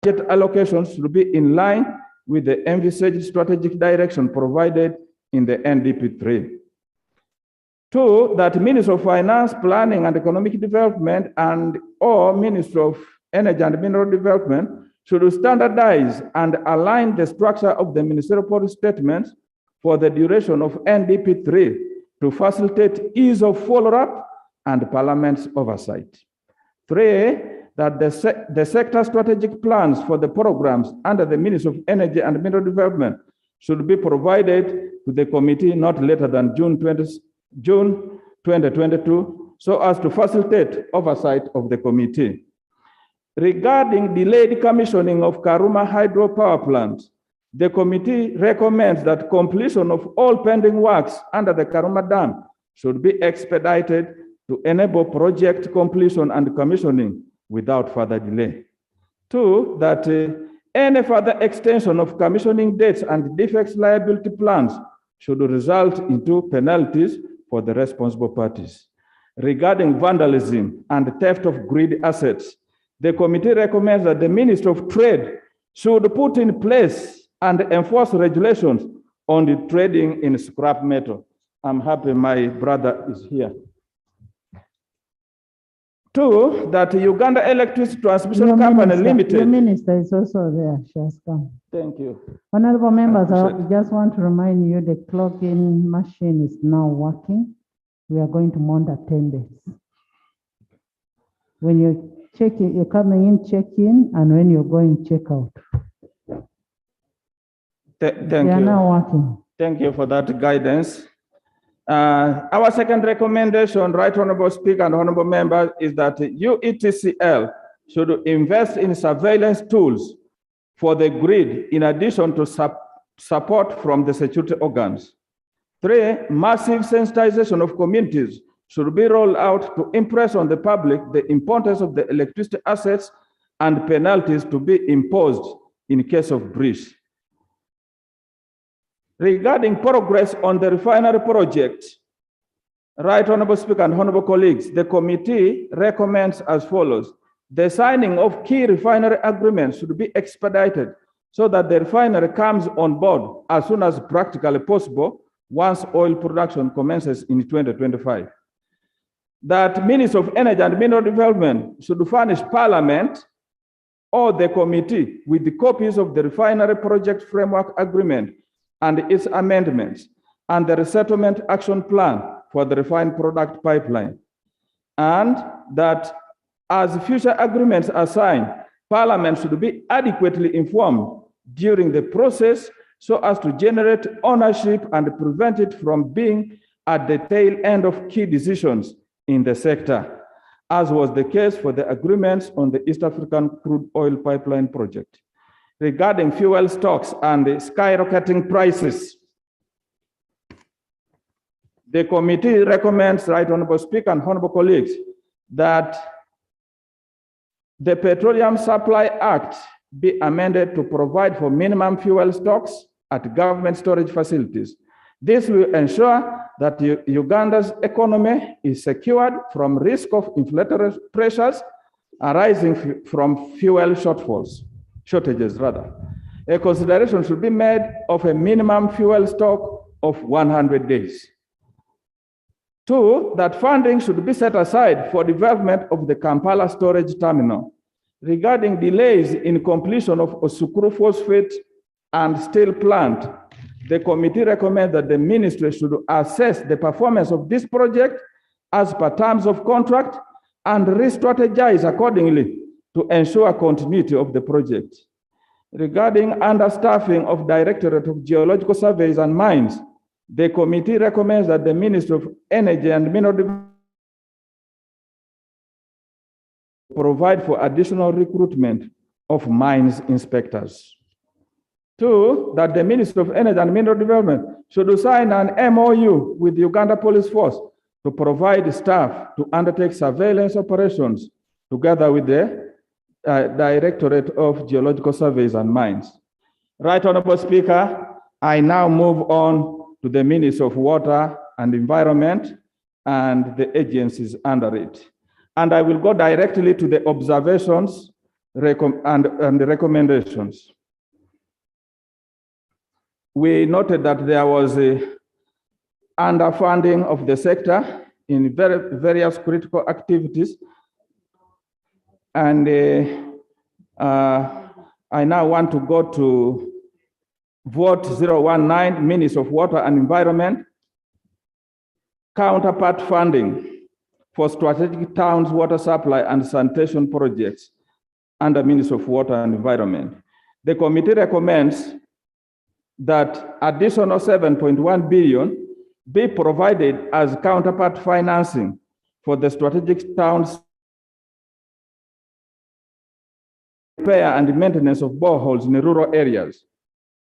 allocations should be in line with the envisaged strategic direction provided in the NDP3. 2, that Minister of Finance, Planning and Economic Development or Minister of Energy and Mineral Development should standardize and align the structure of the ministerial policy statements for the duration of NDP3 to facilitate ease of follow-up and Parliament's oversight. 3, that the sector strategic plans for the programs under the Ministry of Energy and Mineral Development should be provided to the committee not later than June 2022, so as to facilitate oversight of the committee. Regarding delayed commissioning of Karuma hydropower plant, the committee recommends that completion of all pending works under the Karuma Dam should be expedited to enable project completion and commissioning without further delay. 2, that any further extension of commissioning dates and defects liability plans should result into penalties for the responsible parties. Regarding vandalism and theft of grid assets, the committee recommends that the Ministry of Trade should put in place and enforce regulations on the trading in scrap metal. I'm happy my brother is here. 2, that Uganda Electricity Transmission Company Limited. The minister is also there. She has come. Thank you. Honorable members, I just want to remind you the clocking machine is now working. We are going to mount attendance. When you check in, you're coming in, check in, and when you're going, check out. Thank you. They are now working. Thank you for that guidance. Our second recommendation, Right Honorable Speaker and Honorable Members, is that UETCL should invest in surveillance tools for the grid in addition to support from the security organs. 3, massive sensitization of communities should be rolled out to impress on the public the importance of the electricity assets and penalties to be imposed in case of breach. Regarding progress on the refinery project, Right Honorable Speaker and Honorable colleagues, the committee recommends as follows. The signing of key refinery agreements should be expedited so that the refinery comes on board as soon as practically possible once oil production commences in 2025. That Ministry of Energy and Mineral Development should furnish Parliament or the committee with the copies of the refinery project framework agreement and its amendments, and the resettlement action plan for the refined product pipeline. And that as future agreements are signed, Parliament should be adequately informed during the process so as to generate ownership and prevent it from being at the tail end of key decisions in the sector, as was the case for the agreements on the East African crude oil pipeline project. Regarding fuel stocks and the skyrocketing prices, the committee recommends, Right Honorable Speaker and Honorable colleagues, that the Petroleum Supply Act be amended to provide for minimum fuel stocks at government storage facilities. This will ensure that Uganda's economy is secured from risk of inflationary pressures arising from fuel shortages. A consideration should be made of a minimum fuel stock of 100 days. 2, that funding should be set aside for development of the Kampala storage terminal. Regarding delays in completion of Osukuru phosphate and steel plant, the committee recommends that the ministry should assess the performance of this project as per terms of contract and re-strategize accordingly to ensure continuity of the project. Regarding understaffing of Directorate of Geological Surveys and Mines, the committee recommends that the Ministry of Energy and Mineral Development provide for additional recruitment of mines inspectors. 2, that the Ministry of Energy and Mineral Development should sign an MOU with the Uganda Police Force to provide staff to undertake surveillance operations together with the Directorate of Geological Surveys and Mines. Right Honorable Speaker, I now move on to the Ministry of Water and Environment and the agencies under it. And I will go directly to the observations and the recommendations. We noted that there was a underfunding of the sector in various critical activities. And I now want to go to vote 019, Ministry of Water and Environment, counterpart funding for strategic towns water supply and sanitation projects under Ministry of Water and Environment. The committee recommends that additional 7.1 billion be provided as counterpart financing for the strategic towns repair and maintenance of boreholes in the rural areas.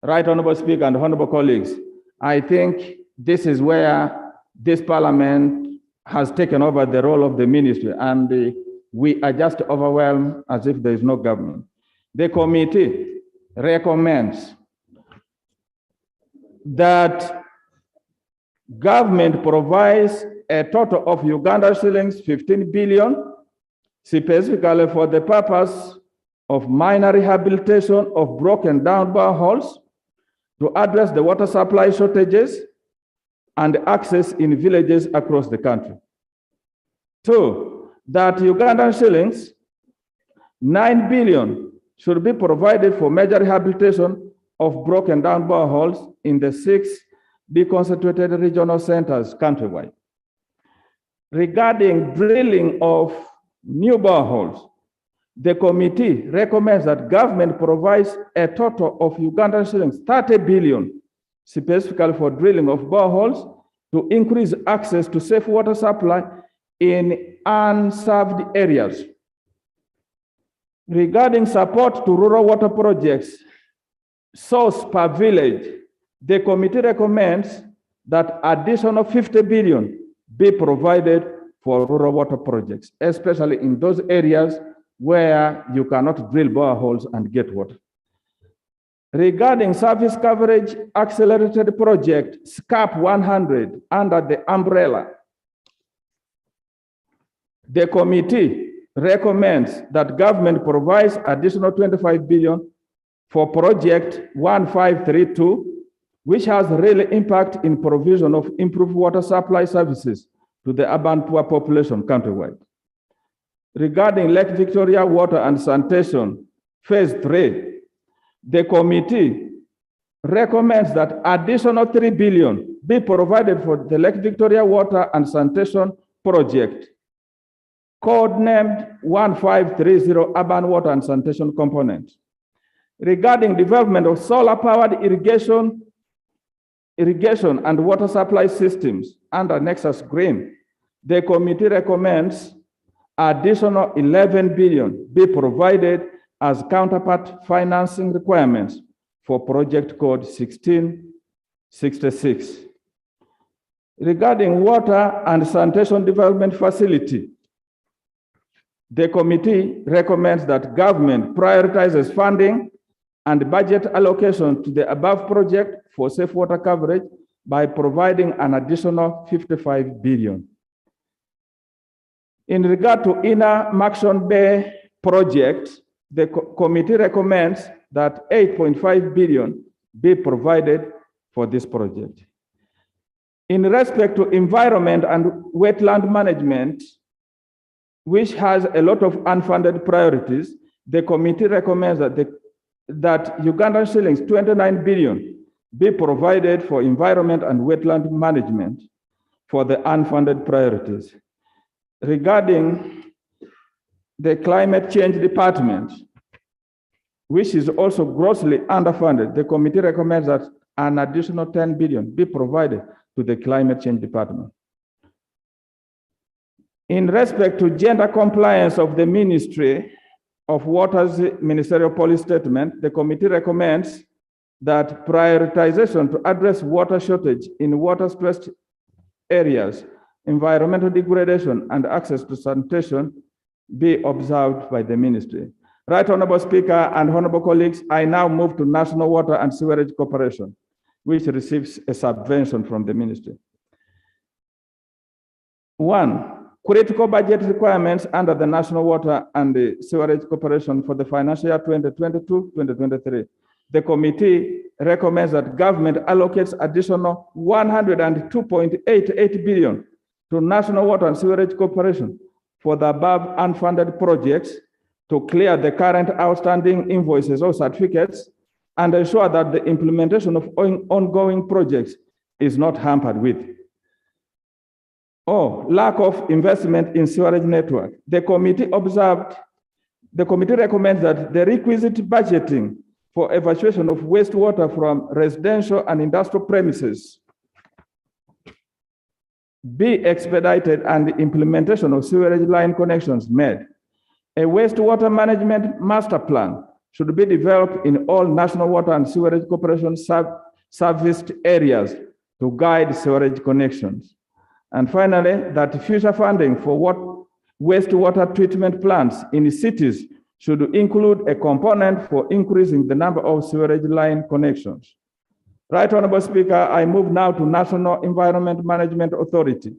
Right, Honorable Speaker and honorable colleagues, I think this is where this Parliament has taken over the role of the ministry, and we are just overwhelmed as if there is no government. The committee recommends that government provides a total of Uganda shillings 15 billion, specifically for the purpose of minor rehabilitation of broken down boreholes to address the water supply shortages and access in villages across the country. Two, that Ugandan shillings 9 billion should be provided for major rehabilitation of broken down boreholes in the 6 deconcentrated regional centers countrywide. Regarding drilling of new boreholes, the committee recommends that government provides a total of Ugandan shillings 30 billion, specifically for drilling of boreholes to increase access to safe water supply in unserved areas. Regarding support to rural water projects, source per village, the committee recommends that additional 50 billion be provided for rural water projects, especially in those areas where you cannot drill boreholes and get water. Regarding service coverage accelerated project, SCAP 100 under the umbrella, the committee recommends that government provides additional 25 billion for project 1532, which has real impact in provision of improved water supply services to the urban poor population countrywide. Regarding Lake Victoria Water and Sanitation, Phase 3, the committee recommends that additional 3 billion be provided for the Lake Victoria Water and Sanitation project, codenamed 1530 Urban Water and Sanitation Component. Regarding development of solar-powered irrigation and water supply systems under Nexus Green, the committee recommends additional 11 billion be provided as counterpart financing requirements for project code 1666. Regarding water and sanitation development facility, the committee recommends that government prioritizes funding and budget allocation to the above project for safe water coverage by providing an additional 55 billion. In regard to Inner Maxon Bay project, the committee recommends that 8.5 billion be provided for this project. In respect to environment and wetland management, which has a lot of unfunded priorities, the committee recommends that Ugandan shillings 29 billion be provided for environment and wetland management for the unfunded priorities. Regarding the climate change department, which is also grossly underfunded, the committee recommends that an additional 10 billion be provided to the climate change department. In respect to gender compliance of the Ministry of Water's ministerial policy statement, the committee recommends that prioritization to address water shortage in water-stressed areas, environmental degradation, and access to sanitation be observed by the ministry. Right, Honorable Speaker and honorable colleagues, I now move to National Water and Sewerage Corporation, which receives a subvention from the ministry. 1, critical budget requirements under the National Water and the Sewerage Corporation for the financial year 2022-2023. The committee recommends that government allocates additional 102.88 billion to National Water and Sewerage Corporation for the above unfunded projects to clear the current outstanding invoices or certificates and ensure that the implementation of ongoing projects is not hampered with. Lack of investment in sewerage network. The committee recommends that the requisite budgeting for evacuation of wastewater from residential and industrial premises be expedited and the implementation of sewerage line connections made. A wastewater management master plan should be developed in all National Water and Sewerage Corporation serviced areas to guide sewerage connections. And finally, that future funding for wastewater treatment plants in cities should include a component for increasing the number of sewerage line connections. Right Honorable Speaker, I move now to National Environment Management Authority.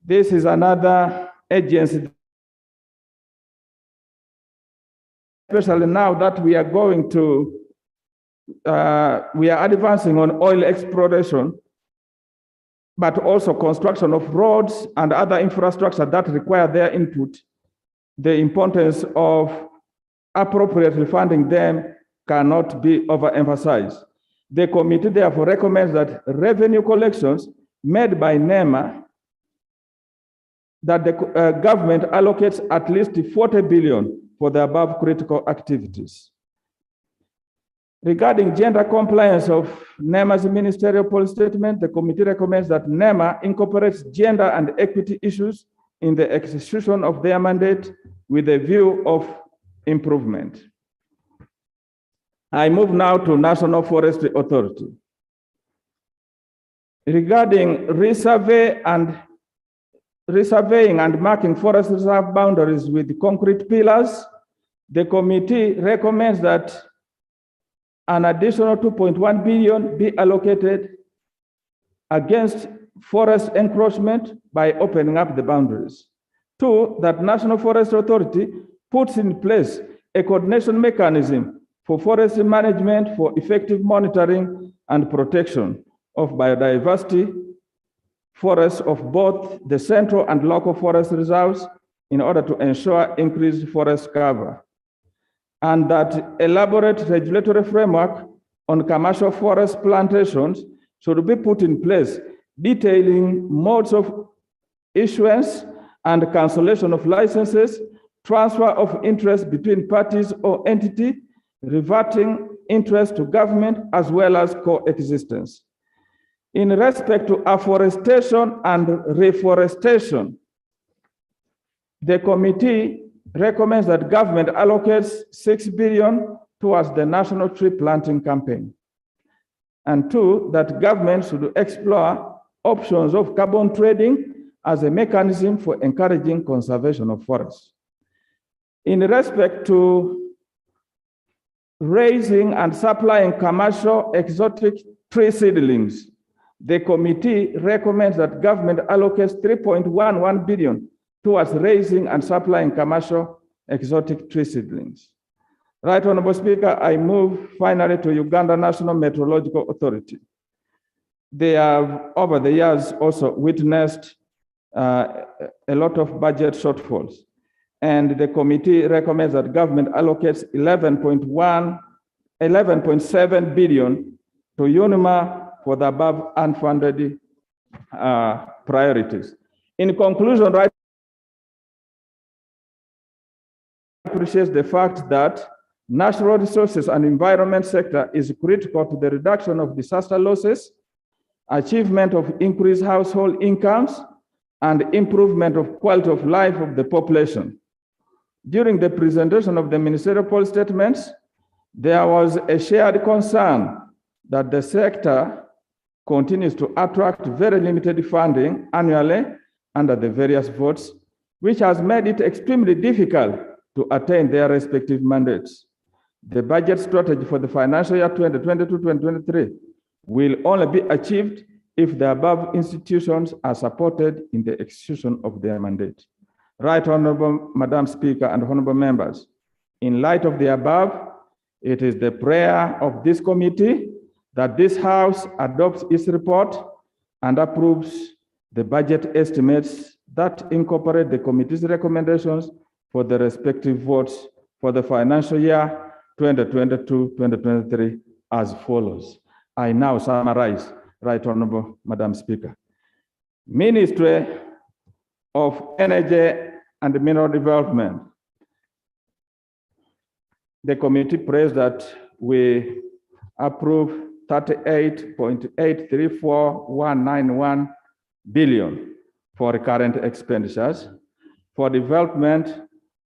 This is another agency, especially now that we are going to, we are advancing on oil exploration, but also construction of roads and other infrastructure that require their input. The importance of appropriately funding them cannot be overemphasized. The committee therefore recommends that revenue collections made by NEMA, that the government allocates at least 40 billion for the above critical activities. Regarding gender compliance of NEMA's ministerial policy statement, the committee recommends that NEMA incorporates gender and equity issues in the execution of their mandate with a view of improvement. I move now to National Forestry Authority. Regarding resurveying and marking forest reserve boundaries with concrete pillars, the committee recommends that an additional 2.1 billion be allocated against forest encroachment by opening up the boundaries. Two, that National Forest Authority puts in place a coordination mechanism for forest management for effective monitoring and protection of biodiversity forests of both the central and local forest reserves in order to ensure increased forest cover. And that elaborate regulatory framework on commercial forest plantations should be put in place, detailing modes of issuance and cancellation of licenses, transfer of interest between parties or entity, reverting interest to government, as well as coexistence. In respect to afforestation and reforestation, the committee recommends that government allocates 6 billion towards the national tree planting campaign. And two, that government should explore options of carbon trading as a mechanism for encouraging conservation of forests. In respect to raising and supplying commercial exotic tree seedlings, the committee recommends that government allocates 3.11 billion towards raising and supplying commercial exotic tree seedlings. Right Honorable Speaker, I move finally to Uganda National Metrological Authority. They have over the years also witnessed a lot of budget shortfalls, and the committee recommends that government allocates 11.7 billion to UNIMA for the above unfunded priorities. In conclusion, right, appreciates the fact that natural resources and environment sector is critical to the reduction of disaster losses, achievement of increased household incomes, and improvement of quality of life of the population. During the presentation of the ministerial policy statements, there was a shared concern that the sector continues to attract very limited funding annually under the various votes, which has made it extremely difficult to attain their respective mandates. The budget strategy for the financial year 2022-2023 will only be achieved if the above institutions are supported in the execution of their mandate. Right Honorable Madam Speaker and honorable members, in light of the above, it is the prayer of this committee that this House adopts its report and approves the budget estimates that incorporate the committee's recommendations for the respective votes for the financial year 2022-2023 as follows. I now summarize, Right Honorable Madam Speaker. Ministry of Energy and Mineral Development. The committee prays that we approve 38.834191 billion for current expenditures. For development,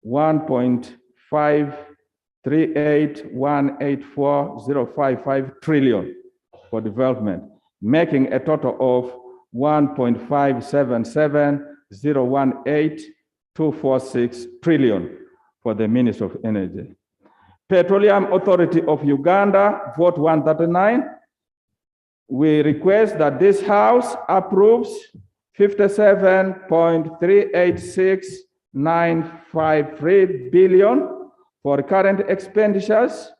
1.538184.055 trillion for development, making a total of 1.577018.246 trillion for the Ministry of Energy. Petroleum Authority of Uganda, vote 139. We request that this House approves 57.386953 billion for current expenditures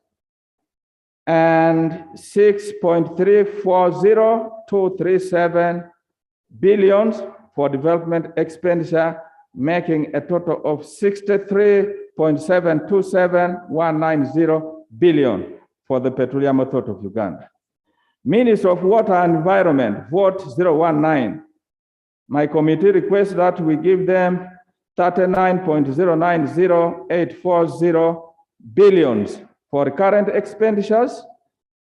and 6.340237 billion for development expenditure, making a total of 63.727190 billion for the Petroleum Authority of Uganda. Minister of Water and Environment, vote 019. My committee requests that we give them 39.090840 billions for current expenditures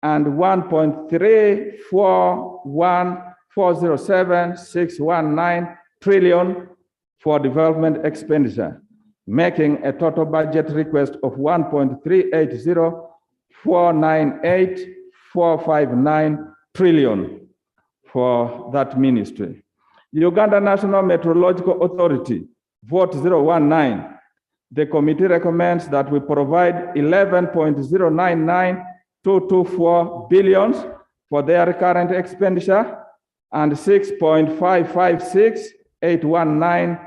and 1.341407.619 trillion for development expenditure, making a total budget request of 1.380498.459 trillion for that ministry. Uganda National Metrological Authority, vote 019. The committee recommends that we provide 11.099224 billions for their current expenditure and 6.556819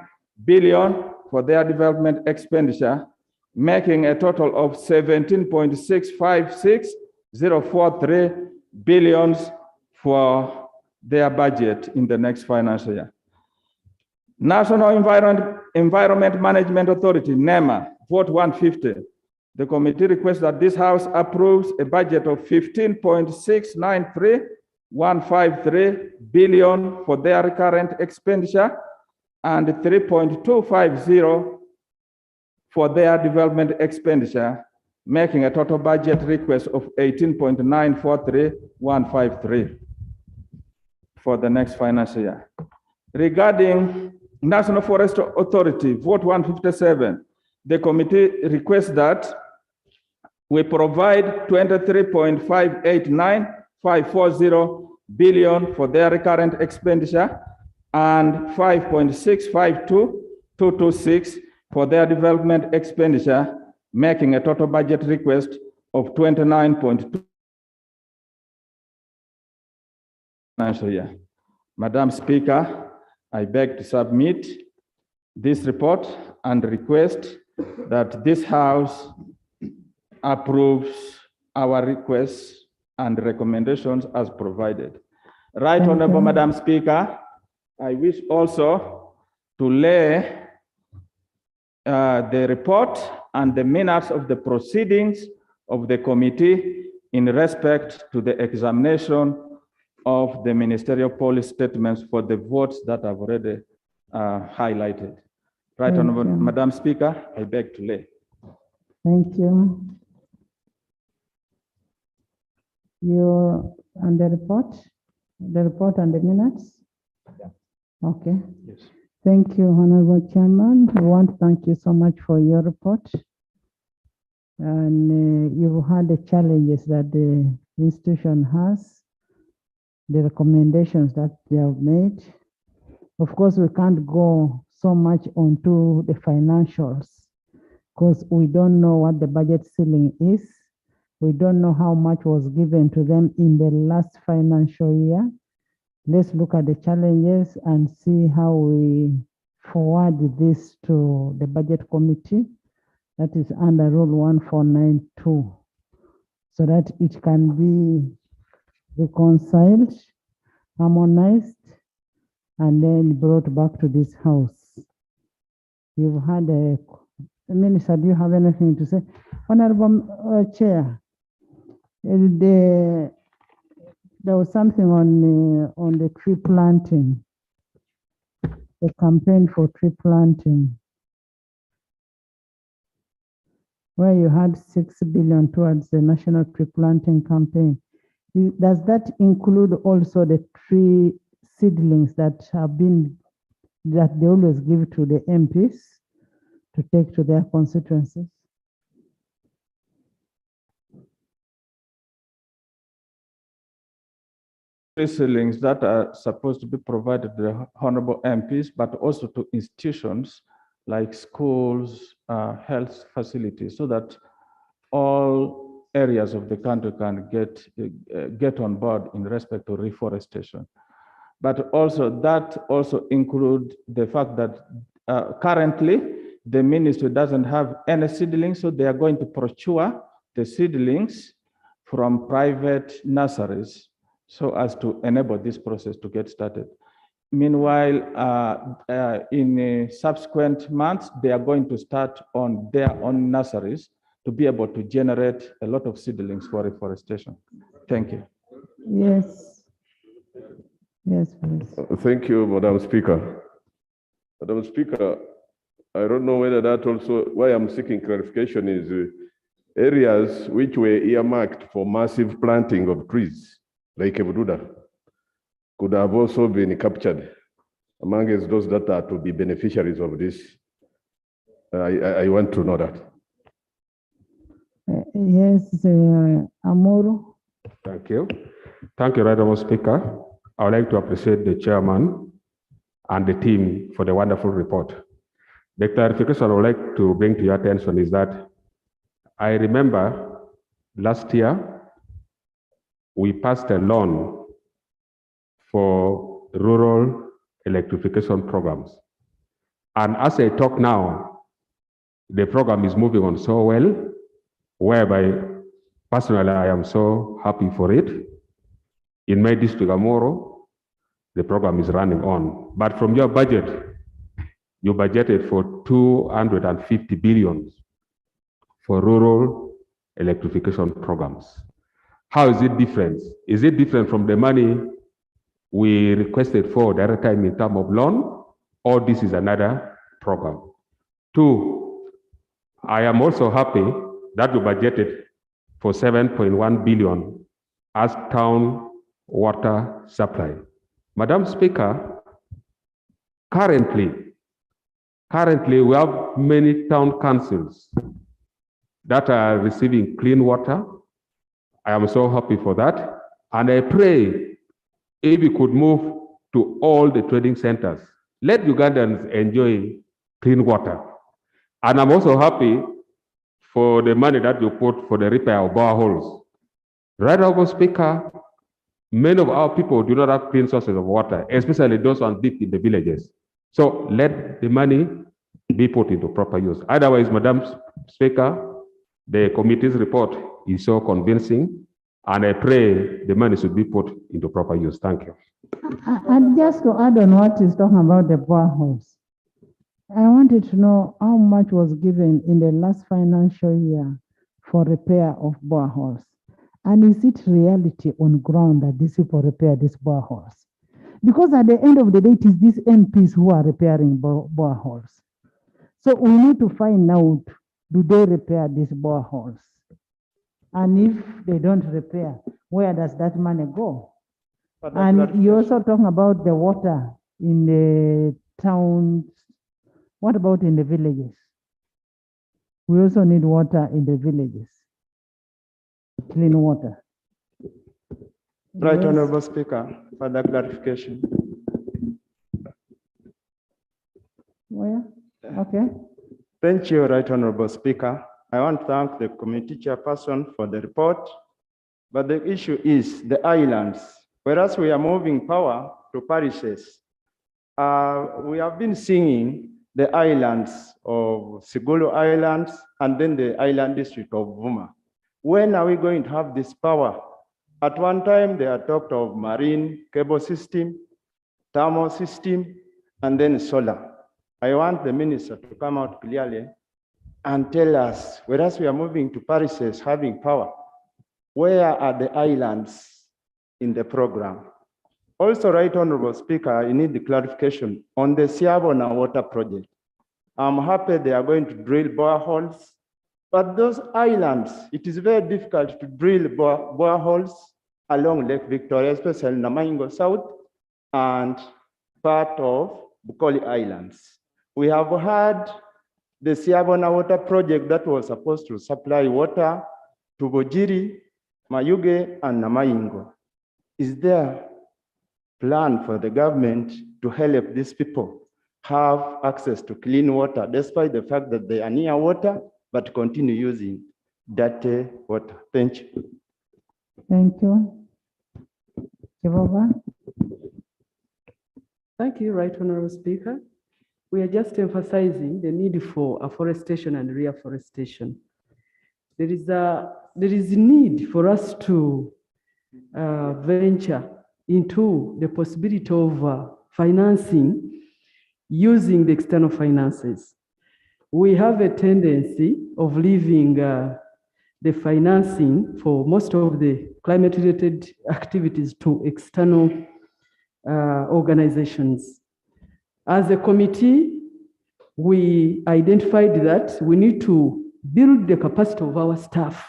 billion for their development expenditure, making a total of 17.656043 billions for their budget in the next financial year. National Environment Management Authority, NEMA, vote 150. The committee requests that this House approves a budget of 15.693153 billion for their current expenditure and 3.250 for their development expenditure, making a total budget request of 18.943153 for the next financial year. Regarding National Forestry Authority, vote 157, the committee requests that we provide 23.589540 billion for their current expenditure and 5.652226 for their development expenditure, making a total budget request of 29.2 financial year. Madam Speaker, I beg to submit this report and request that this House approves our requests and recommendations as provided. Right Honorable Madam Speaker, I wish also to lay the report and the minutes of the proceedings of the committee in respect to the examination of the ministerial policy statements for the votes that I've already highlighted. Right Honorable Madam Speaker, I beg to lay. Thank you. You're on the report and the minutes? Yeah. Okay. Yes. Thank you, Honorable Chairman. I want to thank you so much for your report. And you've had the challenges that the institution has, the recommendations that they have made. Of course, we can't go so much onto the financials because we don't know what the budget ceiling is. We don't know how much was given to them in the last financial year. let's look at the challenges and see how we forward this to the budget committee that is under Rule 1492, so that it can be reconciled, harmonized, and then brought back to this house. You've had a minister, do you have anything to say? Honorable Chair, there was something on the tree planting, the campaign for tree planting, where you had 6 billion towards the national tree planting campaign. Does that include also the tree seedlings that they always give to the MPs to take to their constituencies? Seedlings that are supposed to be provided to the honorable MPs, but also to institutions like schools, health facilities, so that all areas of the country can get on board in respect to reforestation. But also that also includes the fact that currently the ministry doesn't have any seedlings, so they are going to procure the seedlings from private nurseries so as to enable this process to get started. Meanwhile, in subsequent months, they are going to start on their own nurseries to be able to generate a lot of seedlings for reforestation. Thank you. Yes. Yes, please. Thank you, Madam Speaker. Madam Speaker, I don't know whether that also, why I'm seeking clarification is areas which were earmarked for massive planting of trees, like Ebududa, could have also been captured among those that are to be beneficiaries of this. I want to know that. Yes, Amoro. Thank you. Thank you, Honorable Speaker. I would like to appreciate the chairman and the team for the wonderful report. The clarification I would like to bring to your attention is that I remember last year we passed a loan for rural electrification programs. And as I talk now, the program is moving on so well, whereby personally I am so happy for it. In my district, Amoro, the program is running on. But from your budget, you budgeted for 250 billion for rural electrification programs. How is it different? Is it different from the money we requested for the other time in terms of loan, or this is another program? Two, I am also happy that you budgeted for 7.1 billion as town water supply. Madam Speaker, currently we have many town councils that are receiving clean water. I am so happy for that. And I pray if we could move to all the trading centers, let Ugandans enjoy clean water. And I'm also happy for the money that you put for the repair of boreholes. Right, Honorable Speaker, many of our people do not have clean sources of water, especially those on deep in the villages. So let the money be put into proper use. Otherwise, Madam Speaker, the committee's report is so convincing, and I pray the money should be put into proper use. Thank you. And just to add on what he's talking about the boreholes, I wanted to know how much was given in the last financial year for repair of boreholes. And is it reality on ground that these people repair these boreholes? Because at the end of the day, it is these MPs who are repairing boreholes. So we need to find out, do they repair these boreholes? And if they don't repair, where does that money go? And you're also talking about the water in the towns. What about in the villages? We also need water in the villages. Clean water. Right, Yes. Honorable Speaker, for the clarification. Where? Okay. Thank you, Right Honorable Speaker. I want to thank the committee chairperson for the report, but the issue is the islands. Whereas we are moving power to parishes. We have been singing the islands of Sigulu Islands and then the island district of Vuma. When are we going to have this power? At one time, they had talked of marine cable system, thermal system, and then solar. I want the minister to come out clearly and tell us, whereas we are moving to parishes having power, where are the islands in the program? Also, Right Honorable Speaker, I need the clarification on the Siabona water project. I'm happy they are going to drill boreholes, but those islands, it is very difficult to drill boreholes along Lake Victoria, especially Namaingo South and part of Bukoli Islands. We have had the Siabona water project that was supposed to supply water to Bojiri, Mayuge, and Namaingo. Is there plan for the government to help these people have access to clean water, despite the fact that they are near water, but continue using dirty water? Thank you. Thank you. Jehovah. Thank you, Right Honorable Speaker. We are just emphasizing the need for afforestation and reforestation. There is a need for us to venture into the possibility of financing using the external finances. We have a tendency of leaving the financing for most of the climate-related activities to external organizations. As a committee, we identified that we need to build the capacity of our staff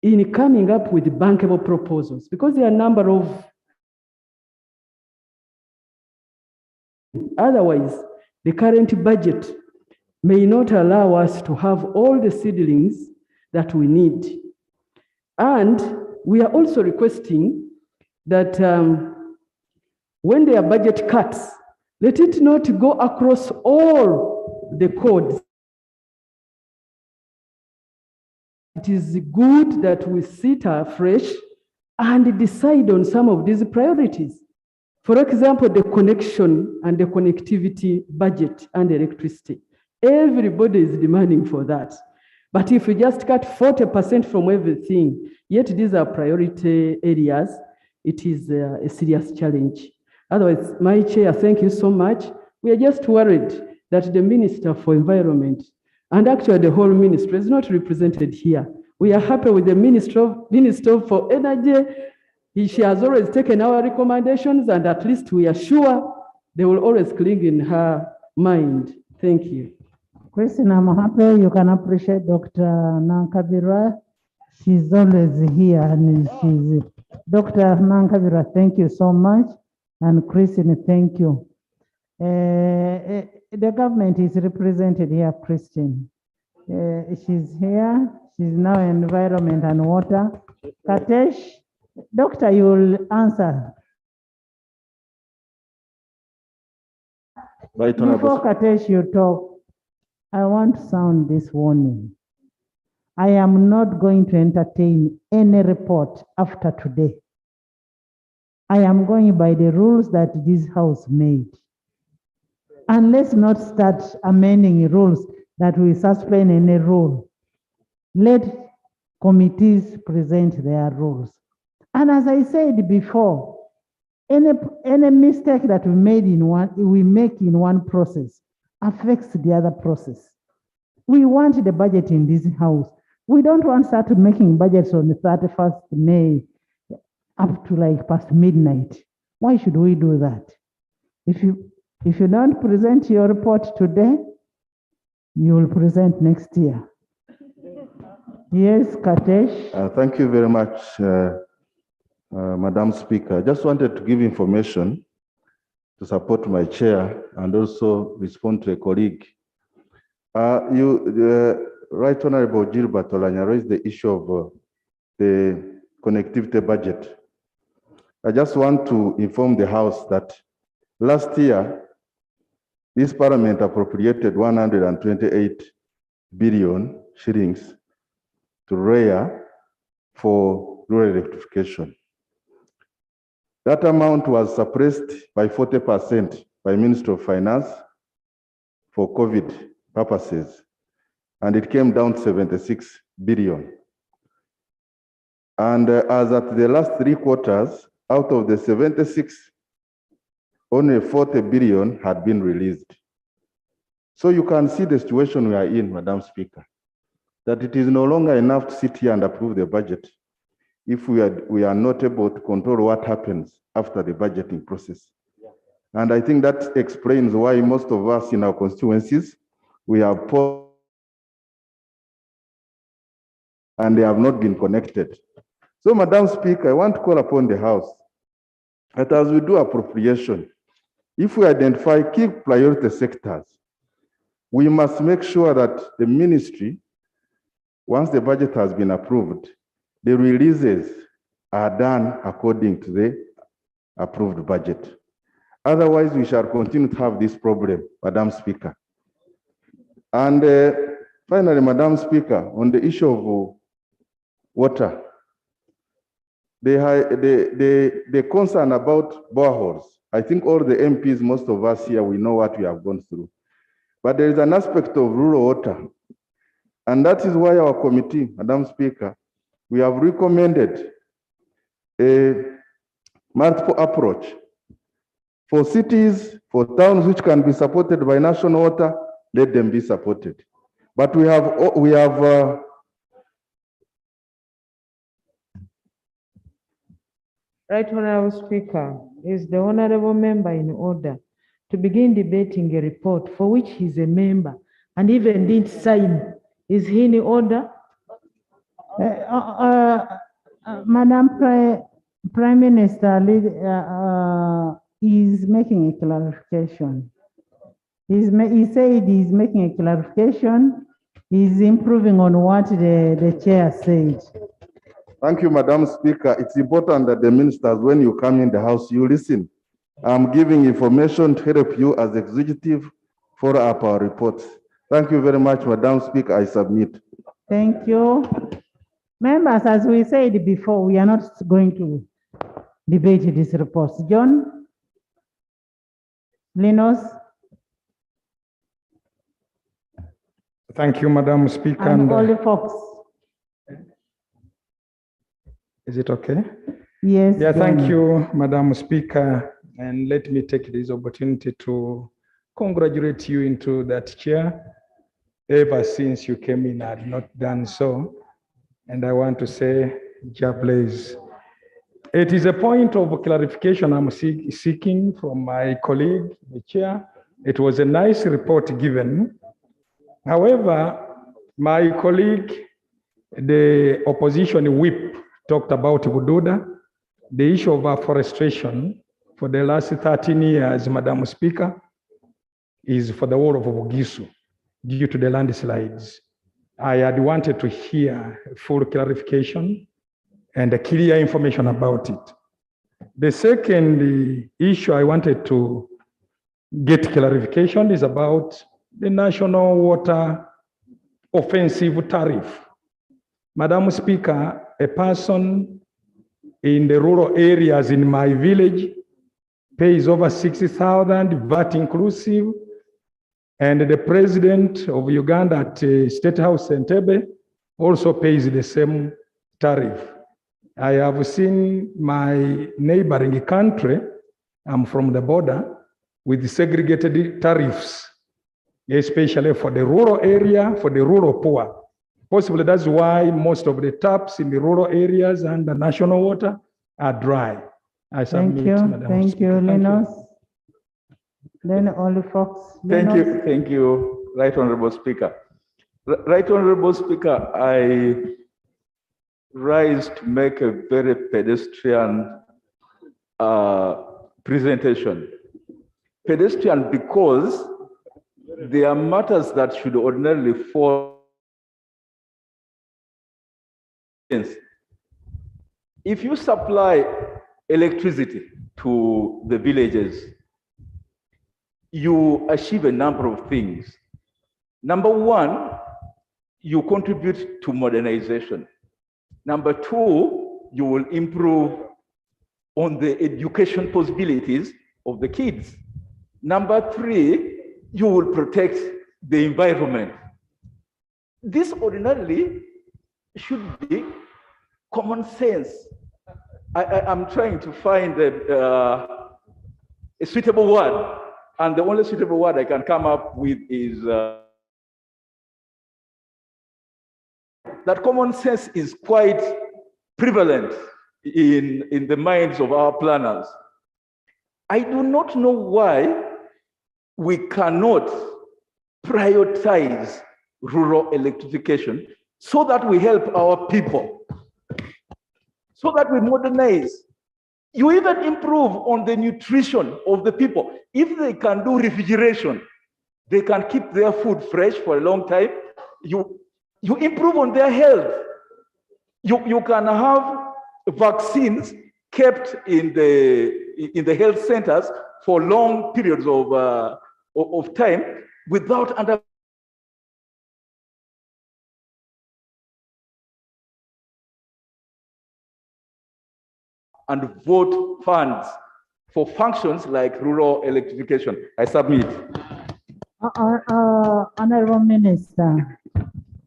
in coming up with bankable proposals, because there are a number of, otherwise, the current budget may not allow us to have all the seedlings that we need. And we are also requesting that when there are budget cuts, let it not go across all the codes. It is good that we sit afresh and decide on some of these priorities. For example, the connection and the connectivity budget and electricity. Everybody is demanding for that. But if we just cut 40% from everything, yet these are priority areas, it is a serious challenge. Otherwise, my chair, thank you so much. We are just worried that the Minister for Environment and actually the whole ministry is not represented here. We are happy with the Minister for Energy. She has always taken our recommendations, and at least we are sure they will always cling in her mind. Thank you. Christine, I'm happy you can appreciate Dr. Nankabira. She's always here, and she's Dr. Nankabira, thank you so much. And Christine, thank you. The government is represented here, Christine. She's here. She's now Environment and Water. Katesh, Doctor, you will answer. Right, Before Katesh, you talk, I want to sound this warning. I am not going to entertain any report after today. I am going by the rules that this House made. And let's not start amending rules that will suspend any rule. Let committees present their rules. And as I said before, any mistake that we make in one process affects the other process. We want the budget in this House. We don't want to start making budgets on the 31st May up to like past midnight. Why should we do that? If you don't present your report today, you will present next year. Yes, Katesh. Thank you very much, Madam Speaker. I just wanted to give information to support my chair and also respond to a colleague. Right Honorable Gilbert Olanya raised the issue of the connectivity budget. I just want to inform the House that last year, this Parliament appropriated 128 billion shillings to REA for rural electrification. That amount was suppressed by 40% by Ministry of Finance for COVID purposes, and it came down to 76 billion. And as at the last 3 quarters, out of the 76, only 40 billion had been released. So you can see the situation we are in, Madam Speaker, that it is no longer enough to sit here and approve the budget if we are not able to control what happens after the budgeting process. And I think that explains why most of us in our constituencies, we have poor and they have not been connected. So, Madam Speaker, I want to call upon the House that as we do appropriation, if we identify key priority sectors, we must make sure that the ministry, once the budget has been approved, the releases are done according to the approved budget. Otherwise, we shall continue to have this problem, Madam Speaker. And finally, Madam Speaker, on the issue of water, the concern about boreholes, I think all the MPs, most of us here, we know what we have gone through. But there is an aspect of rural water. And that is why our committee, Madam Speaker, we have recommended a multiple approach for cities, for towns which can be supported by national water, let them be supported. But we have Right, Honourable Speaker, is the Honourable Member in order to begin debating a report for which he's a member and even didn't sign? Is he in order? Madam Prime Minister is making a clarification. He said he's making a clarification. He's improving on what the chair said. Thank you, Madam Speaker. It's important that the ministers, when you come in the House, you listen. I'm giving information to help you as executive follow up our reports. Thank you very much, Madam Speaker. I submit. Thank you. Members, as we said before, we are not going to debate this report. John? Linus? Thank you, Madam Speaker. And Oli Fox. Is it okay? Yes. Yeah, John. thank you, Madam Speaker. And let me take this opportunity to congratulate you into that chair. Ever since you came in, I had not done so. And I want to say, God bless. It is a point of clarification I'm seeking from my colleague, the chair. It was a nice report given. However, my colleague, the opposition whip, talked about Bududa, the issue of afforestation for the last 13 years, Madam Speaker, is for the whole of Bugisu due to the landslides. I had wanted to hear full clarification and clear information about it. The second issue I wanted to get clarification is about the national water offensive tariff. Madam Speaker, a person in the rural areas in my village pays over 60,000 VAT inclusive, and the president of Uganda at State House Entebbe also pays the same tariff. I have seen my neighboring country, I'm from the border, with segregated tariffs, especially for the rural area, for the rural poor. Possibly that's why most of the taps in the rural areas and the national water are dry. I submit, Thank you. Madam Thank Speaker. you, Linus. Then Oli Fox. Thank you, Right Honorable Speaker. Right Honorable Speaker, I rise to make a very pedestrian presentation. Pedestrian because there are matters that should ordinarily fall. If you supply electricity to the villages, you achieve a number of things. Number one, you contribute to modernization. Number two, you will improve on the education possibilities of the kids. Number three, you will protect the environment. This ordinarily should be common sense. I'm trying to find a suitable word, and the only suitable word I can come up with is that common sense is quite prevalent in the minds of our planners. I do not know why we cannot prioritize rural electrification so that we help our people, so that we modernize. You even improve on the nutrition of the people. If they can do refrigeration, they can keep their food fresh for a long time. You improve on their health. You can have vaccines kept in the health centers for long periods of time without under and vote funds for functions like rural electrification. I submit. Honorable Minister,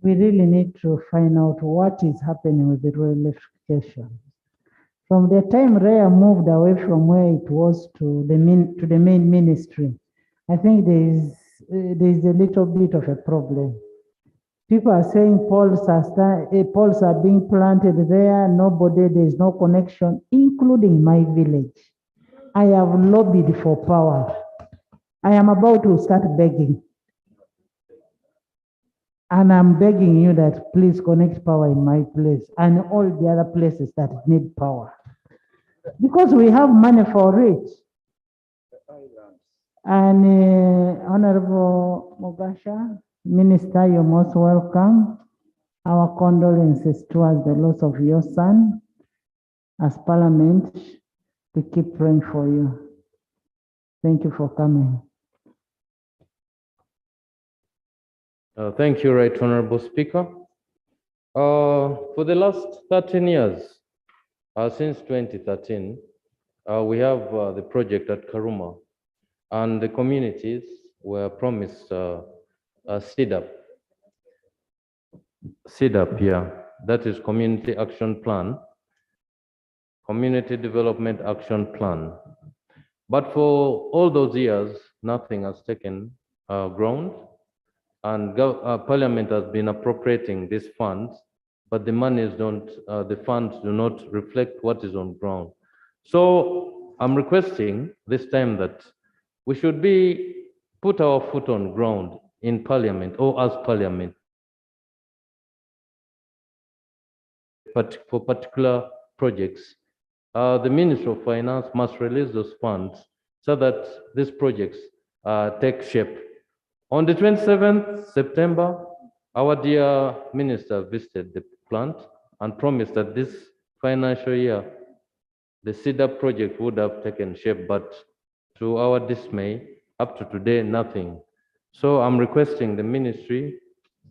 we really need to find out what is happening with the rural electrification. From the time REA moved away from where it was to the main ministry, I think there is a little bit of a problem. People are saying poles are being planted there, there is no connection, including my village. I have lobbied for power. I am about to start begging. And I'm begging you that please connect power in my place and all the other places that need power. Because we have money for it. And Honorable Mogasha, Minister, you're most welcome. Our condolences towards the loss of your son. As Parliament, we keep praying for you. Thank you for coming. Thank you, Right Honorable Speaker. For the last 13 years, since 2013, we have the project at Karuma, and the communities were promised CDAP, yeah, that is Community Action Plan, Community Development Action Plan. But for all those years, nothing has taken ground, and Parliament has been appropriating these funds, but the monies don't, the funds do not reflect what is on ground. So I'm requesting this time that we should put our foot on ground in Parliament or as Parliament for particular projects. The Ministry of Finance must release those funds so that these projects take shape. On the 27th September, our dear Minister visited the plant and promised that this financial year, the CEDAP project would have taken shape, but to our dismay, up to today, nothing. So I'm requesting the ministry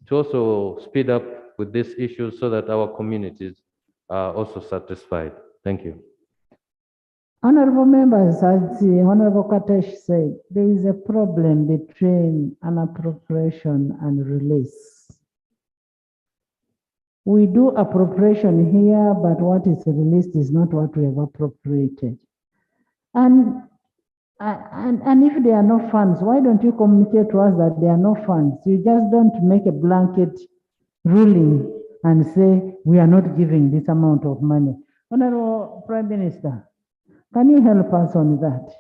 to also speed up with this issue so that our communities are also satisfied. Thank you. Honorable members, as the Honorable Katesh said, there is a problem between an appropriation and release. We do appropriation here, but what is released is not what we have appropriated. And if there are no funds, why don't you communicate to us that there are no funds? You just don't make a blanket ruling and say, we are not giving this amount of money. Honorable Prime Minister, can you help us on that?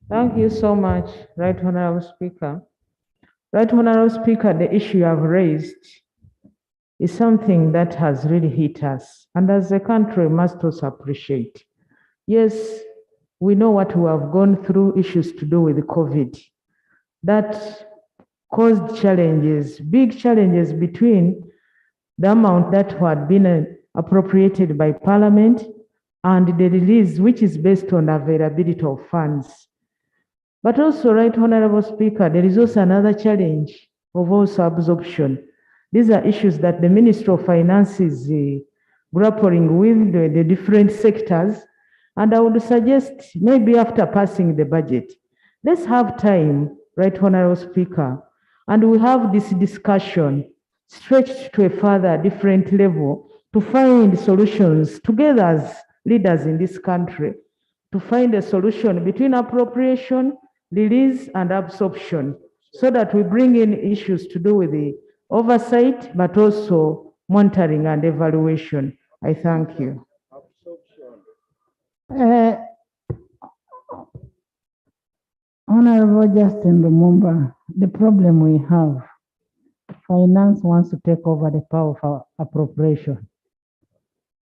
Thank you so much, Right Honorable Speaker. Right Honorable Speaker, the issue you have raised is something that has really hit us. And as a country, we must also appreciate. Yes, we know what we have gone through, issues to do with COVID. That caused challenges, big challenges between the amount that had been appropriated by Parliament and the release, which is based on availability of funds. But also, Right Honorable Speaker, there is also another challenge of also absorption. These are issues that the Ministry of Finance is grappling with the different sectors. And I would suggest maybe after passing the budget, let's have time, Right Honorable Speaker, and we have this discussion stretched to a further different level to find solutions together as leaders in this country, to find a solution between appropriation, release, and absorption, so that we bring in issues to do with the oversight, but also monitoring and evaluation. I thank you. Honorable Justin Lumumba, the problem we have, finance wants to take over the power of appropriation.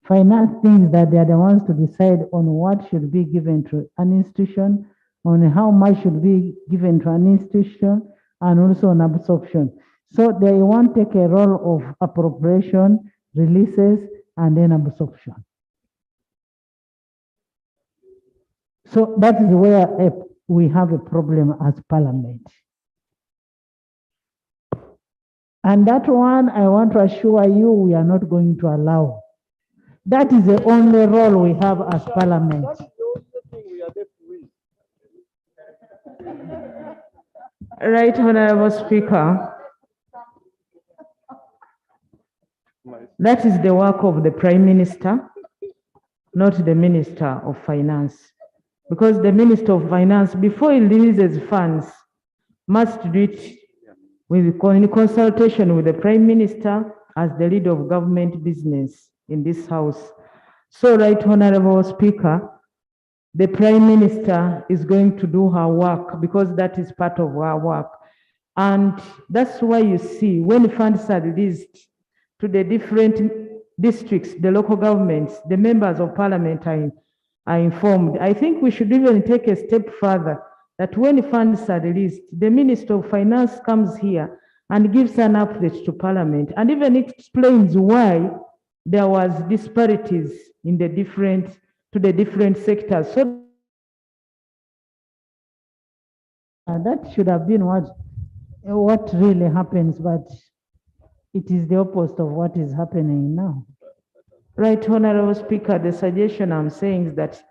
Finance thinks that they are the ones to decide on what should be given to an institution, on how much should be given to an institution, and also on absorption. So they want to take a role of appropriation, releases, and then absorption. So that is where we have a problem as Parliament. And that one, I want to assure you, we are not going to allow. That is the only role we have as Parliament. That's the only thing we are left with. Right, Honorable Speaker. That is the work of the Prime Minister, not the Minister of Finance. Because the Minister of Finance, before he releases funds, must do it in consultation with the Prime Minister as the leader of government business in this House. So, Right Honorable Speaker, the Prime Minister is going to do her work because that is part of her work. And that's why you see when funds are released to the different districts, the local governments, the members of Parliament are informed. I think we should even take a step further, that when funds are released, the Minister of Finance comes here and gives an update to Parliament and even explains why there was disparities in the different sectors. So that should have been what really happens, but it is the opposite of what is happening now. Right, Honorable Speaker, the suggestion I'm saying is that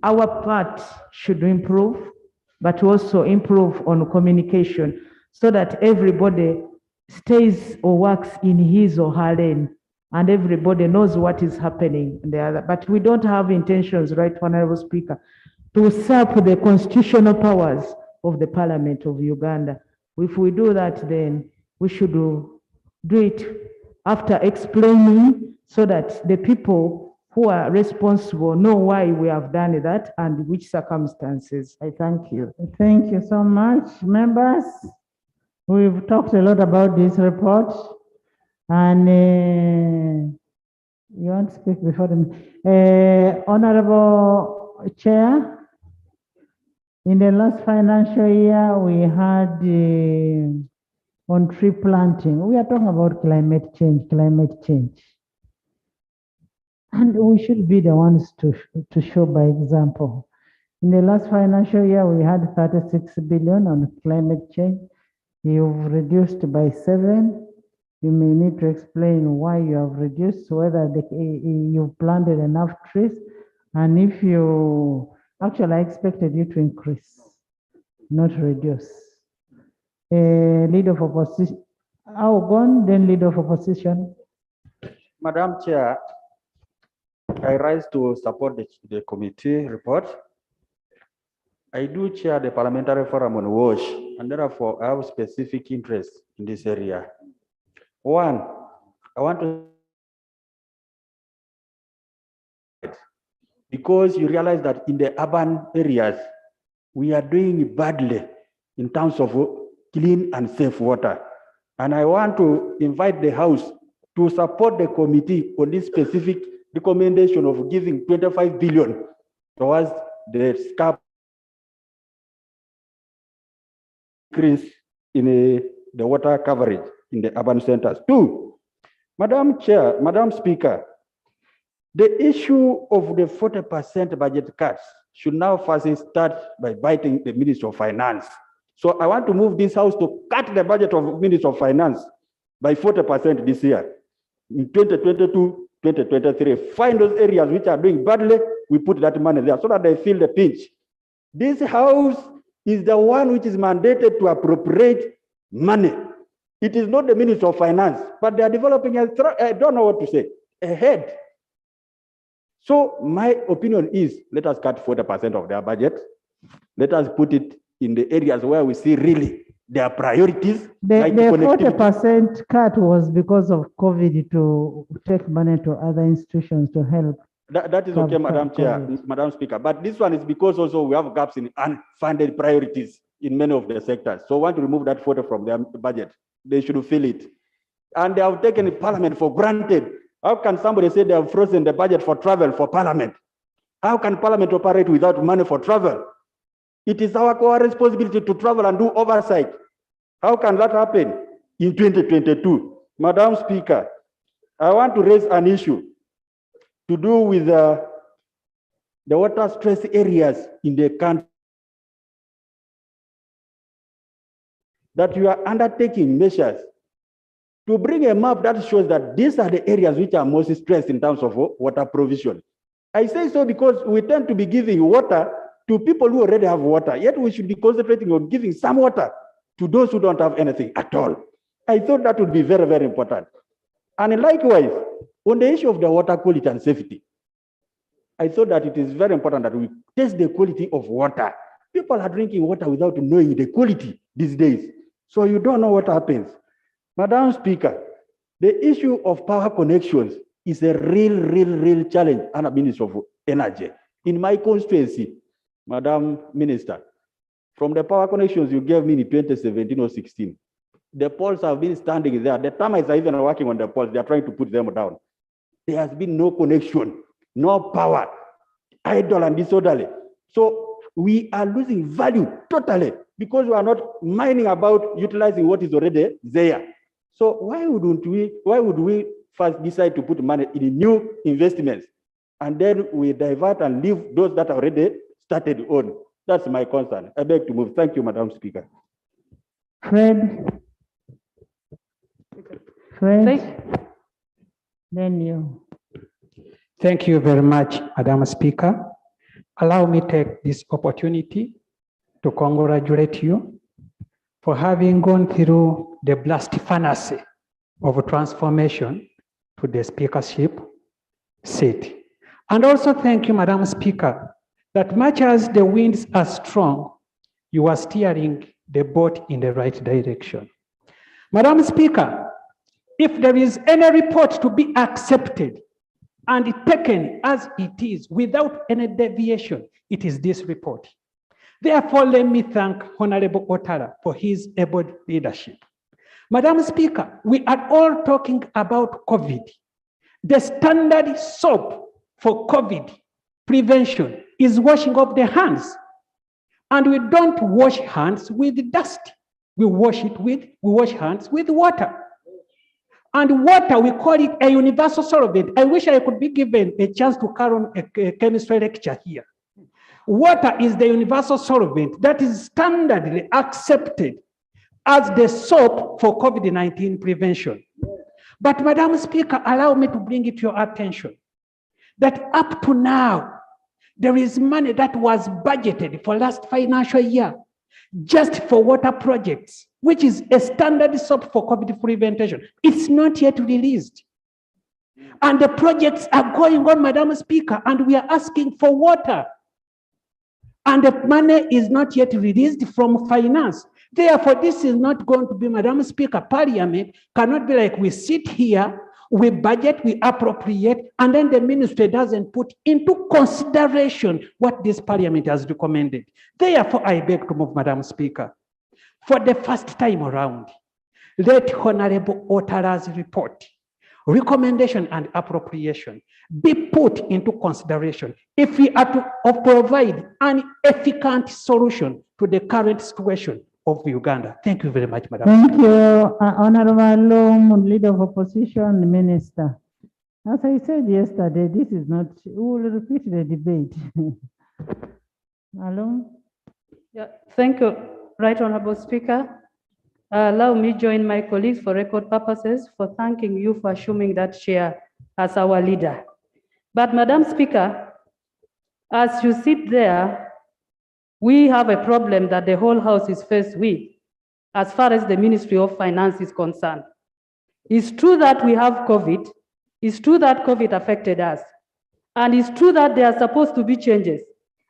our part should improve, but also improve on communication so that everybody stays or works in his or her lane and everybody knows what is happening in the other. But we don't have intentions, Right, Honorable Speaker, to usurp the constitutional powers of the Parliament of Uganda. If we do that, then we should do it after explaining so that the people who are responsible know why we have done that and which circumstances. I thank you. Thank you so much, members. We've talked a lot about this report, and you want to speak before the Honorable Chair. In the last financial year, we had on tree planting. We are talking about climate change. And we should be the ones to show by example. In the last financial year, we had 36 billion on climate change. You've reduced by 7. You may need to explain why you have reduced, whether you've planted enough trees, and if you, actually I expected you to increase, not reduce. Leader of opposition, then leader of opposition. Madam Chair, I rise to support the committee report. I do chair the Parliamentary Forum on WASH, and therefore I have specific interest in this area. One, I want to, because you realize that in the urban areas, we are doing badly in terms of clean and safe water. And I want to invite the House to support the committee on this specific recommendation of giving 25 billion towards the SCAP increase in the water coverage in the urban centers. Two, Madam Chair, Madam Speaker, the issue of the 40% budget cuts should now first start by biting the Ministry of Finance. So I want to move this house to cut the budget of Ministry of Finance by 40% this year. In 2022, 2023, find those areas which are doing badly, we put that money there so that they feel the pinch. This house is the one which is mandated to appropriate money. It is not the Ministry of Finance, but they are developing, I don't know what to say, ahead. So my opinion is, let us cut 40% of their budget. Let us put it in the areas where we see really their priorities. The like 40% cut was because of COVID to take money to other institutions to help. That is okay, Madam Chair, Madam Speaker. But this one is because also we have gaps in unfunded priorities in many of the sectors. So I want to remove that 40 from their budget. They should feel it. And they have taken the Parliament for granted. How can somebody say they have frozen the budget for travel for Parliament? How can Parliament operate without money for travel? It is our core responsibility to travel and do oversight. How can that happen in 2022? Madam Speaker, I want to raise an issue to do with the water stress areas in the country. That you are undertaking measures to bring a map that shows that these are the areas which are most stressed in terms of water provision. I say so because we tend to be giving water to people who already have water, yet we should be concentrating on giving some water to those who don't have anything at all. I thought that would be very, very important. And likewise, on the issue of the water quality and safety, I thought that it is very important that we test the quality of water. People are drinking water without knowing the quality these days. So you don't know what happens. Madam Speaker, the issue of power connections is a real challenge under Ministry of Energy. In my constituency, Madam Minister, from the power connections you gave me in 2017 or 16, the poles have been standing there. The termites are even working on the poles. They are trying to put them down. There has been no connection, no power, idle and disorderly. So we are losing value totally because we are not mining about utilizing what is already there. So why would we first decide to put money in new investments and then we divert and leave those that are already started on? That's my concern. I beg to move. Thank you, Madam Speaker. Fred, then you. Thank you very much, Madam Speaker. Allow me to take this opportunity to congratulate you for having gone through the blast furnace of transformation to the speakership seat. And also thank you, Madam Speaker, that much as the winds are strong, you are steering the boat in the right direction. Madam Speaker, if there is any report to be accepted and taken as it is without any deviation, it is this report. Therefore, let me thank Honorable Otara for his able leadership. Madam Speaker, we are all talking about COVID. The standard soap for COVID prevention is washing of the hands. And we don't wash hands with dust. We wash hands with water. And water, we call it a universal solvent. I wish I could be given a chance to carry on a chemistry lecture here. Water is the universal solvent that is standardly accepted as the soap for COVID-19 prevention. But Madam Speaker, allow me to bring it to your attention that up to now, there is money that was budgeted for last financial year just for water projects, which is a standard soap for COVID prevention. It's not yet released. And the projects are going on, Madam Speaker, and we are asking for water. And the money is not yet released from finance. Therefore, this is not going to be, Madam Speaker, Parliament cannot be like we sit here, we budget, we appropriate, and then the ministry doesn't put into consideration what this Parliament has recommended. Therefore, I beg to move, Madam Speaker, for the first time around, let Honorable Otara's report, recommendation and appropriation be put into consideration if we are to provide an efficient solution to the current situation of Uganda. Thank you very much, Madam. Thank you, Honorable Leader of Opposition, Minister. As I said yesterday, this is not, we will repeat the debate. Hello? Yeah, thank you, Right Honorable Speaker, allow me join my colleagues for record purposes for thanking you for assuming that chair as our leader. But Madam Speaker, as you sit there, we have a problem that the whole House is faced with as far as the Ministry of Finance is concerned. It's true that we have COVID. It's true that COVID affected us. And it's true that there are supposed to be changes.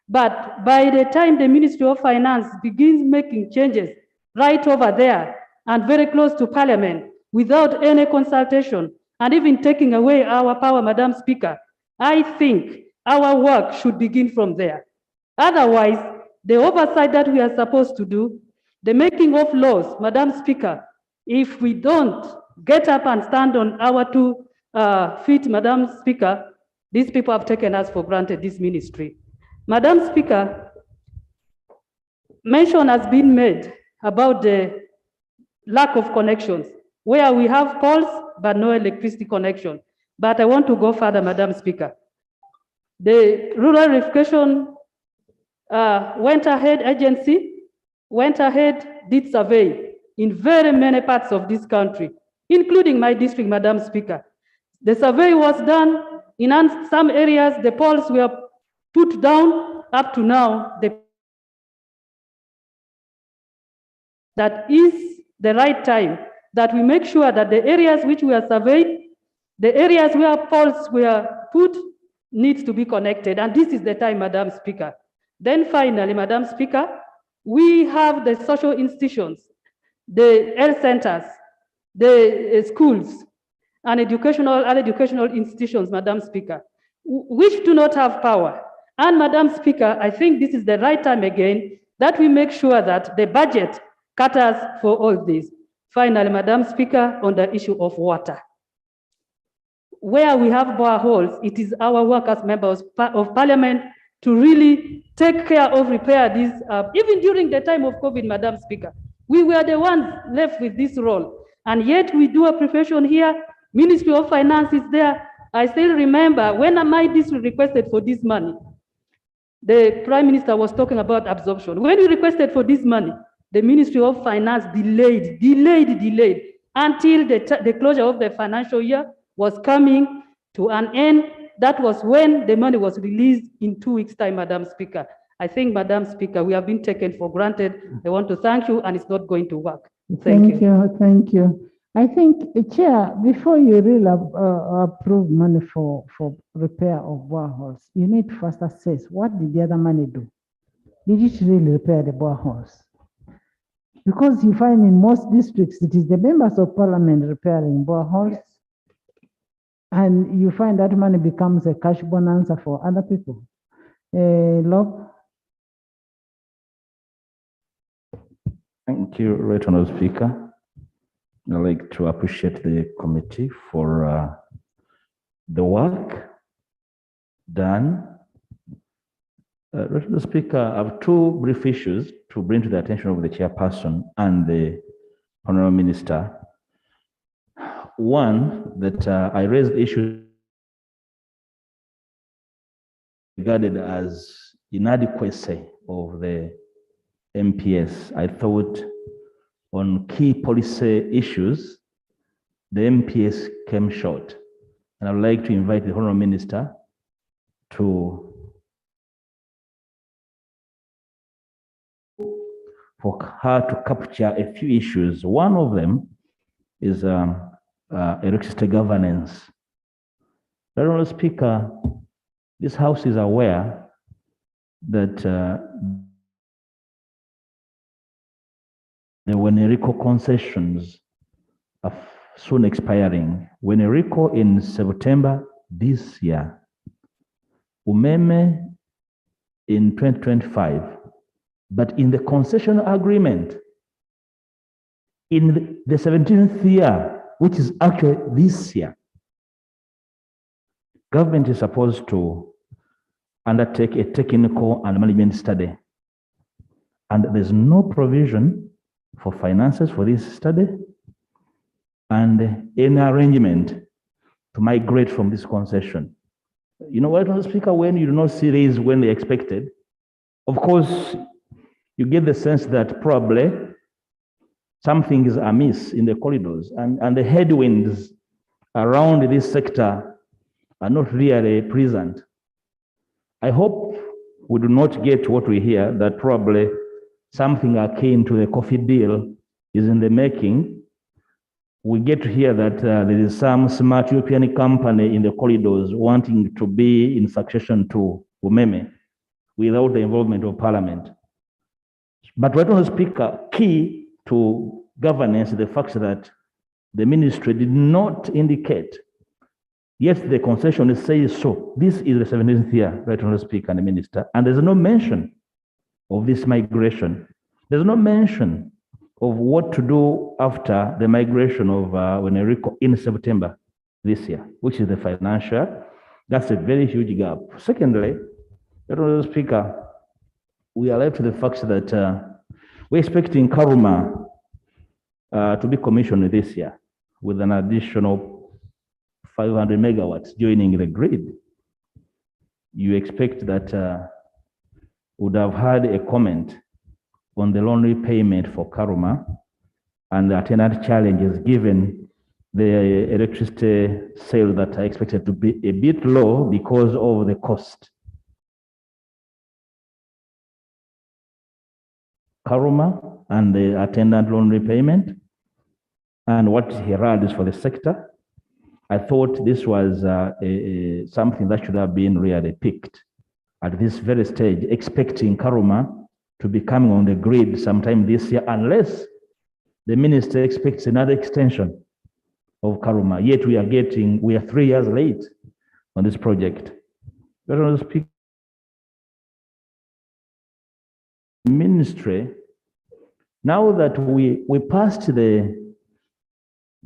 But by the time the Ministry of Finance begins making changes right over there and very close to Parliament without any consultation and even taking away our power, Madam Speaker, I think our work should begin from there. Otherwise, the oversight that we are supposed to do, the making of laws, Madam Speaker, if we don't get up and stand on our 2 feet, Madam Speaker, these people have taken us for granted, this ministry. Madam Speaker, mention has been made about the lack of connections, where we have poles but no electricity connection. But I want to go further, Madam Speaker. The Rural Renovation agency went ahead, did survey in very many parts of this country, including my district, Madam Speaker. The survey was done in some areas, the poles were put down. Up to now, that is the right time that we make sure that the areas which we are surveyed, the areas where poles were put, needs to be connected. And this is the time, Madam Speaker. Then finally, Madam Speaker, we have the social institutions, the health centers, the schools, and other educational institutions, Madam Speaker, which do not have power. And Madam Speaker, I think this is the right time again that we make sure that the budget caters for all this. Finally, Madam Speaker, on the issue of water. Where we have boreholes, it is our work as members of Parliament to really take care of repair these, even during the time of COVID, Madam Speaker. We were the ones left with this role. And yet we do a profession here, Ministry of Finance is there. I still remember when my district requested for this money, the Prime Minister was talking about absorption. When we requested for this money, the Ministry of Finance delayed until the closure of the financial year was coming to an end. That was when the money was released in 2 weeks' time, Madam Speaker. I think, Madam Speaker, we have been taken for granted. I want to thank you, and it's not going to work. Thank you. Thank you. I think, Chair, before you really approve money for repair of boreholes, you need to first assess what did the other money do? Did it really repair the boreholes? Because you find in most districts, it is the members of Parliament repairing boreholes, and you find that money becomes a cash bonanza for other people. Log. Thank you, Right Honourable Speaker. I'd like to appreciate the committee for the work done. Right Honourable Speaker, I have 2 brief issues to bring to the attention of the chairperson and the Honourable Minister. One, that I raised issues regarded as inadequacy of the MPS. I thought on key policy issues, the MPS came short. And I would like to invite the Honourable Minister for her to capture a few issues. One of them is electricity governance. Honourable Speaker, this House is aware that the Wenerico concessions are soon expiring. Wenerico in September this year, Umeme in 2025, but in the concession agreement, in the 17th year, which is actually this year, government is supposed to undertake a technical and management study. And there's no provision for finances for this study and any arrangement to migrate from this concession. You know what, Speaker, when you do not see these when they expected, of course, you get the sense that probably something is amiss in the corridors, and the headwinds around this sector are not really present. I hope we do not get what we hear, that probably something akin to the coffee deal is in the making. We get to hear that there is some smart European company in the corridors wanting to be in succession to Umeme without the involvement of Parliament. But right on, Speaker, key to governance is the fact that the ministry did not indicate, yet the concession says so. This is the 17th year, right on, Speaker and the Minister, and there's no mention of this migration. There's no mention of what to do after the migration of Wenerico in September this year, which is the financial. That's a very huge gap. Secondly, Mr. Speaker, we are left to the fact that we're expecting Karuma to be commissioned this year with an additional 500 megawatts joining the grid. You expect that would have had a comment on the loan repayment for Karuma and the attendant challenges given the electricity sales that are expected to be a bit low because of the cost. Karuma and the attendant loan repayment and what he is for the sector. I thought this was something that should have been really picked at this very stage, expecting Karuma to be coming on the grid sometime this year, unless the minister expects another extension of Karuma. Yet we are 3 years late on this project. The ministry, now that we passed the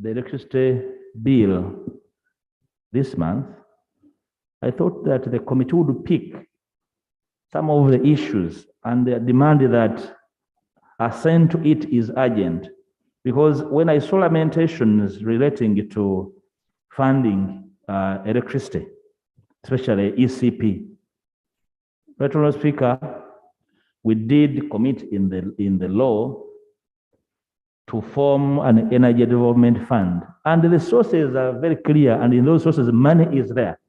electricity bill this month, I thought that the committee would pick some of the issues and the demand that assent to it is urgent. Because when I saw lamentations relating to funding electricity, especially ECP, Mr. Speaker, we did commit in the law to form an energy development fund. And the sources are very clear, and in those sources, money is there.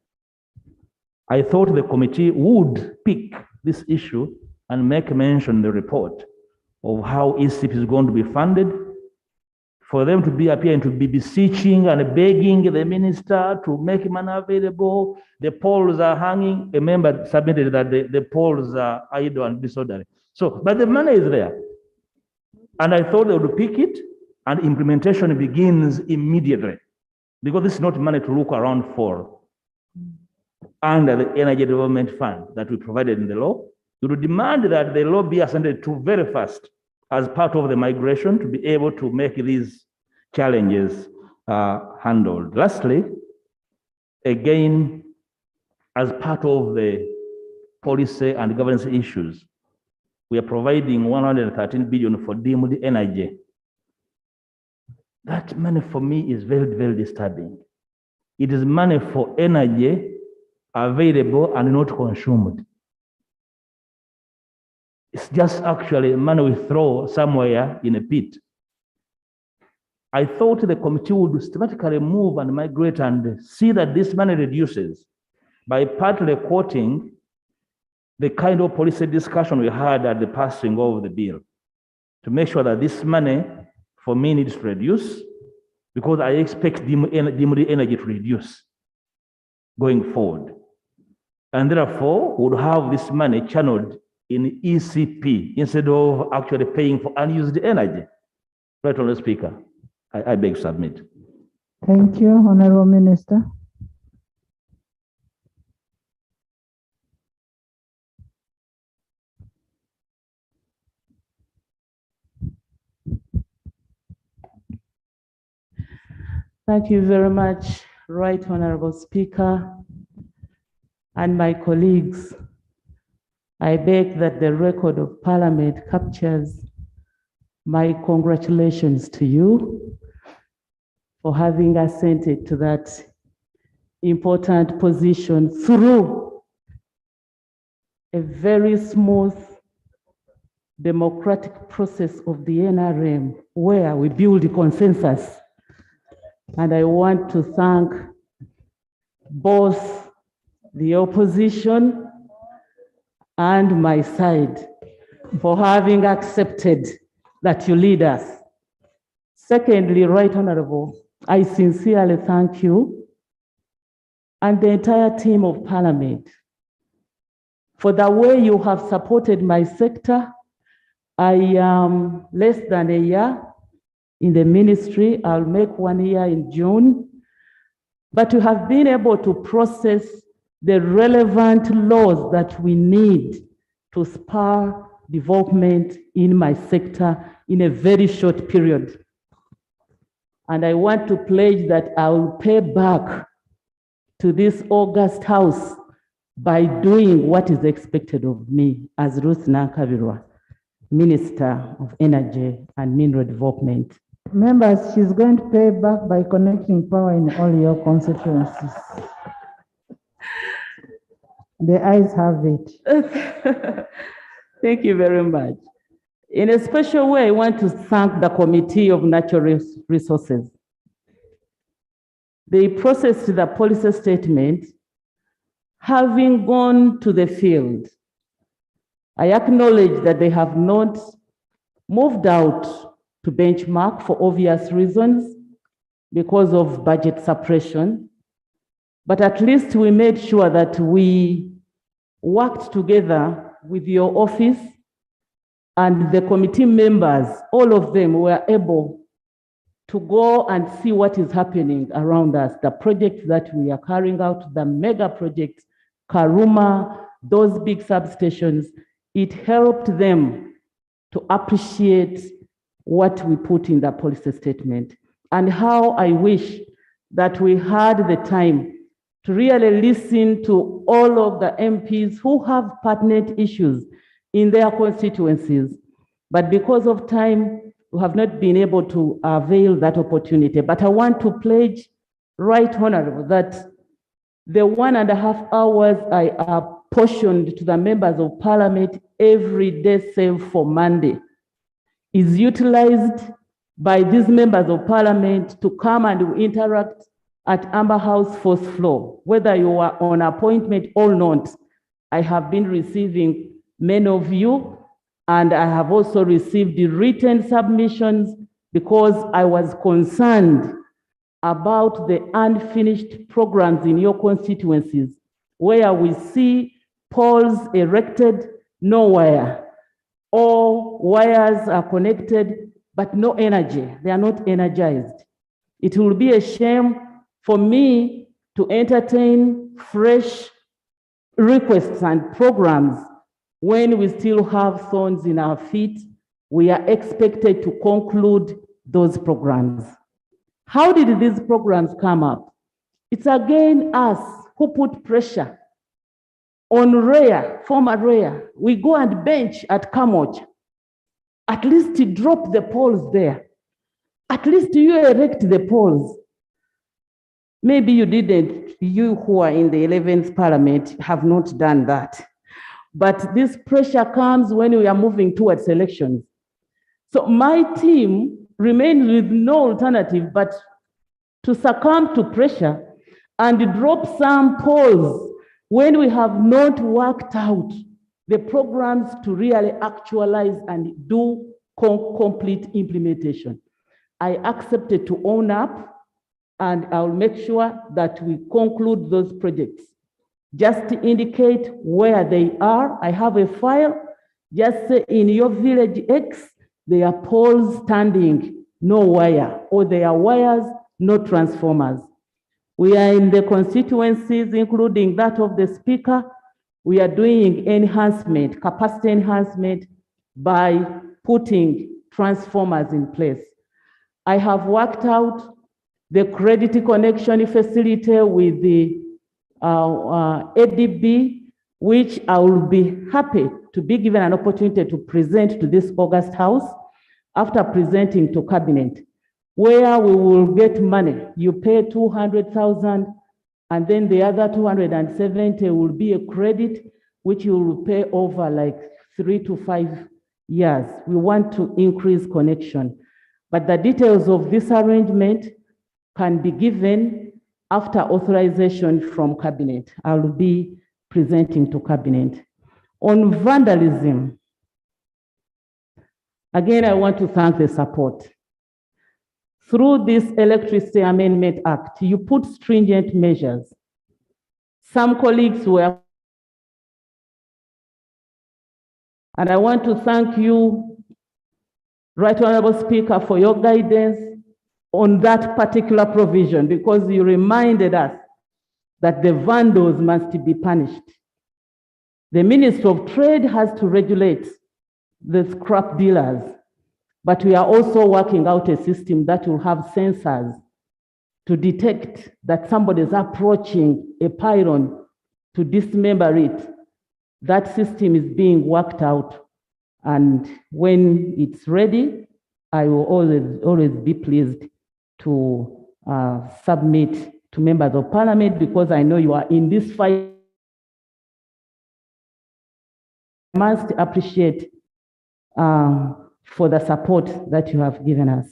I thought the committee would pick this issue and make mention in the report of how ECP is going to be funded, for them to be appearing to be beseeching and begging the minister to make money available. The polls are hanging. A member submitted that the polls are idle and disorderly. So, but the money is there. And I thought they would pick it and implementation begins immediately, because this is not money to look around for. Under the Energy Development Fund that we provided in the law, you would demand that the law be ascended to very fast as part of the migration to be able to make these challenges handled. Lastly, again, as part of the policy and governance issues, we are providing 113 billion for deemed energy. That money for me is very, very disturbing. It is money for energy available and not consumed. It's just actually money we throw somewhere in a pit. I thought the committee would systematically move and migrate and see that this money reduces by partly quoting the kind of policy discussion we had at the passing of the bill, to make sure that this money for me needs to reduce, because I expect deemed energy to reduce going forward. And therefore, would have this money channeled in ECP instead of actually paying for unused energy. Right, Honourable Speaker, I beg to submit. Thank you, Honourable Minister. Thank you very much, Right Honorable Speaker, and my colleagues. I beg that the record of Parliament captures my congratulations to you for having assented to that important position through a very smooth democratic process of the NRM where we build consensus. And I want to thank both the opposition and my side for having accepted that you lead us. Secondly, Right Honorable, I sincerely thank you and the entire team of Parliament for the way you have supported my sector. I am less than a year in the ministry. I'll make 1 year in June. But you have been able to process the relevant laws that we need to spur development in my sector in a very short period. And I want to pledge that I will pay back to this august house by doing what is expected of me as Ruth Nankabirwa, Minister of Energy and Mineral Development. Members, she's going to pay back by connecting power in all your constituencies. The ayes have it. Thank you very much. In a special way, I want to thank the Committee of Natural Resources. They processed the policy statement, having gone to the field. I acknowledge that they have not moved out to benchmark for obvious reasons because of budget suppression, but at least we made sure that we worked together with your office and the committee members. All of them were able to go and see what is happening around us, the projects that we are carrying out, the mega projects, Karuma, those big substations. It helped them to appreciate what we put in the policy statement, and how I wish that we had the time to really listen to all of the MPs who have pertinent issues in their constituencies. But because of time, we have not been able to avail that opportunity. But I want to pledge, Right Honorable, that the 1.5 hours I apportioned to the members of Parliament every day, save for Monday, is utilized by these members of Parliament to come and interact at Amber House 4th floor, whether you are on appointment or not. I have been receiving many of you, and I have also received the written submissions because I was concerned about the unfinished programs in your constituencies, where we see poles erected nowhere, or wires are connected, but no energy. They are not energized. It will be a shame for me to entertain fresh requests and programs when we still have thorns in our feet. We are expected to conclude those programs. How did these programs come up? It's again us who put pressure on REA, former REA. We go and bench at Kamoch. At least to drop the poles there. At least you erect the poles. Maybe you didn't, you who are in the 11th Parliament have not done that. But this pressure comes when we are moving towards elections. So my team remains with no alternative but to succumb to pressure and drop some poles when we have not worked out the programs to really actualize and do complete implementation. I accepted to own up, and I'll make sure that we conclude those projects. Just to indicate where they are, I have a file. Just say in your village X, there are poles standing, no wire, or there are wires, no transformers. We are in the constituencies, including that of the Speaker. We are doing enhancement, capacity enhancement by putting transformers in place. I have worked out the credit connection facility with the ADB, which I will be happy to be given an opportunity to present to this August House after presenting to Cabinet, where we will get money. You pay 200,000, and then the other 270 will be a credit, which you will pay over like 3 to 5 Yes, we want to increase connection, but the details of this arrangement can be given after authorization from cabinet. I will be presenting to cabinet. On vandalism, again, I want to thank the support. Through this Electricity Amendment Act, you put stringent measures. Some colleagues were, and I want to thank you, Right Honorable Speaker, for your guidance on that particular provision, because you reminded us that the vandals must be punished. The Ministry of Trade has to regulate the scrap dealers, but we are also working out a system that will have sensors to detect that somebody is approaching a pylon to dismember it. That system is being worked out, and when it's ready, I will always be pleased to submit to members of parliament, because I know you are in this fight. I must appreciate for the support that you have given us.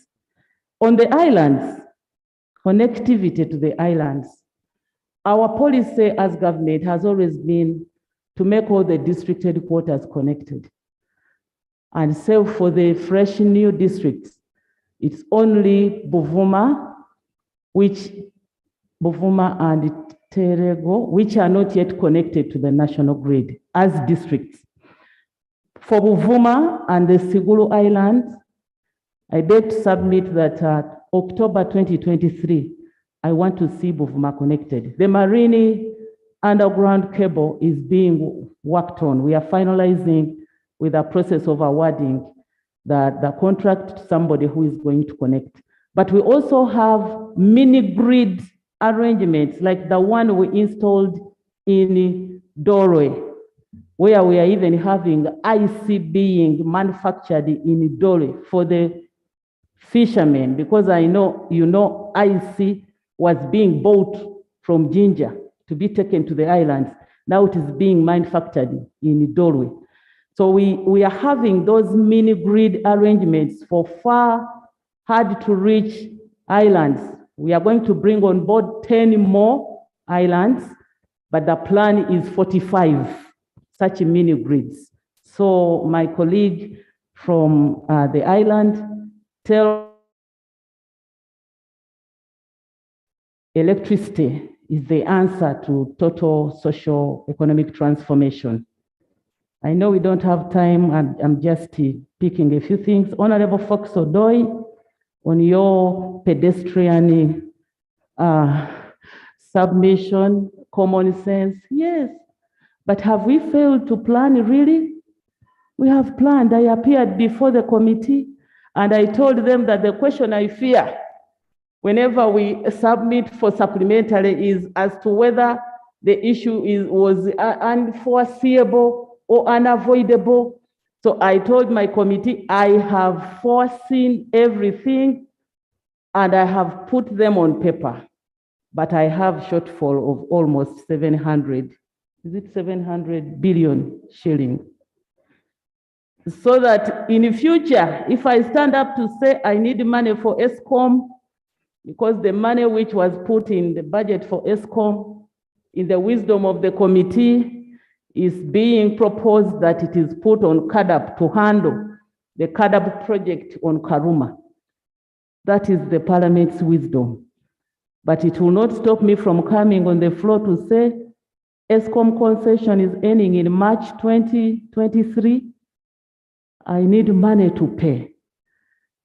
On the islands, connectivity to the islands, our policy as government has always been to make all the district headquarters connected. And so for the fresh new districts, it's only Buvuma and Terego, which are not yet connected to the national grid as districts. For Buvuma and the Sigulu Islands, I beg to submit that October 2023, I want to see Buvuma connected. The Marini underground cable is being worked on. We are finalizing with a process of awarding the contract to somebody who is going to connect. But we also have mini grid arrangements like the one we installed in Dorwe, where we are even having IC being manufactured in Dorwe for the fishermen, because I know, you know, IC was being bought from Ginger to be taken to the islands. Now it is being manufactured in Dorwe. So we are having those mini grid arrangements for far, hard to reach islands. We are going to bring on board 10 more islands, but the plan is 45 such mini grids. So my colleague from the island, tell electricity is the answer to total social economic transformation. I know we don't have time, and I'm just picking a few things. Honorable Fox Odoi, on your pedestrian submission, common sense, yes. But have we failed to plan really? We have planned. I appeared before the committee and I told them that the question I fear whenever we submit for supplementary is as to whether the issue was unforeseeable or unavoidable. So I told my committee, I have foreseen everything and I have put them on paper, but I have shortfall of almost 700, is it 700 billion shillings? So that in the future, if I stand up to say I need money for ESCOM, because the money which was put in the budget for ESCOM, in the wisdom of the committee, is being proposed that it is put on CADAP to handle the CADAP project on Karuma. That is the Parliament's wisdom. But it will not stop me from coming on the floor to say ESCOM concession is ending in March 2023. I need money to pay.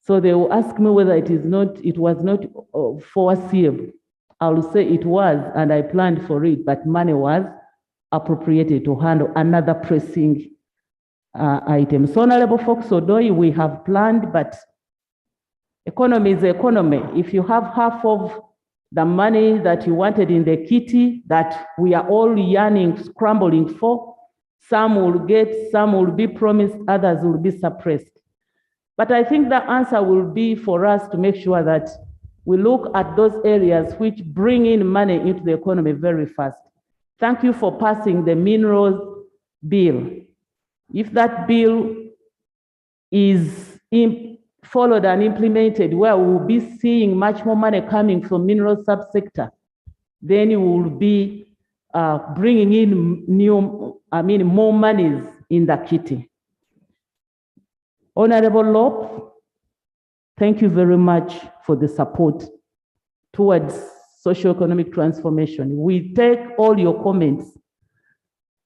So they will ask me whether it was not foreseeable. I will say it was, and I planned for it, but money was appropriated to handle another pressing item. So Honorable Fox Odoi, we have planned, but economy is economy. If you have half of the money that you wanted in the kitty that we are all yearning, scrambling for, some will get, some will be promised, others will be suppressed. But I think the answer will be for us to make sure that we look at those areas which bring in money into the economy very fast. Thank you for passing the minerals bill. If that bill is followed and implemented, where we will be seeing much more money coming from mineral subsector, then you will be bringing in more monies in the kitty. Honorable Lop, thank you very much for the support towards socio-economic transformation. We take all your comments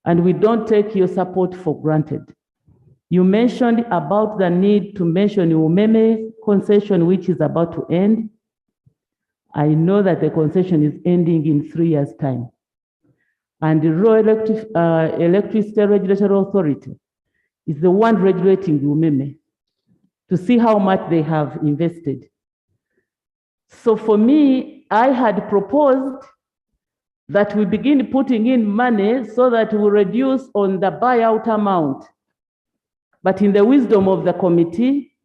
and we don't take your support for granted. You mentioned about the need to mention Umeme concession, which is about to end. I know that the concession is ending in 3 years' time. And the Raw Electricity Regulatory Authority is the one regulating Umeme to see how much they have invested. So for me, I had proposed that we begin putting in money so that we reduce on the buyout amount. But in the wisdom of the committee,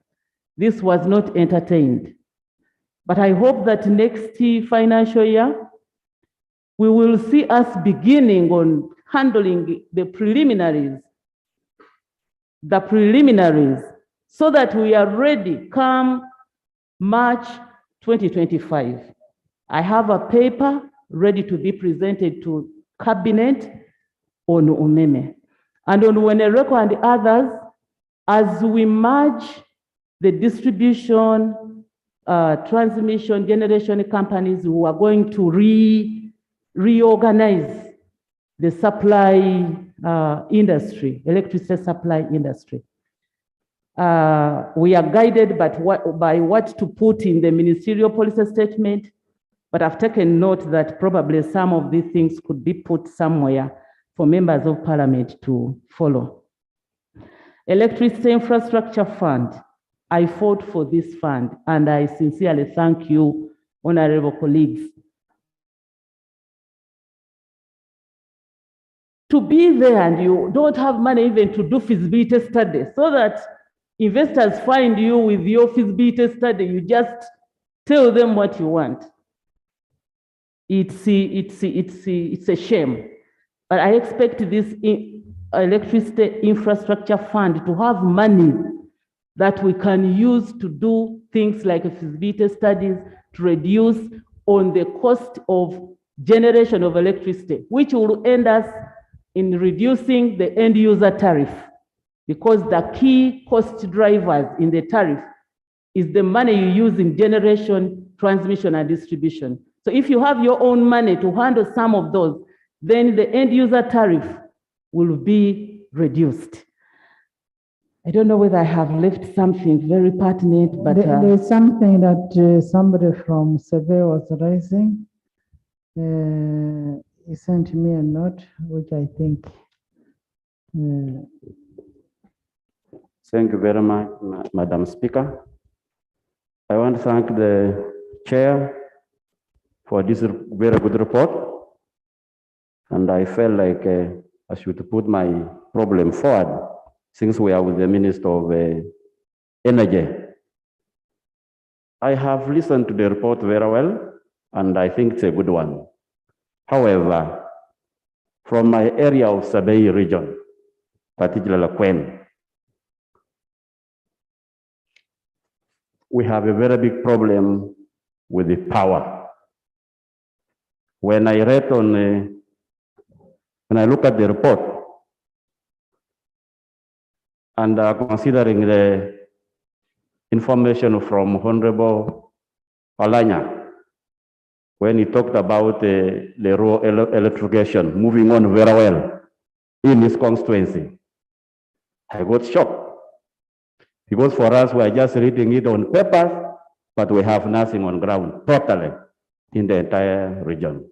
this was not entertained. But I hope that next financial year, we will see us beginning on handling the preliminaries, so that we are ready come March 2025. I have a paper ready to be presented to Cabinet on Umeme. And on Wenereko and others, as we merge the distribution, transmission, generation companies who are going to reorganize the supply industry, electricity supply industry. We are guided by what to put in the ministerial policy statement, but I've taken note that probably some of these things could be put somewhere for members of parliament to follow. Electricity Infrastructure Fund. I fought for this fund, and I sincerely thank you, honorable colleagues. To be there and you don't have money even to do feasibility study, so that investors find you with your feasibility study, you just tell them what you want. It's a shame. But I expect this electricity infrastructure fund to have money that we can use to do things like feasibility studies to reduce on the cost of generation of electricity, which will end us in reducing the end user tariff, because the key cost drivers in the tariff is the money you use in generation, transmission, and distribution. So if you have your own money to handle some of those, then the end user tariff will be reduced. I don't know whether I have left something very pertinent, but there's something that somebody from survey was raising. He sent me a note, which I think. Thank you very much, Madam Speaker. I want to thank the chair for this very good report. And I felt like I should put my problem forward, since we are with the Minister of Energy. I have listened to the report very well, and I think it's a good one. However, from my area of Sabay region, particularly Kwen, we have a very big problem with the power. When I read on, when I look at the report, and considering the information from Honorable Alanya, when he talked about the raw electrification moving on very well in his constituency, I got shocked. Because for us, we are just reading it on paper, but we have nothing on ground, totally, in the entire region.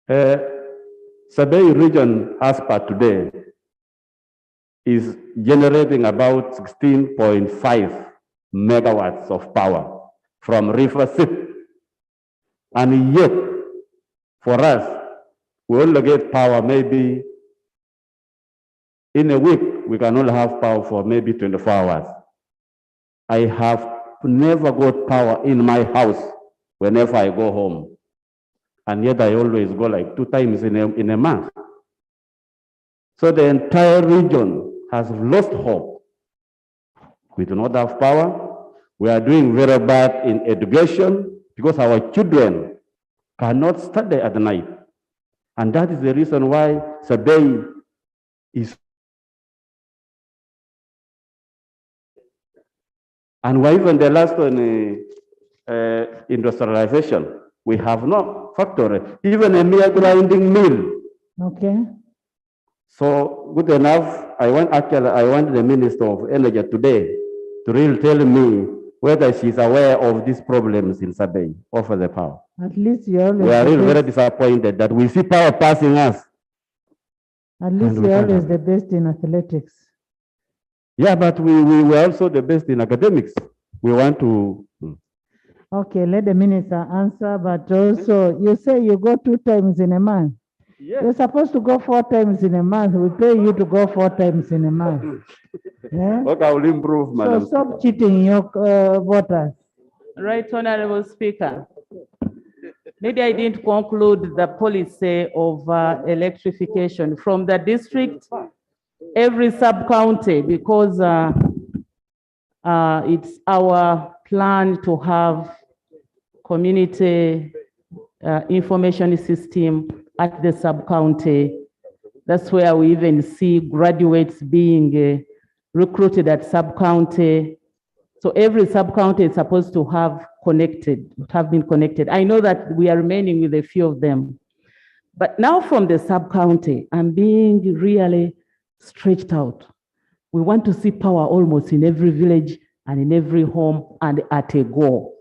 Sabay region, as per today, is generating about 16.5 megawatts of power from river SIP. And yet, for us, we only get power maybe in a week. We can only have power for maybe 24 hours. I have never got power in my house whenever I go home. And yet I always go like 2 times in a month. So the entire region has lost hope We do not have power. We are doing very bad in education because our children cannot study at night. And that is the reason why Sabey is. And why even the last one, industrialization, we have no factory, even a mere grinding mill. Okay. So good enough, I want the Minister of Energy today to really tell me whether she's aware of these problems in Sabey, offer the power. At least you're always We are the really very best. disappointed that we see power passing us. At least And we you're can't always have the best in athletics. Yeah, but we were also the best in academics. We want to. Okay, let the minister answer, but also you say you go 2 times in a month. Yes. You're supposed to go 4 times in a month. We pay you to go 4 times in a month. Yeah? Okay, I will improve, So Madam. stop cheating your voters. Right, Honorable Speaker. Maybe I didn't conclude the policy of electrification from the district, every sub-county, because it's our plan to have community information system at the sub-county. That's where we even see graduates being recruited at sub-county. So every sub-county is supposed to have been connected. I know that we are remaining with a few of them. But now from the sub-county, I'm being really stretched out. We want to see power almost in every village and in every home and at a go.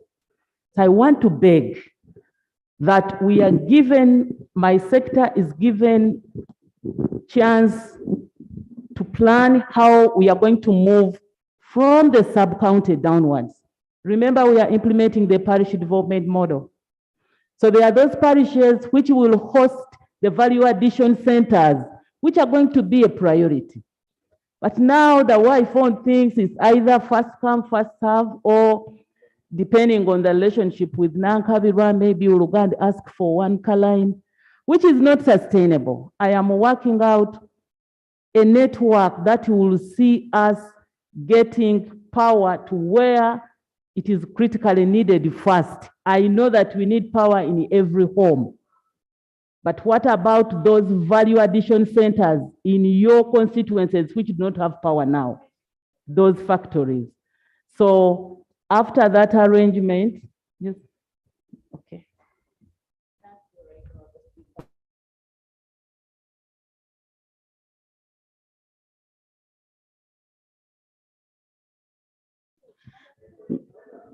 So I want to beg that we are given, my sector is given chance to plan how we are going to move from the sub-county downwards. Remember, we are implementing the parish development model. So there are those parishes which will host the value addition centers, which are going to be a priority. But now the way I found things is either first come, first serve, or depending on the relationship with Nankabirwa, maybe Uganda ask for one line, which is not sustainable. I am working out a network that will see us getting power to where it is critically needed first. I know that we need power in every home. But what about those value addition centers in your constituencies which do not have power now? Those factories. So after that arrangement, yes, okay.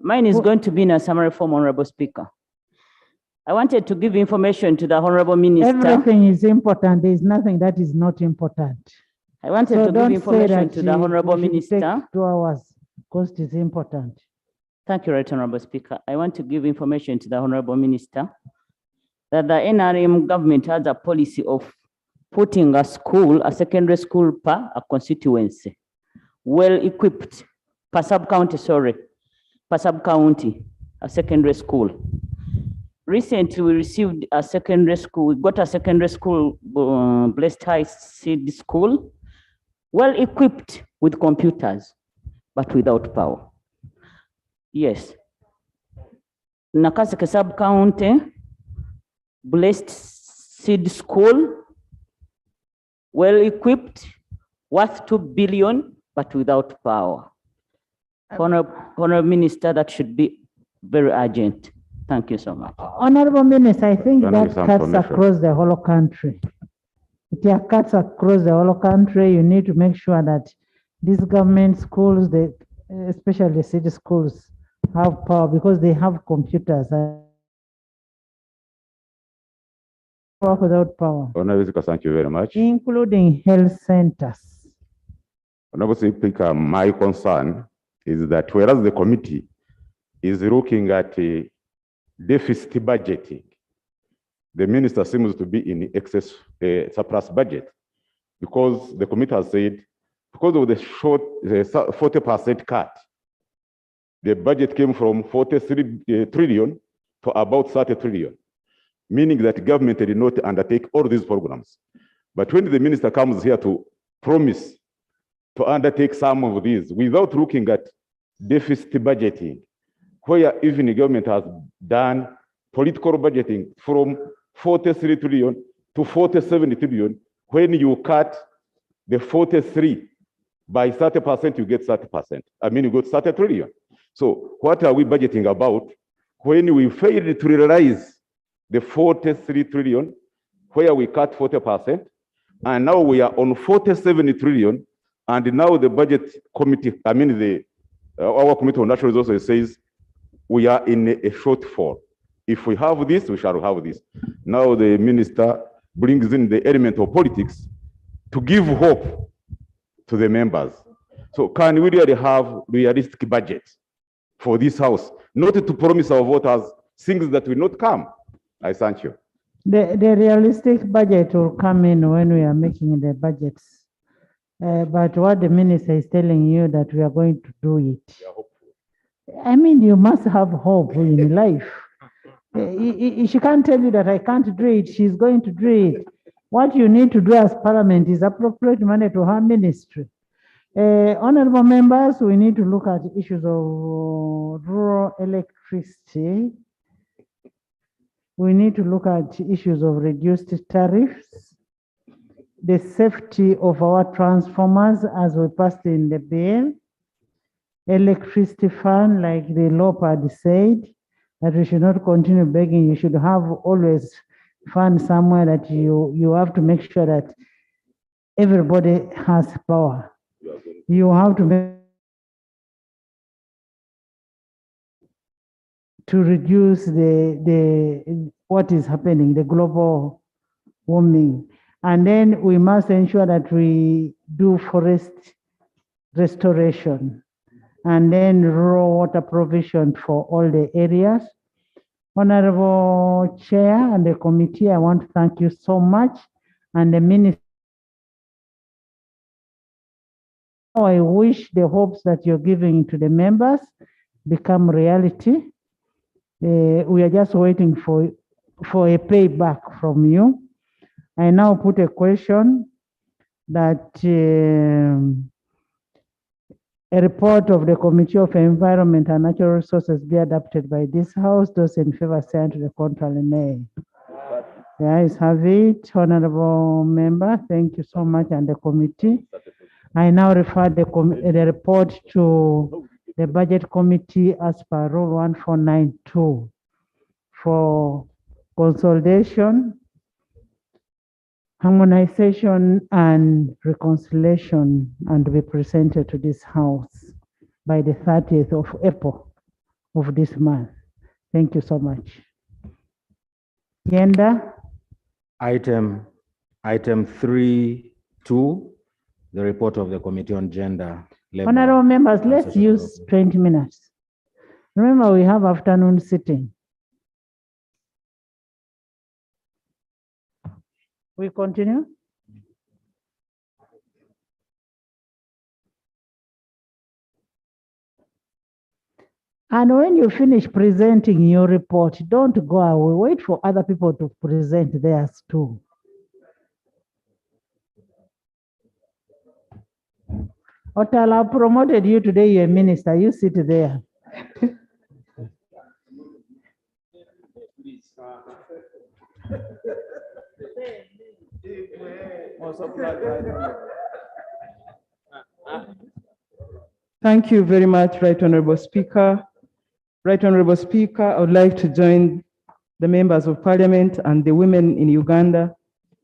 Mine is going to be in a summary form, Honorable Speaker. I wanted to give information to the Honorable Minister. Everything is important. There is nothing that is not important. I wanted So to give don't say information that to the Honorable we should Minister. take 2 hours because it is important. Thank you, Right Honorable Speaker. I want to give information to the Honorable Minister that the NRM government has a policy of putting a school, a secondary school per a constituency, well equipped per sub-county, per sub-county, a secondary school. Recently, we received a secondary school, we got a secondary school, Blessed High Seed School, well equipped with computers, but without power. Yes. Nakaseke sub-county, Blessed Seed School, well equipped, worth 2 billion, but without power. Honorable Minister, that should be very urgent. Thank you so much. Honorable Minister, I think Can that we some cuts permission? across the whole country. It cuts across the whole country. You need to make sure that these government schools, especially the city schools, have power because they have computers. Without power, Honorable Speaker, thank you very much. including health centers. Honorable Speaker, my concern is that whereas the committee is looking at deficit budgeting, the minister seems to be in excess surplus budget because the committee has said because of the 40% cut, the budget came from 43 trillion to about 30 trillion, meaning that government did not undertake all these programs. But when the minister comes here to promise to undertake some of these without looking at deficit budgeting, where even the government has done political budgeting from 43 trillion to 47 trillion. When you cut the 43 by 30%, you get 30%. I mean, you got 30 trillion. So what are we budgeting about when we failed to realize the 43 trillion, where we cut 40%, and now we are on 47 trillion, and now the budget committee, I mean, our committee on natural resources says we are in a shortfall. If we have this, we shall have this. Now the minister brings in the element of politics to give hope to the members. So can we really have realistic budget for this house, not to promise our voters things that will not come? I thank you. The realistic budget will come in when we are making the budgets. But what the minister is telling you that we are going to do it. I mean, you must have hope in life. She can't tell you that I can't do it. She's going to do it. What you need to do as parliament is appropriate money to her ministry. Honorable members, we need to look at issues of rural electricity. We need to look at issues of reduced tariffs, the safety of our transformers as we passed in the bill, electricity fund, like the Lopard said, that we should not continue begging. You should have always fund somewhere that you have to make sure that everybody has power. You have to make to reduce the what is happening, the global warming. And then we must ensure that we do forest restoration and then rural water provision for all the areas. Honorable Chair and the committee, I want to thank you so much. And the minister, I wish the hopes that you're giving to the members become reality. We are just waiting for a payback from you. I now put a question that a report of the Committee of Environment and Natural Resources be adopted by this House. Those in favor say aye, to the contrary, nay. The ayes have it. Honorable member, thank you so much, and the committee. I now refer the report to the Budget Committee as per Rule 1492 for consolidation, harmonization, and reconciliation, and to be presented to this House by the 30th of April of this month. Thank you so much. Agenda. Item 3.2, the report of the Committee on Gender, Labor. Honorable members, let's use 20 minutes. Remember, we have afternoon sitting. We continue. And when you finish presenting your report, don't go away. Wait for other people to present theirs too. Otal, I promoted you today, you're a minister. You sit there. Thank you very much, Right Honorable Speaker. Right Honorable Speaker, I would like to join the members of Parliament and the women in Uganda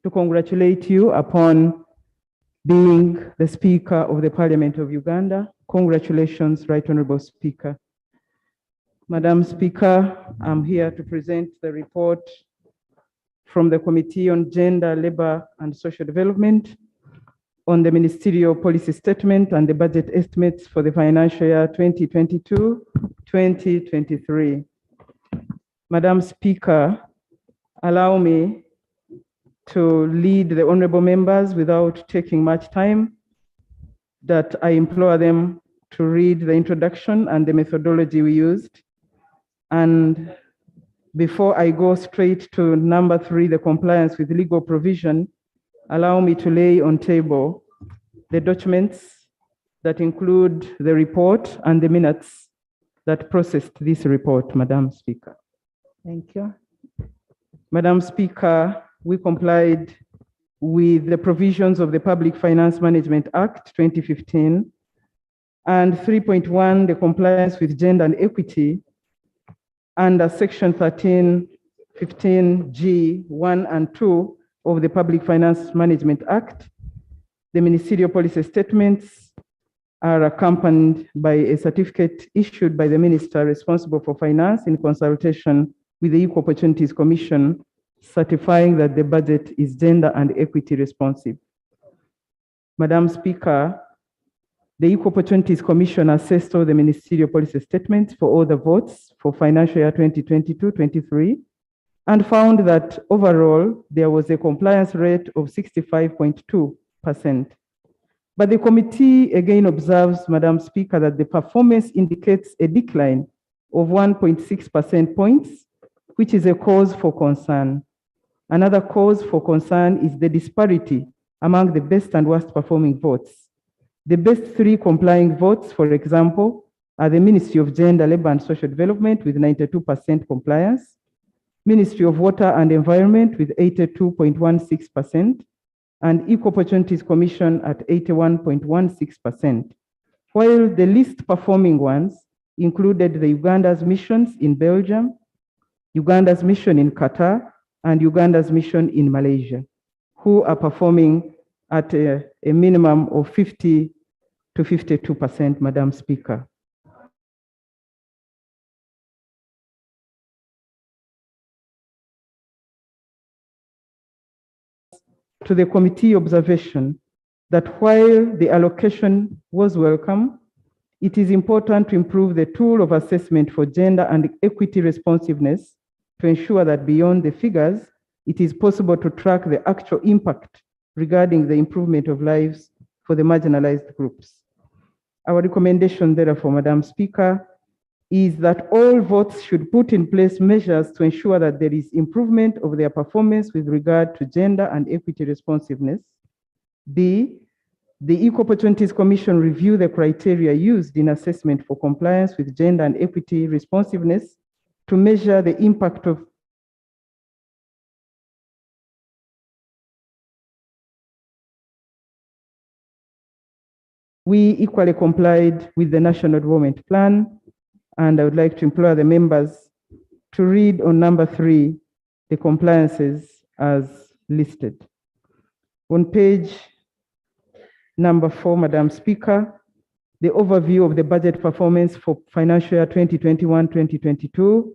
to congratulate you upon being the Speaker of the Parliament of Uganda. Congratulations, Right Honorable Speaker. Madam Speaker, I'm here to present the report from the Committee on Gender, Labor and Social Development on the ministerial policy statement and the budget estimates for the financial year 2022-2023. Madam Speaker, allow me to lead the honorable members without taking much time, that I implore them to read the introduction and the methodology we used. And before I go straight to number 3, the compliance with legal provision, allow me to lay on table the documents that include the report and the minutes that processed this report, Madam Speaker. Thank you. Madam Speaker, we complied with the provisions of the Public Finance Management Act 2015 and 3.1, the compliance with gender and equity under section 1315G 1 and 2 of the Public Finance Management Act. The ministerial policy statements are accompanied by a certificate issued by the minister responsible for finance in consultation with the Equal Opportunities Commission, certifying that the budget is gender and equity responsive. Madam Speaker, the Equal Opportunities Commission assessed all the ministerial policy statements for all the votes for financial year 2022-23 and found that overall there was a compliance rate of 65.2%. But the committee again observes, Madam Speaker, that the performance indicates a decline of 1.6 percentage points, which is a cause for concern. Another cause for concern is the disparity among the best and worst performing votes. The best three complying votes, for example, are the Ministry of Gender, Labour and Social Development with 92% compliance, Ministry of Water and Environment with 82.16%, and Equal Opportunities Commission at 81.16%, while the least performing ones included the Uganda's missions in Belgium, Uganda's mission in Qatar, and Uganda's mission in Malaysia, who are performing at a minimum of 50 to 52%, Madam Speaker. To the committee observation that while the allocation was welcome, it is important to improve the tool of assessment for gender and equity responsiveness to ensure that beyond the figures, it is possible to track the actual impact regarding the improvement of lives for the marginalized groups. Our recommendation, therefore, Madam Speaker, is that all votes should put in place measures to ensure that there is improvement of their performance with regard to gender and equity responsiveness. B, the Equal Opportunities Commission review the criteria used in assessment for compliance with gender and equity responsiveness to measure the impact of We equally complied with the National Development Plan, and I would like to implore the members to read on number 3, the compliances as listed. On page number 4, Madam Speaker, the overview of the budget performance for financial year 2021-2022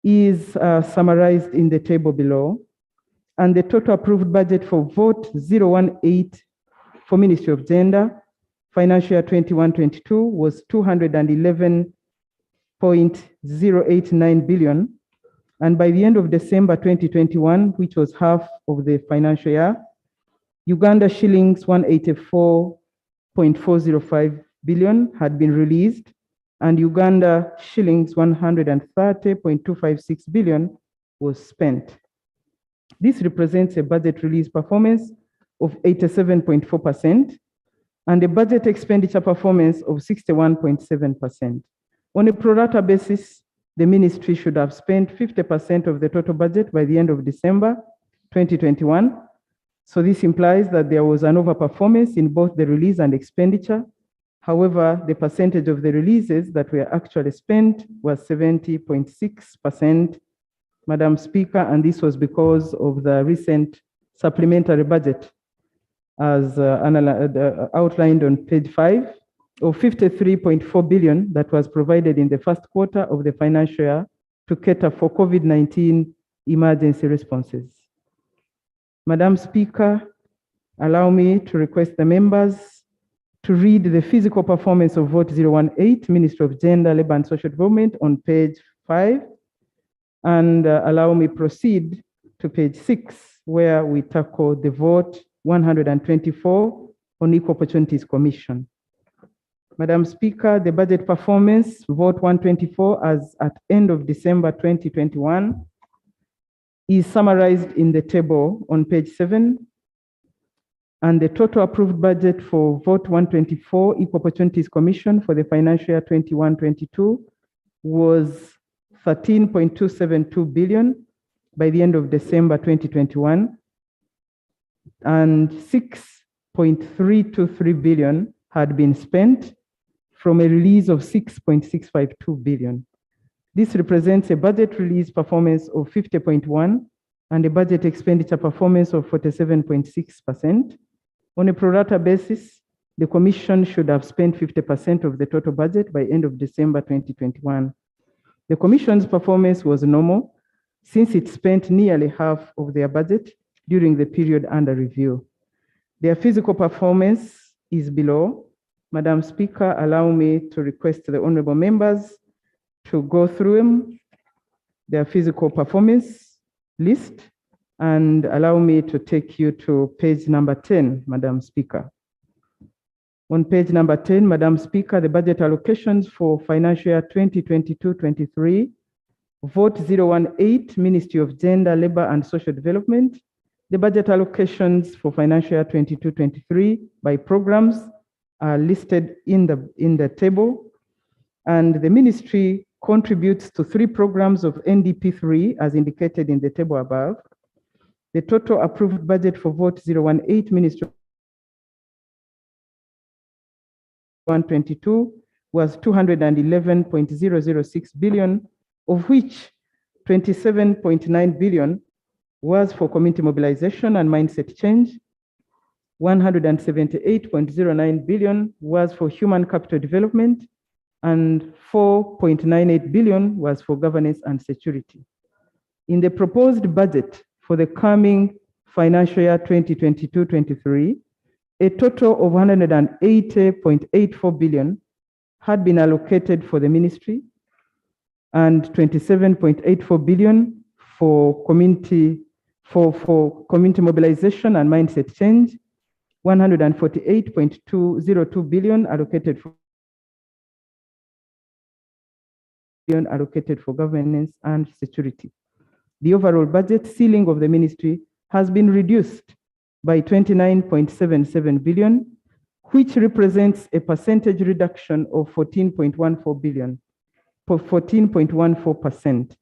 is summarized in the table below, and the total approved budget for vote 018 for Ministry of Gender financial year 21-22 was 211.089 billion. And by the end of December 2021, which was half of the financial year, Uganda shillings 184.405 billion had been released, and Uganda shillings 130.256 billion was spent. This represents a budget release performance of 87.4%. and a budget expenditure performance of 61.7%. On a pro rata basis, the ministry should have spent 50% of the total budget by the end of December 2021. So this implies that there was an overperformance in both the release and expenditure. However, the percentage of the releases that were actually spent was 70.6%, Madam Speaker, and this was because of the recent supplementary budget as outlined on page 5 of 53.4 billion that was provided in the first quarter of the financial year to cater for COVID-19 emergency responses. Madam Speaker, allow me to request the members to read the physical performance of vote 018, Ministry of Gender, Labour and Social Development on page 5, and allow me proceed to page 6, where we tackle the vote 124 on Equal Opportunities Commission. Madam Speaker, the budget performance, vote 124 as at end of December 2021 is summarized in the table on page 7. And the total approved budget for Vote 124 Equal Opportunities Commission for the financial year 21-22 was 13.272 billion by the end of December 2021, and 6.323 billion had been spent from a release of 6.652 billion. This represents a budget release performance of 50.1 and a budget expenditure performance of 47.6%. On a pro rata basis, the Commission should have spent 50% of the total budget by end of December 2021. The Commission's performance was normal since it spent nearly half of their budget during the period under review. Their physical performance is below. Madam Speaker, allow me to request the honorable members to go through their physical performance list, and allow me to take you to page number 10, Madam Speaker. On page number 10, Madam Speaker, the budget allocations for financial year 2022-23, Vote 018, Ministry of Gender, Labor and Social Development. The budget allocations for financial year 22-23 by programs are listed in the table, and the ministry contributes to 3 programs of NDP3 as indicated in the table above. The total approved budget for Vote 018, Ministry 122 was 211.006 billion, of which 27.9 billion was for community mobilization and mindset change. 178.09 billion was for human capital development, and 4.98 billion was for governance and security. In the proposed budget for the coming financial year 2022-23, a total of 180.84 billion had been allocated for the ministry, and 27.84 billion for community mobilization and mindset change, 148.202 billion allocated for governance and security. The overall budget ceiling of the ministry has been reduced by 29.77 billion, which represents a percentage reduction of 14.14%.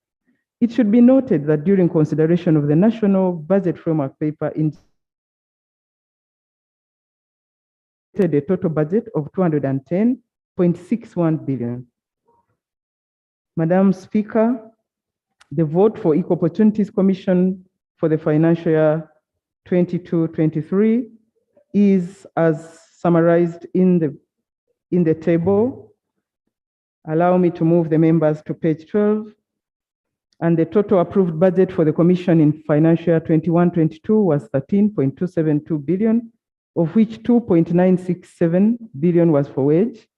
It should be noted that during consideration of the National Budget Framework Paper in a total budget of 210.61 billion. Madam Speaker, the vote for Equal Opportunities Commission for the financial year 22-23 is as summarized in the table. Allow me to move the members to page 12. And the total approved budget for the Commission in financial year 21-22 was 13.272 billion, of which 2.967 billion was for wage,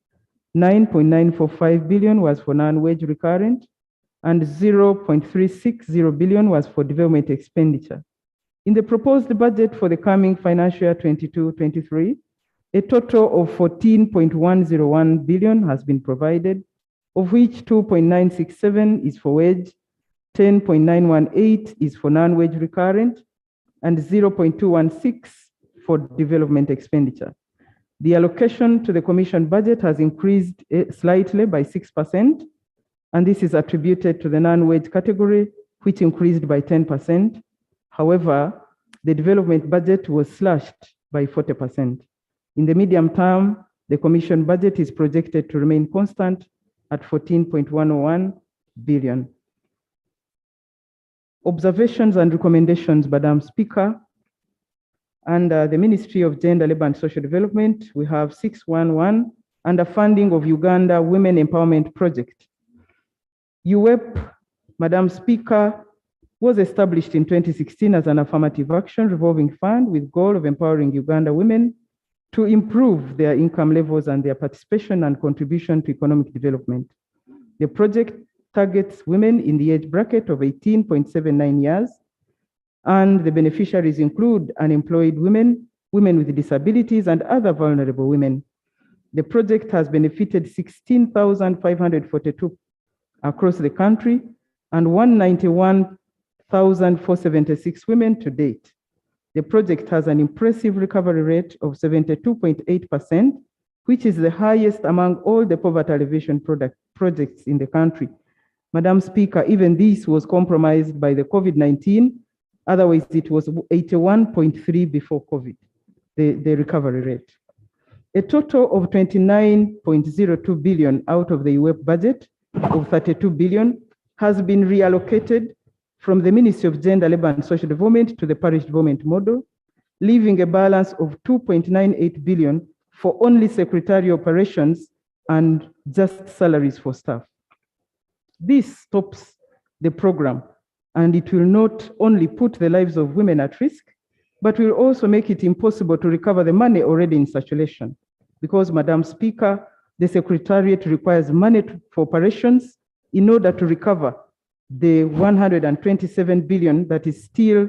9.945 billion was for non-wage recurrent, and 0.360 billion was for development expenditure. In the proposed budget for the coming financial year 22-23, a total of 14.101 billion has been provided, of which 2.967 is for wage, 10.918 is for non-wage recurrent, and 0.216 for development expenditure. The allocation to the Commission budget has increased slightly by 6%, and this is attributed to the non-wage category, which increased by 10%. However, the development budget was slashed by 40%. In the medium term, the Commission budget is projected to remain constant at 14.101 billion. Observations and recommendations, Madam Speaker. Under the Ministry of Gender, Labor and Social Development, we have 611 under funding of Uganda Women Empowerment Project. UWEP, Madam Speaker, was established in 2016 as an affirmative action revolving fund with goal of empowering Uganda women to improve their income levels and their participation and contribution to economic development. The project targets women in the age bracket of 18.79 years, and the beneficiaries include unemployed women, women with disabilities, and other vulnerable women. The project has benefited 16,542 across the country and 191,476 women to date. The project has an impressive recovery rate of 72.8%, which is the highest among all the poverty alleviation projects in the country. Madam Speaker, even this was compromised by the COVID-19. Otherwise, it was 81.3 before COVID, the recovery rate. A total of 29.02 billion out of the UEP budget of 32 billion has been reallocated from the Ministry of Gender, Labour and Social Development to the parish development model, leaving a balance of 2.98 billion for only secretarial operations and just salaries for staff. This stops the program, and it will not only put the lives of women at risk, but will also make it impossible to recover the money already in circulation. Because, Madam Speaker, the Secretariat requires money for operations in order to recover the 127 billion that is still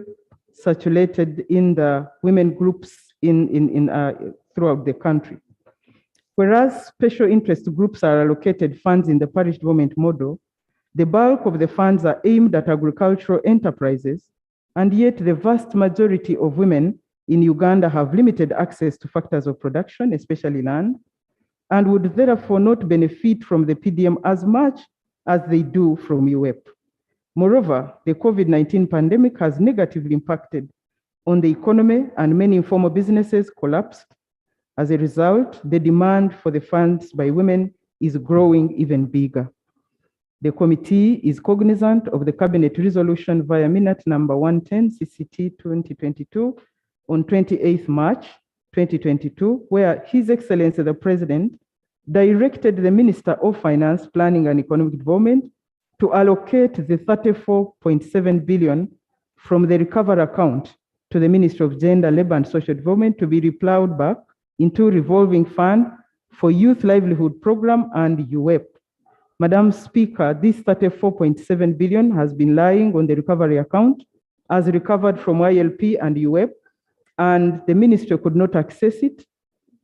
circulated in the women groups throughout the country. Whereas special interest groups are allocated funds in the parish development model, the bulk of the funds are aimed at agricultural enterprises, and yet the vast majority of women in Uganda have limited access to factors of production, especially land, and would therefore not benefit from the PDM as much as they do from UEP. Moreover, the COVID-19 pandemic has negatively impacted on the economy, and many informal businesses collapsed. As a result, the demand for the funds by women is growing even bigger. The committee is cognizant of the Cabinet resolution via minute number 110 CCT 2022 on 28th March 2022, where His Excellency the President directed the Minister of Finance, Planning and Economic Development to allocate the 34.7 billion from the recovery account to the Ministry of Gender, Labour and Social Development to be replowed back into revolving fund for youth livelihood program and UEP. Madam Speaker, this 34.7 billion has been lying on the recovery account as recovered from ILP and UEP, and the ministry could not access it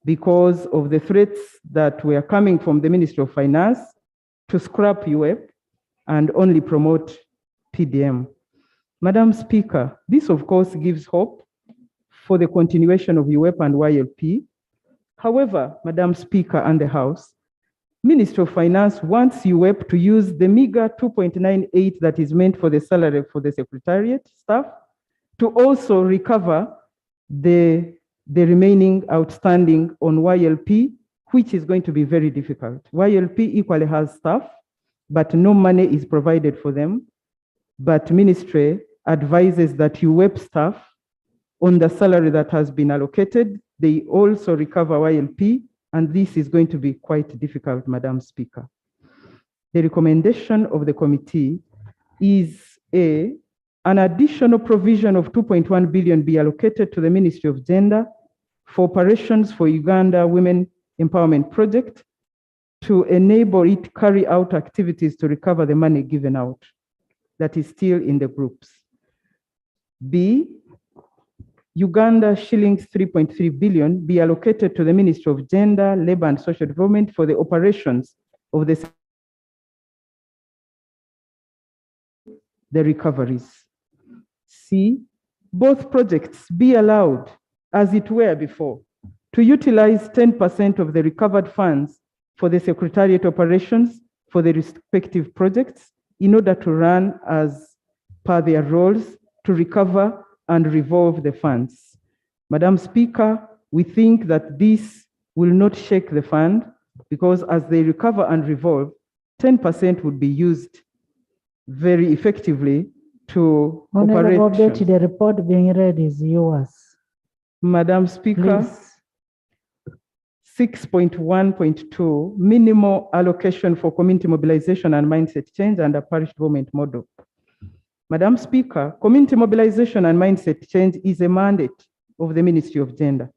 because of the threats that were coming from the Ministry of Finance to scrap UEP and only promote PDM. Madam Speaker, this of course gives hope for the continuation of UEP and YLP. However, Madam Speaker and the House, Ministry of Finance wants UEP to use the meager 2.98 that is meant for the salary for the Secretariat staff to also recover the remaining outstanding on YLP, which is going to be very difficult. YLP equally has staff, but no money is provided for them. But Ministry advises that UEP staff on the salary that has been allocated, they also recover YLP, and this is going to be quite difficult, Madam Speaker. The recommendation of the committee is an additional provision of 2.1 billion be allocated to the Ministry of Gender for operations for Uganda Women Empowerment Project to enable it to carry out activities to recover the money given out that is still in the groups. B, Uganda shillings 3.3 billion be allocated to the Ministry of Gender, Labour and Social Development for the operations of the recoveries. C, both projects be allowed, as it were before, to utilize 10% of the recovered funds for the Secretariat operations for the respective projects in order to run as per their roles to recover and revolve the funds. Madam Speaker, we think that this will not shake the fund because as they recover and revolve, 10% would be used very effectively to Honorable operate. Betty, the report being read is yours. Madam Speaker, 6.1.2, minimal allocation for community mobilization and mindset change under parish development model. Madam Speaker, community mobilization and mindset change is a mandate of the Ministry of Gender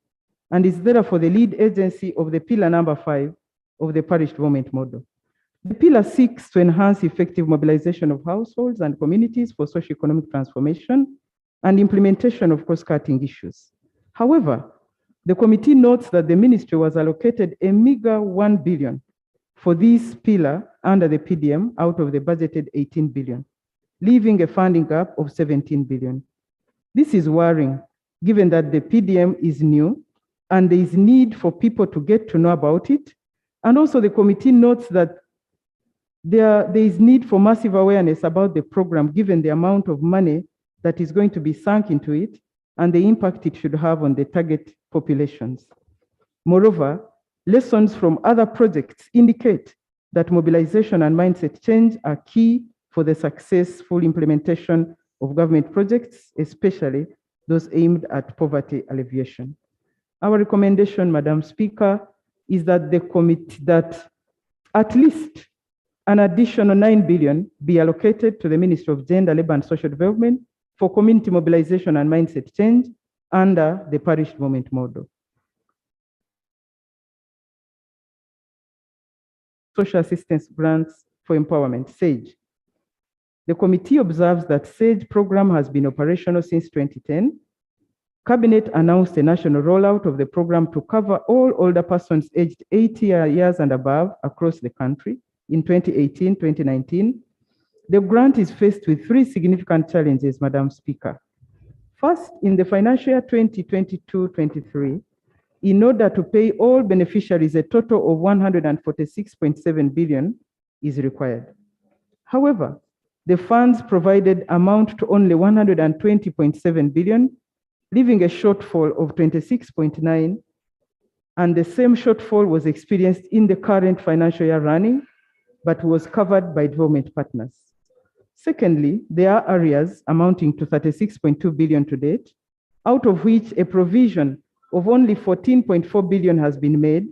and is therefore the lead agency of the pillar number 5 of the parish development model. The pillar seeks to enhance effective mobilization of households and communities for socio-economic transformation and implementation of cross-cutting issues. However, the committee notes that the ministry was allocated a meager 1 billion for this pillar under the PDM out of the budgeted 18 billion, leaving a funding gap of 17 billion. This is worrying given that the PDM is new and there is need for people to get to know about it. And also the committee notes that there is need for massive awareness about the program, given the amount of money that is going to be sunk into it and the impact it should have on the target populations. Moreover, lessons from other projects indicate that mobilization and mindset change are key for the successful implementation of government projects, especially those aimed at poverty alleviation. Our recommendation, Madam Speaker, is that the committee, that at least an additional 9 billion be allocated to the Ministry of Gender, Labour and Social Development for community mobilization and mindset change under the parish development model. Social assistance grants for empowerment, SAGE. The committee observes that SAGE program has been operational since 2010. Cabinet announced a national rollout of the program to cover all older persons aged 80 years and above across the country in 2018-2019. The grant is faced with three significant challenges, Madam Speaker. First, in the financial year 2022-23, in order to pay all beneficiaries, a total of 146.7 billion is required. However, the funds provided amount to only 120.7 billion, leaving a shortfall of 26.9, and the same shortfall was experienced in the current financial year running, but was covered by development partners. Secondly, there are areas amounting to 36.2 billion to date, out of which a provision of only 14.4 billion has been made,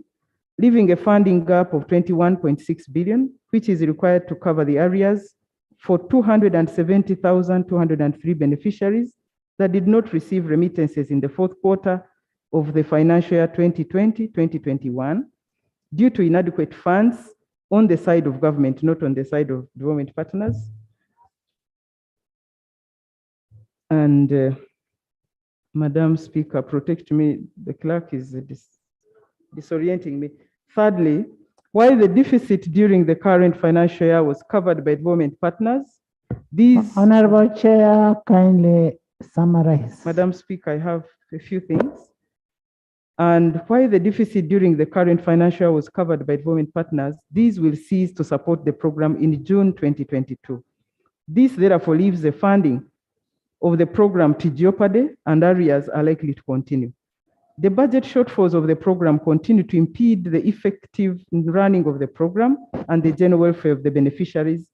leaving a funding gap of 21.6 billion, which is required to cover the areas for 270,203 beneficiaries that did not receive remittances in the fourth quarter of the financial year 2020-2021 due to inadequate funds on the side of government, not on the side of development partners. And Madam Speaker, protect me, the clerk is disorienting me. Thirdly, while the deficit during the current financial year was covered by development partners, these... Honorable Chair, kindly summarize. Madam Speaker, I have a few things. And while the deficit during the current financial year was covered by development partners, these will cease to support the program in June 2022. This therefore leaves the funding of the program to jeopardy, and areas are likely to continue. The budget shortfalls of the program continue to impede the effective running of the program and the general welfare of the beneficiaries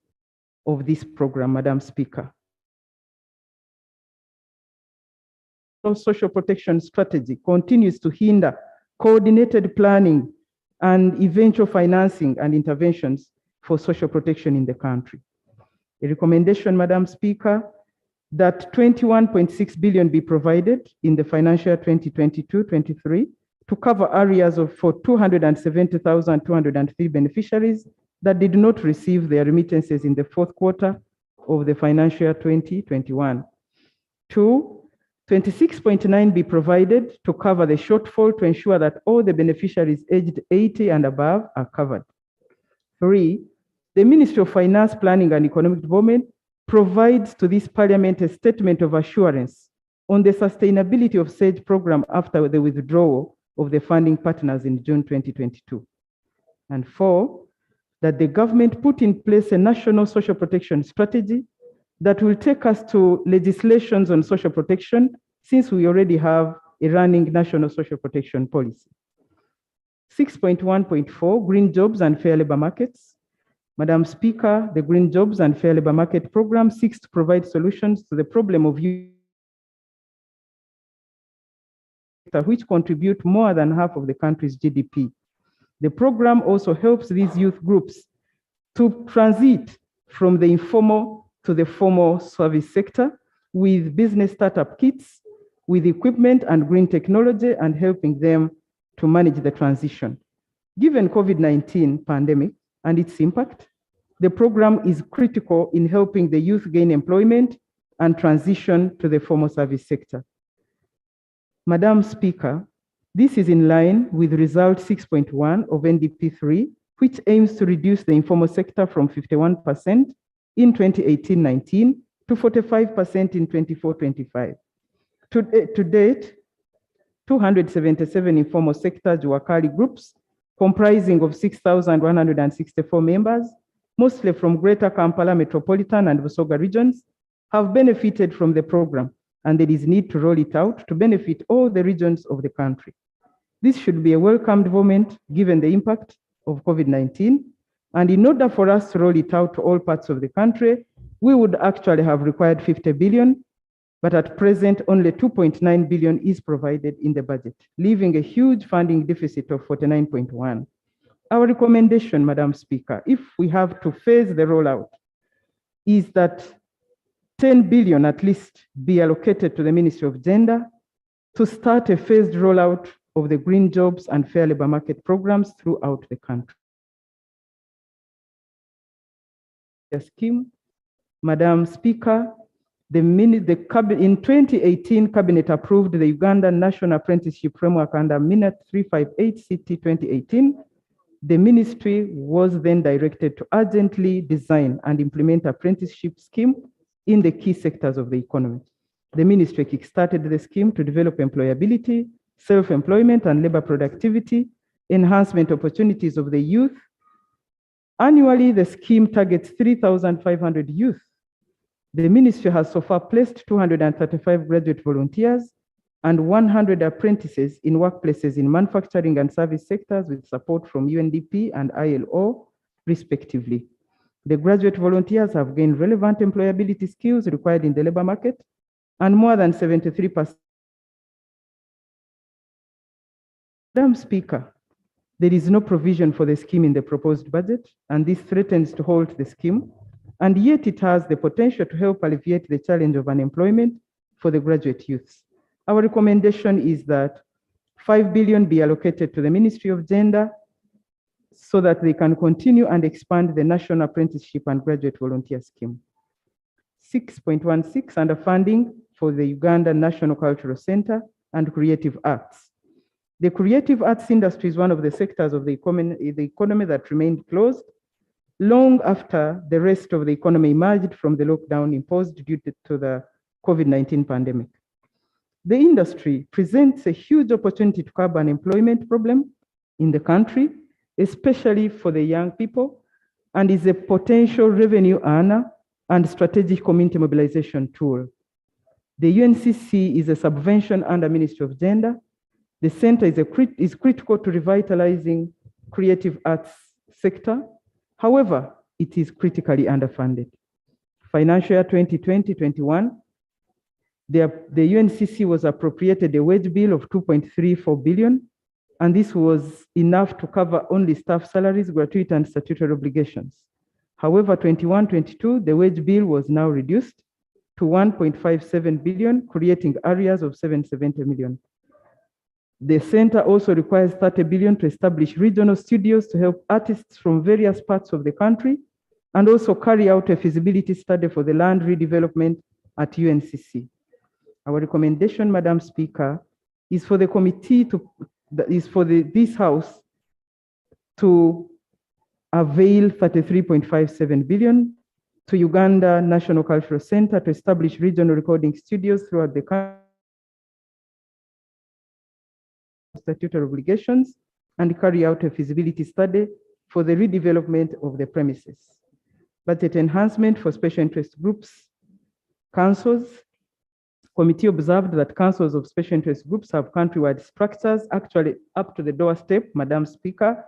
of this program, Madam Speaker. Social protection strategy continues to hinder coordinated planning and eventual financing and interventions for social protection in the country. A recommendation, Madam Speaker, that 21.6 billion be provided in the financial year 2022-23 to cover areas for 270,203 beneficiaries that did not receive their remittances in the fourth quarter of the financial year 2021. 2, 26.9 be provided to cover the shortfall to ensure that all the beneficiaries aged 80 and above are covered. 3, the Ministry of Finance, Planning and Economic Development provides to this Parliament a statement of assurance on the sustainability of SAGE program after the withdrawal of the funding partners in June 2022. And 4, that the government put in place a national social protection strategy that will take us to legislations on social protection, since we already have a running national social protection policy. 6.1.4, green jobs and fair labor markets. Madam Speaker, the Green Jobs and Fair Labor Market Program seeks to provide solutions to the problem of youth, which contribute more than half of the country's GDP. The program also helps these youth groups to transit from the informal to the formal service sector with business startup kits, with equipment and green technology, and helping them to manage the transition. Given COVID-19 pandemic and its impact, the program is critical in helping the youth gain employment and transition to the formal service sector. Madam Speaker, this is in line with result 6.1 of NDP 3, which aims to reduce the informal sector from 51% in 2018-19 to 45% in 24-25. To date, 277 informal sector Juakali groups comprising of 6,164 members, mostly from Greater Kampala Metropolitan and Busoga regions, have benefited from the program, and there is need to roll it out to benefit all the regions of the country. This should be a welcome development given the impact of COVID-19, and in order for us to roll it out to all parts of the country, we would actually have required 50 billion, but at present only 2.9 billion is provided in the budget, leaving a huge funding deficit of 49.1. Our recommendation, Madam Speaker, if we have to phase the rollout, is that 10 billion at least be allocated to the Ministry of Gender to start a phased rollout of the green jobs and fair labor market programs throughout the country. The scheme, Madam Speaker, in 2018, Cabinet approved the Uganda National Apprenticeship Framework under Minute 358 CT 2018. The ministry was then directed to urgently design and implement apprenticeship scheme in the key sectors of the economy. The ministry kickstarted the scheme to develop employability, self-employment and labor productivity, enhancement opportunities of the youth. Annually, the scheme targets 3,500 youth. The ministry has so far placed 235 graduate volunteers and 100 apprentices in workplaces in manufacturing and service sectors with support from UNDP and ILO, respectively. The graduate volunteers have gained relevant employability skills required in the labor market, and more than 73%. Madam Speaker, there is no provision for the scheme in the proposed budget, and this threatens to halt the scheme, and yet it has the potential to help alleviate the challenge of unemployment for the graduate youths. Our recommendation is that 5 billion be allocated to the Ministry of Gender so that they can continue and expand the National Apprenticeship and Graduate Volunteer Scheme. 6.16 under funding for the Uganda National Cultural Center and Creative Arts. The creative arts industry is one of the sectors of the economy that remained closed long after the rest of the economy emerged from the lockdown imposed due to the COVID-19 pandemic. The industry presents a huge opportunity to curb unemployment problem in the country, especially for the young people, and is a potential revenue earner and strategic community mobilization tool. The UNCC is a subvention under Ministry of Gender. The center is critical to revitalizing creative arts sector. However, it is critically underfunded. Financial year 2020-21, the UNCC was appropriated a wage bill of 2.34 billion, and this was enough to cover only staff salaries, gratuity, and statutory obligations. However, 21-22, the wage bill was now reduced to 1.57 billion, creating areas of 770 million. The center also requires 30 billion to establish regional studios to help artists from various parts of the country, and also carry out a feasibility study for the land redevelopment at UNCC. Our recommendation, Madam Speaker, is for the committee this House to avail 33.57 billion to Uganda National Cultural Center to establish regional recording studios throughout the country, statutory obligations, and carry out a feasibility study for the redevelopment of the premises. Budget enhancement for special interest groups, councils. Committee observed that councils of special interest groups have countrywide structures, actually up to the doorstep, Madam Speaker.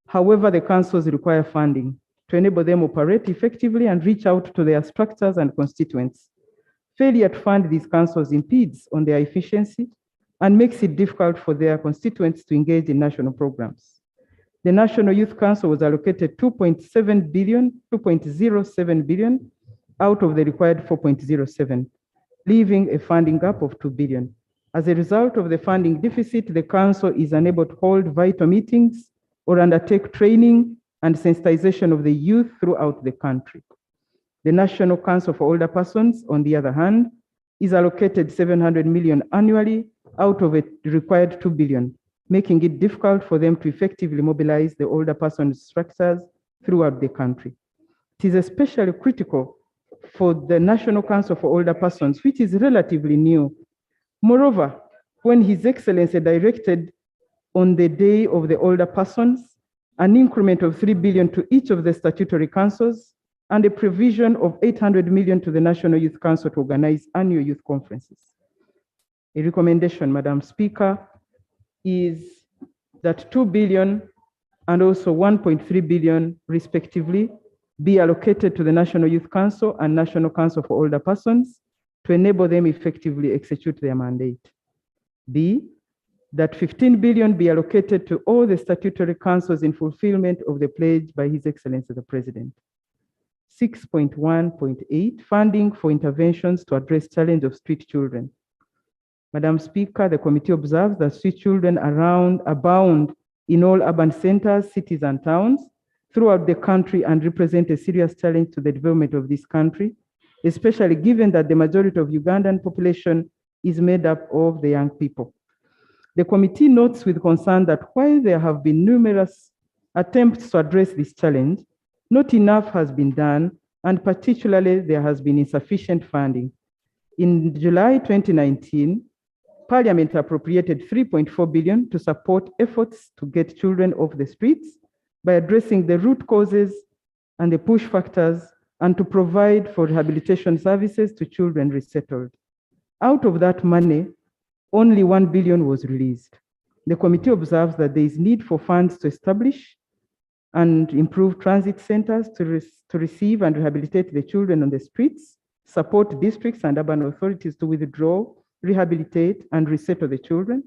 However, the councils require funding to enable them operate effectively and reach out to their structures and constituents. Failure to fund these councils impedes on their efficiency and makes it difficult for their constituents to engage in national programs. The National Youth Council was allocated 2.07 billion out of the required 4.07, leaving a funding gap of 2 billion. As a result of the funding deficit, the council is unable to hold vital meetings or undertake training and sensitization of the youth throughout the country. The National Council for Older Persons, on the other hand, is allocated 700 million annually out of a required 2 billion, making it difficult for them to effectively mobilize the older persons structures throughout the country. It is especially critical for the National Council for Older Persons, which is relatively new. Moreover, when His Excellency directed on the Day of the Older Persons, an increment of 3 billion to each of the statutory councils and a provision of 800 million to the National Youth Council to organize annual youth conferences. A recommendation, Madam Speaker, is that 2 billion and also 1.3 billion respectively be allocated to the National Youth Council and National Council for Older Persons to enable them effectively execute their mandate. B, that 15 billion be allocated to all the statutory councils in fulfillment of the pledge by His Excellency the President. 6.1.8, funding for interventions to address challenge of street children. Madam Speaker, the committee observes that street children abound in all urban centers, cities, and towns throughout the country and represent a serious challenge to the development of this country, especially given that the majority of Ugandan population is made up of the young people. The committee notes with concern that while there have been numerous attempts to address this challenge, not enough has been done, and particularly there has been insufficient funding. In July 2019, Parliament appropriated 3.4 billion to support efforts to get children off the streets by addressing the root causes and the push factors and to provide for rehabilitation services to children resettled. Out of that money, only 1 billion was released. The committee observes that there is need for funds to establish and improve transit centers to receive and rehabilitate the children on the streets, support districts and urban authorities to withdraw, rehabilitate, and resettle the children,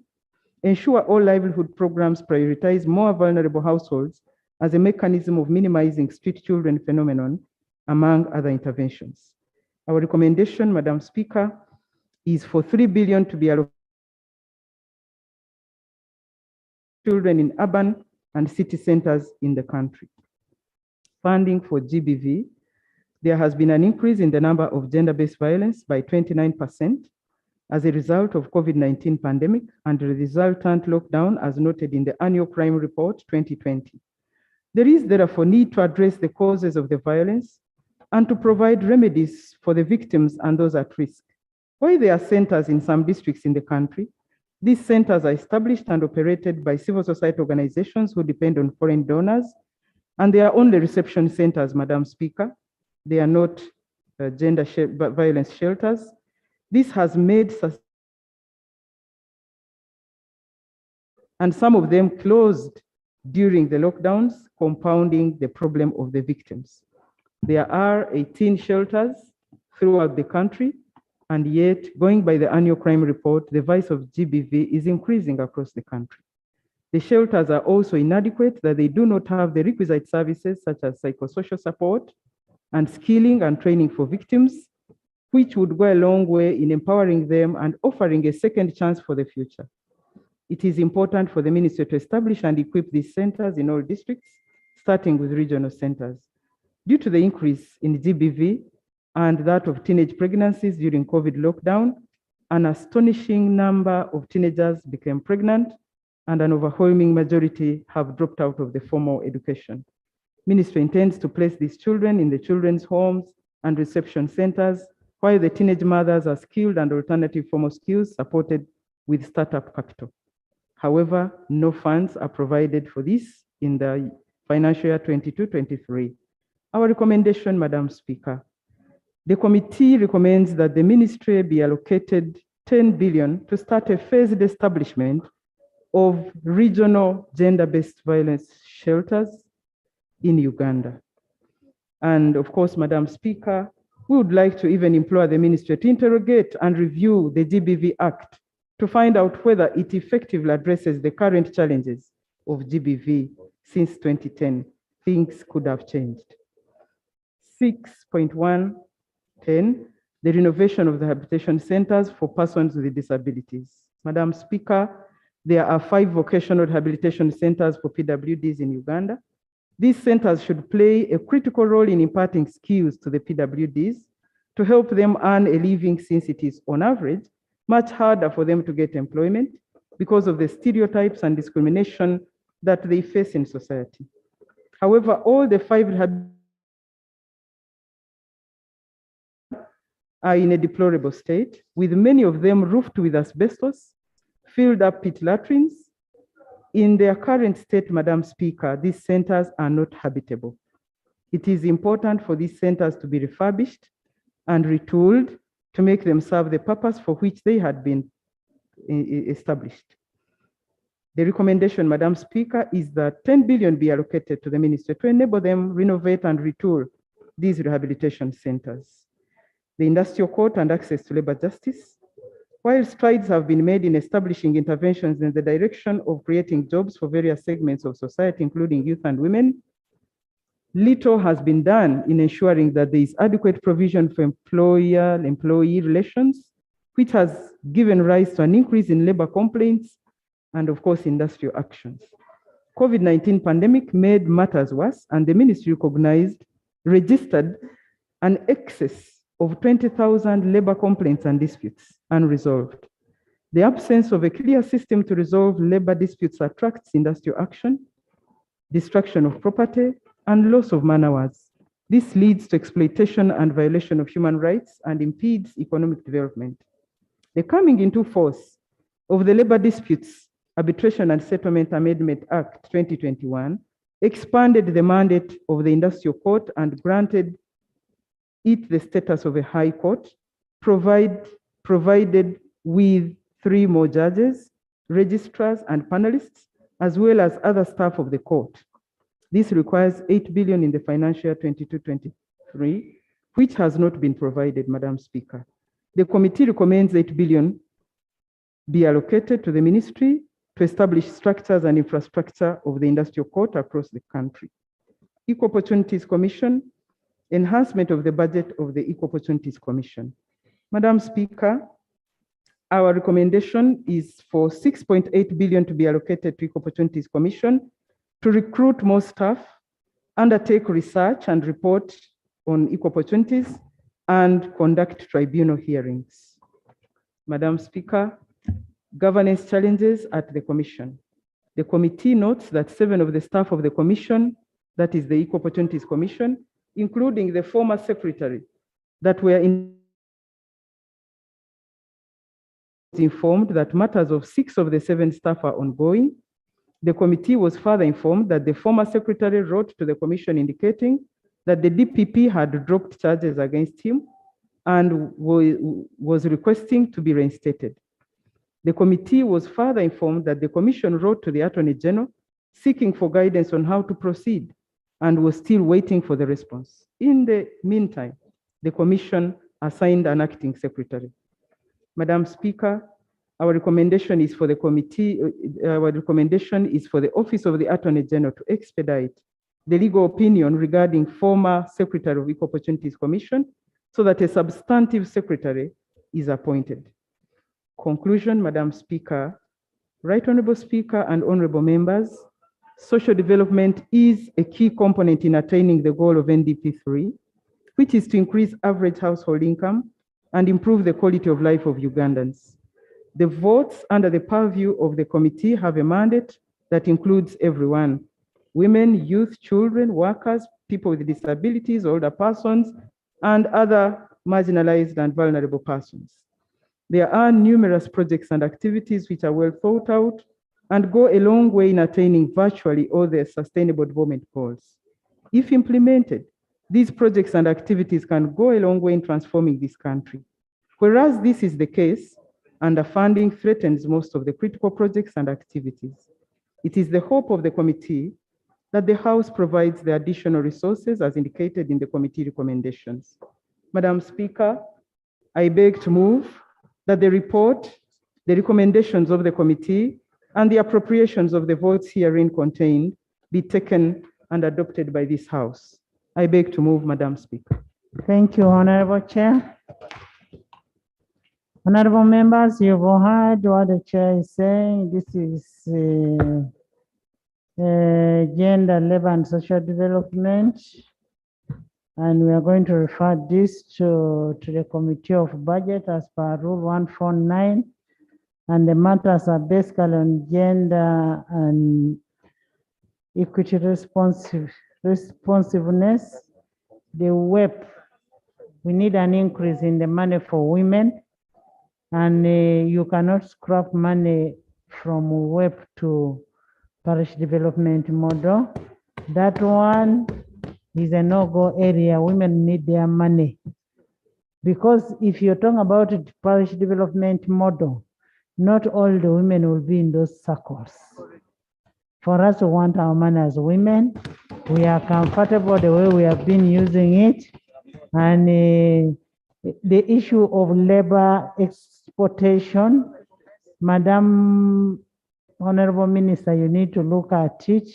ensure all livelihood programs prioritize more vulnerable households as a mechanism of minimizing street children phenomenon, among other interventions. Our recommendation, Madam Speaker, is for 3 billion to be allocated to children in urban and city centers in the country. Funding for GBV, there has been an increase in the number of gender-based violence by 29% as a result of COVID-19 pandemic and the resultant lockdown as noted in the annual crime report 2020. There is therefore need to address the causes of the violence and to provide remedies for the victims and those at risk. While there are centers in some districts in the country, these centers are established and operated by civil society organizations who depend on foreign donors, and they are only reception centers, Madam Speaker. They are not gender violence shelters. This has made, and some of them closed during the lockdowns, compounding the problem of the victims. There are 18 shelters throughout the country, and yet, going by the annual crime report, the vice of GBV is increasing across the country. The shelters are also inadequate, that they do not have the requisite services such as psychosocial support and skilling and training for victims, which would go a long way in empowering them and offering a second chance for the future. It is important for the ministry to establish and equip these centers in all districts, starting with regional centers. Due to the increase in GBV and that of teenage pregnancies during COVID lockdown, an astonishing number of teenagers became pregnant and an overwhelming majority have dropped out of the formal education. Ministry intends to place these children in the children's homes and reception centers, while the teenage mothers are skilled and alternative formal skills supported with startup capital. However, no funds are provided for this in the financial year 22-23. Our recommendation, Madam Speaker, the committee recommends that the ministry be allocated 10 billion to start a phased establishment of regional gender-based violence shelters in Uganda. And of course, Madam Speaker, we would like to even implore the ministry to interrogate and review the GBV Act to find out whether it effectively addresses the current challenges of GBV since 2010. Things could have changed. 6.110, the renovation of the habitation centers for persons with disabilities. Madam Speaker, there are 5 vocational rehabilitation centers for PWDs in Uganda. These centers should play a critical role in imparting skills to the PWDs to help them earn a living, since it is, on average, much harder for them to get employment because of the stereotypes and discrimination that they face in society. However, all the 5 are in a deplorable state, with many of them roofed with asbestos, filled up pit latrines. In their current state, Madam Speaker, these centers are not habitable. It is important for these centers to be refurbished and retooled to make them serve the purpose for which they had been established. The recommendation, Madam Speaker, is that 10 billion be allocated to the ministry to enable them renovate and retool these rehabilitation centers. The industrial court and access to labor justice. While strides have been made in establishing interventions in the direction of creating jobs for various segments of society, including youth and women, little has been done in ensuring that there is adequate provision for employer-employee relations, which has given rise to an increase in labor complaints and, of course, industrial actions. COVID-19 pandemic made matters worse, and the ministry registered an excess of 20,000 labor complaints and disputes unresolved. The absence of a clear system to resolve labor disputes attracts industrial action, destruction of property, and loss of man hours. This leads to exploitation and violation of human rights and impedes economic development. The coming into force of the Labor Disputes Arbitration and Settlement Amendment Act 2021 expanded the mandate of the Industrial Court and granted it the status of a high court, provided with 3 more judges, registrars, and panelists, as well as other staff of the court. This requires 8 billion in the financial year 22-23, which has not been provided, Madam Speaker. The committee recommends 8 billion be allocated to the ministry to establish structures and infrastructure of the industrial court across the country. Equal Opportunities Commission, enhancement of the budget of the Equal Opportunities Commission. Madam Speaker, our recommendation is for 6.8 billion to be allocated to Equal Opportunities Commission to recruit more staff, undertake research and report on equal opportunities, and conduct tribunal hearings. Madam Speaker, governance challenges at the Commission. The committee notes that 7 of the staff of the Commission, that is the Equal Opportunities Commission, including the former secretary, that were informed that matters of 6 of the 7 staff are ongoing. The committee was further informed that the former secretary wrote to the commission indicating that the DPP had dropped charges against him and was requesting to be reinstated. The committee was further informed that the commission wrote to the Attorney General seeking for guidance on how to proceed and was still waiting for the response. In the meantime, the commission assigned an acting secretary. Madam Speaker, our recommendation is for the committee, our recommendation is for the Office of the Attorney General to expedite the legal opinion regarding former Secretary of Equal Opportunities Commission so that a substantive secretary is appointed. Conclusion, Madam Speaker, Right Honorable Speaker and honorable members, social development is a key component in attaining the goal of NDP3, which is to increase average household income and improve the quality of life of Ugandans. The votes under the purview of the committee have a mandate that includes everyone: women, youth, children, workers, people with disabilities, older persons, and other marginalized and vulnerable persons. There are numerous projects and activities which are well thought out and go a long way in attaining virtually all the sustainable development goals. If implemented, these projects and activities can go a long way in transforming this country. Whereas this is the case, underfunding threatens most of the critical projects and activities. It is the hope of the committee that the House provides the additional resources as indicated in the committee recommendations. Madam Speaker, I beg to move that the report, the recommendations of the committee, and the appropriations of the votes herein contained be taken and adopted by this House. I beg to move, Madam Speaker. Thank you, Honorable Chair. Honorable members, you've heard what the chair is saying. This is gender, labor, and social development. And we are going to refer this to the Committee of Budget as per Rule 149. And the matters are basically on gender and equity responsiveness, the WEP, We need an increase in the money for women, and you cannot scrap money from WEP to parish development model. That one is a no-go area. Women need their money. Because if you're talking about a parish development model, not all the women will be in those circles. For us to want our money as women, we are comfortable the way we have been using it. And the issue of labor exploitation, Madam Honorable Minister, you need to look at it.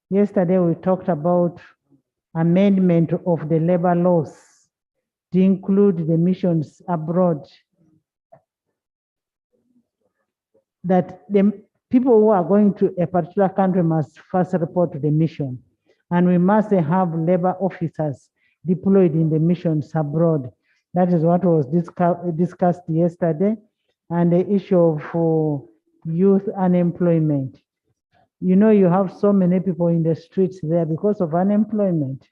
Yesterday, we talked about amendment of the labor laws to include the missions abroad. That the people who are going to a particular country must first report to the mission. And we must have labor officers deployed in the missions abroad. That is what was discussed yesterday. And the issue of youth unemployment. You know, you have so many people in the streets there because of unemployment.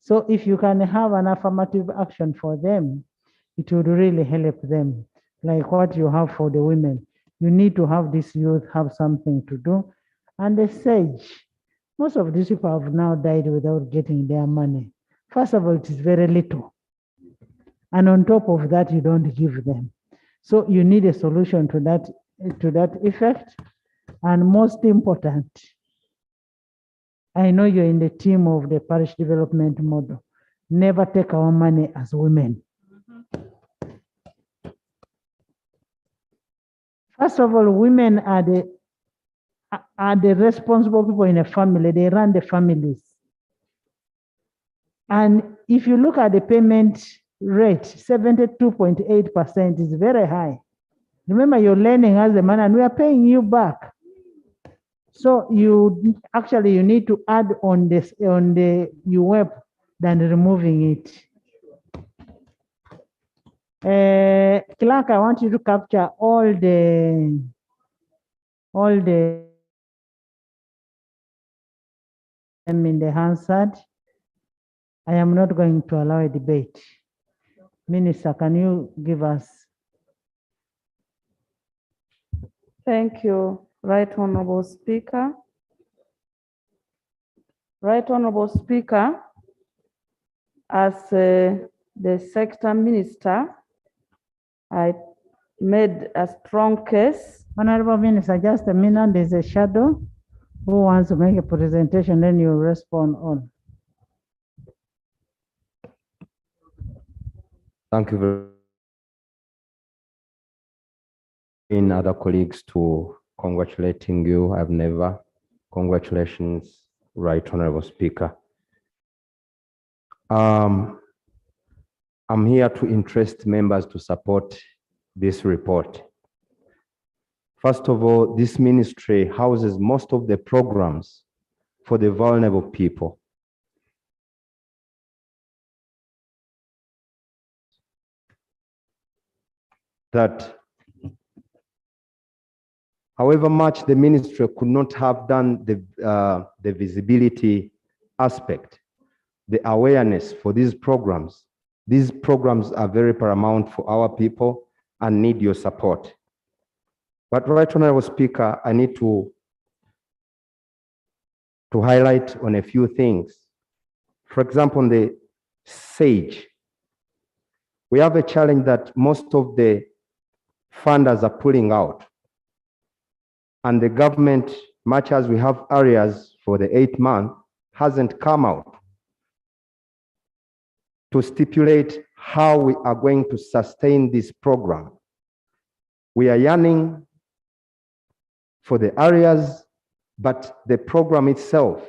So if you can have an affirmative action for them, it would really help them, like what you have for the women. You need to have this youth have something to do. And the SAGE, most of these people have now died without getting their money. First of all, it is very little. And on top of that, you don't give them. So you need a solution to that effect. And most important, I know you're in the team of the parish development model. Never take our money as women. First of all, women are the responsible people in a family. They run the families. And if you look at the payment rate, 72.8% is very high. Remember, you're learning as a man and we are paying you back. So you need to add on this on the UWEP than removing it. Clark, I want you to capture all the in the Hansard. I am not going to allow a debate. Minister, can you give us? Thank you, Right Honorable Speaker. Right Honorable Speaker, as the sector minister, I made a strong case. Honorable Minister, just a minute, there's a shadow who wants to make a presentation, then you respond on. Thank you very much. In other colleagues to congratulating you. I've never. Congratulations, Right Honorable Speaker. I'm here to interest members to support this report. First of all, this ministry houses most of the programs for the vulnerable people. That however much the ministry could not have done the visibility aspect, the awareness for these programs are very paramount for our people and need your support. But Right Honorable Speaker, I need to highlight on a few things. For example, on the SAGE, we have a challenge that most of the funders are pulling out. And the government, much as we have areas for the 8 months, hasn't come out to stipulate how we are going to sustain this program. We are yearning for the areas, but the program itself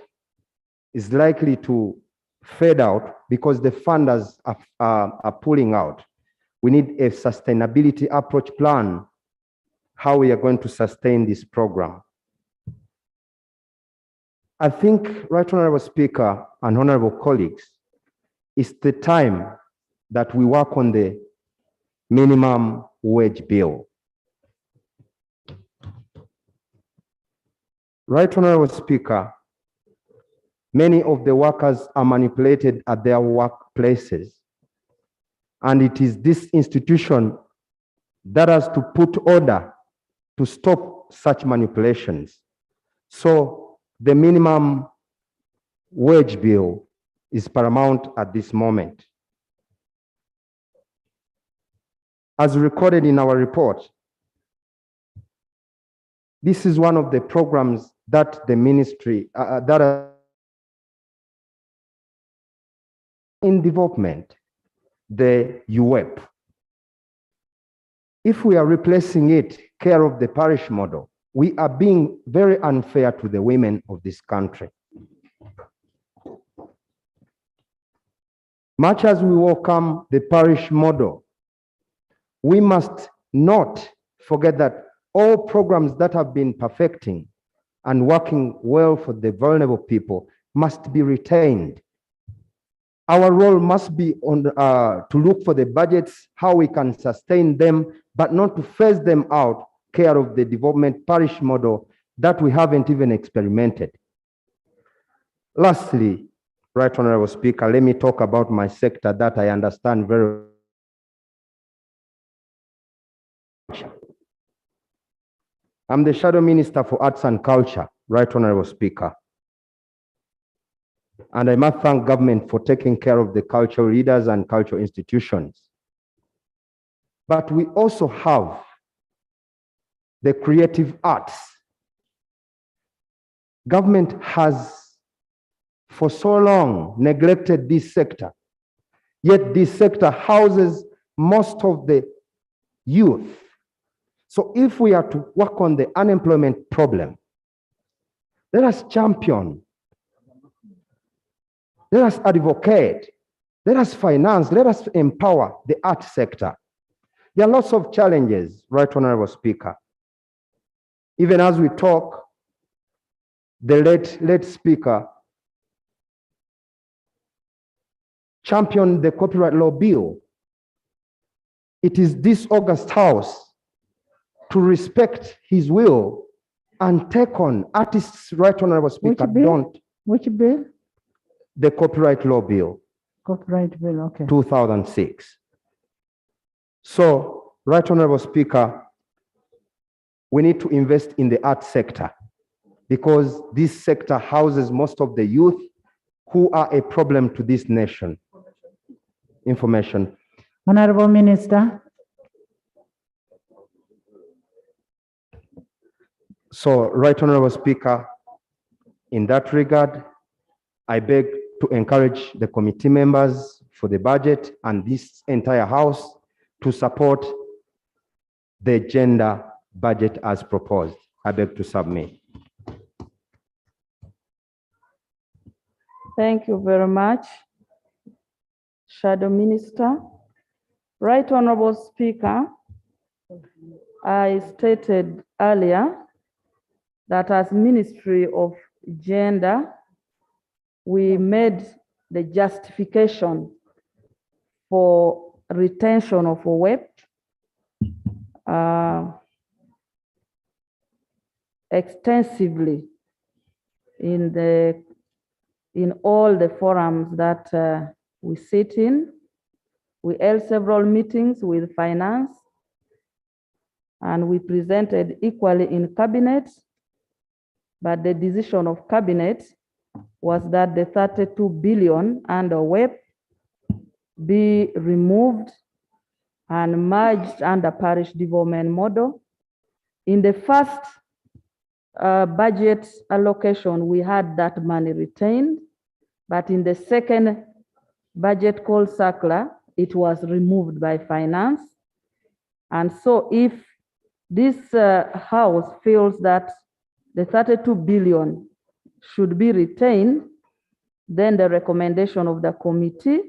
is likely to fade out because the funders are pulling out. We need a sustainability approach plan, how we are going to sustain this program. I think, Right Honorable Speaker and honorable colleagues, it's the time that we work on the minimum wage bill. Right Honorable Speaker, many of the workers are manipulated at their workplaces, And it is this institution that has to put order to stop such manipulations. So the minimum wage bill is paramount at this moment. As recorded in our report, this is one of the programs that the ministry that are in development, the UWEP. If we are replacing it, care of the parish model, we are being very unfair to the women of this country. Much as we welcome the parish model, we must not forget that all programs that have been perfecting and working well for the vulnerable people must be retained. Our role must be on to look for the budgets, how we can sustain them, but not to phase them out, care of the development parish model that we haven't even experimented. Lastly, Right Honorable Speaker, let me talk about my sector that I understand very well. I'm the Shadow Minister for Arts and Culture, Right Honorable Speaker. And I must thank government for taking care of the cultural leaders and cultural institutions. But we also have the creative arts. Government has for so long neglected this sector, yet this sector houses most of the youth. So if we are to work on the unemployment problem, let us champion, let us advocate, let us finance, let us empower the art sector. There are lots of challenges, Right Honorable Speaker. Even as we talk, the late speaker championed the copyright law bill. It is this August House to respect his will and take on artists, Right Honorable Speaker. Which bill? The copyright law bill. Copyright bill, okay. 2006. So, Right Honorable Speaker, we need to invest in the art sector because this sector houses most of the youth who are a problem to this nation. Information. Honorable Minister. So, Right Honorable Speaker, in that regard, I beg to encourage the committee members for the budget and this entire House to support the gender budget as proposed. I beg to submit. Thank you very much, Shadow Minister. Right Honorable Speaker, I stated earlier that as Ministry of Gender, we made the justification for retention of WEP extensively in all the forums that we sit in. We held several meetings with finance, and we presented equally in cabinet, but the decision of cabinet was that the 32 billion under WEP be removed and merged under parish development model. In the first budget allocation, we had that money retained, but in the second budget call circular, it was removed by finance. And so if this House feels that the 32 billion should be retained, then the recommendation of the committee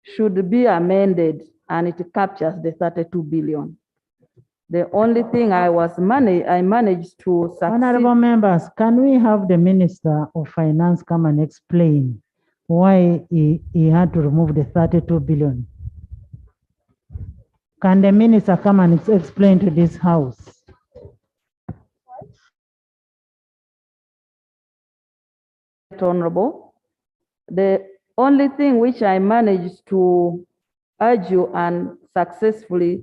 should be amended and it captures the 32 billion. The only thing I managed to succeed. Honorable members, can we have the Minister of Finance come and explain why he had to remove the 32 billion? Can the Minister come and explain to this House? Honorable, the only thing which I managed to Aju and successfully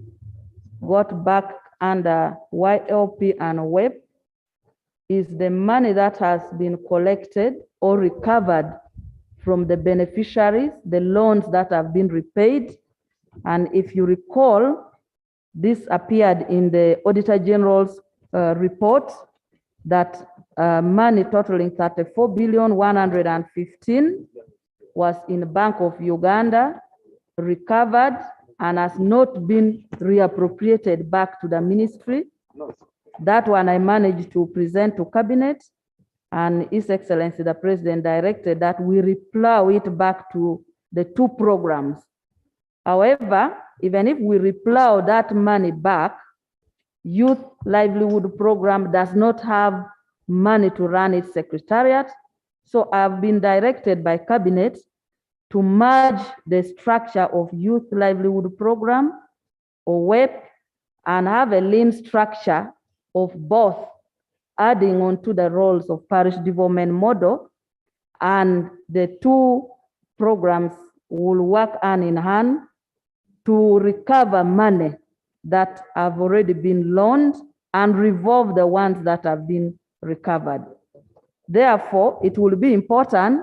got back under YLP and WEP is the money that has been collected or recovered from the beneficiaries, the loans that have been repaid. And if you recall, this appeared in the Auditor General's report that money totaling 34,115 was in the Bank of Uganda, recovered, and has not been reappropriated back to the ministry. That one I managed to present to Cabinet, and His Excellency the President directed that we replow it back to the two programs. However, even if we replow that money back, Youth Livelihood Program does not have money to run its secretariat. So I've been directed by Cabinet to merge the structure of Youth Livelihood Program or WEP and have a lean structure of both, adding on to the roles of parish development model, and the two programs will work hand in hand to recover money that have already been loaned and revolve the ones that have been recovered. Therefore, it will be important.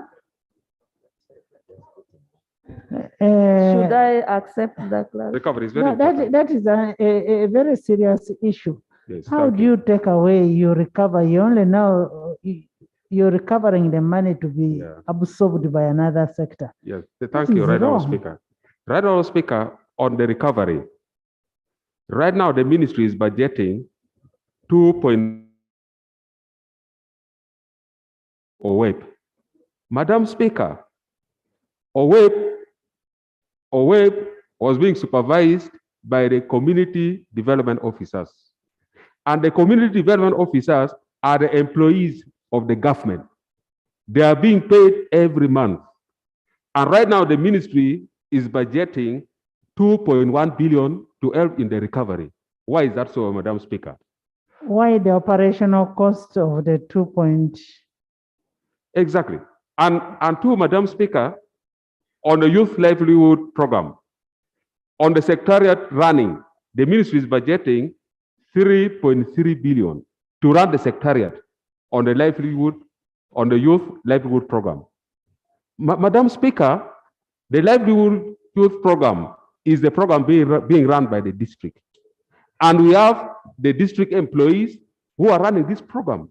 Should I accept that? Recovery is very No, important. that is a very serious issue. Yes, How do you take away your recover? You only know you're recovering the money to be absorbed by another sector. Yes, thank That you, is Right Honourable wrong. Speaker. Right Honourable Speaker, on the recovery, right now the ministry is budgeting 2. OWEP. Madam Speaker, OWEP was being supervised by the community development officers. And the community development officers are the employees of the government. They are being paid every month. And right now the ministry is budgeting 2.1 billion to help in the recovery. Why is that so, Madam Speaker? Why the operational cost of the 2. Exactly. And to Madam Speaker, on the Youth Livelihood Program, on the secretariat running, the ministry is budgeting 3.3 billion to run the secretariat on the Youth Livelihood Program. Madam Speaker, the Livelihood Youth Program is the program being run by the district. And we have the district employees who are running this program.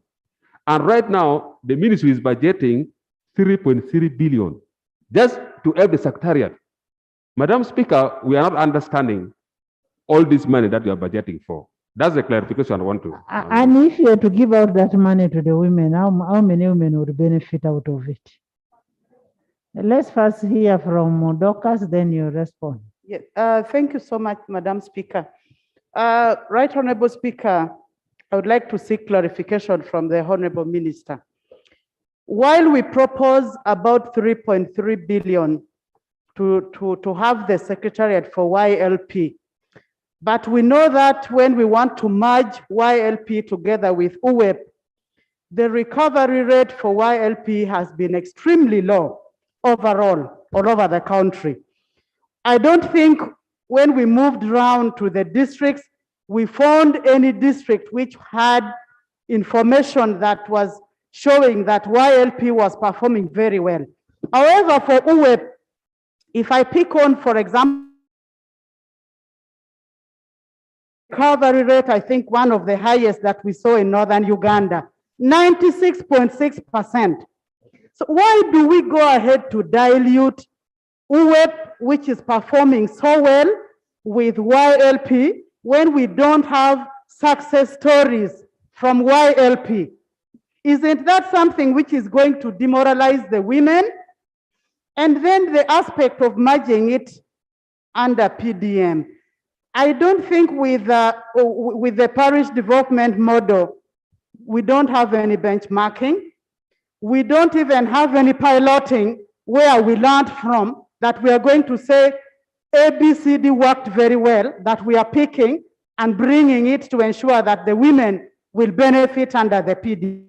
And right now, the ministry is budgeting 3.3 billion just to help the secretariat. Madam Speaker, we are not understanding all this money that we are budgeting for. That's the clarification I want to. And if you are to give out that money to the women, how many women would benefit out of it? Let's first hear from Dorcas, then you respond. Yes, thank you so much, Madam Speaker. Right Honorable Speaker, I would like to seek clarification from the Honorable Minister. While we propose about 3.3 billion to have the Secretariat for YLP, but we know that when we want to merge YLP together with UWEP, the recovery rate for YLP has been extremely low overall, all over the country. I don't think when we moved around to the districts, we found any district which had information that was showing that YLP was performing very well. However, for UWEP, if I pick on, for example, recovery rate, I think one of the highest that we saw in northern Uganda, 96.6%. So why do we go ahead to dilute UWEP, which is performing so well, with YLP when we don't have success stories from YLP? Isn't that something which is going to demoralize the women? And then the aspect of merging it under PDM. I don't think with the parish development model, we don't have any benchmarking. We don't even have any piloting where we learned from that we are going to say ABCD worked very well, that we are picking and bringing it to ensure that the women will benefit under the PD.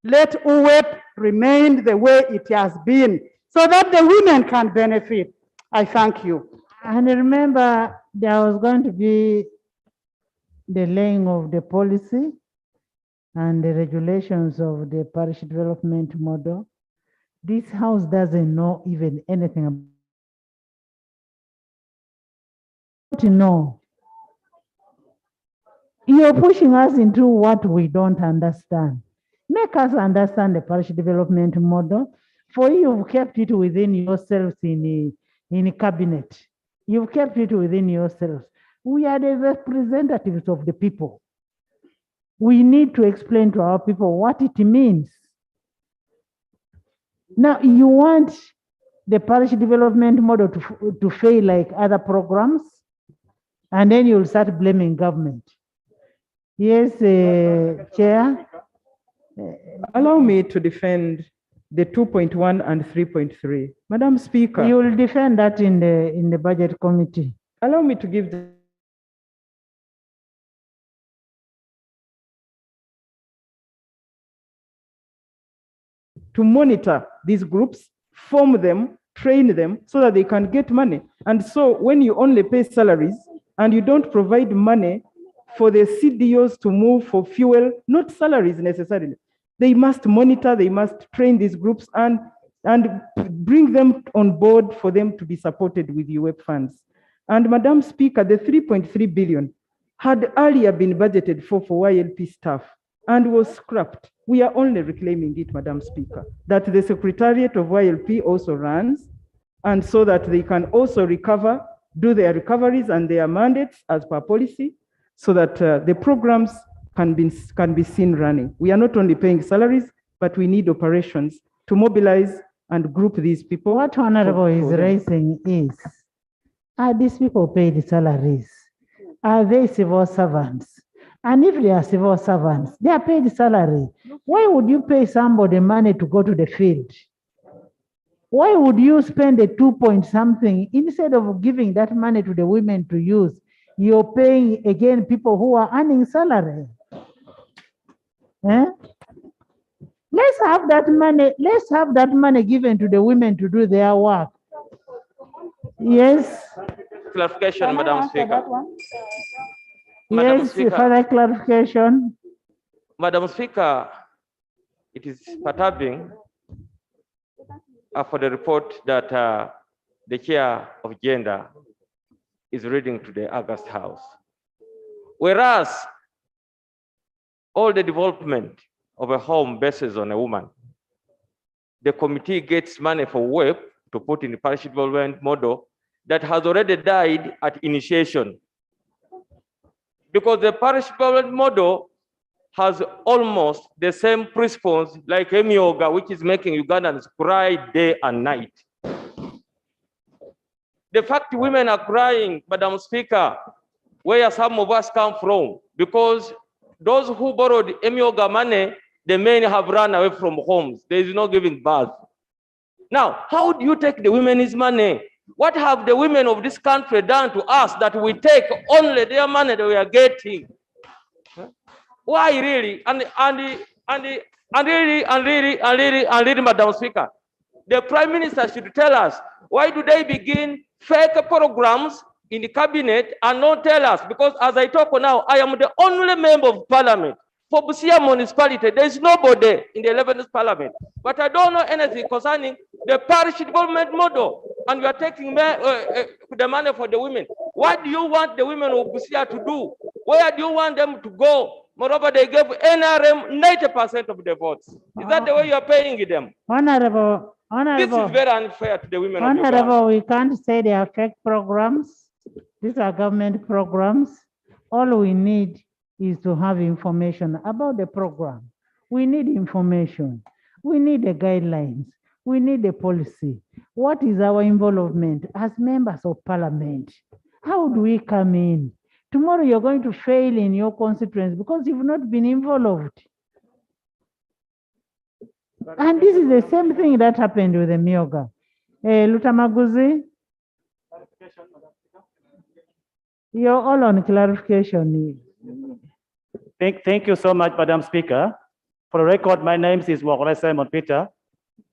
Let UWEP remain the way it has been so that the women can benefit. I thank you. And remember, there was going to be the laying of the policy and the regulations of the parish development model. This house doesn't know even anything about to know. You're pushing us into what we don't understand. Make us understand the parish development model. For you've kept it within yourselves in cabinet. You've kept it within yourselves. We are the representatives of the people. We need to explain to our people what it means. Now, you want the parish development model to fail like other programs, and then you'll start blaming government. Yes, Chair. Allow me to defend the 2.1 and 3.3. Madam Speaker. You will defend that in the budget committee. Allow me to give the to monitor these groups, form them, train them so that they can get money. And so when you only pay salaries and you don't provide money for the CDOs to move for fuel, not salaries necessarily, they must monitor, they must train these groups and bring them on board for them to be supported with UEP funds. And Madam Speaker, the 3.3 billion had earlier been budgeted for YLP staff and was scrapped. We are only reclaiming it, Madam Speaker, that the Secretariat of YLP also runs, and so that they can also recover, do their recoveries and their mandates as per policy, so that the programs can be seen running. We are not only paying salaries, but we need operations to mobilize and group these people. What Honorable is raising is, are these people paid salaries? Are they civil servants? And if they are civil servants, they are paid salary. Why would you pay somebody money to go to the field? Why would you spend a 2 point something instead of giving that money to the women to use? You're paying again people who are earning salary. Eh? Let's have that money. Let's have that money given to the women to do their work. Yes. Clarification, Madam Speaker. Madam yes, Speaker. Further clarification. Madam Speaker, it is perturbing for the report that the chair of gender is reading to the August House. Whereas all the development of a home bases on a woman, the committee gets money for WEP to put in the parish development model that has already died at initiation. Because the parish development model has almost the same principles like Emioga, which is making Ugandans cry day and night. The fact women are crying, Madam Speaker, where some of us come from, because those who borrowed Emioga money, the men have run away from homes. There is no giving birth. Now, how do you take the women's money? What have the women of this country done to us that we take only their money that we are getting? Why really? And really, Madam Speaker, the Prime Minister should tell us, why do they begin fake programs in the cabinet and not tell us? Because as I talk now, I am the only member of Parliament. For Busia municipality, there is nobody in the 11th Parliament. But I don't know anything concerning the parish development model. And we are taking the money for the women. What do you want the women of Busia to do? Where do you want them to go? Moreover, they gave NRM 90% of the votes. Is that the way you are paying them? Honorable, this is very unfair to the women of Uganda. Honorable, we can't say they are fake programs. These are government programs. All we need is to have information about the program. We need information. We need the guidelines. We need the policy. What is our involvement as members of Parliament? How do we come in? Tomorrow you're going to fail in your constituency because you've not been involved. And this is the same thing that happened with the Mioga. Lutamaguzi, you're all on clarification. Thank you so much, Madam Speaker. For the record, my name is Wakole Simon Peter.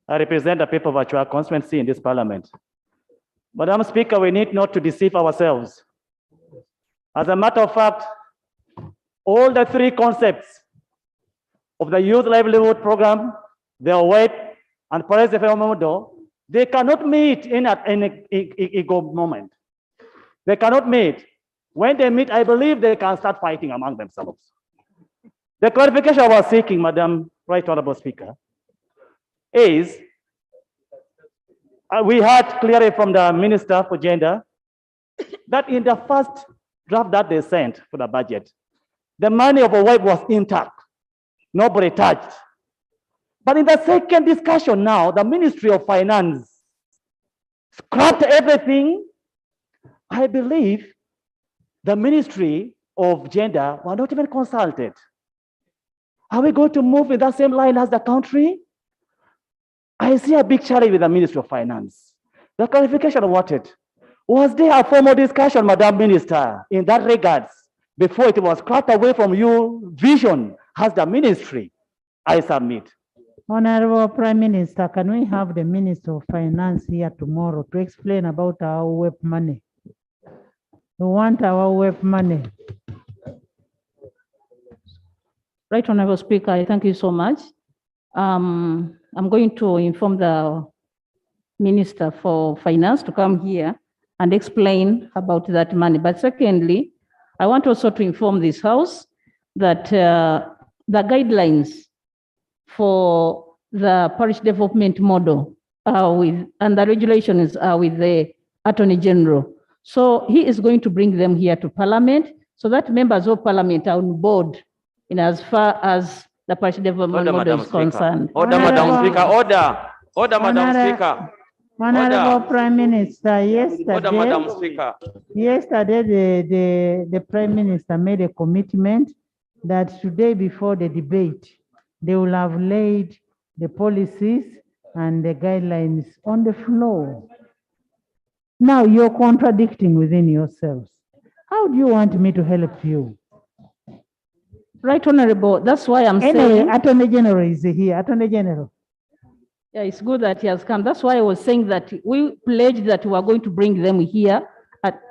I represent the people of our constituency in this parliament. Madam Speaker, we need not to deceive ourselves. As a matter of fact, all the three concepts of the youth livelihood program, their weight and policy development model, they cannot meet in a moment. They cannot meet. When they meet, I believe they can start fighting among themselves. The clarification I was seeking, Madam Right Honorable Speaker, is we heard clearly from the Minister for Gender that in the first draft that they sent for the budget, the money of a wife was intact, nobody touched. But in the second discussion now, the Ministry of Finance scrapped everything. I believe the Ministry of Gender were not even consulted. Are we going to move in that same line as the country? I see a big challenge with the Ministry of Finance. The clarification I wanted, was there a formal discussion, Madam Minister, in that regards, before it was cut away from your vision as the ministry? I submit. Honorable Prime Minister, can we have the Minister of Finance here tomorrow to explain about our web money? We want our web money. Right, Honorable Speaker, I thank you so much. I'm going to inform the Minister for Finance to come here and explain about that money. But secondly, I want also to inform this House that the guidelines for the parish development model and the regulations are with the Attorney General. So he is going to bring them here to Parliament so that members of Parliament are on board in as far as the parish development model is concerned. Order, Madam Speaker. Order. Order, Madam Speaker. Honorable Prime Minister, yesterday, Order, Madam Speaker. Yesterday, the Prime Minister made a commitment that today before the debate, they will have laid the policies and the guidelines on the floor. Now you're contradicting within yourselves. How do you want me to help you? Right, Honorable, that's why I'm Anyway, saying. Attorney General is here, Attorney General. Yeah, it's good that he has come. That's why I was saying that we pledged that we are going to bring them here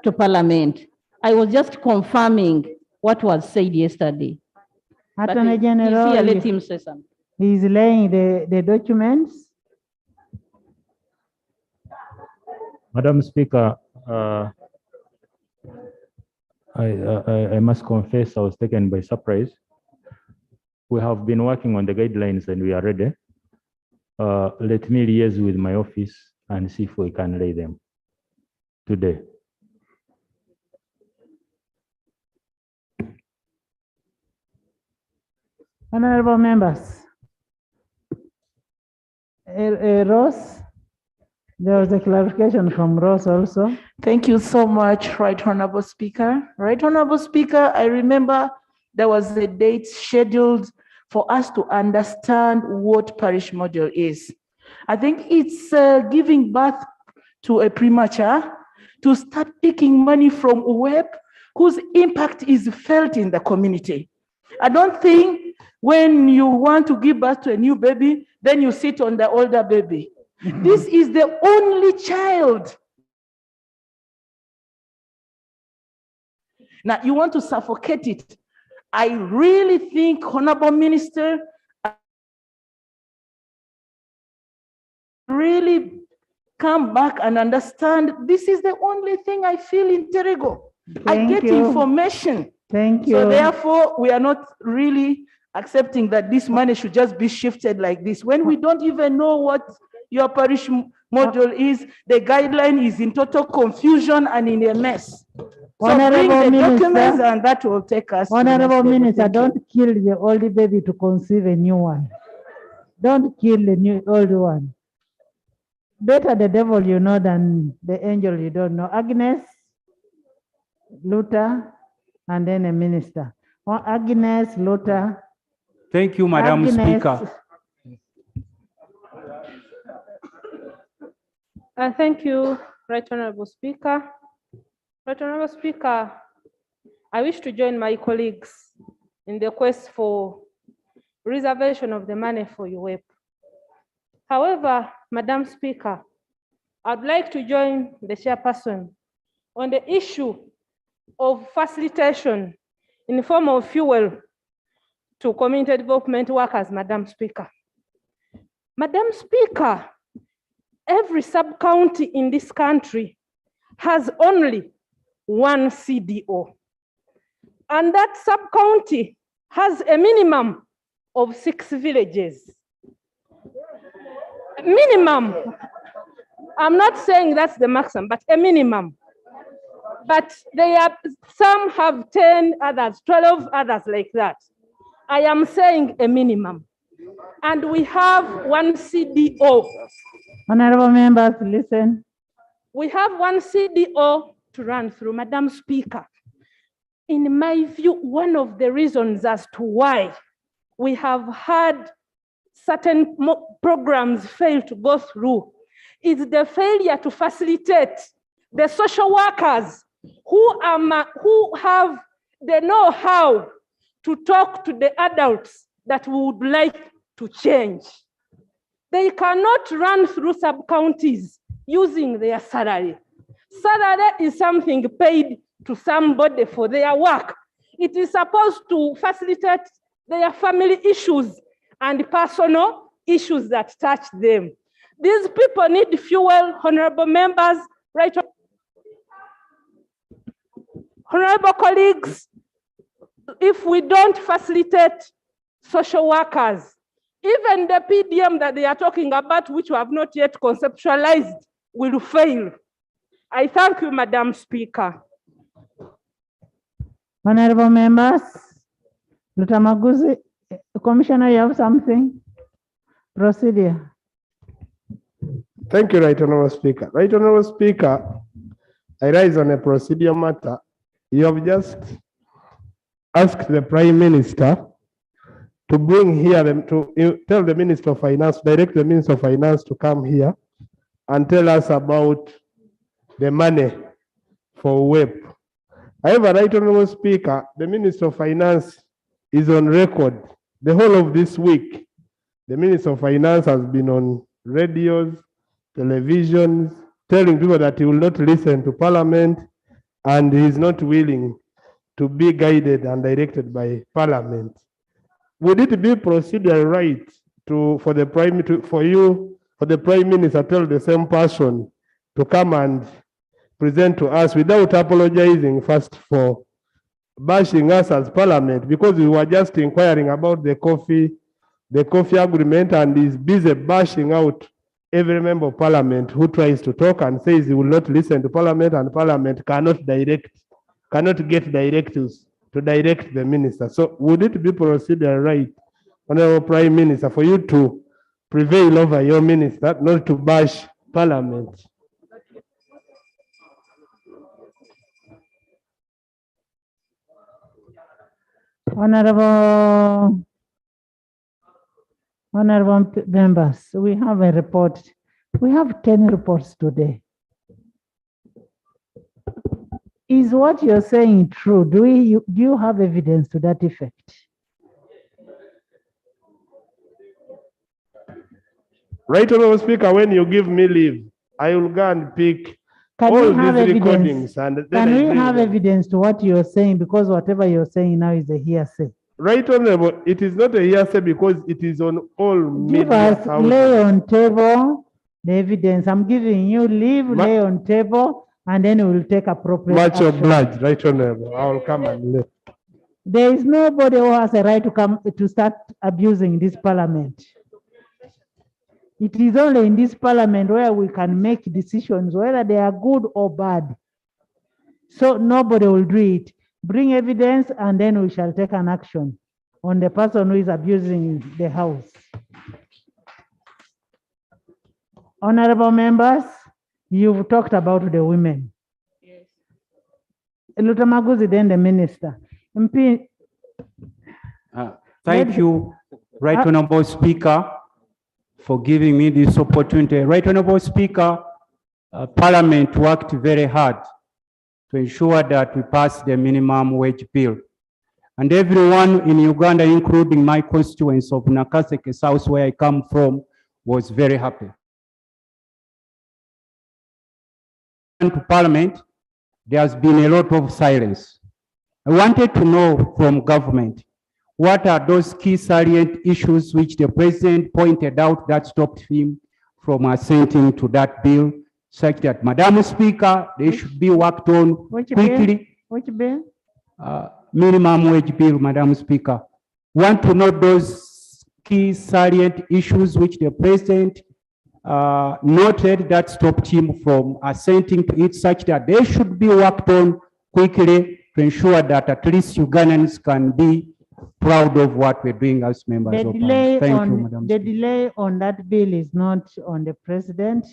to Parliament. I was just confirming what was said yesterday. Attorney But General, he's here, let him say something. He's laying the documents. Madam Speaker, I must confess I was taken by surprise. We have been working on the guidelines and we are ready. Let me liaise with my office and see if we can lay them today. Honorable members. Ross, there was a clarification from Ross also. Thank you so much, Right Honorable Speaker. Right Honorable Speaker, I remember there was a date scheduled for us to understand what parish model is. I think it's giving birth to a premature to start picking money from web whose impact is felt in the community. I don't think when you want to give birth to a new baby, then you sit on the older baby. This is the only child. Now you want to suffocate it. I really think, Honorable Minister, really come back and understand this is the only thing I feel in Terego. I get information. Thank you. So therefore, we are not really accepting that this money should just be shifted like this. When we don't even know what your parish model is, the guideline is in total confusion and in a mess. So bring the documents and that will take us. Honorable Minister, don't kill the old baby to conceive a new one. Don't kill the old one. Better the devil you know than the angel you don't know. Agnes, Luther, and then a minister. Agnes, Luther. Thank you, Madam Speaker. Thank you, Right Honorable Speaker. Right Honorable Speaker, I wish to join my colleagues in the quest for reservation of the money for your WEP. However, Madam Speaker, I'd like to join the chairperson on the issue of facilitation in the form of fuel to community development workers, Madam Speaker. Madam Speaker, every sub-county in this country has only one CDO. And that sub-county has a minimum of 6 villages. Minimum. I'm not saying that's the maximum, but a minimum. But some have 10, others 12, others like that. I am saying a minimum. And we have one CDO. Honorable members, listen. We have one CDO to run through, Madam Speaker. In my view, one of the reasons as to why we have had certain programs fail to go through is the failure to facilitate the social workers who have the know-how to talk to the adults that we would like to change. They cannot run through sub-counties using their salary. Salary is something paid to somebody for their work. It is supposed to facilitate their family issues and personal issues that touch them. These people need fuel, honorable members, right? Honorable colleagues, if we don't facilitate social workers, even the PDM that they are talking about, which we have not yet conceptualized, will fail. I thank you, Madam Speaker. Honorable members, Lutamaguzi, Commissioner, you have something? Procedure. Thank you, Right Honorable Speaker. Right Honorable Speaker, I rise on a procedure matter. You have just asked the Prime Minister to bring here to tell the Minister of Finance, direct the Minister of Finance to come here and tell us about the money for WEP. However, Right Honorable Speaker, the Minister of Finance is on record. The whole of this week, the Minister of Finance has been on radios, televisions, telling people that he will not listen to Parliament and he is not willing to be guided and directed by Parliament. Would it be procedural right for the Prime Minister tell the same person to come and present to us without apologizing first for bashing us as Parliament, because we were just inquiring about the coffee agreement, and is busy bashing out every member of Parliament who tries to talk and says he will not listen to Parliament, and Parliament cannot get directives to direct the minister. So would it be procedural right, Honorable Prime Minister, for you to prevail over your minister, not to bash Parliament? Honorable members, we have a report. We have 10 reports today. Is what you're saying true? Do you have evidence to that effect? Right, Honorable Speaker, when you give me leave, I will go and pick all these recordings. And then can we have evidence to what you're saying? Because whatever you're saying now is a hearsay. Right, Honorable, it is not a hearsay because it is on all media. Give us, lay on table the evidence. I'm giving you leave, lay on table, and then we will take appropriate much action. obliged, Right, Honorable. I will come and lay. There is nobody who has a right to come to start abusing this Parliament. It is only in this Parliament where we can make decisions, whether they are good or bad. So nobody will do it. Bring evidence and then we shall take an action on the person who is abusing the House. Honorable members, you've talked about the women. Yes. Lutamaguzi, then the minister. MP. Thank you, Right Honorable Speaker, for giving me this opportunity. Right Honorable Speaker, Parliament worked very hard to ensure that we pass the minimum wage bill. And everyone in Uganda, including my constituents of Nakaseke South, where I come from, was very happy. To Parliament, there has been a lot of silence. I wanted to know from government, what are those key salient issues which the president pointed out that stopped him from assenting to that bill, such that, Madam Speaker, they should be worked on quickly. Which bill? Minimum wage bill, Madam Speaker. Want to know those key salient issues which the president noted that stopped him from assenting to it, such that they should be worked on quickly to ensure that at least Ugandans can be proud of what we're doing as members of Parliament. Thank you, Madam The Speaker. delay on that bill is not on the president.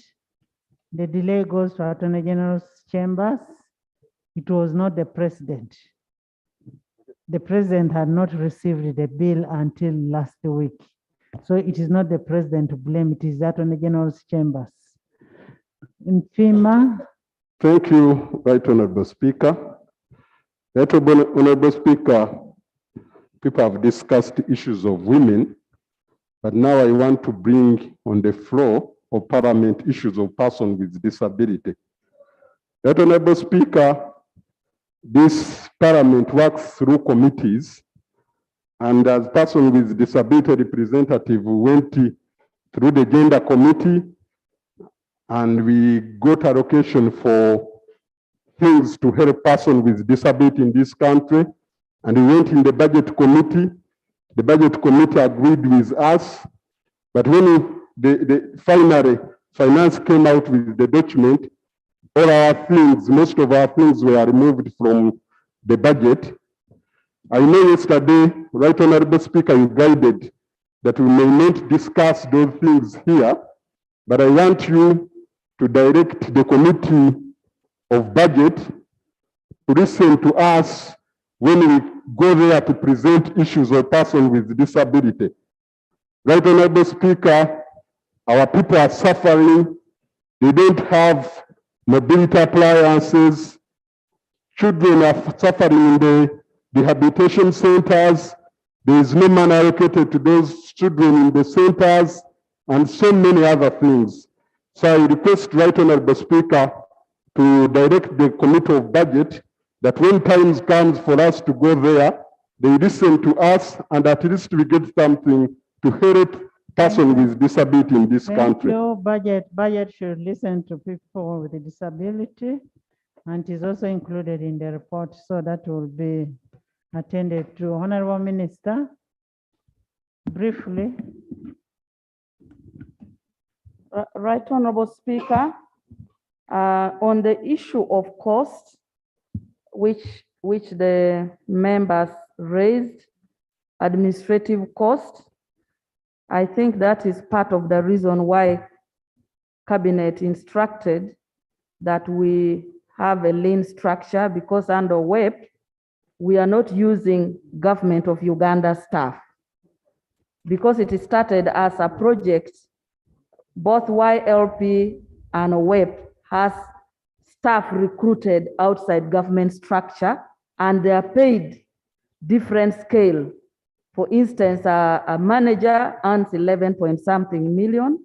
The delay goes to Attorney General's chambers. It was not the president. The president had not received the bill until last week. So it is not the president to blame, it is the Attorney General's chambers. In FEMA. Thank you, Right Honorable Speaker. Right Honorable Speaker, people have discussed issues of women, but now I want to bring on the floor of Parliament issues of persons with disability. Right Honorable Speaker, this Parliament works through committees, and as person with disability representative, we went through the gender committee and we got allocation for things to help person with disability in this country. And we went in the budget committee. The budget committee agreed with us, but when finally finance came out with the document, all our things, most of our things were removed from the budget. I know yesterday, Right Honorable Speaker, you guided that we may not discuss those things here, but I want you to direct the Committee of Budget to listen to us when we go there to present issues of persons with disability. Right Honorable Speaker, our people are suffering. They don't have mobility appliances. Children are suffering in the rehabilitation centers. There is no money allocated to those children in the centers and so many other things. So I request Right Honorable Speaker to direct the Committee of Budget that when time comes for us to go there, they listen to us and at least we get something to help persons with disability in this country. Your budget should listen to people with a disability, and it is also included in the report, so that will be attended to. Honorable Minister, briefly. Right Honorable Speaker, on the issue of cost, which the members raised, administrative cost, I think that is part of the reason why Cabinet instructed that we have a lean structure, because under WEP, we are not using Government of Uganda staff. Because it started as a project, both YLP and WEP has staff recruited outside government structure, and they are paid different scale. For instance, a manager earns 11-point-something million,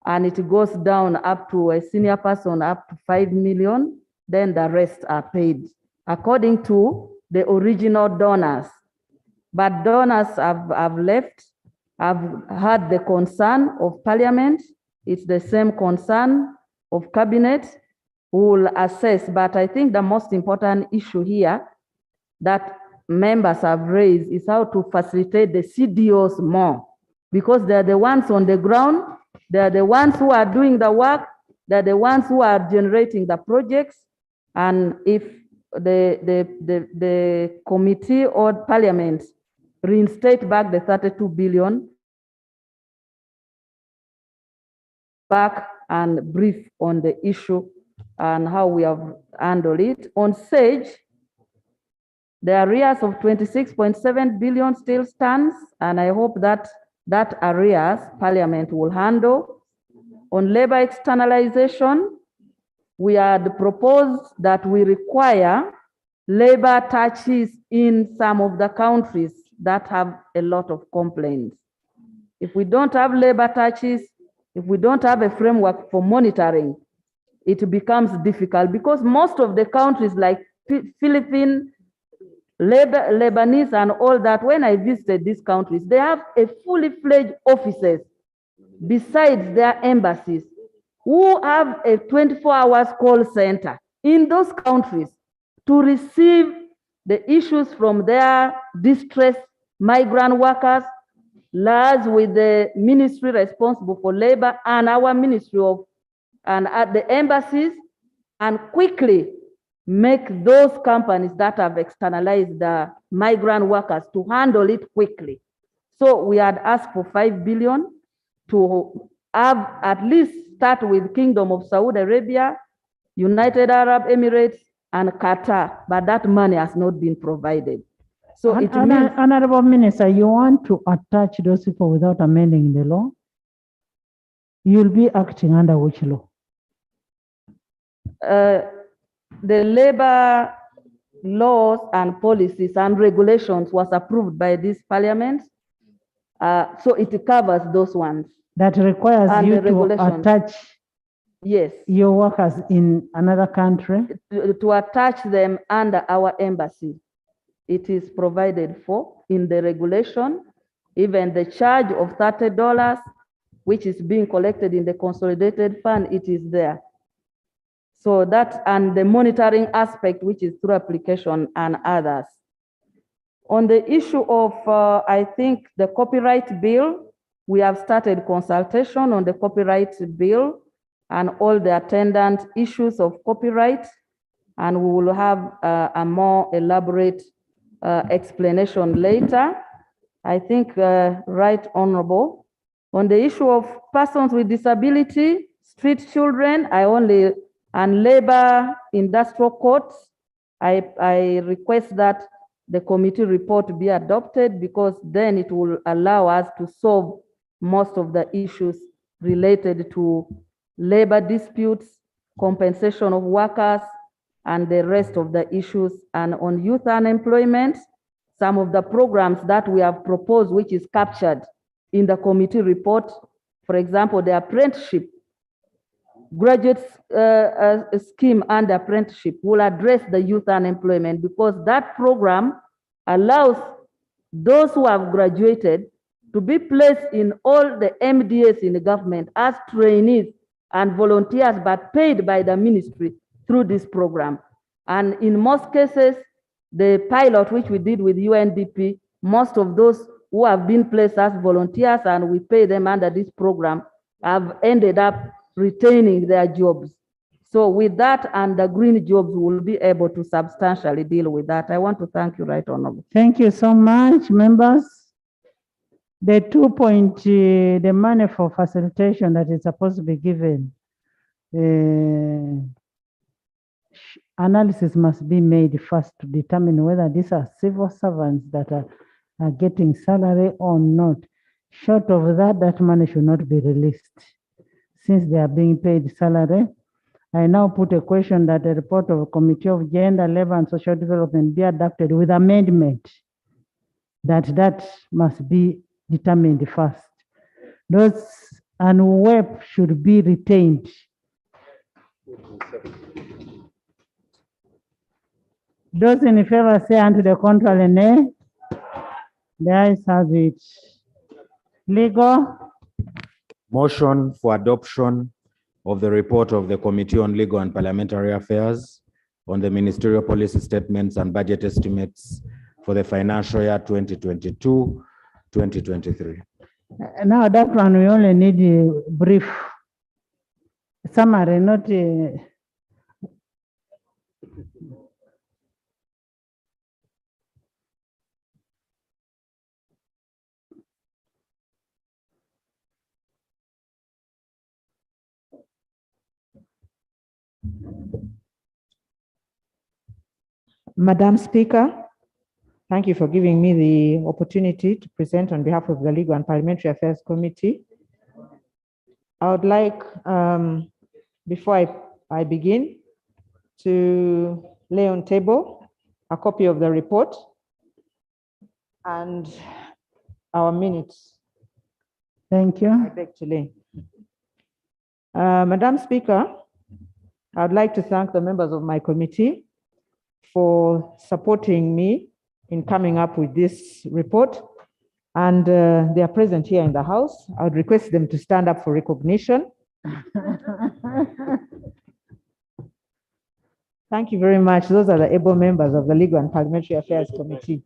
and it goes down up to a senior person up to 5 million, then the rest are paid according to the original donors. But donors have left. I've had the concern of Parliament. It's the same concern of Cabinet who will assess. But I think the most important issue here that members have raised is how to facilitate the CDOs more, because they're the ones on the ground, they're the ones who are doing the work, they're the ones who are generating the projects. And if the committee or Parliament reinstate back the 32 billion, back and brief on the issue and how we have handled it. On SAGE, the arrears of 26.7 billion still stands, and I hope that that arrears Parliament will handle. On labor externalization, we had proposed that we require labor touches in some of the countries that have a lot of complaints. If we don't have labor touches, if we don't have a framework for monitoring, it becomes difficult because most of the countries like Philippines, Lebanese and all that, when I visited these countries, they have a fully fledged offices besides their embassies who have a 24 hours call center in those countries to receive the issues from their distressed migrant workers, liaise with the ministry responsible for labor and our ministry of, and at the embassies, and quickly make those companies that have externalized the migrant workers to handle it quickly. So we had asked for 5 billion to have at least start with Kingdom of Saudi Arabia, United Arab Emirates, and Qatar, but that money has not been provided. So it means, Honorable Minister, you want to attach those people without amending the law? You'll be acting under which law? the labor laws and policies and regulations was approved by this parliament. So it covers those ones. That requires And you the to regulations. attach Yes. your workers in another country? To attach them under our embassy. It is provided for in the regulation. Even the charge of $30, which is being collected in the consolidated fund, it is there. So that, and the monitoring aspect, which is through application and others. On the issue of, I think, the copyright bill, we have started consultation on the copyright bill and all the attendant issues of copyright, and we will have a more elaborate explanation later. I think, Right Honorable, on the issue of persons with disability, street children, and labor industrial courts, I request that the committee report be adopted, because then it will allow us to solve most of the issues related to labor disputes, compensation of workers, and the rest of the issues. And on youth unemployment, some of the programs that we have proposed, which is captured in the committee report, for example, the apprenticeship, graduate scheme and apprenticeship will address the youth unemployment, because that program allows those who have graduated to be placed in all the MDAs in the government as trainees and volunteers, but paid by the ministry through this program. And in most cases, the pilot, which we did with UNDP, most of those who have been placed as volunteers and we pay them under this program have ended up retaining their jobs. So with that and the green jobs, we will be able to substantially deal with that. I want to thank you, Right Honorable. Thank you so much, members. The the money for facilitation that is supposed to be given, analysis must be made first to determine whether these are civil servants that are getting salary or not. Short of that, that money should not be released since they are being paid salary. I now put a question that the report of a Committee of Gender, Labor and Social Development be adopted with amendment that must be determined first. Those unwept should be retained. Those in favor say unto the contrary, nay. The ayes have it. Legal. Motion for adoption of the report of the Committee on Legal and Parliamentary Affairs on the ministerial policy statements and budget estimates for the financial year 2022-2023. Now that one, we only need a brief summary, not a... Madam Speaker, thank you for giving me the opportunity to present on behalf of the Legal and Parliamentary Affairs Committee. I would like, before I begin, to lay on table a copy of the report and our minutes. Thank you. Actually. Madam Speaker, I'd like to thank the members of my committee for supporting me in coming up with this report. And they are present here in the House. I would request them to stand up for recognition. Thank you very much. Those are the able members of the Legal and Parliamentary Affairs Committee.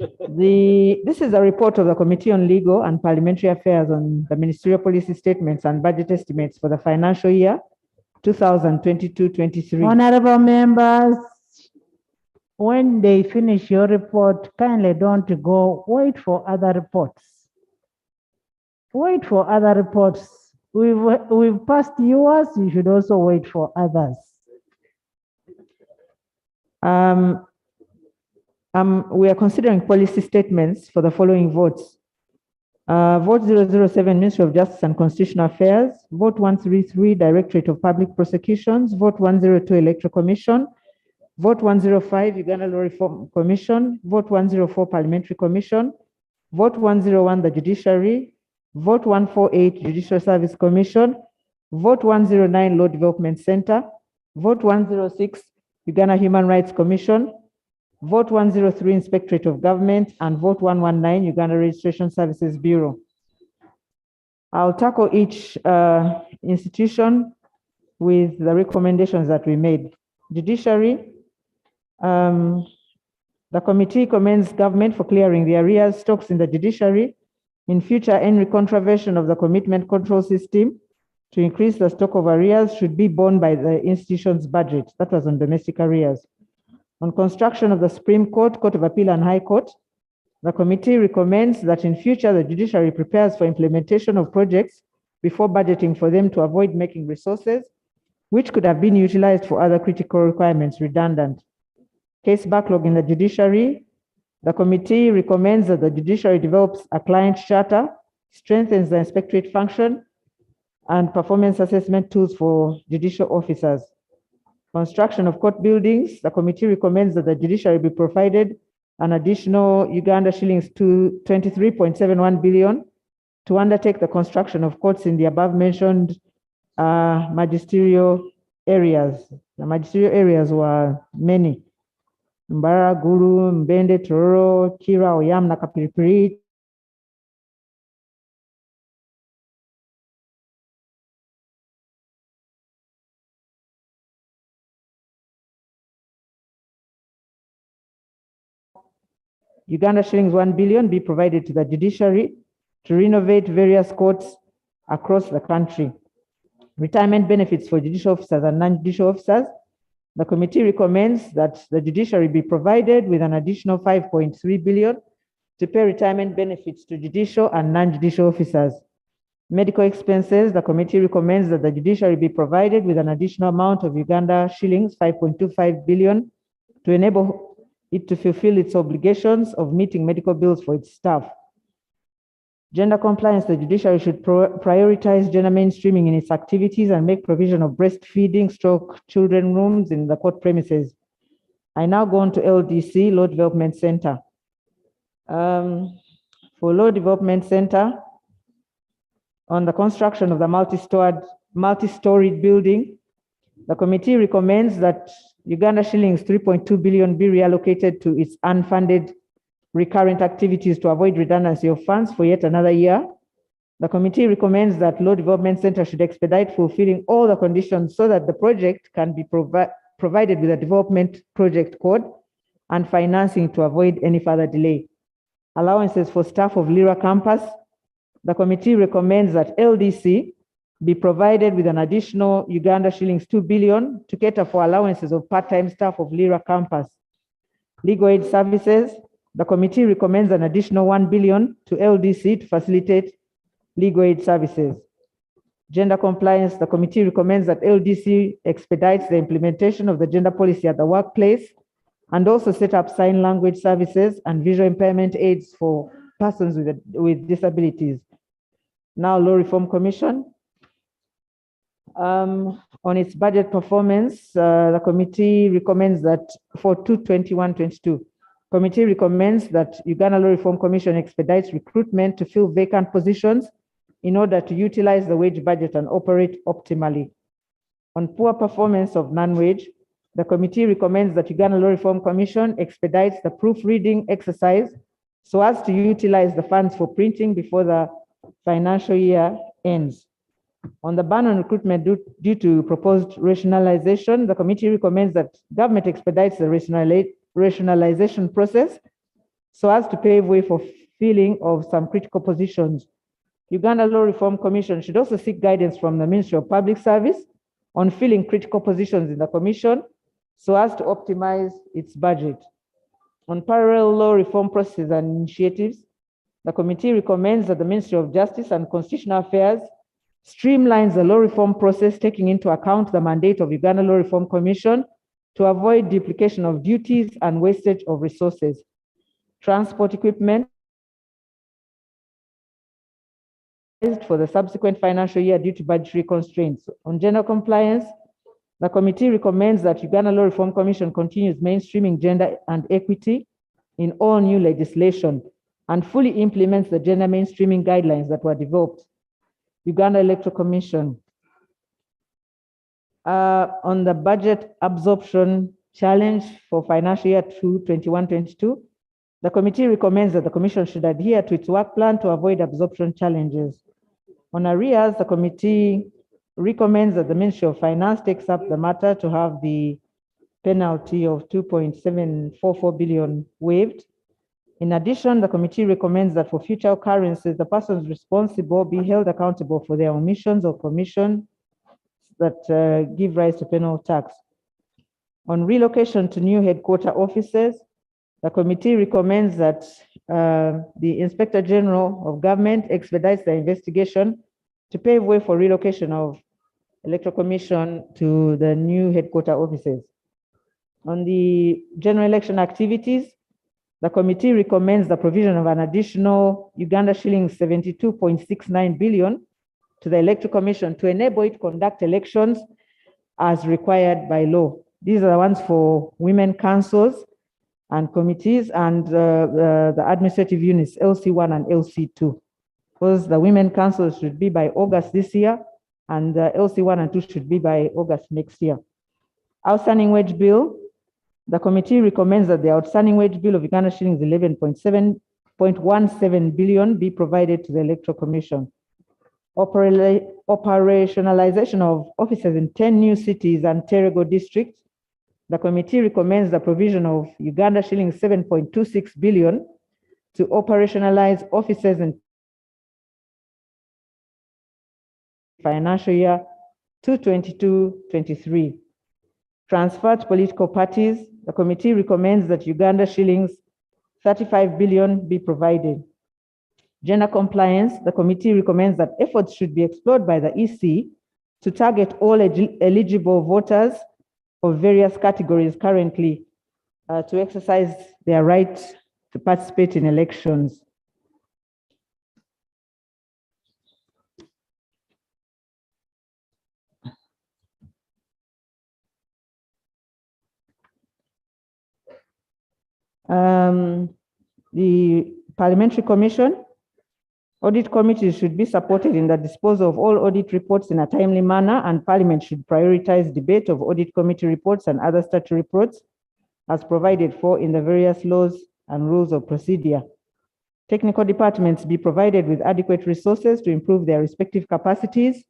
This is a report of the Committee on Legal and Parliamentary Affairs on the ministerial policy statements and budget estimates for the financial year 2022-23. Honorable members, when they finish your report, kindly don't go, wait for other reports. Wait for other reports. We've passed yours, you should also wait for others. We are considering policy statements for the following votes. Vote 007, Ministry of Justice and Constitutional Affairs. Vote 133, Directorate of Public Prosecutions. Vote 102, Electoral Commission. Vote 105, Uganda Law Reform Commission. Vote 104, Parliamentary Commission. Vote 101, the Judiciary. Vote 148, Judicial Service Commission. Vote 109, Law Development Center. Vote 106, Uganda Human Rights Commission. Vote 103, Inspectorate of Government. And vote 119, Uganda Registration Services Bureau. I'll tackle each institution with the recommendations that we made. Judiciary. The committee commends government for clearing the arrears stocks in the judiciary. In future, any contravention of the commitment control system to increase the stock of arrears should be borne by the institution's budget. That was on domestic arrears. On construction of the Supreme Court, Court of Appeal and High Court, the committee recommends that in future, the judiciary prepares for implementation of projects before budgeting for them to avoid making resources, which could have been utilized for other critical requirements redundant. Case backlog in the judiciary. The committee recommends that the judiciary develops a client charter, strengthens the inspectorate function, and performance assessment tools for judicial officers. Construction of court buildings. The committee recommends that the judiciary be provided an additional Uganda shillings to 23.71 billion to undertake the construction of courts in the above mentioned magisterial areas. The magisterial areas were many. Mbara, Guru, Mbende, Tororo, Kira, Oyam, Nakapiripiri. Uganda shillings 1 billion be provided to the judiciary to renovate various courts across the country. Retirement benefits for judicial officers and non-judicial officers. The committee recommends that the judiciary be provided with an additional 5.3 billion to pay retirement benefits to judicial and non-judicial officers. Medical expenses. The committee recommends that the judiciary be provided with an additional amount of Uganda shillings 5.25 billion to enable it to fulfill its obligations of meeting medical bills for its staff. Gender compliance. The judiciary should prioritize gender mainstreaming in its activities and make provision of breastfeeding children rooms in the court premises. I now go on to LDC, Law Development Center. For Law Development Center, on the construction of the multi-storied building, the committee recommends that Uganda shillings 3.2 billion be reallocated to its unfunded recurrent activities to avoid redundancy of funds for yet another year. The committee recommends that Law Development Center should expedite fulfilling all the conditions so that the project can be provided with a development project code and financing to avoid any further delay. Allowances for staff of Lira campus. The committee recommends that LDC be provided with an additional Uganda shillings 2 billion to cater for allowances of part-time staff of Lira campus. Legal aid services. The committee recommends an additional 1 billion to LDC to facilitate legal aid services. Gender compliance. The committee recommends that LDC expedites the implementation of the gender policy at the workplace and also set up sign language services and visual impairment aids for persons with disabilities. Now, Law Reform Commission. On its budget performance, the committee recommends that for 2021-22, Committee recommends that Uganda Law Reform Commission expedites recruitment to fill vacant positions in order to utilize the wage budget and operate optimally. On poor performance of non-wage, the committee recommends that Uganda Law Reform Commission expedites the proofreading exercise so as to utilize the funds for printing before the financial year ends. On the ban on recruitment due to proposed rationalization, the committee recommends that government expedites the rationalization process so as to pave way for filling of some critical positions. Uganda Law Reform Commission should also seek guidance from the Ministry of Public Service on filling critical positions in the commission so as to optimize its budget. On parallel law reform processes and initiatives, the committee recommends that the Ministry of Justice and Constitutional Affairs streamlines the law reform process, taking into account the mandate of Uganda Law Reform Commission to avoid duplication of duties and wastage of resources. Transport equipment for the subsequent financial year due to budgetary constraints. On gender compliance, the committee recommends that Uganda Law Reform Commission continues mainstreaming gender and equity in all new legislation and fully implements the gender mainstreaming guidelines that were developed. Uganda Electoral Commission. On the budget absorption challenge for financial year 21-22, the committee recommends that the commission should adhere to its work plan to avoid absorption challenges. On arrears, the committee recommends that the Ministry of Finance takes up the matter to have the penalty of 2.744 billion waived. In addition, the committee recommends that for future occurrences, the persons responsible be held accountable for their omissions or commissions that give rise to penal tax. On relocation to new headquarter offices, the committee recommends that the Inspector General of Government expedites the investigation to pave way for relocation of Electoral Commission to the new headquarter offices. On the general election activities, the committee recommends the provision of an additional Uganda shillings 72.69 billion to the Electoral Commission to enable it to conduct elections as required by law. These are the ones for women councils and committees and the administrative units, LC1 and LC2. Because the women councils should be by August this year, and LC1 and 2 should be by August next year. Outstanding wage bill, the committee recommends that the outstanding wage bill of Uganda shillings 11.17 billion be provided to the Electoral Commission. Operationalization of offices in 10 new cities and Terego districts, the committee recommends the provision of Uganda shillings 7.26 billion to operationalize offices in financial year 2022-23. Transfer to political parties, the committee recommends that Uganda shillings 35 billion be provided. Gender compliance, the committee recommends that efforts should be explored by the EC to target all eligible voters of various categories currently to exercise their right to participate in elections. The Parliamentary Commission, audit committees should be supported in the disposal of all audit reports in a timely manner, and Parliament should prioritize debate of audit committee reports and other statutory reports as provided for in the various laws and rules of procedure. Technical departments be provided with adequate resources to improve their respective capacities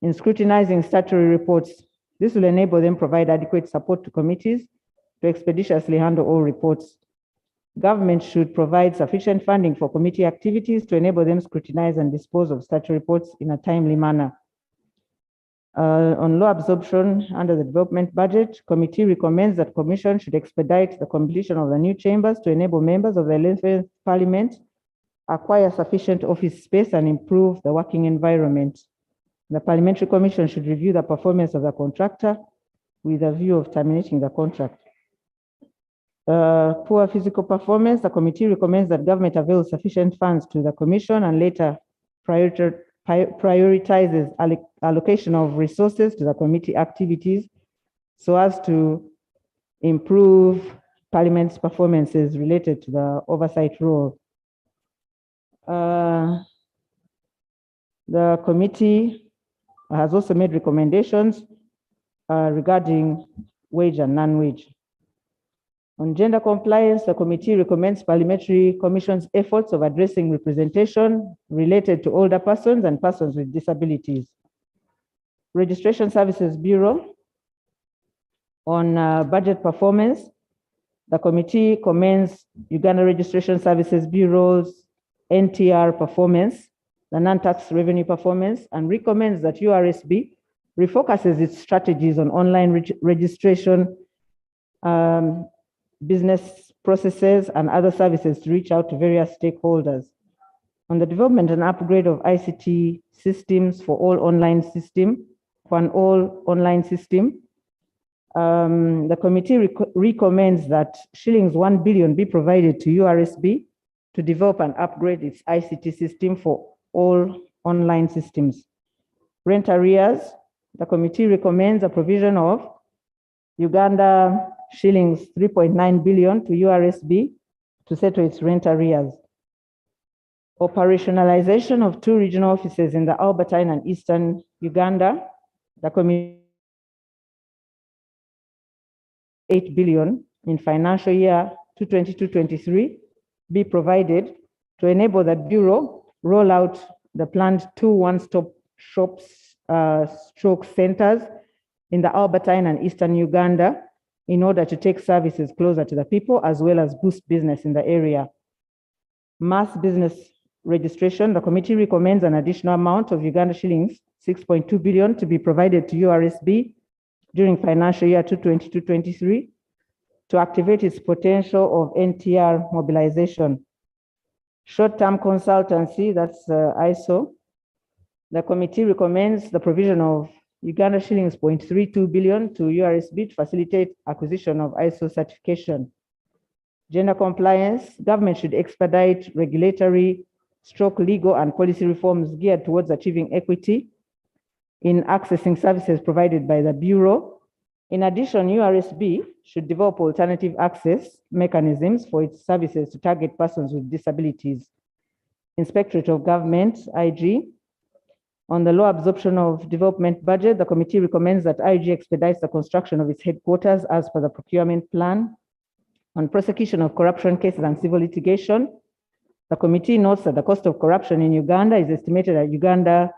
in scrutinizing statutory reports. This will enable them provide adequate support to committees to expeditiously handle all reports. Government should provide sufficient funding for committee activities to enable them scrutinize and dispose of statutory reports in a timely manner. On law absorption under the development budget, committee recommends that Commission should expedite the completion of the new chambers to enable members of the 11th Parliament acquire sufficient office space and improve the working environment. The Parliamentary Commission should review the performance of the contractor with a view of terminating the contract. Poor physical performance, the committee recommends that government avail sufficient funds to the Commission and later prioritizes allocation of resources to the committee activities so as to improve Parliament's performances related to the oversight role. The committee has also made recommendations regarding wage and non-wage. On gender compliance, the committee recommends Parliamentary Commission's efforts of addressing representation related to older persons and persons with disabilities. Registration Services Bureau, on budget performance, the committee commends Uganda Registration Services Bureau's NTR performance, the non-tax revenue performance, and recommends that URSB refocuses its strategies on online registration, business processes, and other services to reach out to various stakeholders. On the development and upgrade of ICT systems for an all-online system, the committee recommends that shillings 1 billion be provided to URSB to develop and upgrade its ICT system for all online systems. Rent arrears, the committee recommends a provision of Uganda shillings 3.9 billion to URSB to settle its rent arrears. Operationalization of 2 regional offices in the Albertine and Eastern Uganda, the committee 8 billion in financial year 2022-23 be provided to enable the Bureau roll out the planned 2 one-stop shops stroke centers in the Albertine and Eastern Uganda in order to take services closer to the people as well as boost business in the area. Mass business registration, the committee recommends an additional amount of Uganda shillings 6.2 billion to be provided to URSB during financial year 2022-23 to activate its potential of NTR mobilization. Short-term consultancy, that's ISO. The committee recommends the provision of Uganda shillings 0.32 billion to URSB to facilitate acquisition of ISO certification. Gender compliance, government should expedite regulatory, legal and policy reforms geared towards achieving equity in accessing services provided by the Bureau. In addition, URSB should develop alternative access mechanisms for its services to target persons with disabilities. Inspectorate of Government, IG. On the low absorption of development budget, the committee recommends that IG expedites the construction of its headquarters as per the procurement plan. On prosecution of corruption cases and civil litigation, the committee notes that the cost of corruption in Uganda is estimated at Uganda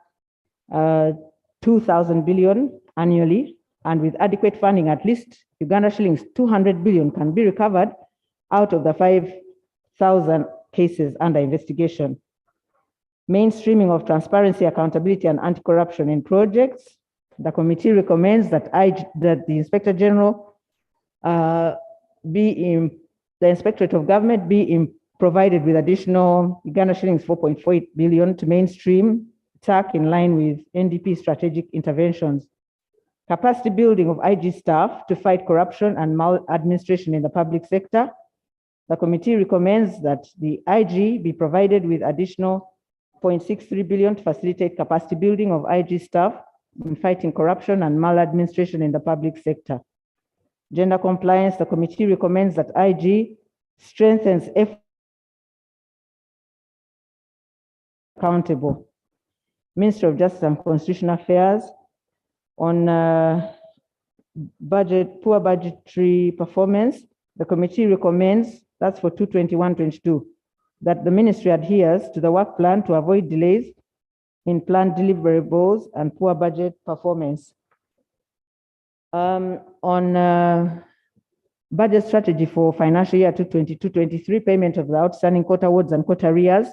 2,000 billion annually, and with adequate funding, at least Uganda shillings 200 billion can be recovered out of the 5,000 cases under investigation. Mainstreaming of transparency, accountability, and anti-corruption in projects. The committee recommends that the Inspector General the Inspectorate of Government be provided with additional Uganda shillings 4.48 billion to mainstream TAC in line with NDP strategic interventions. Capacity building of IG staff to fight corruption and maladministration in the public sector. The committee recommends that the IG be provided with additional 0.63 billion to facilitate capacity building of IG staff in fighting corruption and maladministration in the public sector. Gender compliance, the committee recommends that IG strengthens accountable. Ministry of Justice and Constitutional Affairs, on poor budgetary performance, the committee recommends, that's for 2021-22, that the ministry adheres to the work plan to avoid delays in planned deliverables and poor budget performance. On budget strategy for financial year 2022-23, payment of the outstanding quota awards and quota arrears,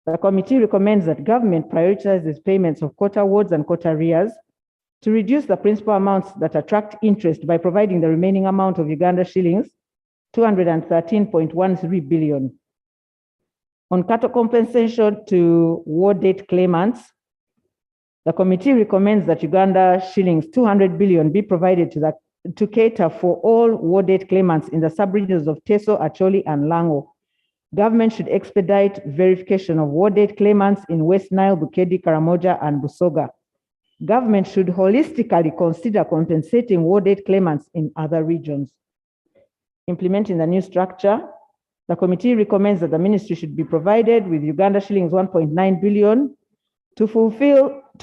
the committee recommends that government prioritizes payments of quota awards and quota arrears to reduce the principal amounts that attract interest by providing the remaining amount of Uganda shillings 213.13 billion. On cattle compensation to war date claimants, the committee recommends that Uganda shillings 200 billion be provided to cater for all war date claimants in the sub-regions of Teso, Acholi, and Lango. Government should expedite verification of war date claimants in West Nile, Bukedi, Karamoja, and Busoga. Government should holistically consider compensating war date claimants in other regions. implementing the new structure. The committee recommends that the ministry should be provided with Uganda shillings 1.9 billion to